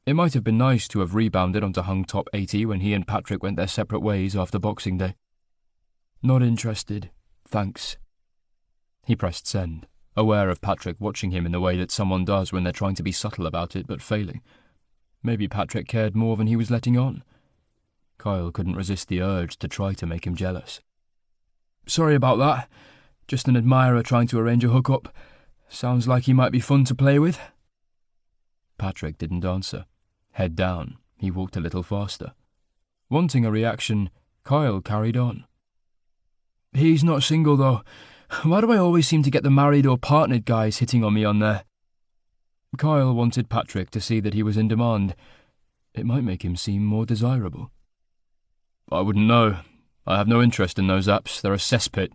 It might have been nice to have rebounded onto Hung Top 80 when he and Patrick went their separate ways after Boxing Day. "Not interested, thanks." He pressed send, aware of Patrick watching him in the way that someone does when they're trying to be subtle about it but failing. Maybe Patrick cared more than he was letting on. Kyle couldn't resist the urge to try to make him jealous. "Sorry about that. Just an admirer trying to arrange a hookup. Sounds like he might be fun to play with." Patrick didn't answer. Head down, he walked a little faster. Wanting a reaction, Kyle carried on. "He's not single, though. Why do I always seem to get the married or partnered guys hitting on me on there?" Kyle wanted Patrick to see that he was in demand. It might make him seem more desirable. "I wouldn't know. I have no interest in those apps. They're a cesspit."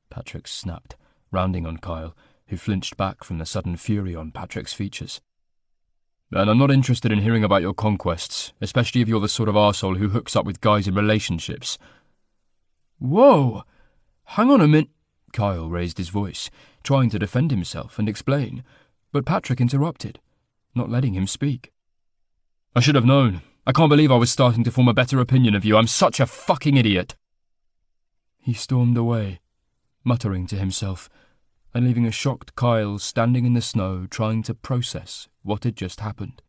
Patrick snapped, rounding on Kyle, who flinched back from the sudden fury on Patrick's features. "And I'm not interested in hearing about your conquests, especially if you're the sort of arsehole who hooks up with guys in relationships." "Whoa! Hang on a minute." Kyle raised his voice, trying to defend himself and explain, but Patrick interrupted, not letting him speak. "I should have known. I can't believe I was starting to form a better opinion of you. I'm such a fucking idiot." He stormed away, muttering to himself, and leaving a shocked Kyle standing in the snow trying to process what had just happened.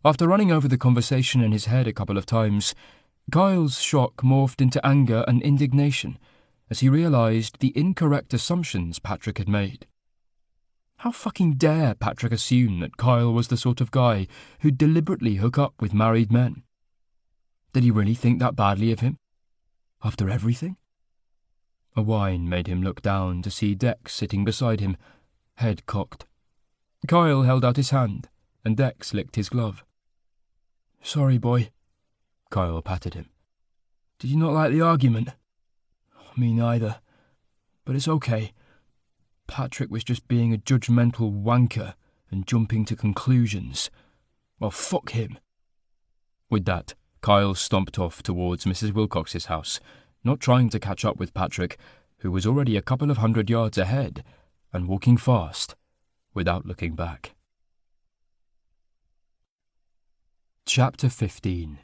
After running over the conversation in his head a couple of times, Kyle's shock morphed into anger and indignation as he realized the incorrect assumptions Patrick had made. How fucking dare Patrick assume that Kyle was the sort of guy who'd deliberately hook up with married men? Did he really think that badly of him? After everything? A whine made him look down to see Dex sitting beside him, head cocked. Kyle held out his hand, and Dex licked his glove. "Sorry, boy." Kyle patted him. "Did you not like the argument?" "Me neither. But it's okay. Patrick was just being a judgmental wanker and jumping to conclusions. Well, fuck him." With that, Kyle stomped off towards Mrs. Wilcox's house, not trying to catch up with Patrick, who was already a couple of 100 yards ahead, and walking fast, without looking back. Chapter 15.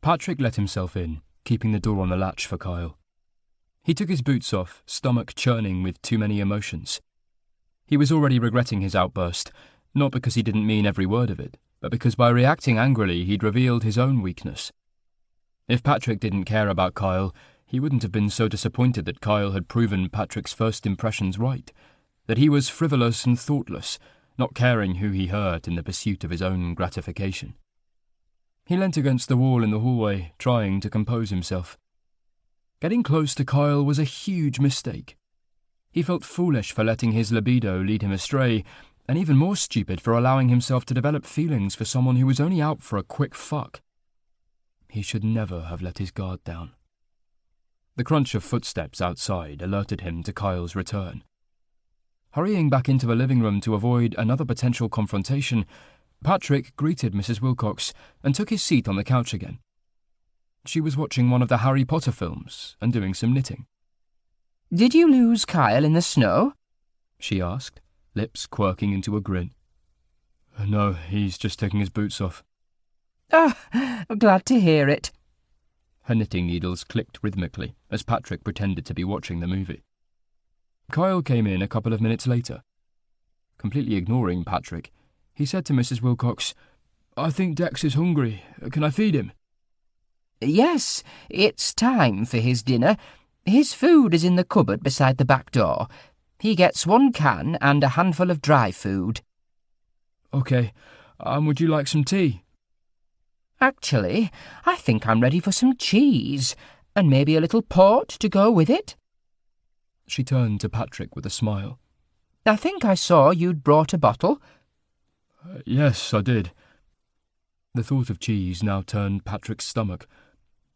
Patrick let himself in, keeping the door on the latch for Kyle. He took his boots off, stomach churning with too many emotions. He was already regretting his outburst, not because he didn't mean every word of it, but because by reacting angrily he'd revealed his own weakness. If Patrick didn't care about Kyle, he wouldn't have been so disappointed that Kyle had proven Patrick's first impressions right, that he was frivolous and thoughtless, not caring who he hurt in the pursuit of his own gratification. He leant against the wall in the hallway, trying to compose himself. Getting close to Kyle was a huge mistake. He felt foolish for letting his libido lead him astray, and even more stupid for allowing himself to develop feelings for someone who was only out for a quick fuck. He should never have let his guard down. The crunch of footsteps outside alerted him to Kyle's return. Hurrying back into the living room to avoid another potential confrontation, Patrick greeted Mrs. Wilcox and took his seat on the couch again. She was watching one of the Harry Potter films and doing some knitting. "Did you lose Kyle in the snow?" she asked, lips quirking into a grin. No, he's just taking his boots off. Ah, glad to hear it. Her knitting needles clicked rhythmically as Patrick pretended to be watching the movie. Kyle came in a couple of minutes later. Completely ignoring Patrick, he said to Mrs. Wilcox, "I think Dex is hungry. Can I feed him?" Yes, it's time for his dinner. His food is in the cupboard beside the back door. He gets 1 can and a handful of dry food. OK. Would you like some tea? Actually, I think I'm ready for some cheese, and maybe a little port to go with it. She turned to Patrick with a smile. I think I saw you'd brought a bottle. Yes, I did. The thought of cheese now turned Patrick's stomach,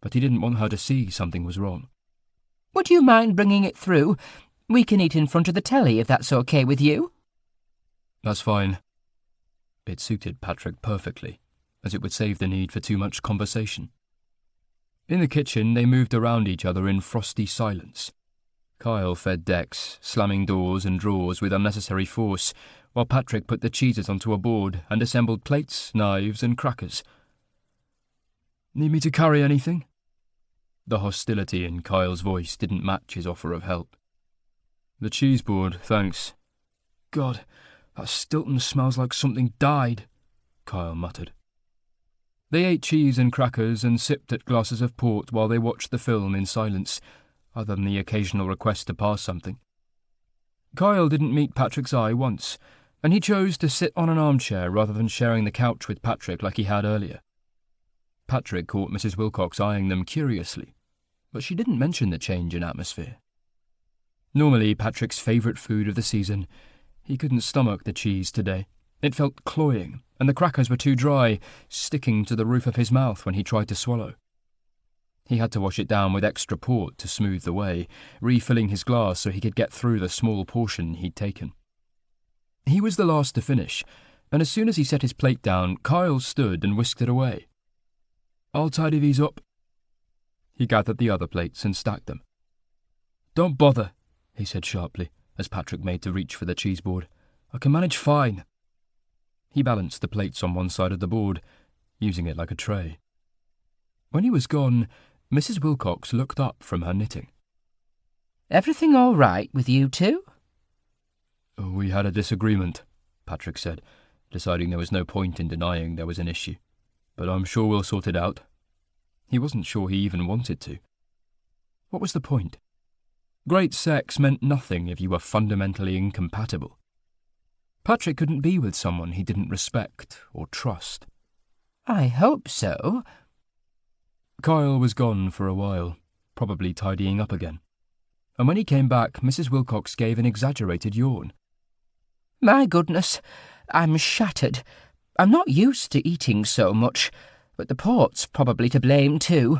but he didn't want her to see something was wrong. Would you mind bringing it through? We can eat in front of the telly if that's okay with you. That's fine. It suited Patrick perfectly, as it would save the need for too much conversation. In the kitchen, they moved around each other in frosty silence. Kyle fed Dex, slamming doors and drawers with unnecessary force, while Patrick put the cheeses onto a board and assembled plates, knives and crackers. Need me to carry anything? The hostility in Kyle's voice didn't match his offer of help. The cheese board, thanks. God, that Stilton smells like something died, Kyle muttered. They ate cheese and crackers and sipped at glasses of port while they watched the film in silence, other than the occasional request to pass something. Kyle didn't meet Patrick's eye once, and he chose to sit on an armchair rather than sharing the couch with Patrick like he had earlier. Patrick caught Mrs. Wilcox eyeing them curiously, but she didn't mention the change in atmosphere. Normally Patrick's favourite food of the season, he couldn't stomach the cheese today. It felt cloying, and the crackers were too dry, sticking to the roof of his mouth when he tried to swallow. He had to wash it down with extra port to smooth the way, refilling his glass so he could get through the small portion he'd taken. He was the last to finish, and as soon as he set his plate down, Kyle stood and whisked it away. I'll tidy these up. He gathered the other plates and stacked them. Don't bother, he said sharply, as Patrick made to reach for the cheese board. I can manage fine. He balanced the plates on one side of the board, using it like a tray. When he was gone, Mrs. Wilcox looked up from her knitting. Everything all right with you two? We had a disagreement, Patrick said, deciding there was no point in denying there was an issue. But I'm sure we'll sort it out. He wasn't sure he even wanted to. What was the point? Great sex meant nothing if you were fundamentally incompatible. Patrick couldn't be with someone he didn't respect or trust. I hope so. Kyle was gone for a while, probably tidying up again. And when he came back, Mrs. Wilcox gave an exaggerated yawn. My goodness, I'm shattered. I'm not used to eating so much, but the port's probably to blame too.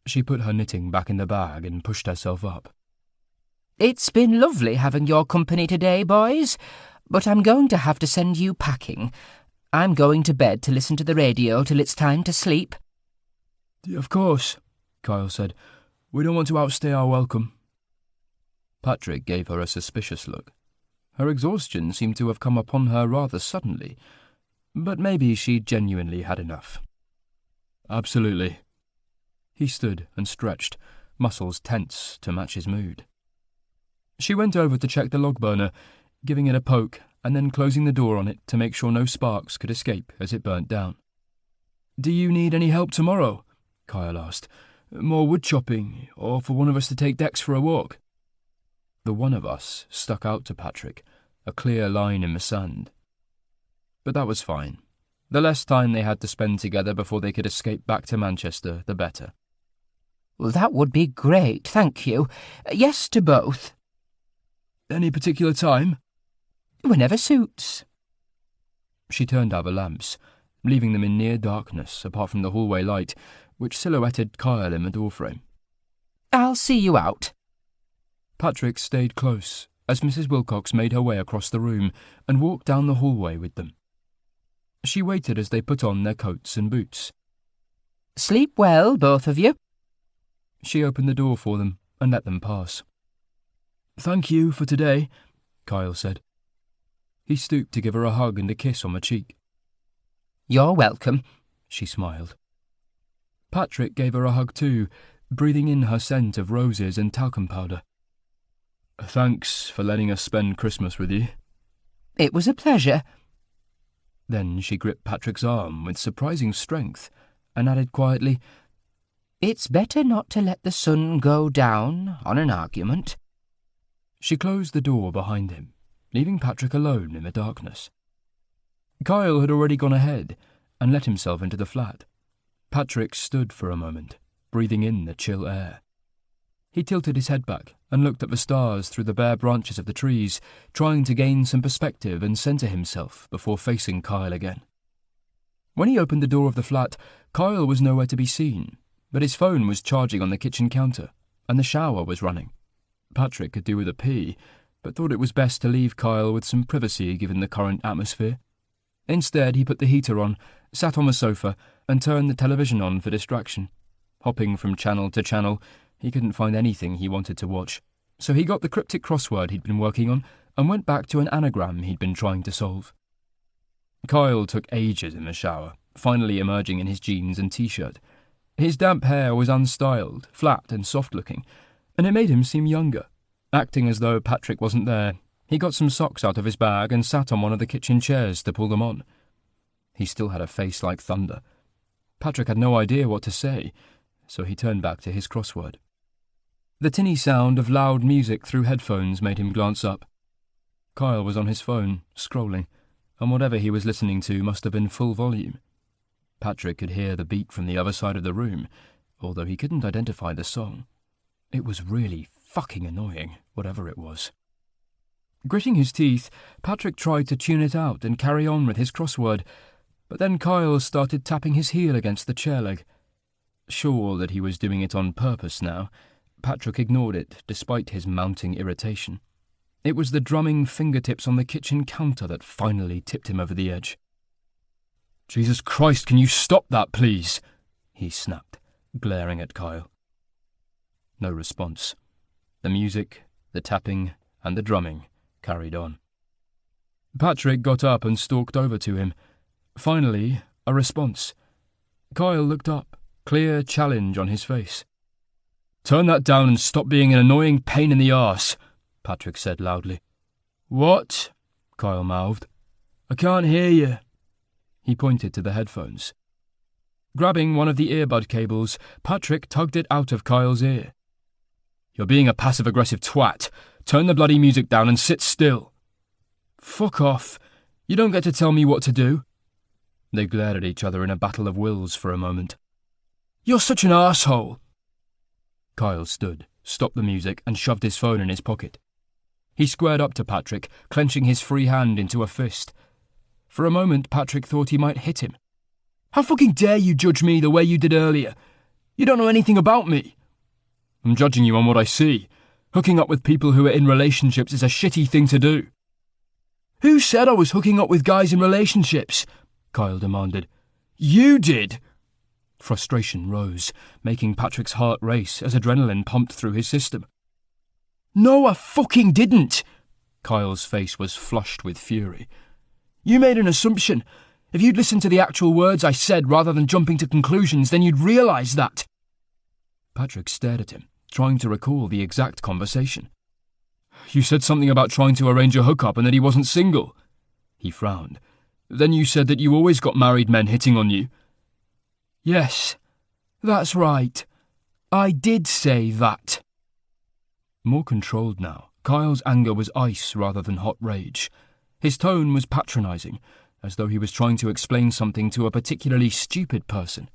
She put her knitting back in the bag and pushed herself up. It's been lovely having your company today, boys, but I'm going to have to send you packing. I'm going to bed to listen to the radio till it's time to sleep. Of course, Kyle said. We don't want to outstay our welcome. Patrick gave her a suspicious look. Her exhaustion seemed to have come upon her rather suddenly, but maybe she genuinely had enough. Absolutely. He stood and stretched, muscles tense to match his mood. She went over to check the log burner, giving it a poke and then closing the door on it to make sure no sparks could escape as it burnt down. Do you need any help tomorrow? Kyle asked. More wood chopping, or for one of us to take Dex for a walk? The one of us stuck out to Patrick, a clear line in the sand. But that was fine. The less time they had to spend together before they could escape back to Manchester, the better. Well, that would be great, thank you. Yes to both. Any particular time? Whenever suits. She turned out the lamps, leaving them in near darkness apart from the hallway light, which silhouetted Kyle in the doorframe. I'll see you out. Patrick stayed close as Mrs. Wilcox made her way across the room and walked down the hallway with them. She waited as they put on their coats and boots. Sleep well, both of you. She opened the door for them and let them pass. Thank you for today, Kyle said. He stooped to give her a hug and a kiss on the cheek. "You're welcome," she smiled. Patrick gave her a hug too, breathing in her scent of roses and talcum powder. "Thanks for letting us spend Christmas with you." "It was a pleasure." Then she gripped Patrick's arm with surprising strength and added quietly, "It's better not to let the sun go down on an argument." She closed the door behind him, leaving Patrick alone in the darkness. Kyle had already gone ahead and let himself into the flat. Patrick stood for a moment, breathing in the chill air. He tilted his head back and looked at the stars through the bare branches of the trees, trying to gain some perspective and centre himself before facing Kyle again. When he opened the door of the flat, Kyle was nowhere to be seen, but his phone was charging on the kitchen counter, and the shower was running. Patrick could do with a pee, but thought it was best to leave Kyle with some privacy given the current atmosphere. Instead, he put the heater on, sat on the sofa, and turned the television on for distraction. Hopping from channel to channel, he couldn't find anything he wanted to watch, so he got the cryptic crossword he'd been working on and went back to an anagram he'd been trying to solve. Kyle took ages in the shower, finally emerging in his jeans and t-shirt. His damp hair was unstyled, flat and soft-looking, and it made him seem younger. Acting as though Patrick wasn't there, he got some socks out of his bag and sat on one of the kitchen chairs to pull them on. He still had a face like thunder. Patrick had no idea what to say, so he turned back to his crossword. The tinny sound of loud music through headphones made him glance up. Kyle was on his phone, scrolling, and whatever he was listening to must have been full volume. Patrick could hear the beat from the other side of the room, although he couldn't identify the song. It was really fucking annoying, whatever it was. Gritting his teeth, Patrick tried to tune it out and carry on with his crossword, but then Kyle started tapping his heel against the chair leg. Sure that he was doing it on purpose now, Patrick ignored it despite his mounting irritation. It was the drumming fingertips on the kitchen counter that finally tipped him over the edge. "Jesus Christ, can you stop that, please?" he snapped, glaring at Kyle. No response. The music, the tapping, and the drumming carried on. Patrick got up and stalked over to him. Finally, a response. Kyle looked up, clear challenge on his face. "Turn that down and stop being an annoying pain in the arse," Patrick said loudly. "What?" Kyle mouthed. "I can't hear you." He pointed to the headphones. Grabbing one of the earbud cables, Patrick tugged it out of Kyle's ear. "You're being a passive-aggressive twat. Turn the bloody music down and sit still." "Fuck off. You don't get to tell me what to do." They glared at each other in a battle of wills for a moment. "You're such an arsehole." Kyle stood, stopped the music, and shoved his phone in his pocket. He squared up to Patrick, clenching his free hand into a fist. For a moment, Patrick thought he might hit him. "How fucking dare you judge me the way you did earlier? You don't know anything about me." "I'm judging you on what I see. Hooking up with people who are in relationships is a shitty thing to do." "Who said I was hooking up with guys in relationships?" Kyle demanded. "You did." Frustration rose, making Patrick's heart race as adrenaline pumped through his system. "No, I fucking didn't." Kyle's face was flushed with fury. "You made an assumption. If you'd listened to the actual words I said rather than jumping to conclusions, then you'd realise that." Patrick stared at him, trying to recall the exact conversation. "You said something about trying to arrange a hookup and that he wasn't single." He frowned. "Then you said that you always got married men hitting on you." "Yes, that's right. I did say that." More controlled now, Kyle's anger was ice rather than hot rage. His tone was patronising, as though he was trying to explain something to a particularly stupid person.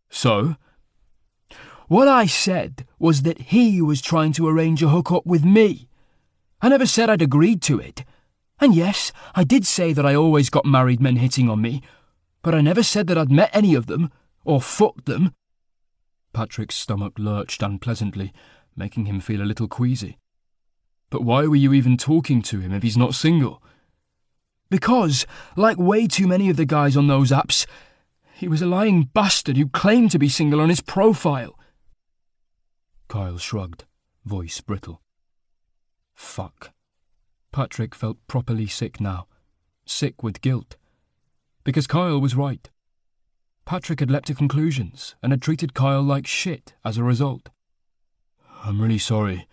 "So?" "What I said was that he was trying to arrange a hookup with me. I never said I'd agreed to it. And yes, I did say that I always got married men hitting on me, but I never said that I'd met any of them, or fucked them." Patrick's stomach lurched unpleasantly, making him feel a little queasy. "But why were you even talking to him if he's not single?" "Because, like way too many of the guys on those apps, he was a lying bastard who claimed to be single on his profile." Kyle shrugged, voice brittle. "Fuck. Patrick felt properly sick now, sick with guilt. Because Kyle was right. Patrick had leapt to conclusions and had treated Kyle like shit as a result. "I'm really sorry,"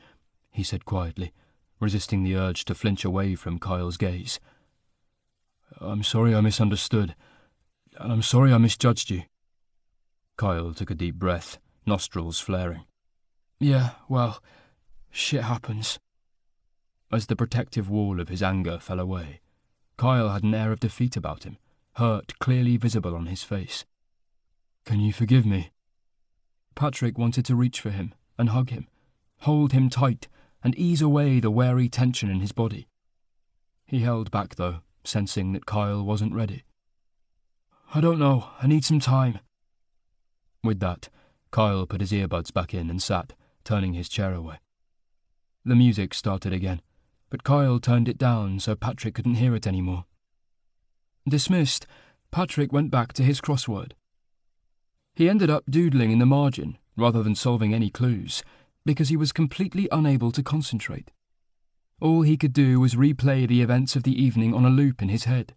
he said quietly, resisting the urge to flinch away from Kyle's gaze. "I'm sorry I misunderstood, and I'm sorry I misjudged you." Kyle took a deep breath, nostrils flaring. "Yeah, well, shit happens." As the protective wall of his anger fell away, Kyle had an air of defeat about him, hurt clearly visible on his face. "Can you forgive me?" Patrick wanted to reach for him and hug him, hold him tight and ease away the wary tension in his body. He held back though, sensing that Kyle wasn't ready. "I don't know, I need some time." With that, Kyle put his earbuds back in and sat, turning his chair away. The music started again, but Kyle turned it down so Patrick couldn't hear it anymore. Dismissed, Patrick went back to his crossword. He ended up doodling in the margin rather than solving any clues, because he was completely unable to concentrate. All he could do was replay the events of the evening on a loop in his head.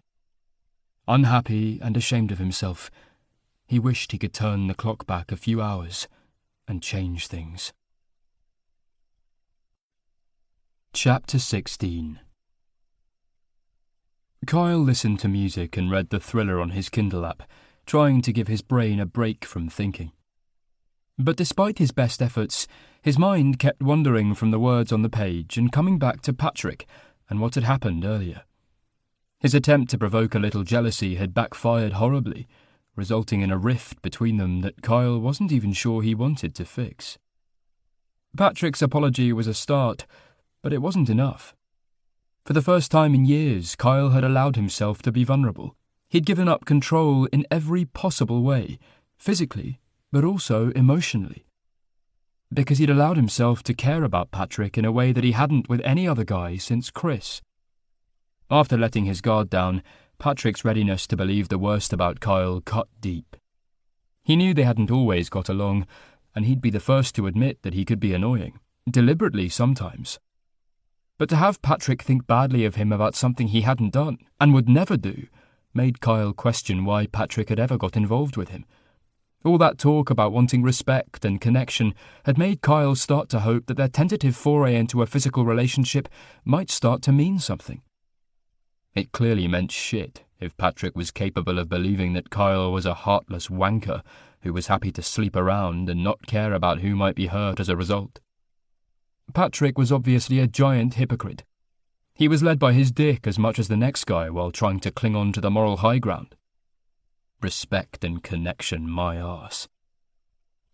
Unhappy and ashamed of himself, he wished he could turn the clock back a few hours and change things. Chapter 16. Kyle listened to music and read the thriller on his Kindle app, trying to give his brain a break from thinking. But despite his best efforts, his mind kept wandering from the words on the page and coming back to Patrick and what had happened earlier. His attempt to provoke a little jealousy had backfired horribly, resulting in a rift between them that Kyle wasn't even sure he wanted to fix. Patrick's apology was a start, but it wasn't enough. For the first time in years, Kyle had allowed himself to be vulnerable. He'd given up control in every possible way, physically, but also emotionally. Because he'd allowed himself to care about Patrick in a way that he hadn't with any other guy since Chris. After letting his guard down, Patrick's readiness to believe the worst about Kyle cut deep. He knew they hadn't always got along, and he'd be the first to admit that he could be annoying, deliberately sometimes. But to have Patrick think badly of him about something he hadn't done, and would never do, made Kyle question why Patrick had ever got involved with him. All that talk about wanting respect and connection had made Kyle start to hope that their tentative foray into a physical relationship might start to mean something. It clearly meant shit if Patrick was capable of believing that Kyle was a heartless wanker who was happy to sleep around and not care about who might be hurt as a result. Patrick was obviously a giant hypocrite. He was led by his dick as much as the next guy while trying to cling on to the moral high ground. Respect and connection, my arse.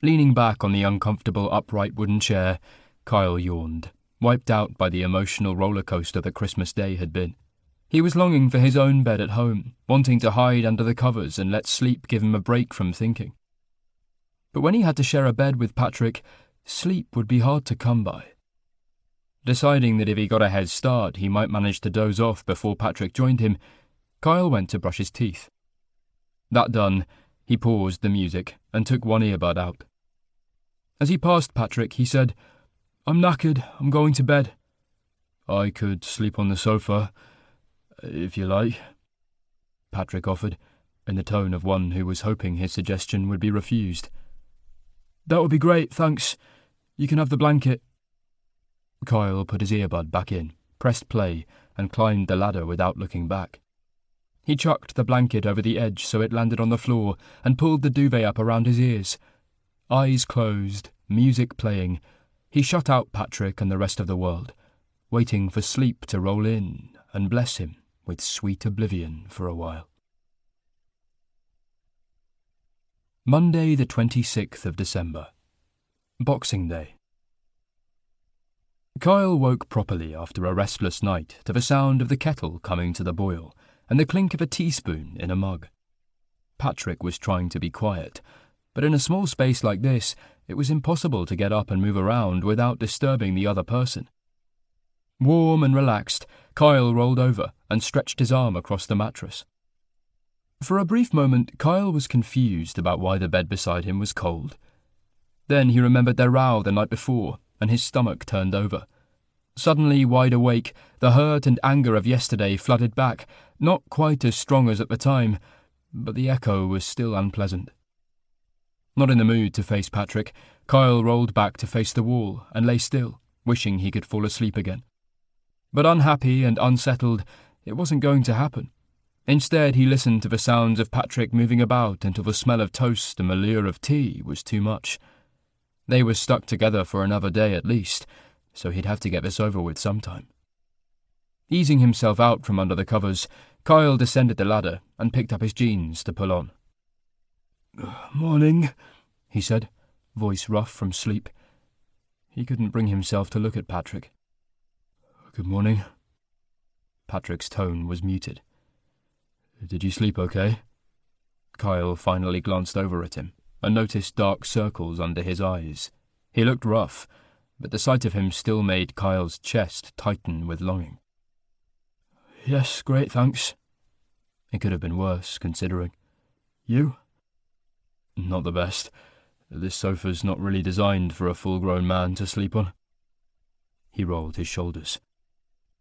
Leaning back on the uncomfortable upright wooden chair, Kyle yawned, wiped out by the emotional roller coaster that Christmas Day had been. He was longing for his own bed at home, wanting to hide under the covers and let sleep give him a break from thinking. But when he had to share a bed with Patrick, sleep would be hard to come by. Deciding that if he got a head start, he might manage to doze off before Patrick joined him, Kyle went to brush his teeth. That done, he paused the music and took one earbud out. As he passed Patrick, he said, "I'm knackered, I'm going to bed." "I could sleep on the sofa, if you like," Patrick offered, in the tone of one who was hoping his suggestion would be refused. "That would be great, thanks. You can have the blanket." Kyle put his earbud back in, pressed play, and climbed the ladder without looking back. He chucked the blanket over the edge so it landed on the floor and pulled the duvet up around his ears. Eyes closed, music playing, he shut out Patrick and the rest of the world, waiting for sleep to roll in and bless him with sweet oblivion for a while. Monday the 26th of December. Boxing Day. Kyle woke properly after a restless night to the sound of the kettle coming to the boil and the clink of a teaspoon in a mug. Patrick was trying to be quiet, but in a small space like this, it was impossible to get up and move around without disturbing the other person. Warm and relaxed, Kyle rolled over and stretched his arm across the mattress. For a brief moment, Kyle was confused about why the bed beside him was cold. Then he remembered their row the night before, and his stomach turned over. Suddenly wide awake, the hurt and anger of yesterday flooded back, not quite as strong as at the time, but the echo was still unpleasant. Not in the mood to face Patrick, Kyle rolled back to face the wall and lay still, wishing he could fall asleep again. But unhappy and unsettled, it wasn't going to happen. Instead, he listened to the sounds of Patrick moving about until the smell of toast and the lure of tea was too much. They were stuck together for another day at least, so he'd have to get this over with sometime. Easing himself out from under the covers, Kyle descended the ladder and picked up his jeans to pull on. "Morning," he said, voice rough from sleep. He couldn't bring himself to look at Patrick. "Good morning." Patrick's tone was muted. "Did you sleep okay?" Kyle finally glanced over at him and noticed dark circles under his eyes. He looked rough, but the sight of him still made Kyle's chest tighten with longing. "Yes, great, thanks." It could have been worse, considering. "You?" Not the best. This sofa's not really designed for a full-grown man to sleep on. He rolled his shoulders.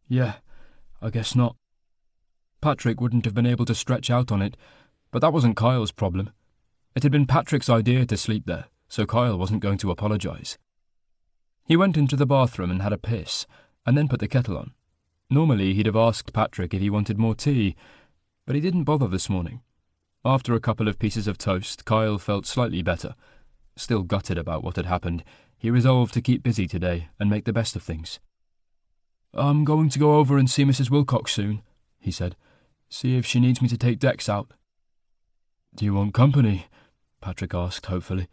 "Yeah, I guess not." Patrick wouldn't have been able to stretch out on it, but that wasn't Kyle's problem. It had been Patrick's idea to sleep there, so Kyle wasn't going to apologise. He went into the bathroom and had a piss, and then put the kettle on. Normally he'd have asked Patrick if he wanted more tea, but he didn't bother this morning. After a couple of pieces of toast, Kyle felt slightly better. Still gutted about what had happened, he resolved to keep busy today and make the best of things. "I'm going to go over and see Mrs. Wilcox soon," he said. "See if she needs me to take Dex out." "Do you want company?" Patrick asked hopefully.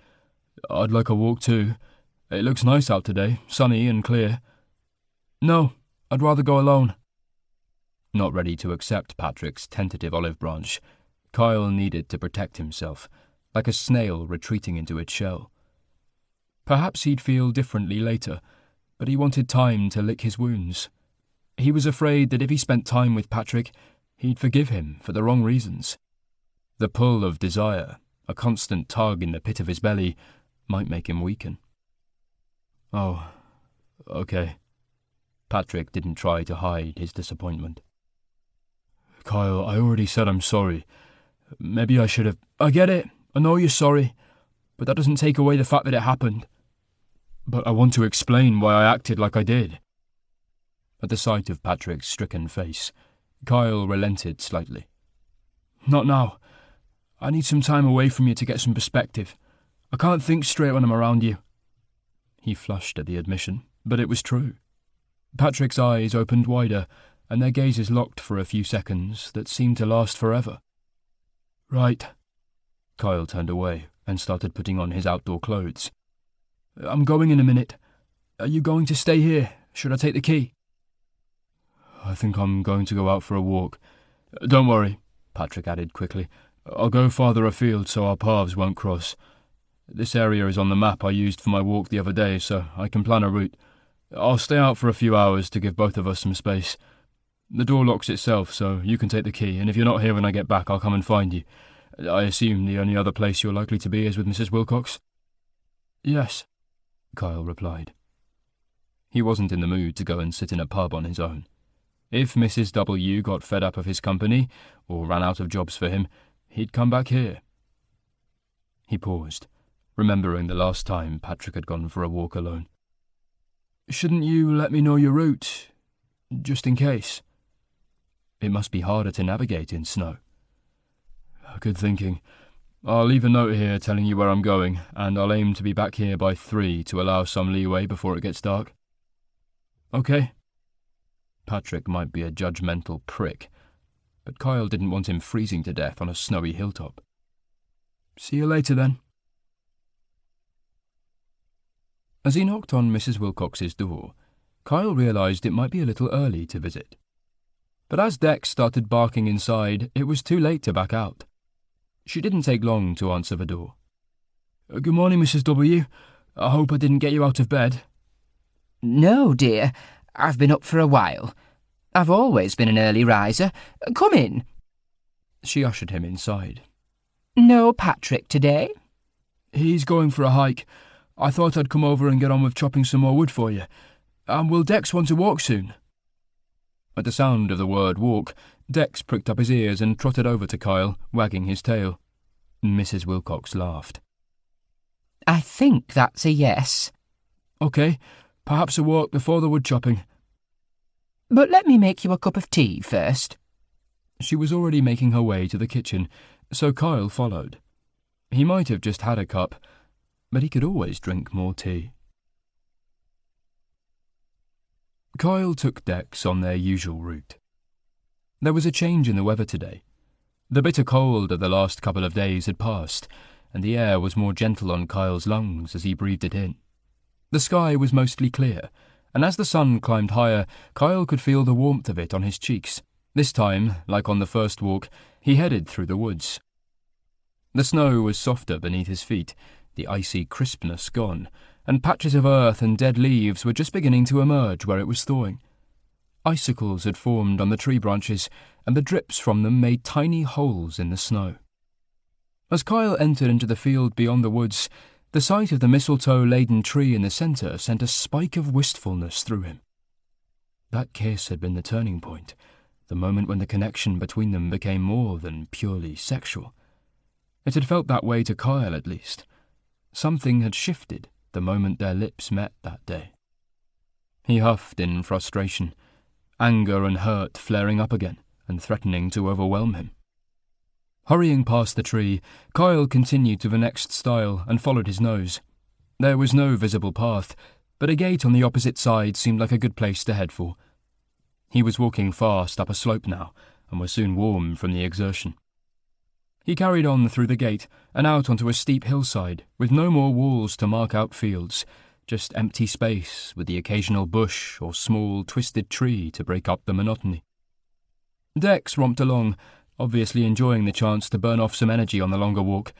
"I'd like a walk too. It looks nice out today, sunny and clear." "No, I'd rather go alone." Not ready to accept Patrick's tentative olive branch, Kyle needed to protect himself, like a snail retreating into its shell. Perhaps he'd feel differently later, but he wanted time to lick his wounds. He was afraid that if he spent time with Patrick, he'd forgive him for the wrong reasons. The pull of desire, a constant tug in the pit of his belly, might make him weaken. "Oh, okay." Patrick didn't try to hide his disappointment. "Kyle, I already said I'm sorry. Maybe I should have—" "I get it. I know you're sorry. But that doesn't take away the fact that it happened." "But I want to explain why I acted like I did." At the sight of Patrick's stricken face, Kyle relented slightly. "Not now. I need some time away from you to get some perspective. I can't think straight when I'm around you." He flushed at the admission, but it was true. Patrick's eyes opened wider, and their gazes locked for a few seconds that seemed to last forever. "Right." Kyle turned away and started putting on his outdoor clothes. "I'm going in a minute. Are you going to stay here? Should I take the key?" "I think I'm going to go out for a walk. Don't worry," Patrick added quickly. "I'll go farther afield so our paths won't cross. This area is on the map I used for my walk the other day, so I can plan a route. I'll stay out for a few hours to give both of us some space. The door locks itself, so you can take the key, and if you're not here when I get back, I'll come and find you. I assume the only other place you're likely to be is with Mrs. Wilcox?" "Yes," Kyle replied. He wasn't in the mood to go and sit in a pub on his own. If Mrs. W. got fed up of his company, or ran out of jobs for him, he'd come back here. He paused, remembering the last time Patrick had gone for a walk alone. "Shouldn't you let me know your route, just in case?" It must be harder to navigate in snow. "Good thinking. I'll leave a note here telling you where I'm going, and I'll aim to be back here by 3 to allow some leeway before it gets dark." "Okay." Patrick might be a judgmental prick, but Kyle didn't want him freezing to death on a snowy hilltop. "See you later, then." As he knocked on Mrs. Wilcox's door, Kyle realised it might be a little early to visit. But as Dex started barking inside, it was too late to back out. She didn't take long to answer the door. "Good morning, Mrs. W. I hope I didn't get you out of bed." "No, dear. I've been up for a while. I've always been an early riser. Come in." She ushered him inside. "No Patrick today?" "He's going for a hike. I thought I'd come over and get on with chopping some more wood for you. And will Dex want to walk soon?" At the sound of the word walk, Dex pricked up his ears and trotted over to Kyle, wagging his tail. Mrs. Wilcox laughed. I think that's a yes. "OK, perhaps a walk before the wood chopping." But let me make you a cup of tea first. She was already making her way to the kitchen, so Kyle followed. He might have just had a cup, but he could always drink more tea. Kyle took Dex on their usual route. There was a change in the weather today. The bitter cold of the last couple of days had passed, and the air was more gentle on Kyle's lungs as he breathed it in. The sky was mostly clear, and as the sun climbed higher, Kyle could feel the warmth of it on his cheeks. This time, like on the first walk, he headed through the woods. The snow was softer beneath his feet, the icy crispness gone, and patches of earth and dead leaves were just beginning to emerge where it was thawing. Icicles had formed on the tree branches, and the drips from them made tiny holes in the snow. As Kyle entered into the field beyond the woods, the sight of the mistletoe-laden tree in the centre sent a spike of wistfulness through him. That kiss had been the turning point, the moment when the connection between them became more than purely sexual. It had felt that way to Kyle, at least. Something had shifted the moment their lips met that day. He huffed in frustration, anger and hurt flaring up again and threatening to overwhelm him. Hurrying past the tree, Kyle continued to the next stile and followed his nose. There was no visible path, but a gate on the opposite side seemed like a good place to head for. He was walking fast up a slope now, and was soon warm from the exertion. He carried on through the gate and out onto a steep hillside, with no more walls to mark out fields, just empty space with the occasional bush or small, twisted tree to break up the monotony. Dex romped along, obviously enjoying the chance to burn off some energy on the longer walk.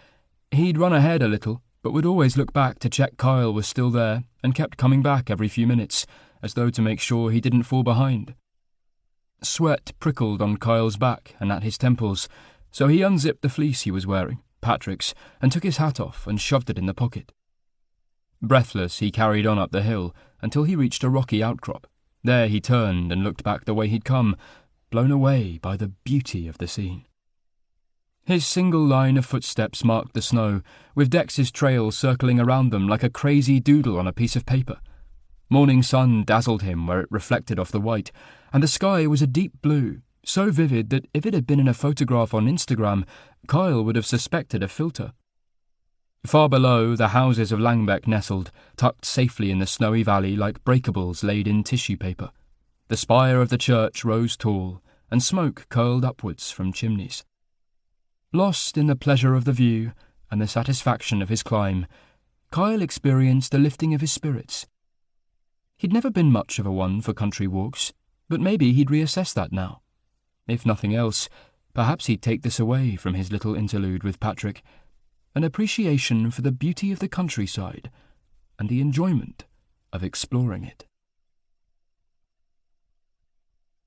He'd run ahead a little, but would always look back to check Kyle was still there, and kept coming back every few minutes, as though to make sure he didn't fall behind. Sweat prickled on Kyle's back and at his temples, so he unzipped the fleece he was wearing, Patrick's, and took his hat off and shoved it in the pocket. Breathless, he carried on up the hill until he reached a rocky outcrop. There he turned and looked back the way he'd come, blown away by the beauty of the scene. His single line of footsteps marked the snow, with Dex's trail circling around them like a crazy doodle on a piece of paper. Morning sun dazzled him where it reflected off the white, and the sky was a deep blue, so vivid that if it had been in a photograph on Instagram, Kyle would have suspected a filter. Far below, the houses of Langbeck nestled, tucked safely in the snowy valley like breakables laid in tissue paper. The spire of the church rose tall, and smoke curled upwards from chimneys. Lost in the pleasure of the view and the satisfaction of his climb, Kyle experienced a lifting of his spirits. He'd never been much of a one for country walks, but maybe he'd reassess that now. If nothing else, perhaps he'd take this away from his little interlude with Patrick, an appreciation for the beauty of the countryside and the enjoyment of exploring it.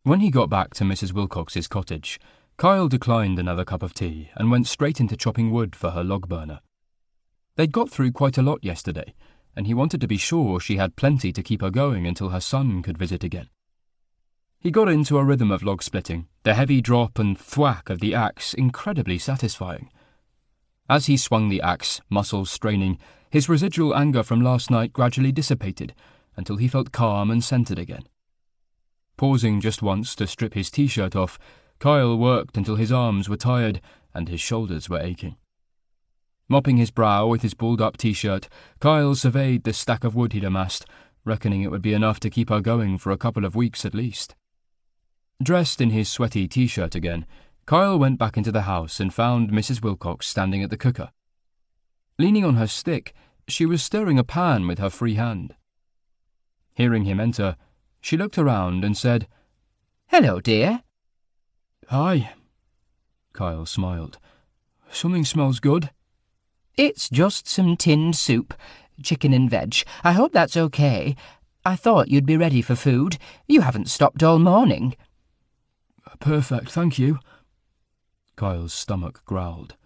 When he got back to Mrs. Wilcox's cottage, Kyle declined another cup of tea and went straight into chopping wood for her log burner. They'd got through quite a lot yesterday, and he wanted to be sure she had plenty to keep her going until her son could visit again. He got into a rhythm of log splitting, the heavy drop and thwack of the axe incredibly satisfying. As he swung the axe, muscles straining, his residual anger from last night gradually dissipated until he felt calm and centered again. Pausing just once to strip his t-shirt off, Kyle worked until his arms were tired and his shoulders were aching. Mopping his brow with his balled-up t-shirt, Kyle surveyed the stack of wood he'd amassed, reckoning it would be enough to keep her going for a couple of weeks at least. Dressed in his sweaty t-shirt again, Kyle went back into the house and found Mrs. Wilcox standing at the cooker. Leaning on her stick, she was stirring a pan with her free hand. Hearing him enter, she looked around and said, "Hello, dear." "Hi." Kyle smiled. "Something smells good." "It's just some tinned soup, chicken and veg. I hope that's okay. I thought you'd be ready for food. You haven't stopped all morning." "Perfect, thank you." Kyle's stomach growled.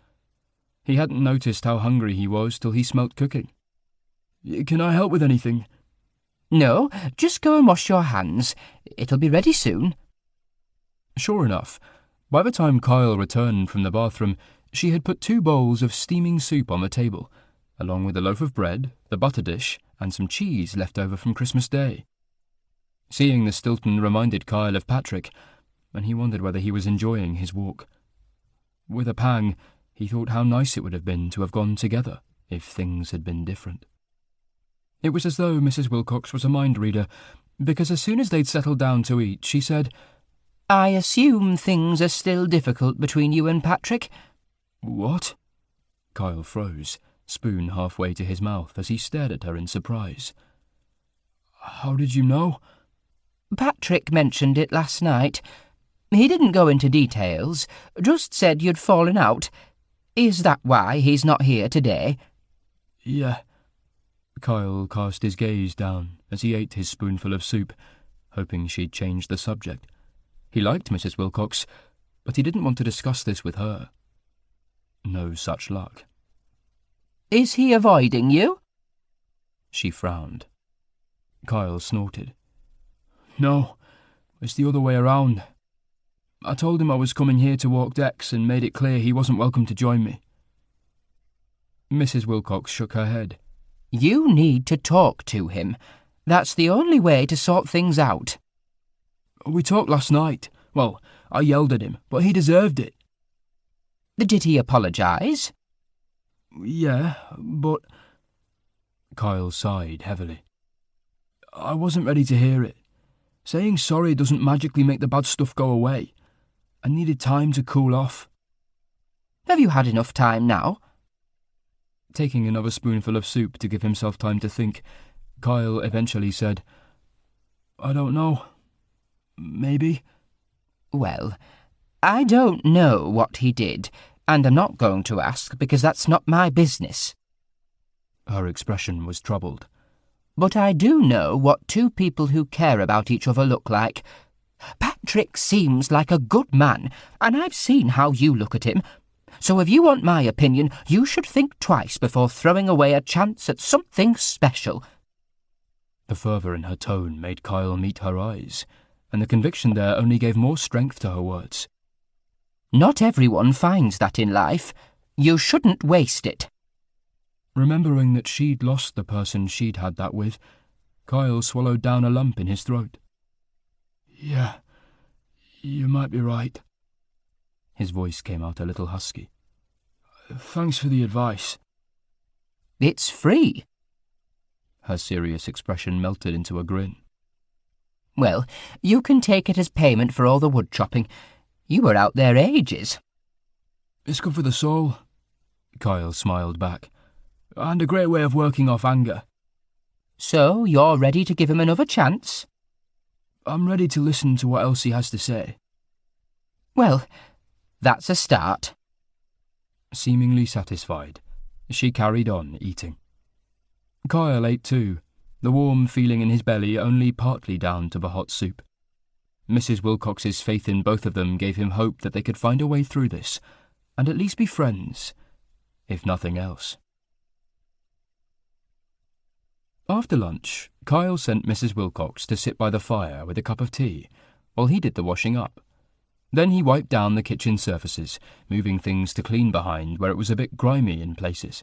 He hadn't noticed how hungry he was till he smelt cooking. "Can I help with anything?" No, just go and wash your hands. It'll be ready soon. Sure enough, by the time Kyle returned from the bathroom, she had put 2 bowls of steaming soup on the table, along with a loaf of bread, the butter dish, and some cheese left over from Christmas Day. Seeing the Stilton reminded Kyle of Patrick, and he wondered whether he was enjoying his walk. With a pang, he thought how nice it would have been to have gone together if things had been different. It was as though Mrs. Wilcox was a mind reader, because as soon as they'd settled down to eat, she said, I assume things are still difficult between you and Patrick? What? Kyle froze, spoon halfway to his mouth as he stared at her in surprise. How did you know? Patrick mentioned it last night. He didn't go into details, just said you'd fallen out. Is that why he's not here today? Yeah. Kyle cast his gaze down as he ate his spoonful of soup, hoping she'd change the subject. He liked Mrs. Wilcox, but he didn't want to discuss this with her. No such luck. Is he avoiding you? She frowned. Kyle snorted. No, it's the other way around. I told him I was coming here to walk decks and made it clear he wasn't welcome to join me. Mrs. Wilcox shook her head. You need to talk to him. That's the only way to sort things out. We talked last night. Well, I yelled at him, but he deserved it. Did he apologise? Yeah, but... Kyle sighed heavily. I wasn't ready to hear it. Saying sorry doesn't magically make the bad stuff go away. I needed time to cool off. Have you had enough time now? Taking another spoonful of soup to give himself time to think, Kyle eventually said, I don't know. Maybe. Well, I don't know what he did, and I'm not going to ask because that's not my business. Her expression was troubled. But I do know what 2 people who care about each other look like. Patrick seems like a good man, and I've seen how you look at him. So if you want my opinion, you should think twice before throwing away a chance at something special. The fervour in her tone made Kyle meet her eyes, and the conviction there only gave more strength to her words. Not everyone finds that in life. You shouldn't waste it. Remembering that she'd lost the person she'd had that with, Kyle swallowed down a lump in his throat. Yeah, you might be right. His voice came out a little husky. Thanks for the advice. It's free. Her serious expression melted into a grin. Well, you can take it as payment for all the wood chopping. You were out there ages. It's good for the soul, Kyle smiled back, and a great way of working off anger. So you're ready to give him another chance? I'm ready to listen to what else he has to say. Well, that's a start. Seemingly satisfied, she carried on eating. Kyle ate too, the warm feeling in his belly only partly down to the hot soup. Mrs. Wilcox's faith in both of them gave him hope that they could find a way through this, and at least be friends, if nothing else. After lunch, Kyle sent Mrs. Wilcox to sit by the fire with a cup of tea, while he did the washing up. Then he wiped down the kitchen surfaces, moving things to clean behind where it was a bit grimy in places.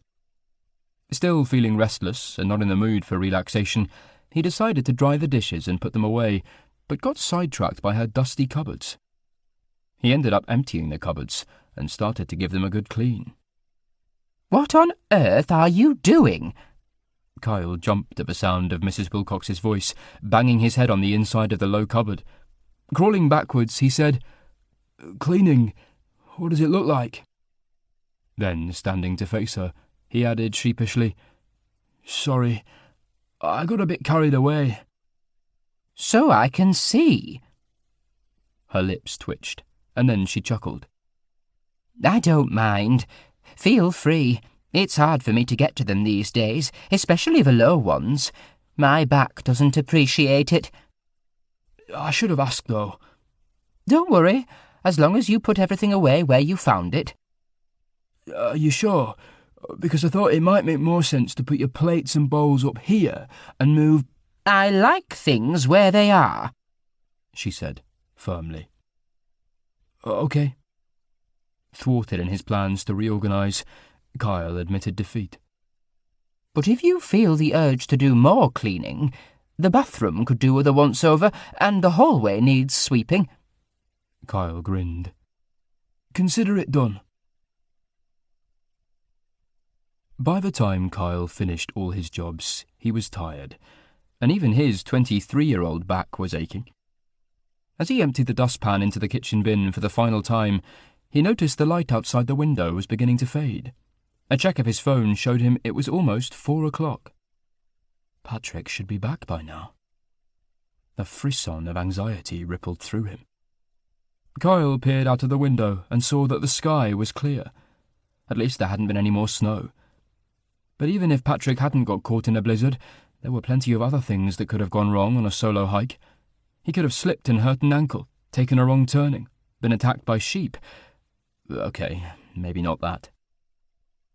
Still feeling restless and not in the mood for relaxation, he decided to dry the dishes and put them away, but got sidetracked by her dusty cupboards. He ended up emptying the cupboards and started to give them a good clean. What on earth are you doing? Kyle jumped at the sound of Mrs. Wilcox's voice, banging his head on the inside of the low cupboard. Crawling backwards, he said, Cleaning. What does it look like? Then, standing to face her, he added sheepishly, Sorry, I got a bit carried away. So I can see. Her lips twitched, and then she chuckled. I don't mind. Feel free. It's hard for me to get to them these days, especially the low ones. My back doesn't appreciate it. I should have asked, though. Don't worry, as long as you put everything away where you found it. Are you sure? Because I thought it might make more sense to put your plates and bowls up here and move... I like things where they are, she said, firmly. Okay. Thwarted in his plans to reorganise, Kyle admitted defeat. But if you feel the urge to do more cleaning, the bathroom could do with a once-over, and the hallway needs sweeping. Kyle grinned. Consider it done. By the time Kyle finished all his jobs, he was tired, and even his 23-year-old back was aching. As he emptied the dustpan into the kitchen bin for the final time, he noticed the light outside the window was beginning to fade. A check of his phone showed him it was almost 4 o'clock. Patrick should be back by now. A frisson of anxiety rippled through him. Kyle peered out of the window and saw that the sky was clear. At least there hadn't been any more snow. But even if Patrick hadn't got caught in a blizzard, there were plenty of other things that could have gone wrong on a solo hike. He could have slipped and hurt an ankle, taken a wrong turning, been attacked by sheep. Okay, maybe not that.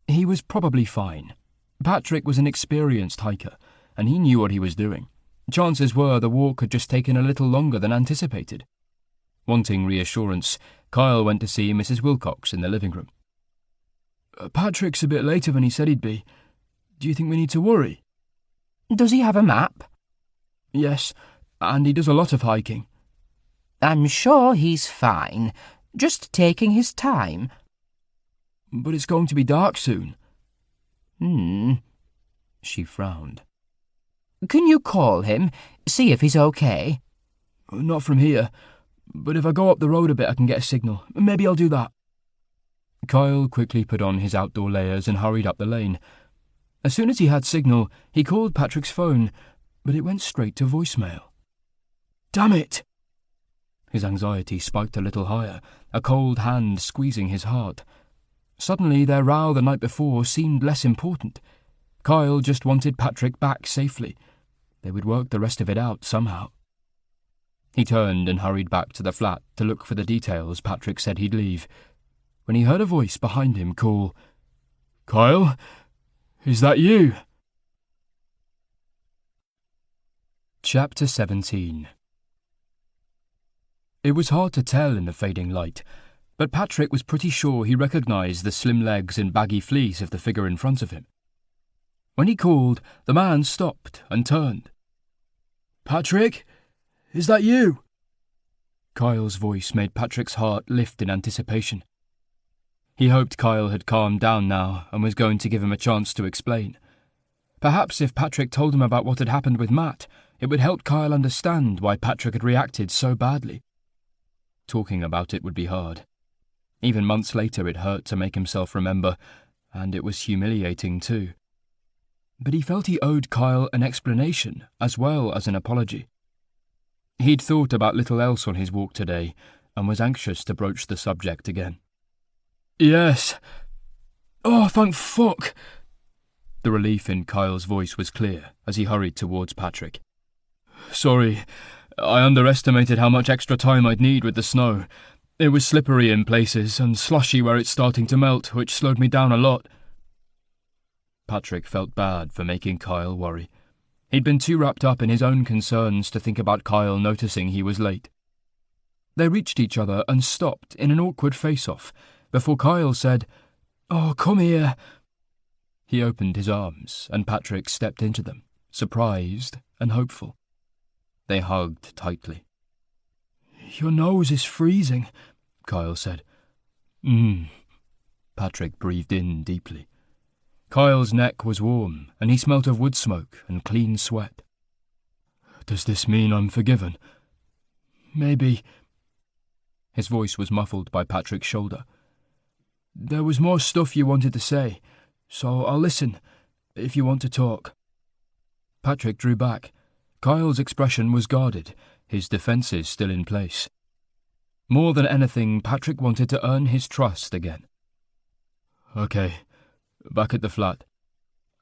He was probably fine. Patrick was an experienced hiker, and he knew what he was doing. Chances were the walk had just taken a little longer than anticipated. Wanting reassurance, Kyle went to see Mrs. Wilcox in the living room. Patrick's a bit later than he said he'd be. Do you think we need to worry? Does he have a map? Yes, and he does a lot of hiking. I'm sure he's fine, just taking his time. But it's going to be dark soon. She frowned. Can you call him, see if he's okay? Not from here, but if I go up the road a bit I can get a signal. Maybe I'll do that. Kyle quickly put on his outdoor layers and hurried up the lane. As soon as he had signal, he called Patrick's phone, but it went straight to voicemail. Damn it! His anxiety spiked a little higher, a cold hand squeezing his heart. Suddenly their row the night before seemed less important. Kyle just wanted Patrick back safely. They would work the rest of it out somehow. He turned and hurried back to the flat to look for the details Patrick said he'd leave, when he heard a voice behind him call, "Kyle? Is that you?" Chapter 17. It was hard to tell in the fading light, but Patrick was pretty sure he recognised the slim legs and baggy fleece of the figure in front of him. When he called, the man stopped and turned. "Patrick? Is that you?" Kyle's voice made Patrick's heart lift in anticipation. He hoped Kyle had calmed down now and was going to give him a chance to explain. Perhaps if Patrick told him about what had happened with Matt, it would help Kyle understand why Patrick had reacted so badly. Talking about it would be hard. Even months later it hurt to make himself remember, and it was humiliating too. But he felt he owed Kyle an explanation as well as an apology. He'd thought about little else on his walk today and was anxious to broach the subject again. "Yes. Oh, thank fuck." The relief in Kyle's voice was clear as he hurried towards Patrick. "Sorry, I underestimated how much extra time I'd need with the snow. It was slippery in places and slushy where it's starting to melt, which slowed me down a lot." Patrick felt bad for making Kyle worry. He'd been too wrapped up in his own concerns to think about Kyle noticing he was late. They reached each other and stopped in an awkward face-off before Kyle said, "Oh, come here." He opened his arms and Patrick stepped into them, surprised and hopeful. They hugged tightly. "Your nose is freezing," Kyle said. Patrick breathed in deeply. Kyle's neck was warm and he smelt of wood smoke and clean sweat. "Does this mean I'm forgiven?" "Maybe." His voice was muffled by Patrick's shoulder. "There was more stuff you wanted to say, so I'll listen, if you want to talk." Patrick drew back. Kyle's expression was guarded, his defences still in place. More than anything, Patrick wanted to earn his trust again. "Okay, back at the flat.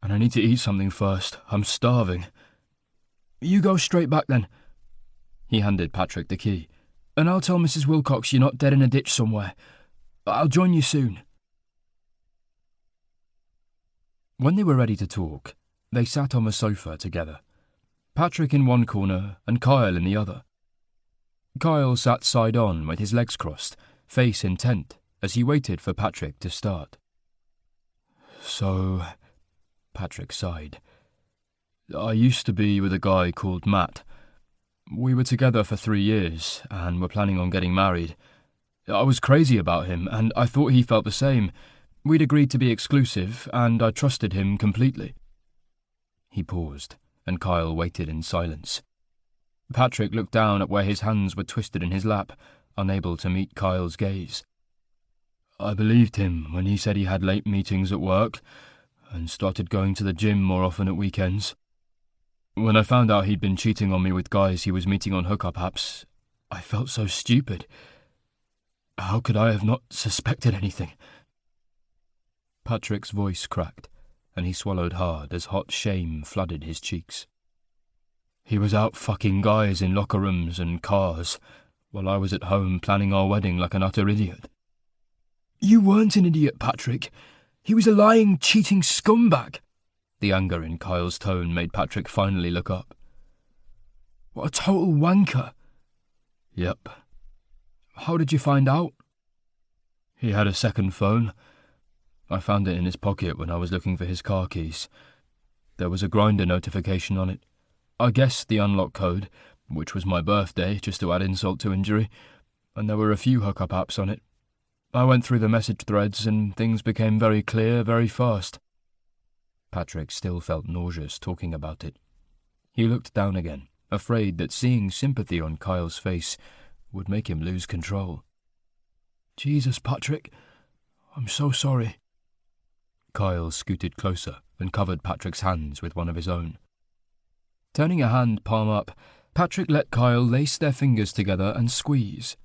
And I need to eat something first. I'm starving." "You go straight back then." He handed Patrick the key. "And I'll tell Mrs. Wilcox you're not dead in a ditch somewhere. I'll join you soon." When they were ready to talk, they sat on the sofa together. Patrick in one corner and Kyle in the other. Kyle sat side on with his legs crossed, face intent, as he waited for Patrick to start. "So," Patrick sighed, "I used to be with a guy called Matt. We were together for 3 years and were planning on getting married. I was crazy about him, and I thought he felt the same. We'd agreed to be exclusive, and I trusted him completely." He paused, and Kyle waited in silence. Patrick looked down at where his hands were twisted in his lap, unable to meet Kyle's gaze. "I believed him when he said he had late meetings at work and started going to the gym more often at weekends. When I found out he'd been cheating on me with guys he was meeting on hookup apps, I felt so stupid. How could I have not suspected anything?" Patrick's voice cracked, and he swallowed hard as hot shame flooded his cheeks. "He was out fucking guys in locker rooms and cars, while I was at home planning our wedding like an utter idiot." "You weren't an idiot, Patrick. He was a lying, cheating scumbag." The anger in Kyle's tone made Patrick finally look up. "What a total wanker." "Yep." "How did you find out?" "He had a second phone. I found it in his pocket when I was looking for his car keys. There was a Grindr notification on it. I guessed the unlock code, which was my birthday, just to add insult to injury, and there were a few hookup apps on it. I went through the message threads and things became very clear very fast." Patrick still felt nauseous talking about it. He looked down again, afraid that seeing sympathy on Kyle's face would make him lose control. "Jesus, Patrick, I'm so sorry." Kyle scooted closer and covered Patrick's hands with one of his own. Turning a hand palm up, Patrick let Kyle lace their fingers together and squeeze.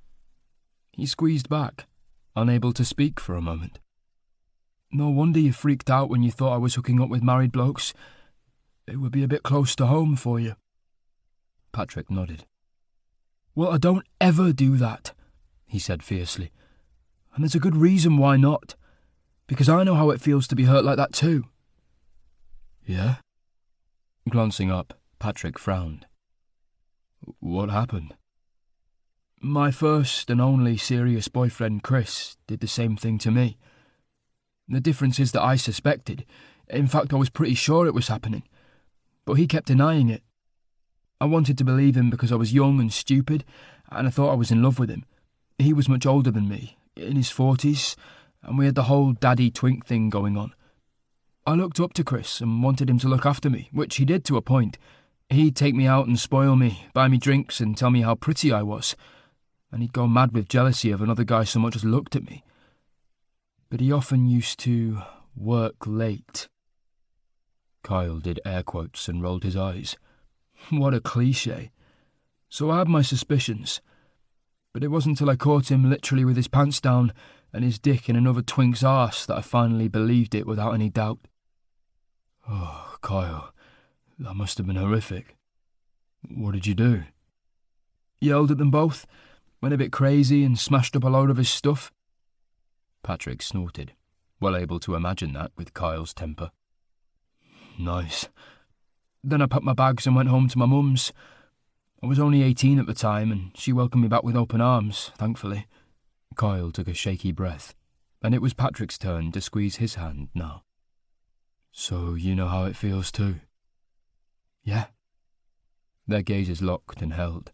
He squeezed back, unable to speak for a moment. "No wonder you freaked out when you thought I was hooking up with married blokes. It would be a bit close to home for you." Patrick nodded. "Well, I don't ever do that," he said fiercely. "And there's a good reason why not. Because I know how it feels to be hurt like that too." "Yeah?" Glancing up, Patrick frowned. "What happened?" "My first and only serious boyfriend, Chris, did the same thing to me. The difference is that I suspected. In fact, I was pretty sure it was happening. But he kept denying it. I wanted to believe him because I was young and stupid, and I thought I was in love with him. He was much older than me, in his 40s, and we had the whole daddy twink thing going on. I looked up to Chris and wanted him to look after me, which he did to a point. He'd take me out and spoil me, buy me drinks and tell me how pretty I was, and he'd go mad with jealousy if another guy so much as looked at me. But he often used to work late." Kyle did air quotes and rolled his eyes. What a cliché. So I had my suspicions. But it wasn't till I caught him literally with his pants down and his dick in another twink's arse that I finally believed it without any doubt. "Oh, Kyle, that must have been horrific. What did you do?" "Yelled at them both, went a bit crazy and smashed up a load of his stuff." Patrick snorted, well able to imagine that with Kyle's temper. "Nice." "Then I packed my bags and went home to my mum's. I was only 18 at the time, and she welcomed me back with open arms, thankfully." Kyle took a shaky breath, and it was Patrick's turn to squeeze his hand now. "So you know how it feels too?" "Yeah." Their gazes locked and held.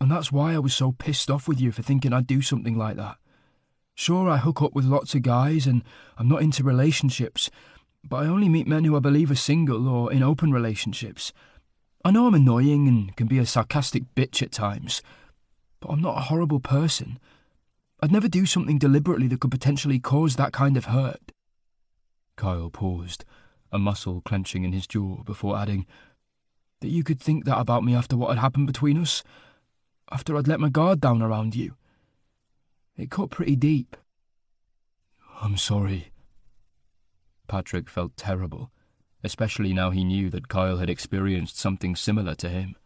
"And that's why I was so pissed off with you for thinking I'd do something like that. Sure, I hook up with lots of guys, and I'm not into relationships, but I only meet men who I believe are single or in open relationships. I know I'm annoying and can be a sarcastic bitch at times, but I'm not a horrible person. I'd never do something deliberately that could potentially cause that kind of hurt." Kyle paused, a muscle clenching in his jaw before adding, "That you could think that about me after what had happened between us? After I'd let my guard down around you? It cut pretty deep." "I'm sorry." Patrick felt terrible, especially now he knew that Kyle had experienced something similar to him.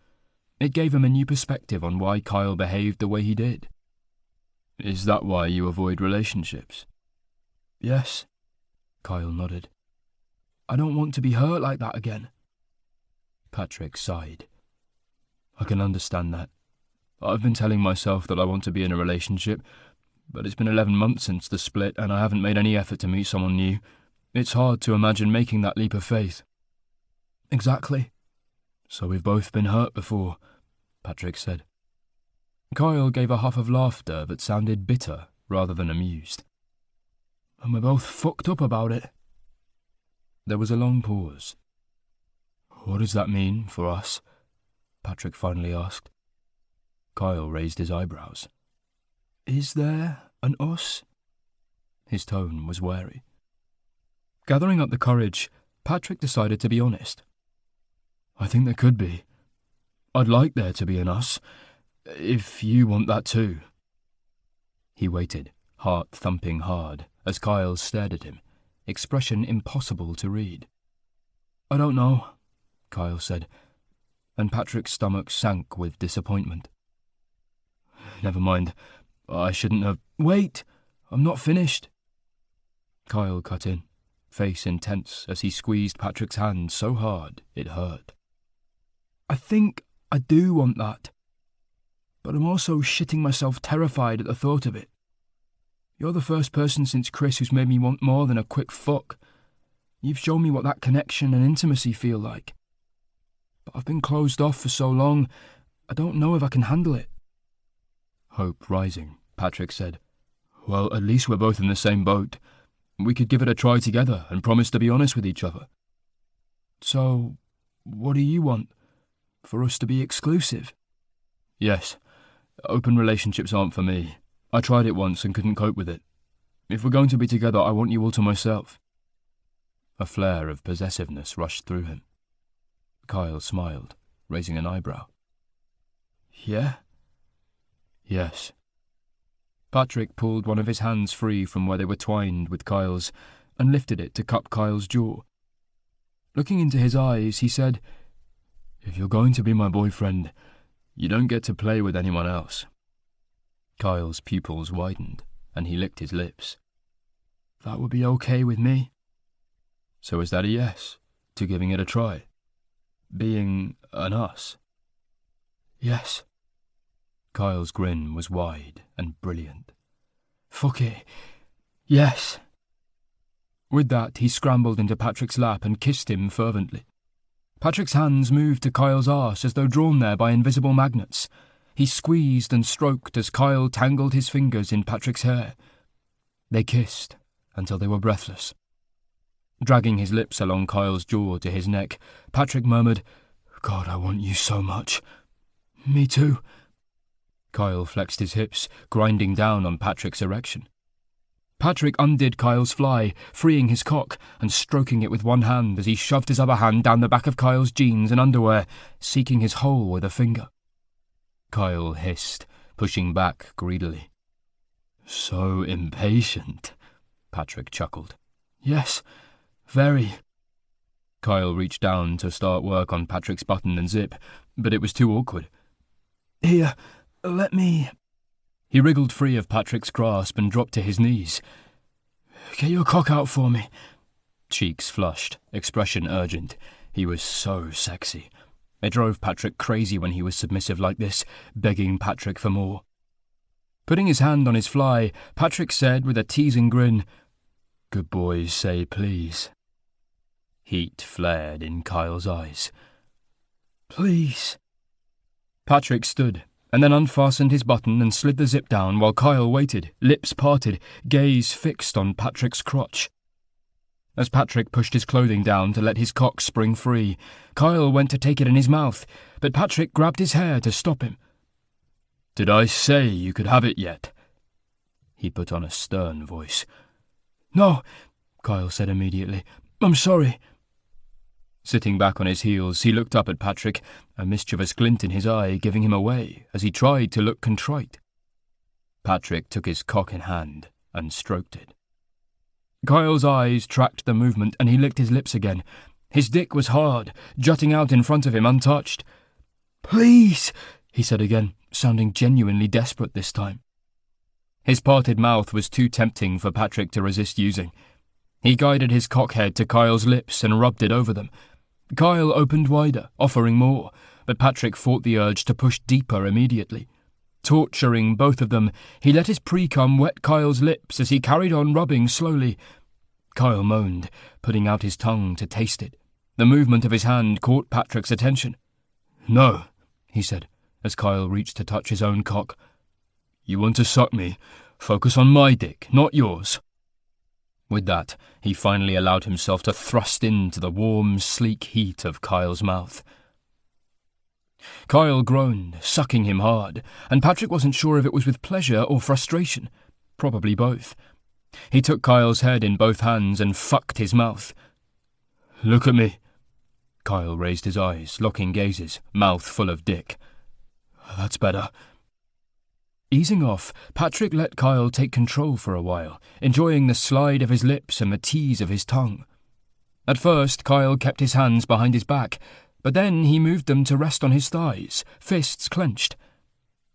It gave him a new perspective on why Kyle behaved the way he did. "Is that why you avoid relationships?" "Yes." Kyle nodded. "I don't want to be hurt like that again." Patrick sighed. I can understand that. I've been telling myself that I want to be in a relationship, but it's been 11 months since the split and I haven't made any effort to meet someone new. It's hard to imagine making that leap of faith. Exactly. So we've both been hurt before, Patrick said. Kyle gave a huff of laughter that sounded bitter rather than amused. And we're both fucked up about it. There was a long pause. What does that mean for us? Patrick finally asked. Kyle raised his eyebrows. Is there an us? His tone was wary. Gathering up the courage, Patrick decided to be honest. I think there could be. I'd like there to be an us, if you want that too. He waited, heart thumping hard, as Kyle stared at him, expression impossible to read. I don't know, Kyle said, and Patrick's stomach sank with disappointment. Never mind, I shouldn't have... Wait, I'm not finished. Kyle cut in, face intense as he squeezed Patrick's hand so hard it hurt. I think I do want that, but I'm also shitting myself terrified at the thought of it. You're the first person since Chris who's made me want more than a quick fuck. You've shown me what that connection and intimacy feel like. But I've been closed off for so long, I don't know if I can handle it. Hope rising, Patrick said. Well, at least we're both in the same boat. We could give it a try together and promise to be honest with each other. So, what do you want? For us to be exclusive? Yes. Open relationships aren't for me. I tried it once and couldn't cope with it. If we're going to be together, I want you all to myself. A flare of possessiveness rushed through him. Kyle smiled, raising an eyebrow. Yeah? Yes. Patrick pulled one of his hands free from where they were twined with Kyle's and lifted it to cup Kyle's jaw. Looking into his eyes, he said, If you're going to be my boyfriend, you don't get to play with anyone else. Kyle's pupils widened, and he licked his lips. That would be okay with me. So is that a yes, to giving it a try? Being an us? Yes. Kyle's grin was wide and brilliant. Fuck it. Yes. With that, he scrambled into Patrick's lap and kissed him fervently. Patrick's hands moved to Kyle's arse as though drawn there by invisible magnets. He squeezed and stroked as Kyle tangled his fingers in Patrick's hair. They kissed until they were breathless. Dragging his lips along Kyle's jaw to his neck, Patrick murmured, God, I want you so much. Me too. Kyle flexed his hips, grinding down on Patrick's erection. Patrick undid Kyle's fly, freeing his cock and stroking it with one hand as he shoved his other hand down the back of Kyle's jeans and underwear, seeking his hole with a finger. Kyle hissed, pushing back greedily. So impatient, Patrick chuckled. Yes, very. Kyle reached down to start work on Patrick's button and zip, but it was too awkward. Here, let me... He wriggled free of Patrick's grasp and dropped to his knees. Get your cock out for me. Cheeks flushed, expression urgent. He was so sexy. It drove Patrick crazy when he was submissive like this, begging Patrick for more. Putting his hand on his fly, Patrick said with a teasing grin, Good boys say please. Heat flared in Kyle's eyes. Please. Patrick stood, and then unfastened his button and slid the zip down while Kyle waited, lips parted, gaze fixed on Patrick's crotch. As Patrick pushed his clothing down to let his cock spring free, Kyle went to take it in his mouth, but Patrick grabbed his hair to stop him. Did I say you could have it yet? He put on a stern voice. No, Kyle said immediately. I'm sorry. Sitting back on his heels, he looked up at Patrick, a mischievous glint in his eye giving him away as he tried to look contrite. Patrick took his cock in hand and stroked it. Kyle's eyes tracked the movement and he licked his lips again. His dick was hard, jutting out in front of him untouched. Please, he said again, sounding genuinely desperate this time. His parted mouth was too tempting for Patrick to resist using. He guided his cockhead to Kyle's lips and rubbed it over them. Kyle opened wider, offering more, but Patrick fought the urge to push deeper immediately. Torturing both of them, he let his pre-cum wet Kyle's lips as he carried on rubbing slowly. Kyle moaned, putting out his tongue to taste it. The movement of his hand caught Patrick's attention. "No," he said, as Kyle reached to touch his own cock. "You want to suck me? Focus on my dick, not yours." With that, he finally allowed himself to thrust into the warm, sleek heat of Kyle's mouth. Kyle groaned, sucking him hard, and Patrick wasn't sure if it was with pleasure or frustration. Probably both. He took Kyle's head in both hands and fucked his mouth. "Look at me." Kyle raised his eyes, locking gazes, mouth full of dick. "That's better." Easing off, Patrick let Kyle take control for a while, enjoying the slide of his lips and the tease of his tongue. At first, Kyle kept his hands behind his back, but then he moved them to rest on his thighs, fists clenched.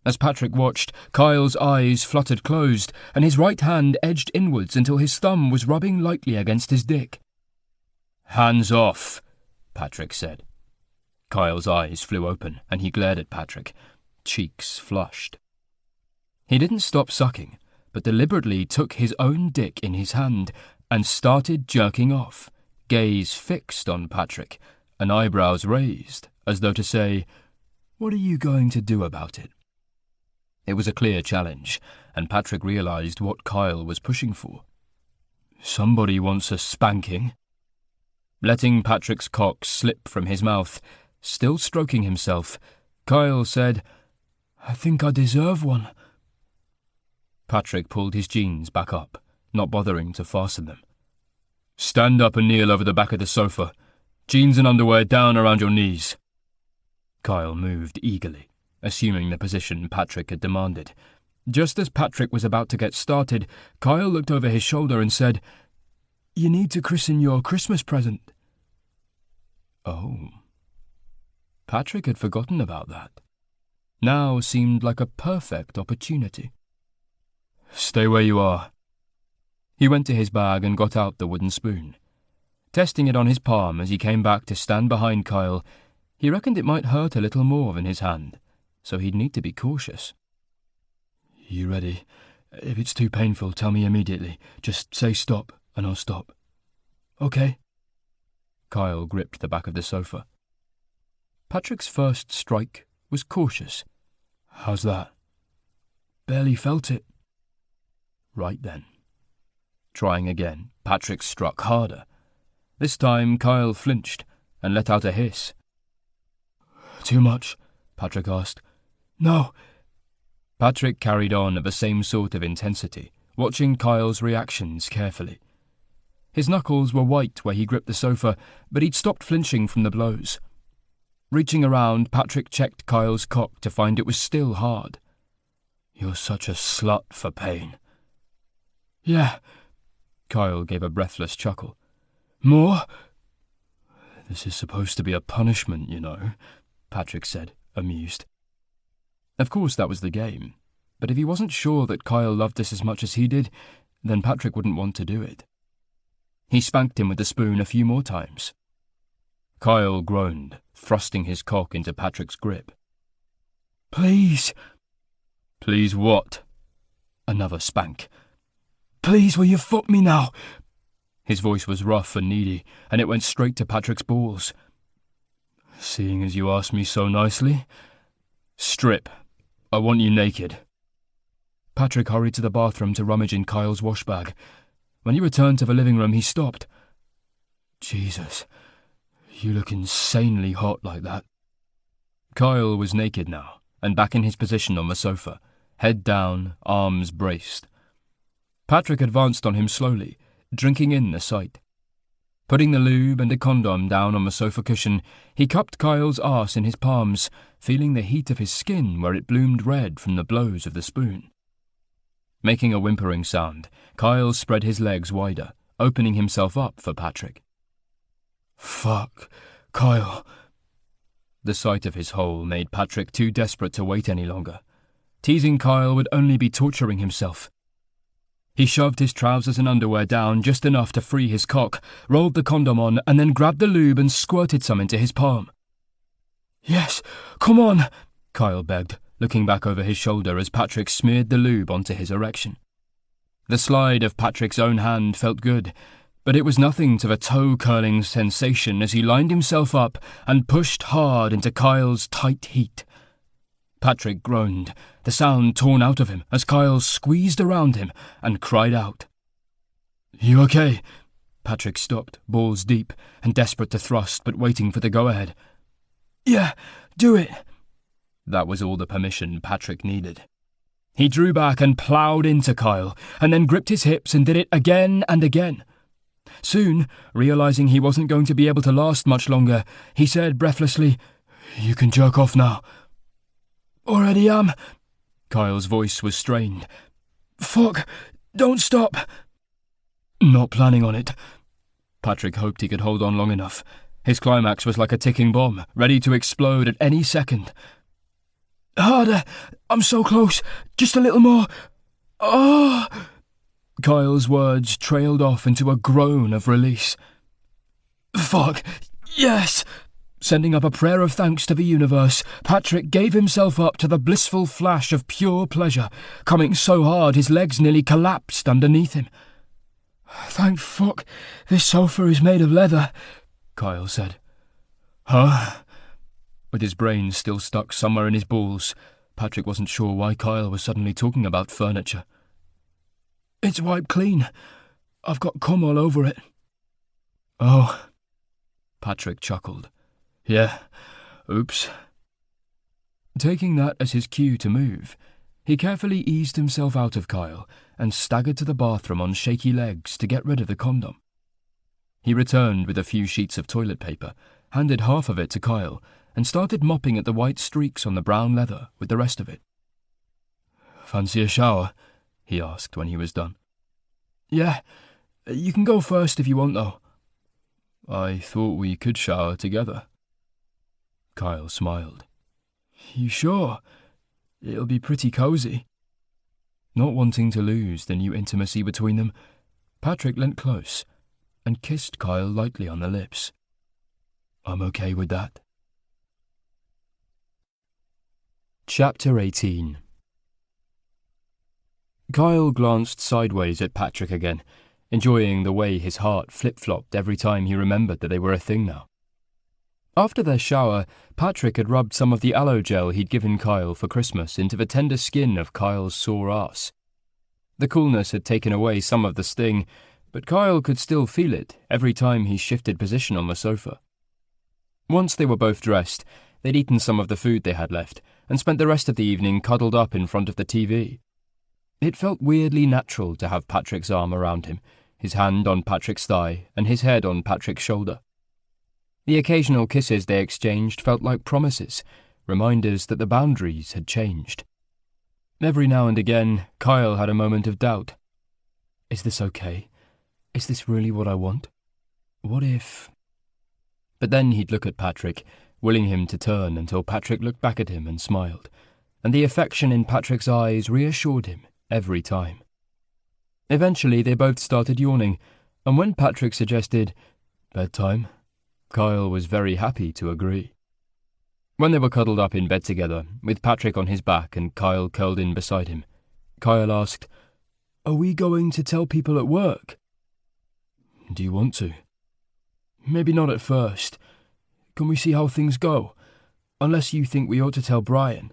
As Patrick watched, Kyle's eyes fluttered closed, and his right hand edged inwards until his thumb was rubbing lightly against his dick. "Hands off," Patrick said. Kyle's eyes flew open, and he glared at Patrick, cheeks flushed. He didn't stop sucking, but deliberately took his own dick in his hand and started jerking off, gaze fixed on Patrick, and eyebrows raised, as though to say, "What are you going to do about it?" It was a clear challenge, and Patrick realized what Kyle was pushing for. "Somebody wants a spanking." Letting Patrick's cock slip from his mouth, still stroking himself, Kyle said, "I think I deserve one." Patrick pulled his jeans back up, not bothering to fasten them. "Stand up and kneel over the back of the sofa. Jeans and underwear down around your knees." Kyle moved eagerly, assuming the position Patrick had demanded. Just as Patrick was about to get started, Kyle looked over his shoulder and said, "You need to christen your Christmas present." Oh. Patrick had forgotten about that. Now seemed like a perfect opportunity. "Stay where you are." He went to his bag and got out the wooden spoon. Testing it on his palm as he came back to stand behind Kyle, he reckoned it might hurt a little more than his hand, so he'd need to be cautious. "You ready? If it's too painful, tell me immediately. Just say stop, and I'll stop." "Okay." Kyle gripped the back of the sofa. Patrick's first strike was cautious. "How's that?" "Barely felt it." Right then. Trying again, Patrick struck harder. This time Kyle flinched and let out a hiss. "Too much?" Patrick asked. "No." Patrick carried on at the same sort of intensity, watching Kyle's reactions carefully. His knuckles were white where he gripped the sofa, but he'd stopped flinching from the blows. Reaching around, Patrick checked Kyle's cock to find it was still hard. "You're such a slut for pain." "Yeah." Kyle gave a breathless chuckle. "More?" "This is supposed to be a punishment, you know," Patrick said, amused. Of course that was the game, but if he wasn't sure that Kyle loved this as much as he did, then Patrick wouldn't want to do it. He spanked him with the spoon a few more times. Kyle groaned, thrusting his cock into Patrick's grip. "Please." "Please what?" Another spank. "Please, will you fuck me now?" His voice was rough and needy, and it went straight to Patrick's balls. "Seeing as you asked me so nicely. Strip. I want you naked." Patrick hurried to the bathroom to rummage in Kyle's wash bag. When he returned to the living room, he stopped. "Jesus, you look insanely hot like that." Kyle was naked now, and back in his position on the sofa, head down, arms braced. Patrick advanced on him slowly, drinking in the sight. Putting the lube and a condom down on the sofa cushion, he cupped Kyle's arse in his palms, feeling the heat of his skin where it bloomed red from the blows of the spoon. Making a whimpering sound, Kyle spread his legs wider, opening himself up for Patrick. "Fuck, Kyle." The sight of his hole made Patrick too desperate to wait any longer. Teasing Kyle would only be torturing himself. He shoved his trousers and underwear down just enough to free his cock, rolled the condom on, and then grabbed the lube and squirted some into his palm. "Yes, come on," Kyle begged, looking back over his shoulder as Patrick smeared the lube onto his erection. The slide of Patrick's own hand felt good, but it was nothing to the toe-curling sensation as he lined himself up and pushed hard into Kyle's tight heat. Patrick groaned, the sound torn out of him as Kyle squeezed around him and cried out. "You okay?" Patrick stopped, balls deep, and desperate to thrust but waiting for the go-ahead. "Yeah, do it." That was all the permission Patrick needed. He drew back and ploughed into Kyle, and then gripped his hips and did it again and again. Soon, realizing he wasn't going to be able to last much longer, he said breathlessly, "You can jerk off now." "Already am." Kyle's voice was strained. "Fuck, don't stop." "Not planning on it." Patrick hoped he could hold on long enough. His climax was like a ticking bomb, ready to explode at any second. "Harder, I'm so close, just a little more. Oh!" Kyle's words trailed off into a groan of release. "Fuck, yes!" Sending up a prayer of thanks to the universe, Patrick gave himself up to the blissful flash of pure pleasure, coming so hard his legs nearly collapsed underneath him. "Thank fuck, this sofa is made of leather," Kyle said. "Huh?" With his brain still stuck somewhere in his balls, Patrick wasn't sure why Kyle was suddenly talking about furniture. "It's wiped clean. I've got cum all over it." "Oh." Patrick chuckled. "Yeah, oops." Taking that as his cue to move, he carefully eased himself out of Kyle and staggered to the bathroom on shaky legs to get rid of the condom. He returned with a few sheets of toilet paper, handed half of it to Kyle, and started mopping at the white streaks on the brown leather with the rest of it. "Fancy a shower?" he asked when he was done. "Yeah, you can go first if you want, though." "I thought we could shower together." Kyle smiled. "You sure? It'll be pretty cozy." Not wanting to lose the new intimacy between them, Patrick leant close and kissed Kyle lightly on the lips. "I'm okay with that." Chapter 18. Kyle glanced sideways at Patrick again, enjoying the way his heart flip-flopped every time he remembered that they were a thing now. After their shower, Patrick had rubbed some of the aloe gel he'd given Kyle for Christmas into the tender skin of Kyle's sore ass. The coolness had taken away some of the sting, but Kyle could still feel it every time he shifted position on the sofa. Once they were both dressed, they'd eaten some of the food they had left, and spent the rest of the evening cuddled up in front of the TV. It felt weirdly natural to have Patrick's arm around him, his hand on Patrick's thigh, and his head on Patrick's shoulder. The occasional kisses they exchanged felt like promises, reminders that the boundaries had changed. Every now and again, Kyle had a moment of doubt. Is this okay? Is this really what I want? What if... But then he'd look at Patrick, willing him to turn until Patrick looked back at him and smiled, and the affection in Patrick's eyes reassured him every time. Eventually they both started yawning, and when Patrick suggested bedtime, Kyle was very happy to agree. When they were cuddled up in bed together, with Patrick on his back and Kyle curled in beside him, Kyle asked, "Are we going to tell people at work?" "Do you want to?" "Maybe not at first. Can we see how things go? Unless you think we ought to tell Brian."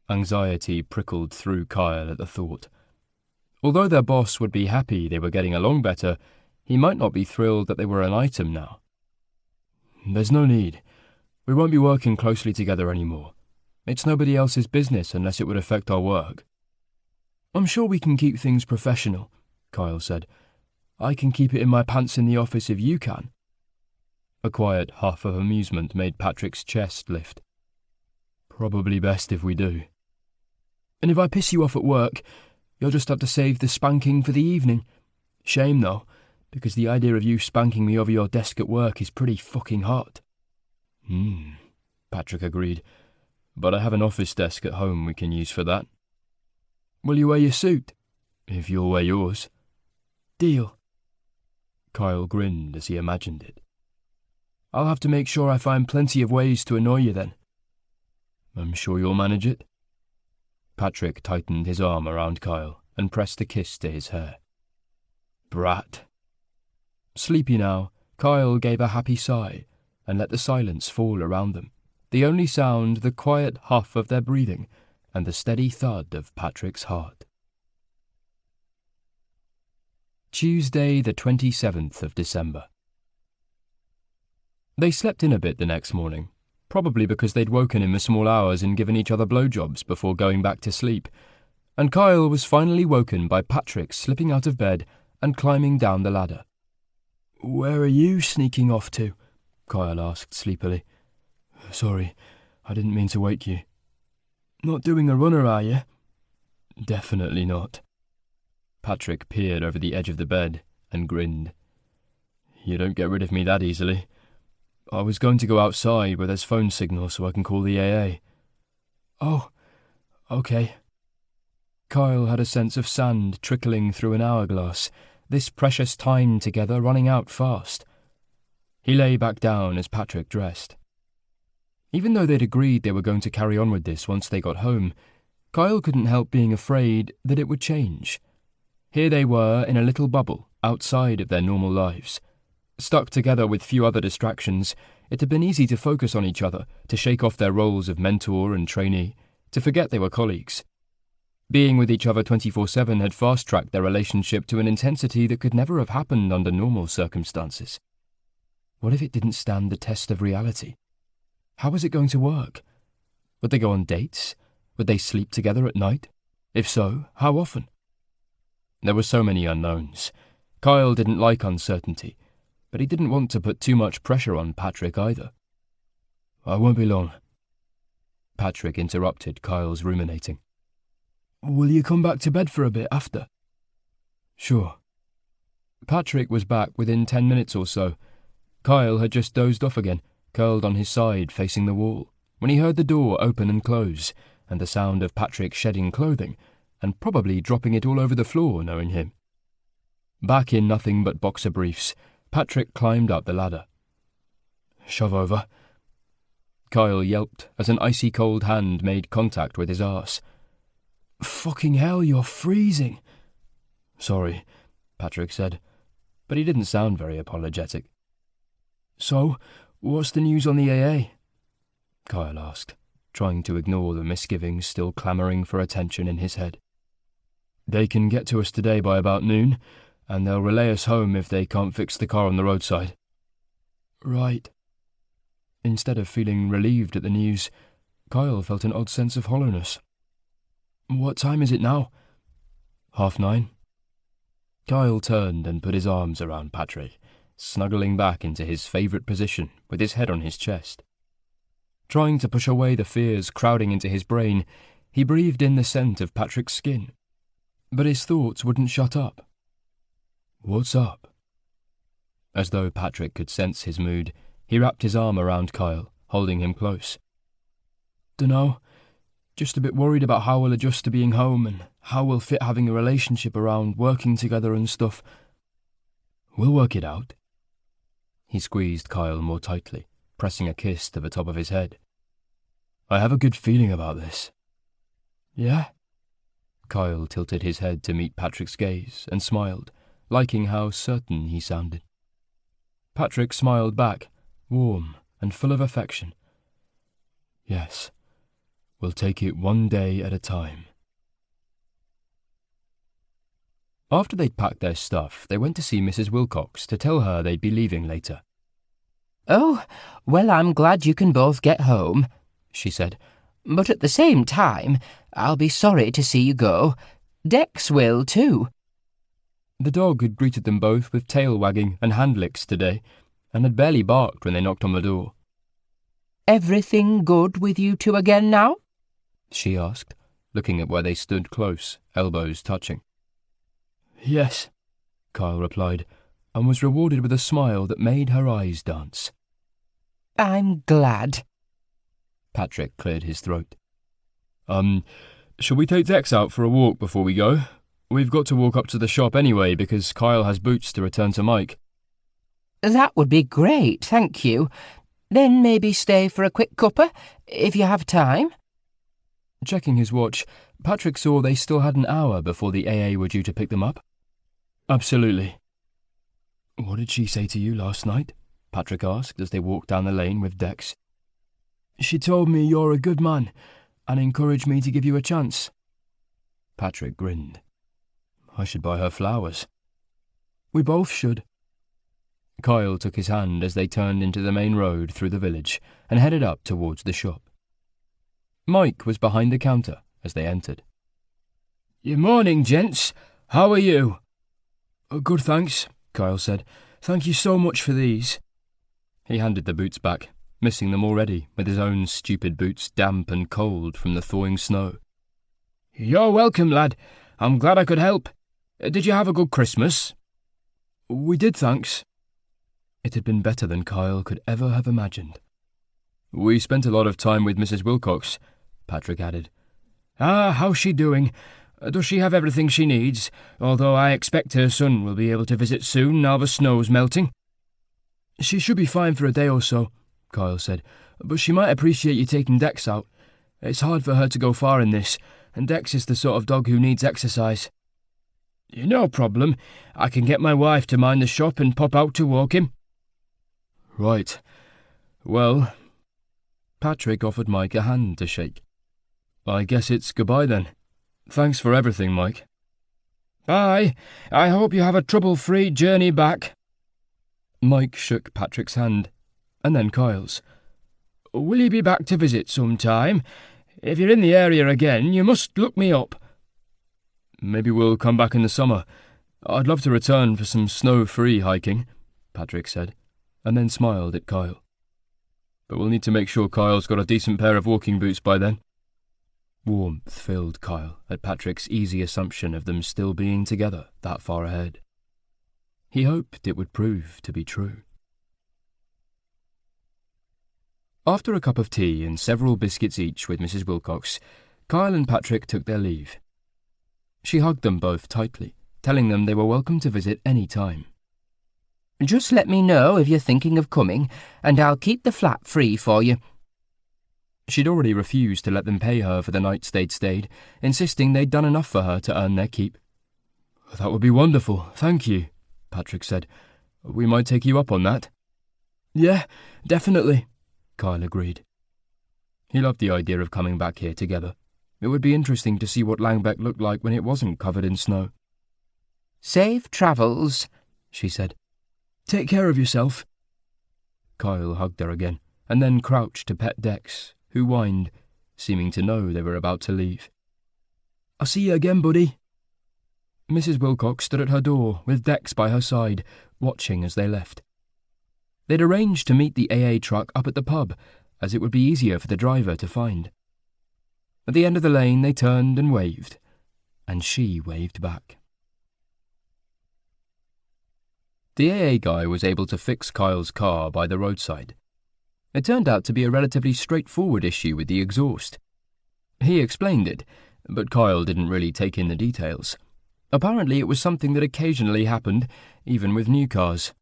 Anxiety prickled through Kyle at the thought. Although their boss would be happy they were getting along better, he might not be thrilled that they were an item now. "There's no need. We won't be working closely together anymore. It's nobody else's business unless it would affect our work." "I'm sure we can keep things professional," Kyle said. "I can keep it in my pants in the office if you can." A quiet huff of amusement made Patrick's chest lift. "Probably best if we do." "And if I piss you off at work, you'll just have to save the spanking for the evening. Shame, though, because the idea of you spanking me over your desk at work is pretty fucking hot." Patrick agreed. "But I have an office desk at home we can use for that." "Will you wear your suit?" if you'll wear yours. Deal. Kyle grinned as he imagined it. I'll have to make sure I find plenty of ways to annoy you then. I'm sure you'll manage it. Patrick tightened his arm around Kyle and pressed a kiss to his hair. Brat. Sleepy now, Kyle gave a happy sigh and let the silence fall around them, the only sound the quiet huff of their breathing and the steady thud of Patrick's heart. Tuesday, the 27th of December. They slept in a bit the next morning, probably because they'd woken in the small hours and given each other blowjobs before going back to sleep, and Kyle was finally woken by Patrick slipping out of bed and climbing down the ladder. "Where are you sneaking off to?" Kyle asked sleepily. "Sorry, I didn't mean to wake you." "Not doing a runner, are you?" "Definitely not." Patrick peered over the edge of the bed and grinned. "You don't get rid of me that easily. I was going to go outside where there's phone signal so I can call the AA." "Oh, okay." Kyle had a sense of sand trickling through an hourglass, this precious time together running out fast. He lay back down as Patrick dressed. Even though they'd agreed they were going to carry on with this once they got home, Kyle couldn't help being afraid that it would change. Here they were in a little bubble outside of their normal lives. Stuck together with few other distractions, it had been easy to focus on each other, to shake off their roles of mentor and trainee, to forget they were colleagues. Being with each other 24/7 had fast-tracked their relationship to an intensity that could never have happened under normal circumstances. What if it didn't stand the test of reality? How was it going to work? Would they go on dates? Would they sleep together at night? If so, how often? There were so many unknowns. Kyle didn't like uncertainty, but he didn't want to put too much pressure on Patrick either. "I won't be long." Patrick interrupted Kyle's ruminating. "Will you come back to bed for a bit after?" "Sure." Patrick was back within 10 minutes or so. Kyle had just dozed off again, curled on his side facing the wall, when he heard the door open and close, and the sound of Patrick shedding clothing, and probably dropping it all over the floor, knowing him. Back in nothing but boxer briefs, Patrick climbed up the ladder. "Shove over." Kyle yelped as an icy cold hand made contact with his arse. "Fucking hell, you're freezing." "Sorry," Patrick said, but he didn't sound very apologetic. "So, what's the news on the AA?" Kyle asked, trying to ignore the misgivings still clamouring for attention in his head. "They can get to us today by about noon, and they'll relay us home if they can't fix the car on the roadside." "Right." Instead of feeling relieved at the news, Kyle felt an odd sense of hollowness. "What time is it now?" 9:30. Kyle turned and put his arms around Patrick, snuggling back into his favourite position with his head on his chest. Trying to push away the fears crowding into his brain, he breathed in the scent of Patrick's skin. But his thoughts wouldn't shut up. "What's up?" As though Patrick could sense his mood, he wrapped his arm around Kyle, holding him close. "Dunno. Just a bit worried about how we'll adjust to being home and how we'll fit having a relationship around working together and stuff." "We'll work it out." He squeezed Kyle more tightly, pressing a kiss to the top of his head. "I have a good feeling about this." "Yeah?" Kyle tilted his head to meet Patrick's gaze and smiled, liking how certain he sounded. Patrick smiled back, warm and full of affection. "Yes, we'll take it one day at a time." After they'd packed their stuff, they went to see Mrs. Wilcox to tell her they'd be leaving later. "Oh, well, I'm glad you can both get home," she said. "But at the same time, I'll be sorry to see you go. Dex will, too." The dog had greeted them both with tail wagging and hand licks today, and had barely barked when they knocked on the door. "Everything good with you two again now?" she asked, looking at where they stood close, elbows touching. "Yes," Kyle replied, and was rewarded with a smile that made her eyes dance. "I'm glad." Patrick cleared his throat. Shall we take Dex out for a walk before we go? We've got to walk up to the shop anyway because Kyle has boots to return to Mike. That would be great, thank you. Then maybe stay for a quick cuppa, if you have time. Checking his watch, Patrick saw they still had an hour before the AA were due to pick them up. Absolutely. What did she say to you last night? Patrick asked as they walked down the lane with Dex. She told me you're a good man and encouraged me to give you a chance. Patrick grinned. I should buy her flowers. We both should. Kyle took his hand as they turned into the main road through the village and headed up towards the shop. Mike was behind the counter as they entered. Good morning, gents. How are you? Good, thanks, Kyle said. Thank you so much for these. He handed the boots back, missing them already, with his own stupid boots damp and cold from the thawing snow. You're welcome, lad. I'm glad I could help. Did you have a good Christmas? We did, thanks. It had been better than Kyle could ever have imagined. We spent a lot of time with Mrs. Wilcox, Patrick added. Ah, how's she doing? Does she have everything she needs? Although I expect her son will be able to visit soon now the snow's melting. She should be fine for a day or so, Kyle said, but she might appreciate you taking Dex out. It's hard for her to go far in this, and Dex is the sort of dog who needs exercise. No problem. I can get my wife to mind the shop and pop out to walk him. Right. Well, Patrick offered Mike a hand to shake. I guess it's goodbye then. Thanks for everything, Mike. Bye. I hope you have a trouble-free journey back. Mike shook Patrick's hand, and then Kyle's. Will you be back to visit sometime? If you're in the area again, you must look me up. Maybe we'll come back in the summer. I'd love to return for some snow-free hiking, Patrick said, and then smiled at Kyle. But we'll need to make sure Kyle's got a decent pair of walking boots by then. Warmth filled Kyle at Patrick's easy assumption of them still being together that far ahead. He hoped it would prove to be true. After a cup of tea and several biscuits each with Mrs. Wilcox, Kyle and Patrick took their leave. She hugged them both tightly, telling them they were welcome to visit any time. Just let me know if you're thinking of coming, and I'll keep the flat free for you. She'd already refused to let them pay her for the nights they'd stayed, insisting they'd done enough for her to earn their keep. That would be wonderful, thank you, Patrick said. We might take you up on that. Yeah, definitely, Kyle agreed. He loved the idea of coming back here together. It would be interesting to see what Langbeck looked like when it wasn't covered in snow. Safe travels, she said. Take care of yourself. Kyle hugged her again, and then crouched to pet Dex, who whined, seeming to know they were about to leave. I'll see you again, buddy. Mrs. Wilcox stood at her door, with Dex by her side, watching as they left. They'd arranged to meet the AA truck up at the pub, as it would be easier for the driver to find. At the end of the lane they turned and waved, and she waved back. The AA guy was able to fix Kyle's car by the roadside. It turned out to be a relatively straightforward issue with the exhaust. He explained it, but Kyle didn't really take in the details. Apparently it was something that occasionally happened, even with new cars.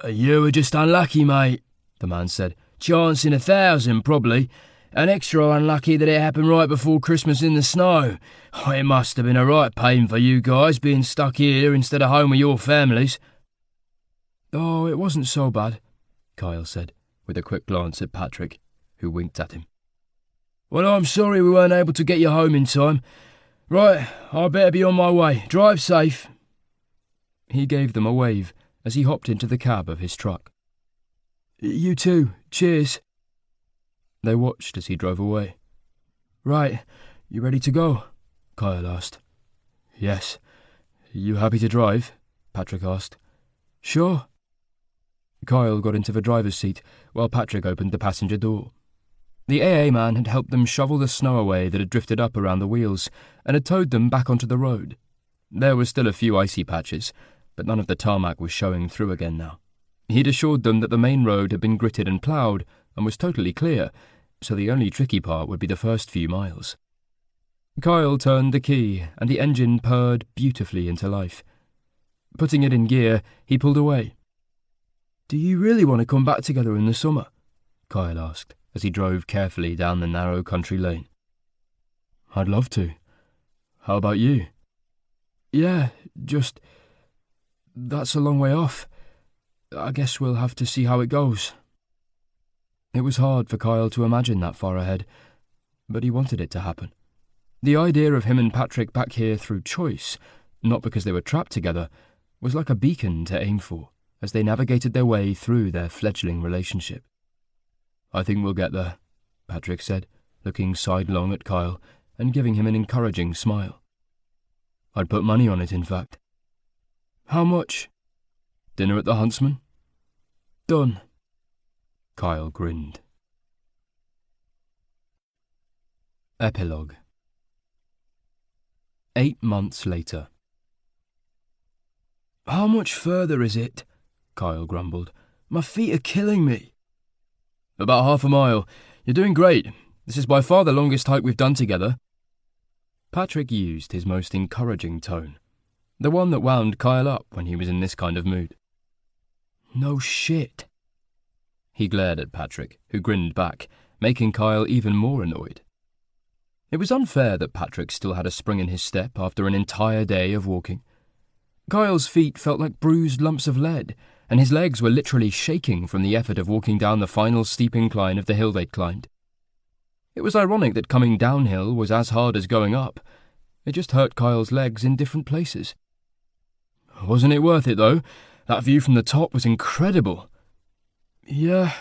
You were just unlucky, mate, the man said. Chance in 1,000, probably. And extra unlucky that it happened right before Christmas in the snow. It must have been a right pain for you guys being stuck here instead of home with your families. Oh, it wasn't so bad, Kyle said, with a quick glance at Patrick, who winked at him. Well, I'm sorry we weren't able to get you home in time. Right, I better be on my way. Drive safe. He gave them a wave as he hopped into the cab of his truck. You too. Cheers. They watched as he drove away. Right, you ready to go? Kyle asked. Yes. You happy to drive? Patrick asked. Sure. Kyle got into the driver's seat while Patrick opened the passenger door. The AA man had helped them shovel the snow away that had drifted up around the wheels and had towed them back onto the road. There were still a few icy patches, but none of the tarmac was showing through again now. He'd assured them that the main road had been gritted and ploughed and was totally clear, so the only tricky part would be the first few miles. Kyle turned the key, and the engine purred beautifully into life. Putting it in gear, he pulled away. "Do you really want to come back together in the summer?" Kyle asked, as he drove carefully down the narrow country lane. "I'd love to. How about you?" "Yeah, just... that's a long way off. I guess we'll have to see how it goes." It was hard for Kyle to imagine that far ahead, but he wanted it to happen. The idea of him and Patrick back here through choice, not because they were trapped together, was like a beacon to aim for as they navigated their way through their fledgling relationship. "I think we'll get there," Patrick said, looking sidelong at Kyle and giving him an encouraging smile. "I'd put money on it, in fact." "How much?" "Dinner at the Huntsman?" "Done." Kyle grinned. Epilogue. 8 months later. "How much further is it?" Kyle grumbled. "My feet are killing me." "About half a mile. You're doing great. This is by far the longest hike we've done together." Patrick used his most encouraging tone, the one that wound Kyle up when he was in this kind of mood. "No shit." He glared at Patrick, who grinned back, making Kyle even more annoyed. It was unfair that Patrick still had a spring in his step after an entire day of walking. Kyle's feet felt like bruised lumps of lead, and his legs were literally shaking from the effort of walking down the final steep incline of the hill they'd climbed. It was ironic that coming downhill was as hard as going up. It just hurt Kyle's legs in different places. "Wasn't it worth it, though? That view from the top was incredible." "Yeah,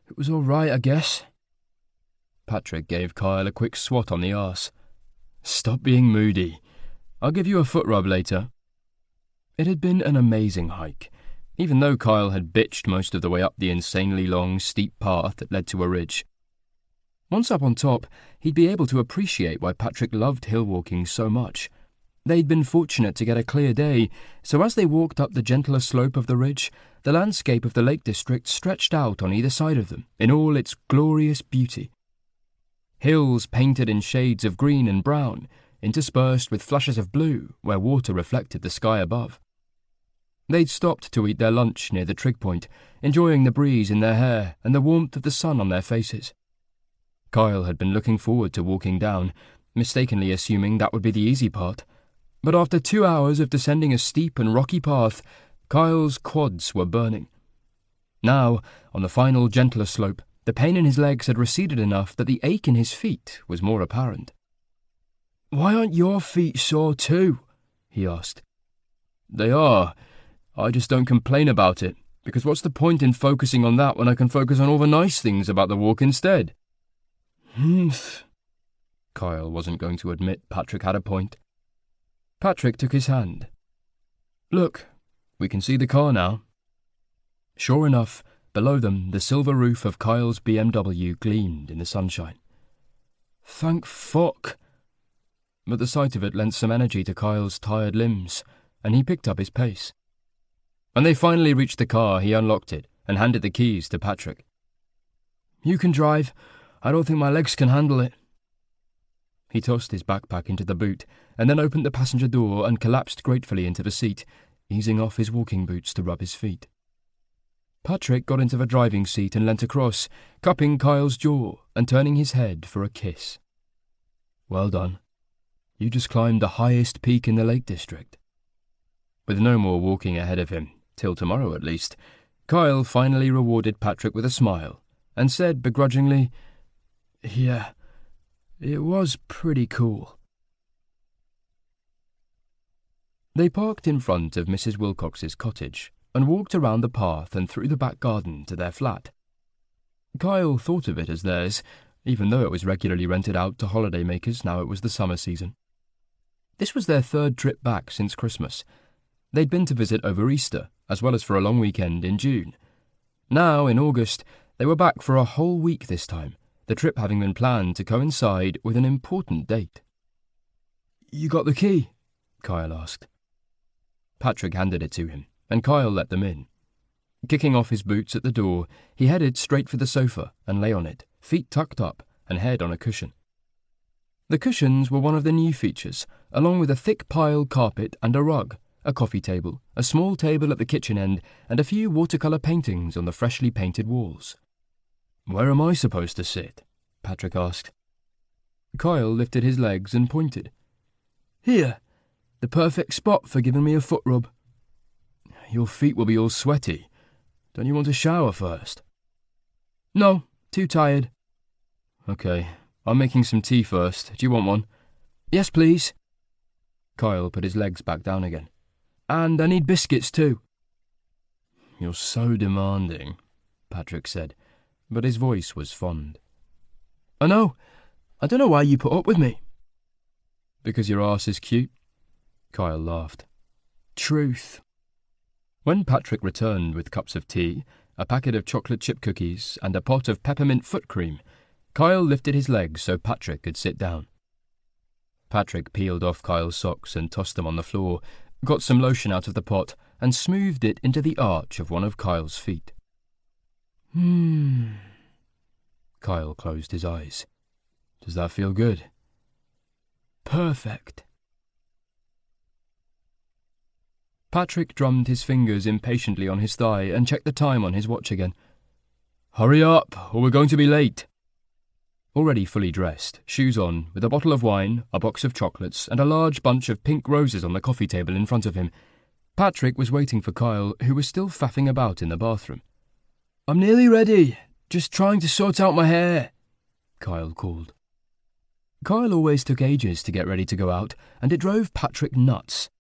it was all right, I guess." Patrick gave Kyle a quick swat on the arse. "Stop being moody. I'll give you a foot rub later." It had been an amazing hike, even though Kyle had bitched most of the way up the insanely long, steep path that led to a ridge. Once up on top, he'd be able to appreciate why Patrick loved hill walking so much. They'd been fortunate to get a clear day, so as they walked up the gentler slope of the ridge, the landscape of the Lake District stretched out on either side of them in all its glorious beauty. Hills painted in shades of green and brown, interspersed with flashes of blue where water reflected the sky above. They'd stopped to eat their lunch near the trig point, enjoying the breeze in their hair and the warmth of the sun on their faces. Kyle had been looking forward to walking down, mistakenly assuming that would be the easy part. But after 2 hours of descending a steep and rocky path, Kyle's quads were burning. Now, on the final gentler slope, the pain in his legs had receded enough that the ache in his feet was more apparent. "Why aren't your feet sore too?" he asked. "They are. I just don't complain about it, because what's the point in focusing on that when I can focus on all the nice things about the walk instead?" "Humph." Kyle wasn't going to admit Patrick had a point. Patrick took his hand. "Look, we can see the car now." Sure enough, below them the silver roof of Kyle's BMW gleamed in the sunshine. "Thank fuck." But the sight of it lent some energy to Kyle's tired limbs, and he picked up his pace. When they finally reached the car, he unlocked it and handed the keys to Patrick. "You can drive. I don't think my legs can handle it." He tossed his backpack into the boot and then opened the passenger door and collapsed gratefully into the seat, easing off his walking boots to rub his feet. Patrick got into the driving seat and leant across, cupping Kyle's jaw and turning his head for a kiss. "Well done. You just climbed the highest peak in the Lake District." With no more walking ahead of him, till tomorrow at least, Kyle finally rewarded Patrick with a smile and said begrudgingly, "Yeah, it was pretty cool." They parked in front of Mrs. Wilcox's cottage and walked around the path and through the back garden to their flat. Kyle thought of it as theirs, even though it was regularly rented out to holidaymakers now it was the summer season. This was their third trip back since Christmas. They'd been to visit over Easter, as well as for a long weekend in June. Now, in August, they were back for a whole week this time, the trip having been planned to coincide with an important date. "You got the key?" Kyle asked. Patrick handed it to him, and Kyle let them in. Kicking off his boots at the door, he headed straight for the sofa and lay on it, feet tucked up and head on a cushion. The cushions were one of the new features, along with a thick pile carpet and a rug, a coffee table, a small table at the kitchen end, and a few watercolour paintings on the freshly painted walls. "Where am I supposed to sit?" Patrick asked. Kyle lifted his legs and pointed. "Here, the perfect spot for giving me a foot rub." "Your feet will be all sweaty. Don't you want a shower first?" "No, too tired." "Okay, I'm making some tea first. Do you want one?" "Yes, please." Kyle put his legs back down again. "And I need biscuits too." "You're so demanding," Patrick said, but his voice was fond. "I know. I don't know why you put up with me." "Because your arse is cute?" Kyle laughed. "Truth." When Patrick returned with cups of tea, a packet of chocolate chip cookies, and a pot of peppermint foot cream, Kyle lifted his legs so Patrick could sit down. Patrick peeled off Kyle's socks and tossed them on the floor, got some lotion out of the pot, and smoothed it into the arch of one of Kyle's feet. Kyle closed his eyes. "Does that feel good?" "Perfect." Patrick drummed his fingers impatiently on his thigh and checked the time on his watch again. "Hurry up, or we're going to be late." Already fully dressed, shoes on, with a bottle of wine, a box of chocolates, and a large bunch of pink roses on the coffee table in front of him, Patrick was waiting for Kyle, who was still faffing about in the bathroom. "I'm nearly ready, just trying to sort out my hair," Kyle called. Kyle always took ages to get ready to go out, and it drove Patrick nuts.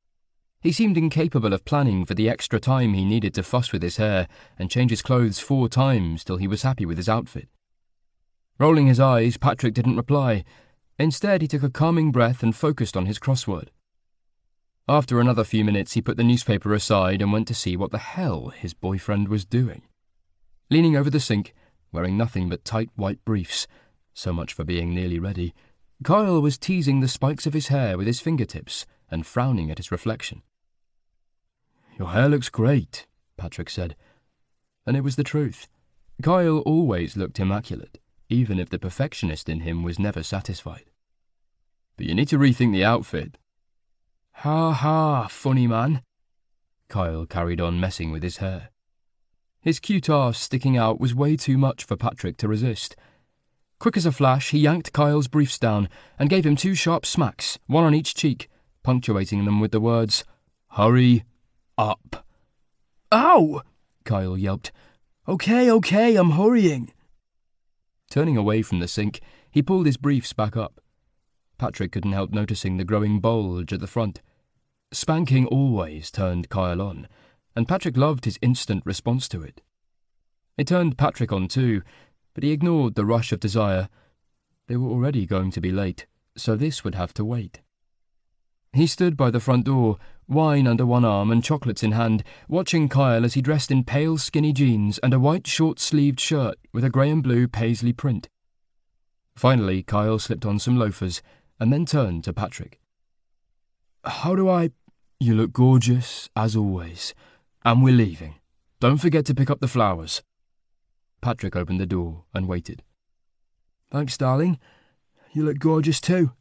He seemed incapable of planning for the extra time he needed to fuss with his hair and change his clothes 4 times till he was happy with his outfit. Rolling his eyes, Patrick didn't reply. Instead, he took a calming breath and focused on his crossword. After another few minutes, he put the newspaper aside and went to see what the hell his boyfriend was doing. Leaning over the sink, wearing nothing but tight white briefs, so much for being nearly ready, Kyle was teasing the spikes of his hair with his fingertips and frowning at his reflection. "Your hair looks great," Patrick said. And it was the truth. Kyle always looked immaculate, even if the perfectionist in him was never satisfied. "But you need to rethink the outfit." "Ha ha, funny man." Kyle carried on messing with his hair. His cute arse sticking out was way too much for Patrick to resist. Quick as a flash, he yanked Kyle's briefs down and gave him 2 sharp smacks, one on each cheek, punctuating them with the words, "Hurry up." "Ow!" Kyle yelped. Okay, I'm hurrying." Turning away from the sink, he pulled his briefs back up. Patrick couldn't help noticing the growing bulge at the front. Spanking always turned Kyle on, and Patrick loved his instant response to it. It turned Patrick on too, but he ignored the rush of desire. They were already going to be late, so this would have to wait. He stood by the front door, wine under one arm and chocolates in hand, watching Kyle as he dressed in pale skinny jeans and a white short-sleeved shirt with a grey and blue paisley print. Finally, Kyle slipped on some loafers and then turned to Patrick. "How do I—" "You look gorgeous, as always, and we're leaving. Don't forget to pick up the flowers." Patrick opened the door and waited. "Thanks, darling. You look gorgeous too."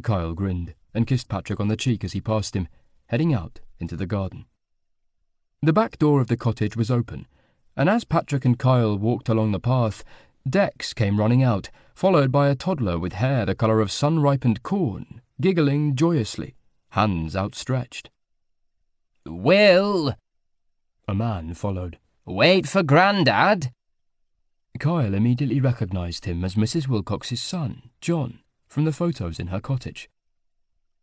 Kyle grinned and kissed Patrick on the cheek as he passed him, heading out into the garden. The back door of the cottage was open, and as Patrick and Kyle walked along the path, Dex came running out, followed by a toddler with hair the colour of sun-ripened corn, giggling joyously, hands outstretched. "Will!" A man followed. "Wait for Grandad." Kyle immediately recognised him as Mrs. Wilcox's son, John, from the photos in her cottage.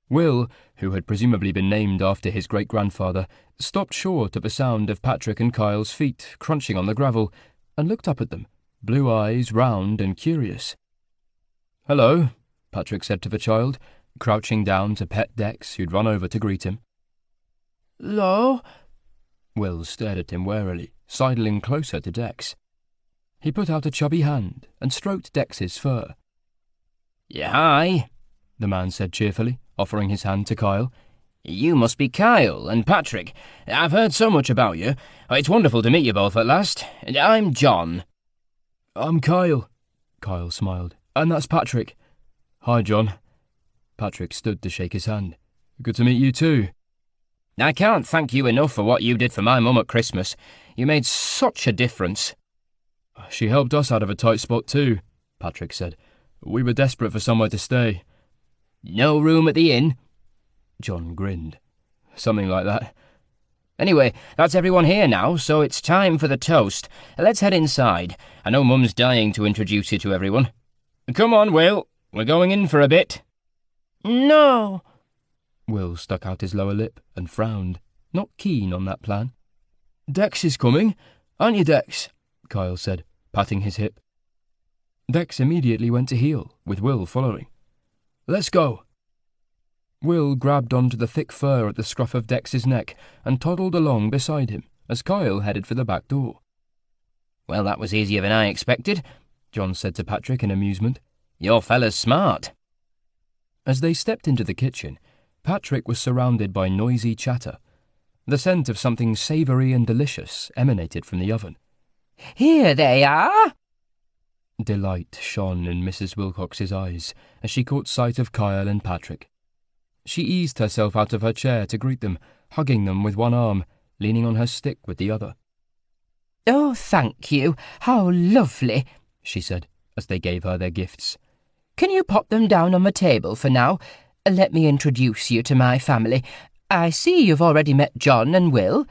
Will, who had presumably been named after his great-grandfather, stopped short of a sound of Patrick and Kyle's feet crunching on the gravel and looked up at them, blue eyes round and curious. "Hello," Patrick said to the child, crouching down to pet Dex, who'd run over to greet him. "Lo?" Will stared at him warily, sidling closer to Dex. He put out a chubby hand and stroked Dex's fur. "Yeah, hi," the man said cheerfully, offering his hand to Kyle. "You must be Kyle and Patrick. I've heard so much about you. It's wonderful to meet you both at last. I'm John." "I'm Kyle," Kyle smiled, "and that's Patrick. Hi, John. Patrick stood to shake his hand. Good to meet you too. I can't thank you enough for what you did for my mum at Christmas. You made such a difference. She helped us out of a tight spot too, Patrick said. We were desperate for somewhere to stay. No room at the inn? John grinned. Something like that. Anyway, that's everyone here now, so it's time for the toast. Let's head inside. I know Mum's dying to introduce you to everyone. Come on, Will. We're going in for a bit. No. Will stuck out his lower lip and frowned, not keen on that plan. Dex is coming, aren't you, Dex? Kyle said, patting his hip. Dex immediately went to heel, with Will following. Let's go. Will grabbed onto the thick fur at the scruff of Dex's neck and toddled along beside him as Kyle headed for the back door. Well, that was easier than I expected, John said to Patrick in amusement. Your fella's smart. As they stepped into the kitchen, Patrick was surrounded by noisy chatter. The scent of something savoury and delicious emanated from the oven. Here they are. Delight shone in Mrs. Wilcox's eyes as she caught sight of Kyle and Patrick. She eased herself out of her chair to greet them, hugging them with one arm, leaning on her stick with the other. Oh, thank you. How lovely, she said, as they gave her their gifts. Can you pop them down on the table for now? Let me introduce you to my family. I see you've already met John and Will.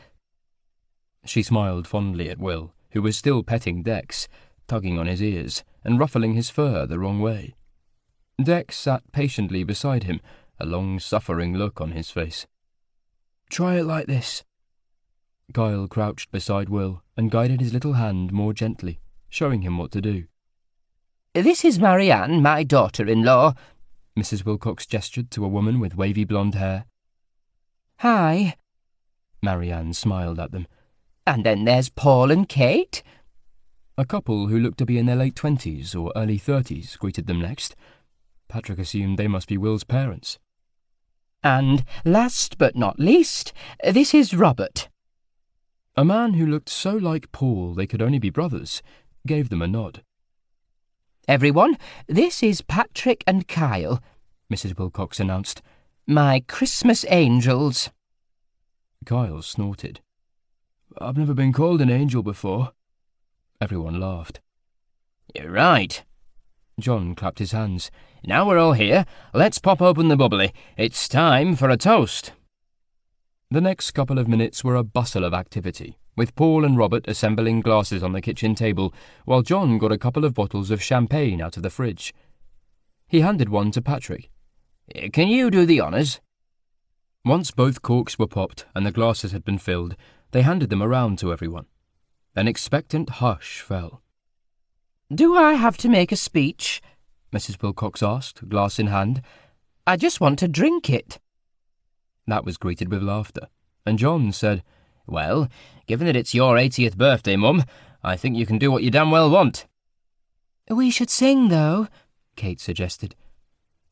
She smiled fondly at Will, who was still petting Dex, tugging on his ears and ruffling his fur the wrong way. Dex sat patiently beside him, a long-suffering look on his face. Try it like this. Kyle crouched beside Will and guided his little hand more gently, showing him what to do. This is Marianne, my daughter-in-law. Mrs. Wilcox gestured to a woman with wavy blonde hair. Hi. Marianne smiled at them. And then there's Paul and Kate. A couple who looked to be in their late 20s or early 30s greeted them next. Patrick assumed they must be Will's parents. And last but not least, this is Robert. A man who looked so like Paul they could only be brothers gave them a nod. Everyone, this is Patrick and Kyle, Mrs. Wilcox announced. My Christmas angels. Kyle snorted. I've never been called an angel before. Everyone laughed. You're right. John clapped his hands. Now we're all here, let's pop open the bubbly. It's time for a toast. The next couple of minutes were a bustle of activity, with Paul and Robert assembling glasses on the kitchen table, while John got a couple of bottles of champagne out of the fridge. He handed one to Patrick. Can you do the honours? Once both corks were popped and the glasses had been filled, they handed them around to everyone. An expectant hush fell. Do I have to make a speech? Mrs. Wilcox asked, glass in hand. I just want to drink it. That was greeted with laughter, and John said, Well, given that it's your 80th birthday, Mum, I think you can do what you damn well want. We should sing, though, Kate suggested.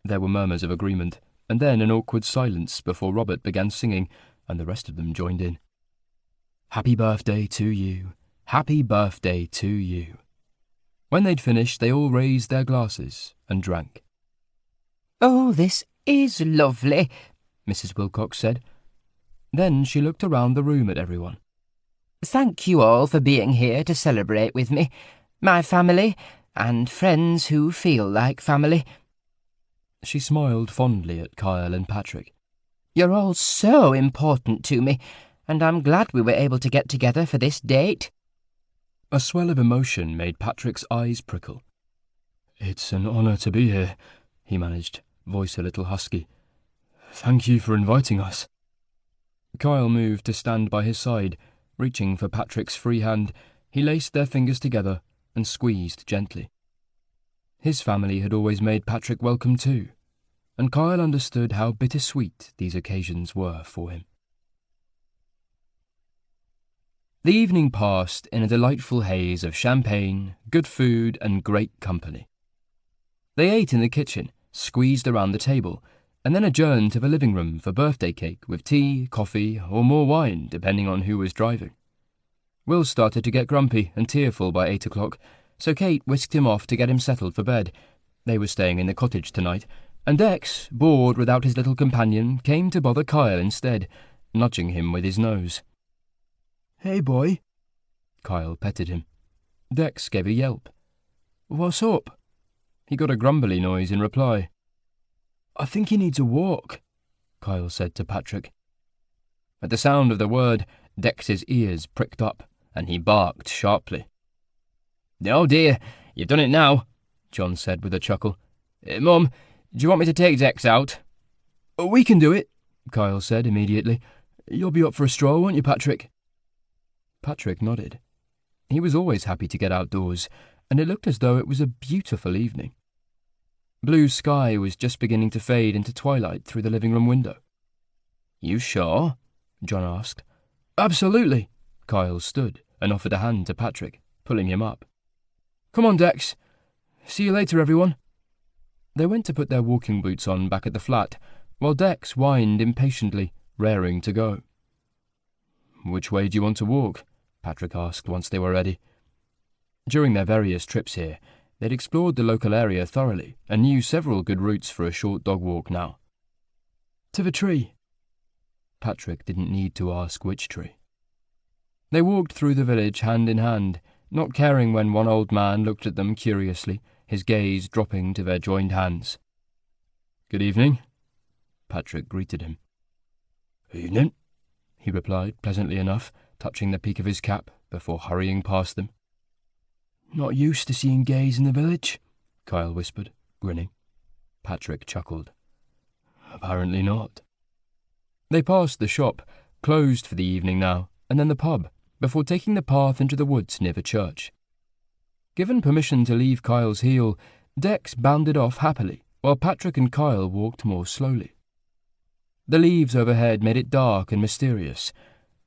There were murmurs of agreement, and then an awkward silence before Robert began singing, and the rest of them joined in. Happy birthday to you. Happy birthday to you. When they'd finished, they all raised their glasses and drank. Oh, this is lovely, Mrs. Wilcox said. Then she looked around the room at everyone. Thank you all for being here to celebrate with me, my family, and friends who feel like family. She smiled fondly at Kyle and Patrick. You're all so important to me, and I'm glad we were able to get together for this date. A swell of emotion made Patrick's eyes prickle. It's an honour to be here, he managed, voice a little husky. Thank you for inviting us. Kyle moved to stand by his side. Reaching for Patrick's free hand, he laced their fingers together and squeezed gently. His family had always made Patrick welcome too, and Kyle understood how bittersweet these occasions were for him. The evening passed in a delightful haze of champagne, good food, and great company. They ate in the kitchen, squeezed around the table, and then adjourned to the living room for birthday cake with tea, coffee, or more wine, depending on who was driving. Will started to get grumpy and tearful by 8 o'clock, so Kate whisked him off to get him settled for bed. They were staying in the cottage tonight, and Dex, bored without his little companion, came to bother Kyle instead, nudging him with his nose. "Hey, boy." Kyle petted him. Dex gave a yelp. "What's up?" He got a grumbly noise in reply. "I think he needs a walk," Kyle said to Patrick. At the sound of the word, Dex's ears pricked up, and he barked sharply. "Oh dear, you've done it now," John said with a chuckle. "Mum, do you want me to take Dex out?" "We can do it," Kyle said immediately. "You'll be up for a stroll, won't you, Patrick?" Patrick nodded. He was always happy to get outdoors, and it looked as though it was a beautiful evening. Blue sky was just beginning to fade into twilight through the living room window. "You sure?" John asked. "Absolutely." Kyle stood and offered a hand to Patrick, pulling him up. "Come on, Dex. See you later, everyone." They went to put their walking boots on back at the flat, while Dex whined impatiently, raring to go. "Which way do you want to walk?" Patrick asked once they were ready. During their various trips here, they'd explored the local area thoroughly and knew several good routes for a short dog walk now. "To the tree." Patrick didn't need to ask which tree. They walked through the village hand in hand, not caring when one old man looked at them curiously, his gaze dropping to their joined hands. "Good evening," Patrick greeted him. "Evening," he replied pleasantly enough, touching the peak of his cap before hurrying past them. "Not used to seeing gays in the village," Kyle whispered, grinning. Patrick chuckled. "Apparently not." They passed the shop, closed for the evening now, and then the pub, before taking the path into the woods near the church. Given permission to leave Kyle's heel, Dex bounded off happily, while Patrick and Kyle walked more slowly. The leaves overhead made it dark and mysterious,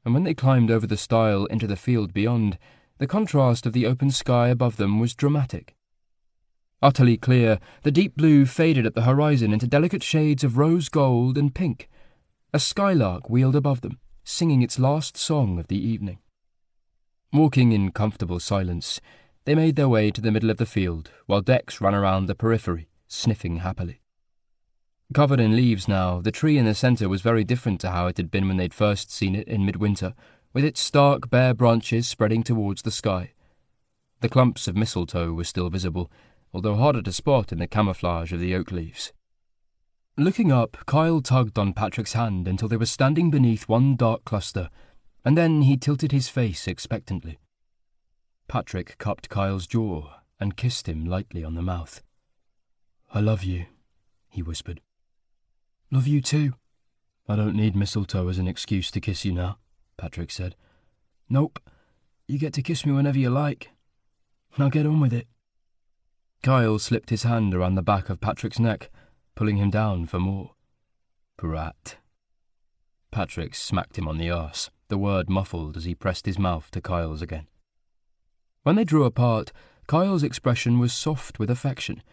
and when they climbed over the stile into the field beyond, the contrast of the open sky above them was dramatic. Utterly clear, the deep blue faded at the horizon into delicate shades of rose gold and pink. A skylark wheeled above them, singing its last song of the evening. Walking in comfortable silence, they made their way to the middle of the field, while Dex ran around the periphery, sniffing happily. Covered in leaves now, the tree in the centre was very different to how it had been when they'd first seen it in midwinter, with its stark bare branches spreading towards the sky. The clumps of mistletoe were still visible, although harder to spot in the camouflage of the oak leaves. Looking up, Kyle tugged on Patrick's hand until they were standing beneath one dark cluster, and then he tilted his face expectantly. Patrick cupped Kyle's jaw and kissed him lightly on the mouth. "I love you," he whispered. "Love you too." "I don't need mistletoe as an excuse to kiss you now," Patrick said. "Nope. You get to kiss me whenever you like. Now get on with it." Kyle slipped his hand around the back of Patrick's neck, pulling him down for more. "Brat." Patrick smacked him on the arse, the word muffled as he pressed his mouth to Kyle's again. When they drew apart, Kyle's expression was soft with affection,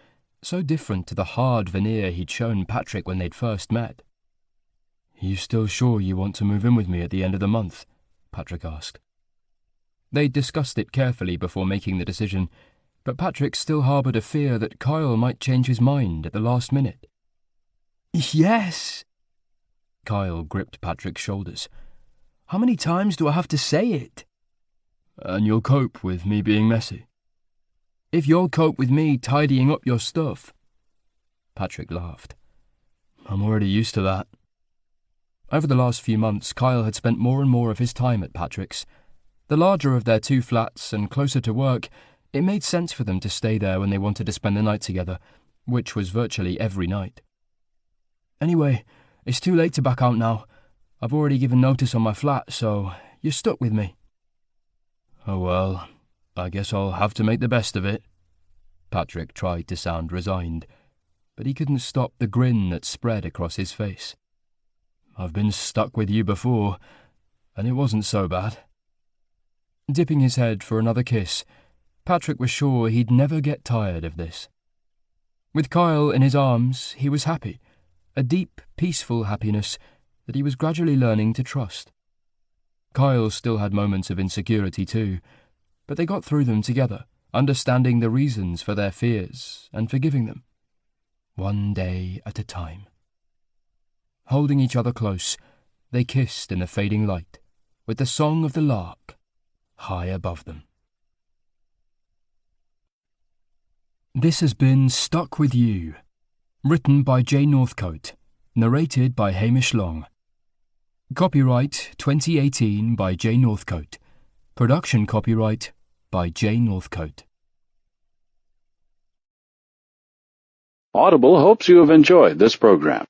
so different to the hard veneer he'd shown Patrick when they'd first met. "You still sure you want to move in with me at the end of the month?" Patrick asked. They'd discussed it carefully before making the decision, but Patrick still harboured a fear that Kyle might change his mind at the last minute. "Yes!" Kyle gripped Patrick's shoulders. "How many times do I have to say it?" "And you'll cope with me being messy?" "If you'll cope with me tidying up your stuff." Patrick laughed. "I'm already used to that." Over the last few months, Kyle had spent more and more of his time at Patrick's. The larger of their two flats and closer to work, it made sense for them to stay there when they wanted to spend the night together, which was virtually every night. "Anyway, it's too late to back out now. I've already given notice on my flat, so you're stuck with me." "Oh well, I guess I'll have to make the best of it." Patrick tried to sound resigned, but he couldn't stop the grin that spread across his face. "I've been stuck with you before, and it wasn't so bad." Dipping his head for another kiss, Patrick was sure he'd never get tired of this. With Kyle in his arms, he was happy, a deep, peaceful happiness that he was gradually learning to trust. Kyle still had moments of insecurity too, but they got through them together, understanding the reasons for their fears and forgiving them, one day at a time. Holding each other close, they kissed in the fading light, with the song of the lark high above them. This has been Stuck With You, written by J. Northcote, narrated by Hamish Long. Copyright 2018 by J. Northcote. Production copyright by J. Northcote. Audible hopes you have enjoyed this program.